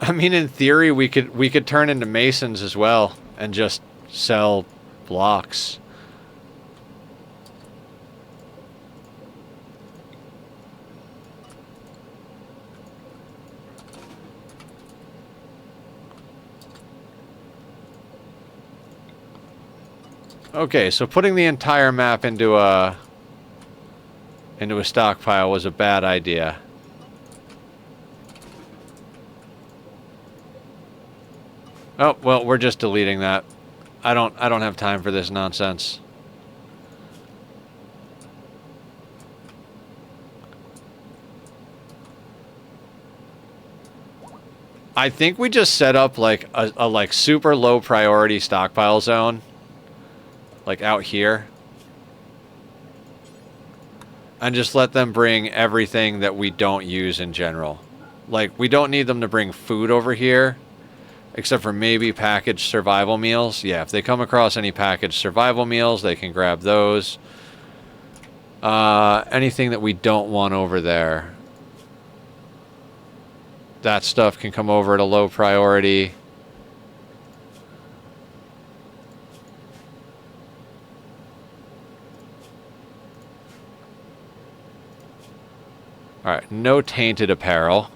I mean, in theory, we could turn into masons as well and just sell blocks. Okay, so putting the entire map into a stockpile was a bad idea. Oh, well, we're just deleting that. I don't have time for this nonsense. I think we just set up like a like super low priority stockpile zone, like out here, and just let them bring everything that we don't use in general. Like, we don't need them to bring food over here, except for maybe packaged survival meals. Yeah, if they come across any packaged survival meals, they can grab those. Anything that we don't want over there, that stuff can come over at a low priority. Alright, no tainted apparel.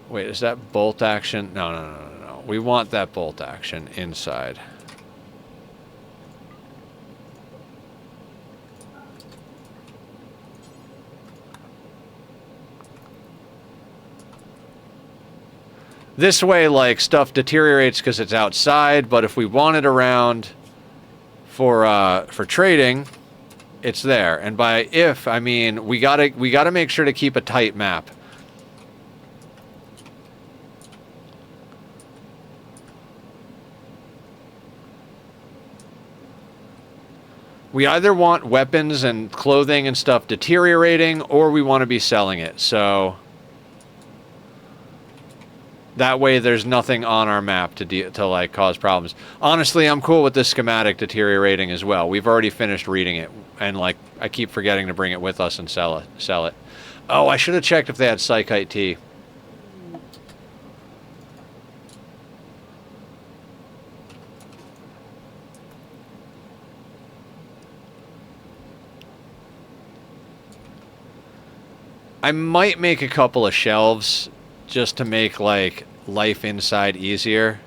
Wait, is that bolt action? No. We want that bolt action inside. This way, like, stuff deteriorates because it's outside, but if we want it around for trading, it's there. And by if, I mean we gotta make sure to keep a tight map. We either want weapons and clothing and stuff deteriorating, or we want to be selling it. So that way there's nothing on our map to like cause problems. Honestly, I'm cool with this schematic deteriorating as well. We've already finished reading it, and like I keep forgetting to bring it with us and sell it. Oh, I should have checked if they had Psychite tea. I might make a couple of shelves just to make, like, life inside easier.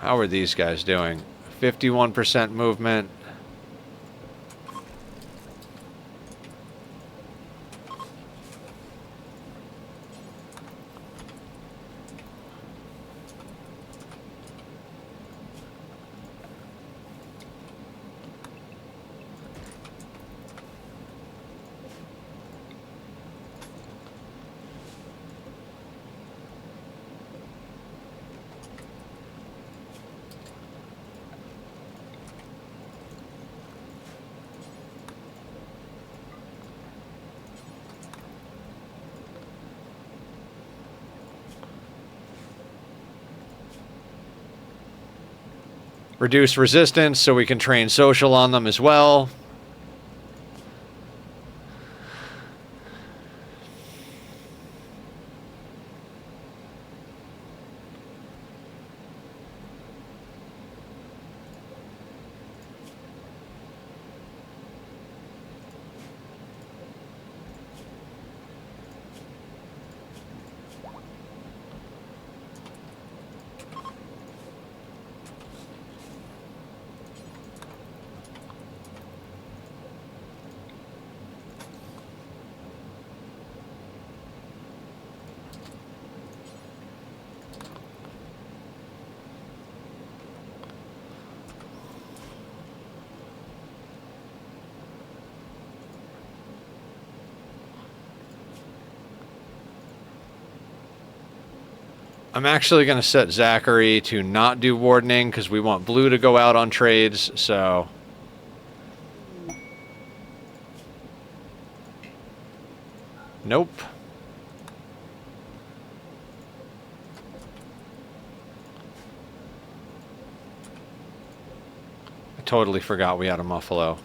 How are these guys doing? 51% movement. Reduce resistance so we can train social on them as well. I'm actually going to set Zachary to not do wardening because we want Blue to go out on trades, so... Nope. I totally forgot we had a Muffalo.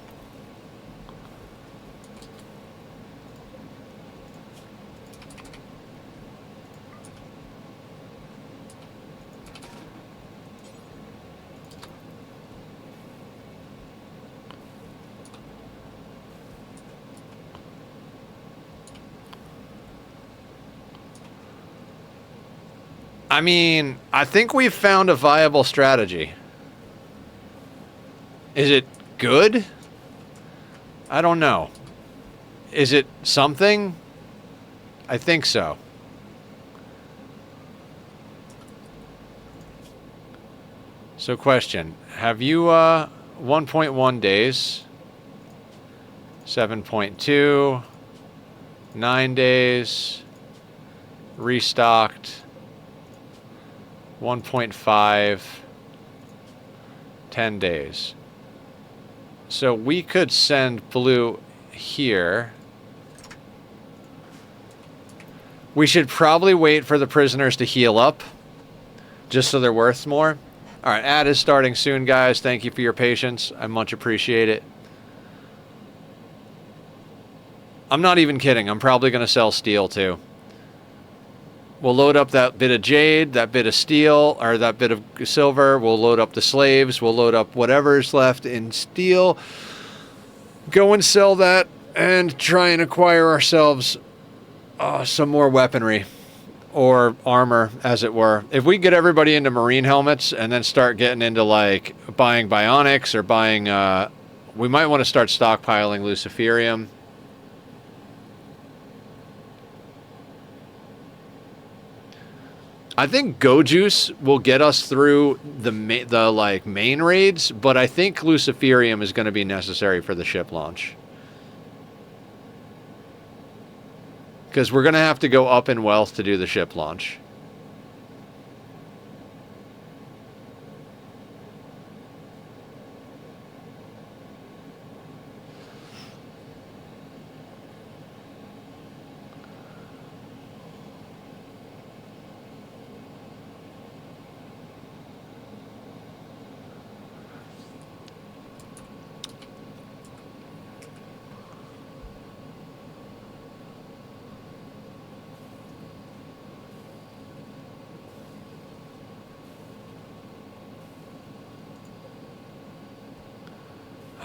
I mean, I think we've found a viable strategy. Is it good? I don't know. Is it something? I think so. So question, have you 1.1 days, 7.2, 9 days, restocked, 1.5, 10 days. So we could send Blue here. We should probably wait for the prisoners to heal up, just so they're worth more. All right, ad is starting soon, guys. Thank you for your patience. I much appreciate it. I'm not even kidding. I'm probably going to sell steel, too. We'll load up that bit of jade, that bit of steel, or that bit of silver. We'll load up the slaves. We'll load up whatever's left in steel. Go and sell that and try and acquire ourselves some more weaponry. Or armor, as it were. If we get everybody into marine helmets and then start getting into, like, buying bionics or buying... we might want to start stockpiling luciferium. I think Go Juice will get us through the main raids, but I think luciferium is going to be necessary for the ship launch. Because we're going to have to go up in wealth to do the ship launch.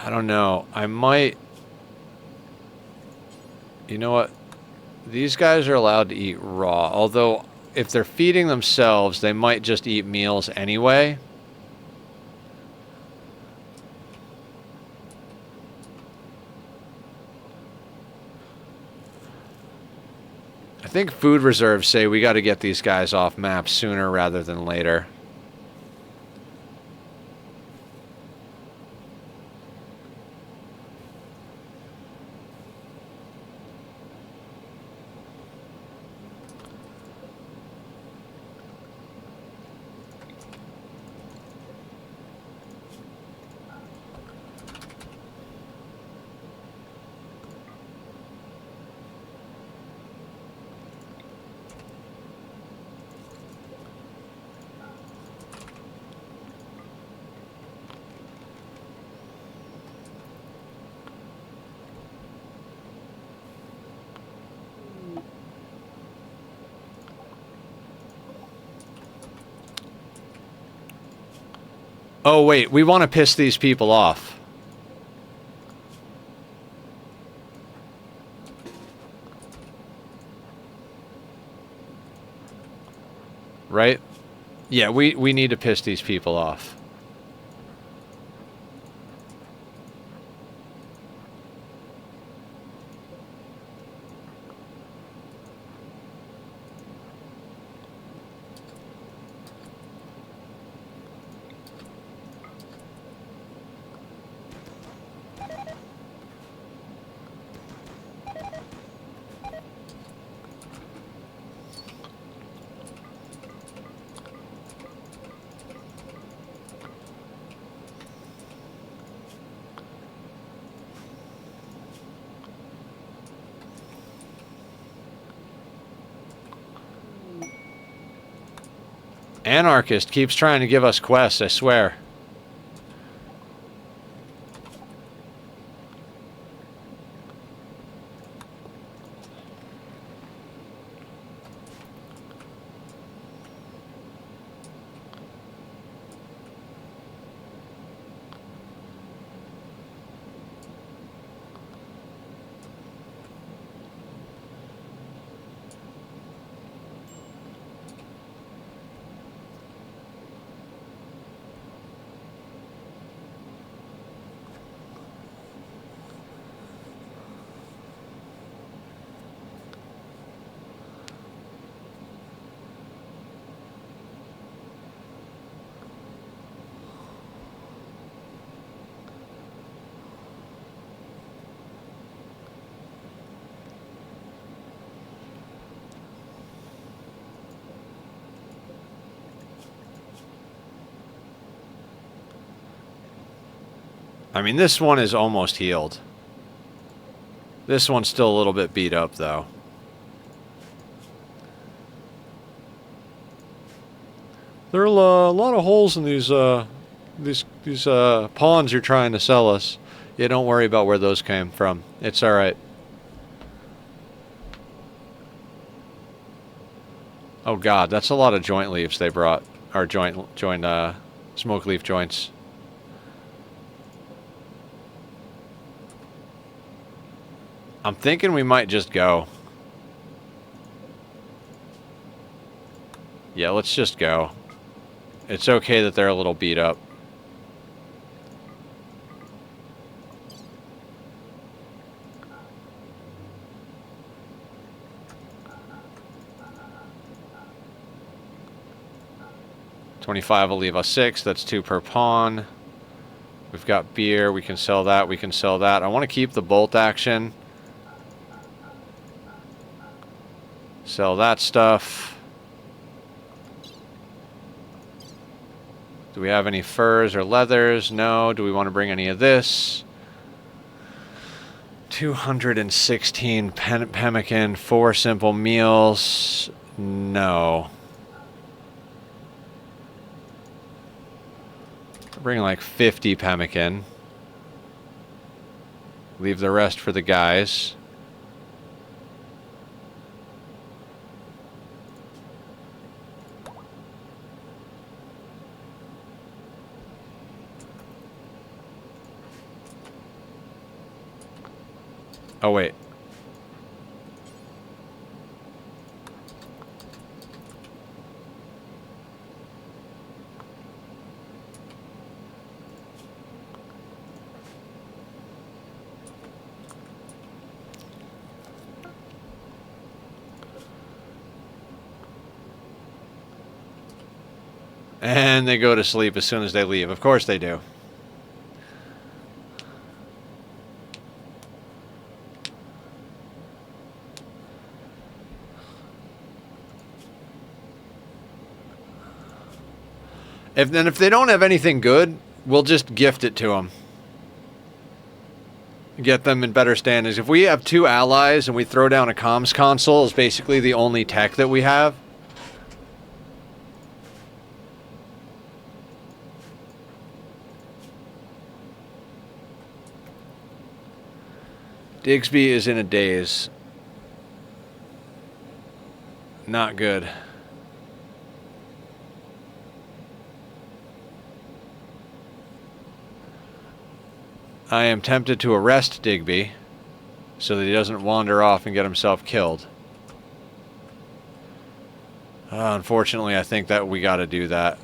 I don't know. I might... You know what? These guys are allowed to eat raw. Although, if they're feeding themselves, they might just eat meals anyway. I think food reserves say we got to get these guys off map sooner rather than later. Oh, wait, we want to piss these people off. Right? Yeah, we need to piss these people off. Anarchist keeps trying to give us quests, I swear. I mean, this one is almost healed. This one's still a little bit beat up, though. There are a lot of holes in these pawns you're trying to sell us. Yeah, don't worry about where those came from. It's all right. Oh God, that's a lot of joint leaves they brought. Or joint smoke leaf joints. I'm thinking we might just go. Yeah, let's just go. It's okay that they're a little beat up. $25 will leave us 6. That's 2 per pawn. We've got beer. We can sell that. We can sell that. I want to keep the bolt action. Sell that stuff. Do we have any furs or leathers? No. Do we want to bring any of this? 216 pemmican, 4 simple meals. No. Bring like 50 pemmican. Leave the rest for the guys. Oh, wait. And they go to sleep as soon as they leave. Of course they do. If they don't have anything good, we'll just gift it to them. Get them in better standings. If we have 2 allies and we throw down a comms console, is basically the only tech that we have. Digsby is in a daze. Not good. I am tempted to arrest Digby so that he doesn't wander off and get himself killed. Unfortunately, I think that we got to do that.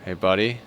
Hey, buddy.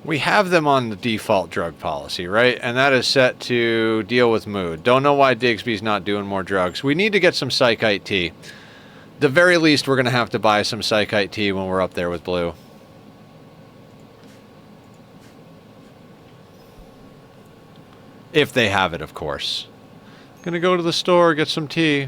We have them on the default drug policy, right? And that is set to deal with mood. Don't know why Digsby's not doing more drugs. We need to get some Psychite tea. The very least, we're going to have to buy some Psychite tea when we're up there with Blue. If they have it, of course. Gonna go to the store, get some tea.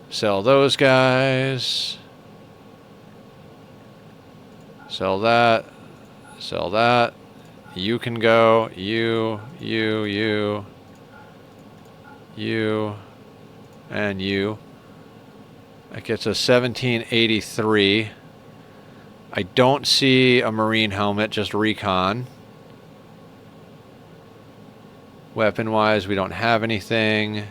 Sell those guys. Sell that. Sell that. You can go. You, and you. That gets us 1783. I don't see a marine helmet, just recon. Weapon-wise, we don't have anything.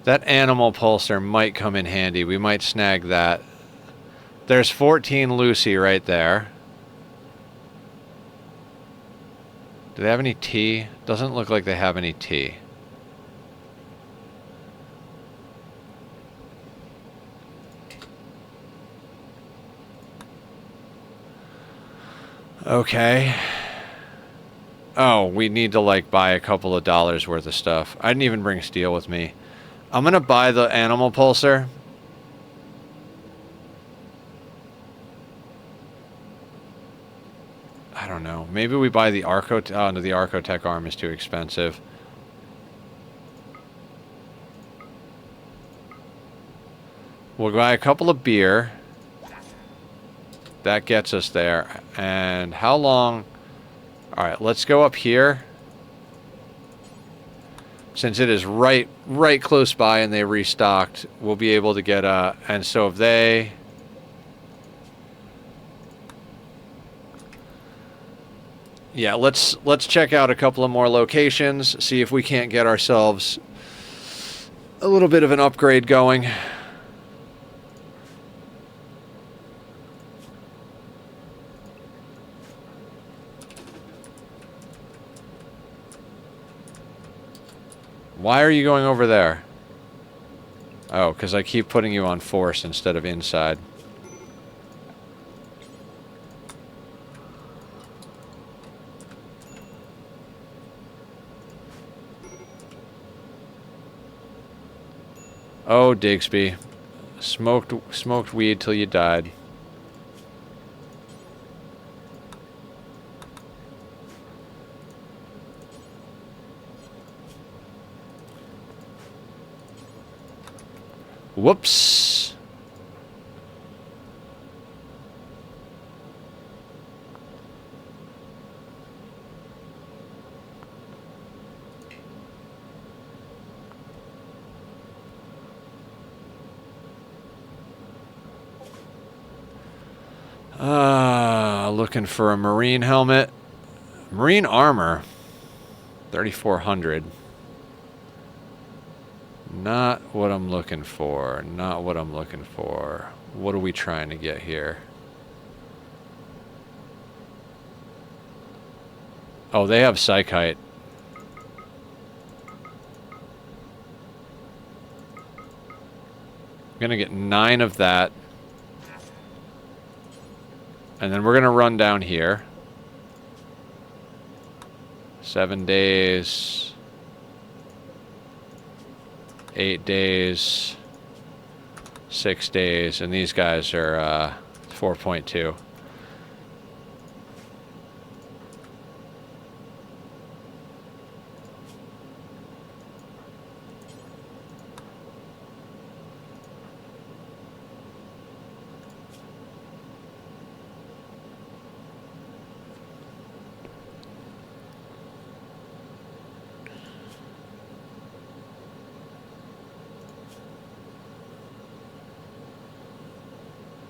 That animal pulsar might come in handy. We might snag that. There's 14 Lucy right there. Do they have any tea? Doesn't look like they have any tea. Okay. Oh, we need to like buy a couple of dollars worth of stuff. I didn't even bring steel with me. I'm gonna buy the animal pulsar. I don't know. Maybe we buy the Arco... Oh, no, the Arcotech arm is too expensive. We'll buy a couple of beer. That gets us there. And how long... Alright, let's go up here. Since it is right close by and they restocked, we'll be able to get a... And so if they... Yeah, let's check out a couple of more locations, see if we can't get ourselves a little bit of an upgrade going. Why are you going over there? Oh, because I keep putting you on force instead of inside. Oh, Digsby. Smoked weed till you died. Whoops. Looking for a marine helmet. Marine armor. 3,400. Not what I'm looking for. Not what I'm looking for. What are we trying to get here? Oh, they have psychite. I'm gonna get 9 of that. And then we're gonna run down here. 7 days. 8 days. 6 days. And these guys are 4.2.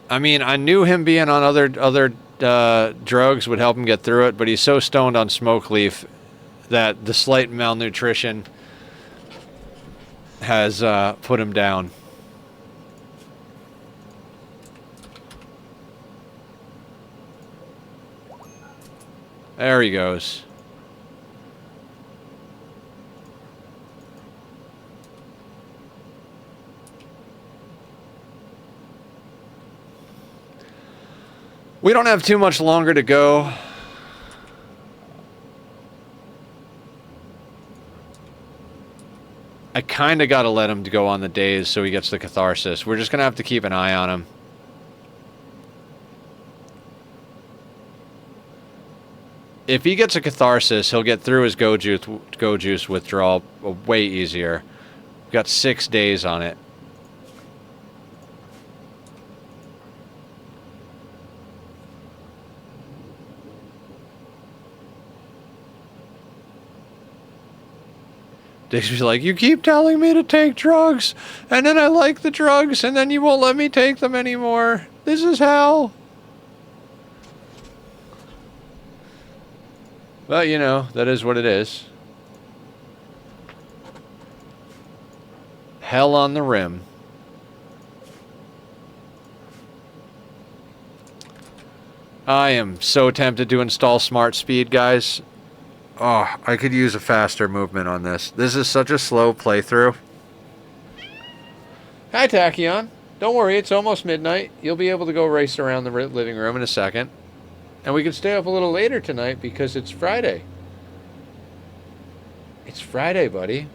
I mean, I knew him being on other drugs would help him get through it, but he's so stoned on smoke leaf that the slight malnutrition has put him down. There he goes. We don't have too much longer to go. I kind of got to let him go on the days so he gets the catharsis. We're just going to have to keep an eye on him. If he gets a catharsis, he'll get through his go juice withdrawal way easier. We've got 6 days on it. Dixie's like, you keep telling me to take drugs, and then I like the drugs, and then you won't let me take them anymore. This is hell. But, you know, that is what it is. Hell on the rim. I am so tempted to install smart speed, guys. Oh, I could use a faster movement on this. This is such a slow playthrough. Hi, Tachyon. Don't worry, it's almost midnight. You'll be able to go race around the living room in a second. And we can stay up a little later tonight because it's Friday. It's Friday, buddy.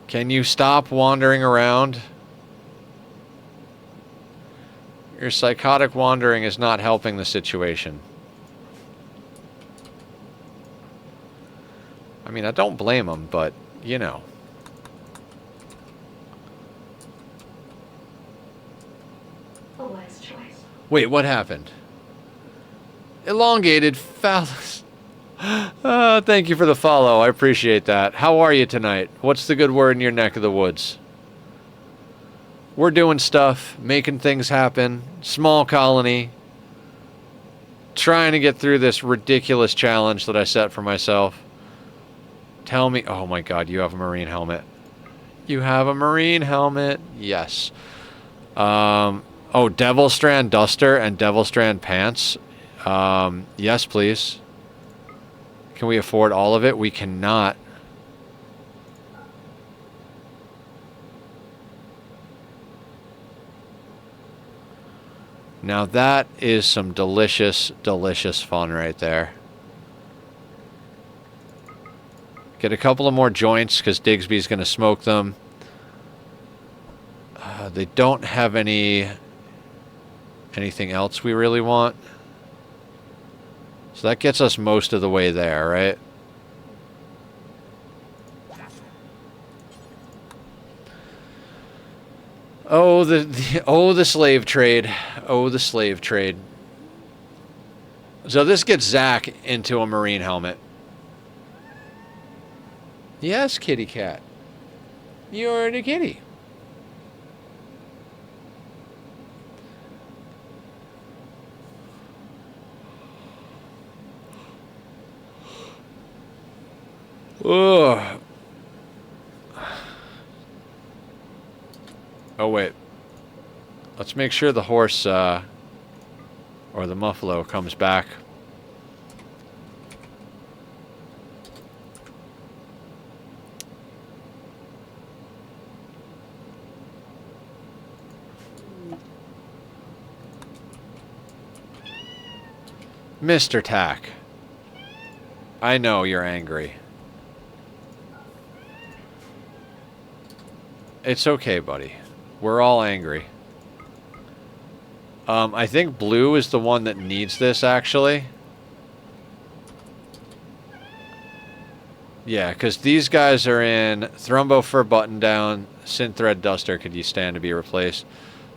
Can you stop wandering around? Your psychotic wandering is not helping the situation. I mean, I don't blame him, but, you know. Wait, what happened? Elongated phallus. Thank you for the follow. I appreciate that. How are you tonight? What's the good word in your neck of the woods? We're doing stuff, making things happen, small colony, trying to get through this ridiculous challenge that I set for myself. Tell me, oh my god, you have a marine helmet. You have a marine helmet, yes. Oh, Devil Strand Duster and Devil Strand Pants. Yes, please. Can we afford all of it? We cannot. Now that is some delicious, delicious fun right there. Get a couple of more joints because Digby's going to smoke them. They don't have anything else we really want. So that gets us most of the way there, right? Oh, the slave trade. Oh, the slave trade. So this gets Zach into a marine helmet. Yes, kitty cat. You're the kitty. Ugh. Oh, wait. Let's make sure the horse, or the muffalo comes back. Mr. Tack. I know you're angry. It's okay, buddy. We're all angry. I think Blue is the one that needs this, actually. Yeah, because these guys are in Thrumbo Fur Button Down, Synthread Duster, could you stand to be replaced?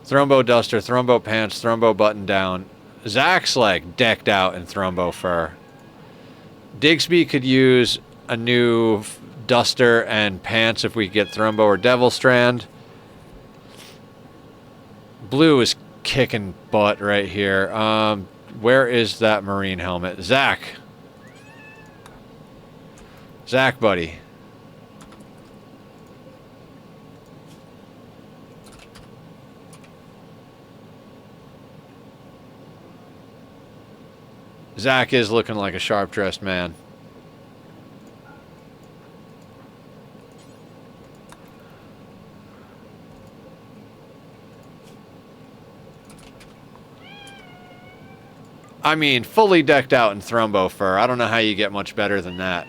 Thrumbo Duster, Thrumbo Pants, Thrumbo Button Down. Zach's, like, decked out in Thrumbo Fur. Digsby could use a new Duster and Pants if we get Thrumbo or Devil Strand. Blue is kicking butt right here. Where is that marine helmet? Zach. Zach, buddy. Zach is looking like a sharp-dressed man. I mean, fully decked out in Thrumbo Fur. I don't know how you get much better than that.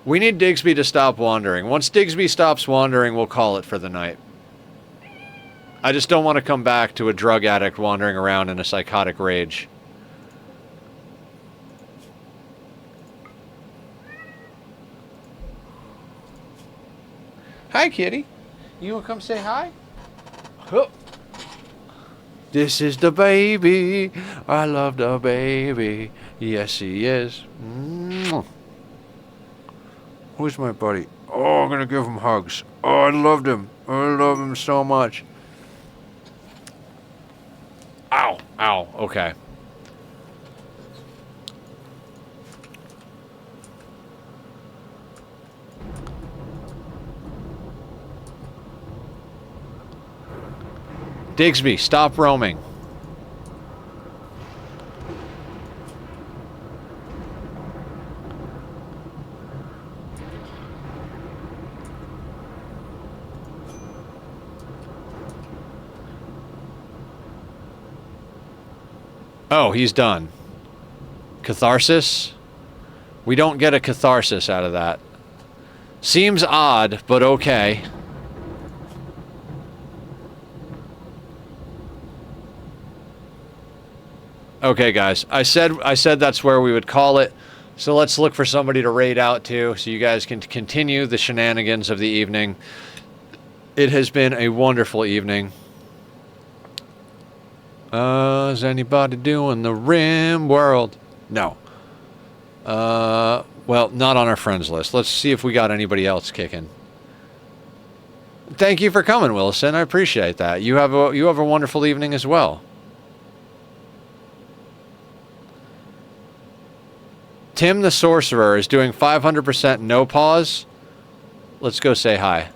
We need Digsby to stop wandering. Once Digsby stops wandering, we'll call it for the night. I just don't want to come back to a drug addict wandering around in a psychotic rage. Hi, kitty. You want to come say hi? Huh. This is the baby. I love the baby. Yes, he is. Who's my buddy? Oh, I'm going to give him hugs. Oh, I loved him. I love him so much. Ow. Ow. Okay. Digsby, stop roaming. Oh, he's done. Catharsis? We don't get a catharsis out of that. Seems odd, but okay. Okay, guys. I said that's where we would call it. So let's look for somebody to raid out to so you guys can continue the shenanigans of the evening. It has been a wonderful evening. Is anybody doing the Rimworld? No. Well, not on our friends list. Let's see if we got anybody else kicking. Thank you for coming, Willison. I appreciate that. You have a wonderful evening as well. Tim the Sorcerer is doing 500% no pause. Let's go say hi.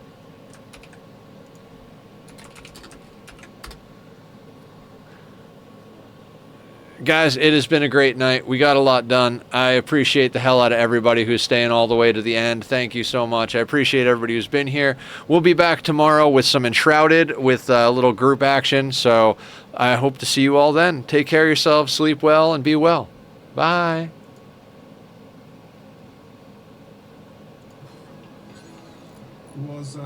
Guys, it has been a great night. We got a lot done. I appreciate the hell out of everybody who's staying all the way to the end. Thank you so much. I appreciate everybody who's been here. We'll be back tomorrow with some Enshrouded with a little group action. So I hope to see you all then. Take care of yourselves, sleep well, and be well. Bye. Was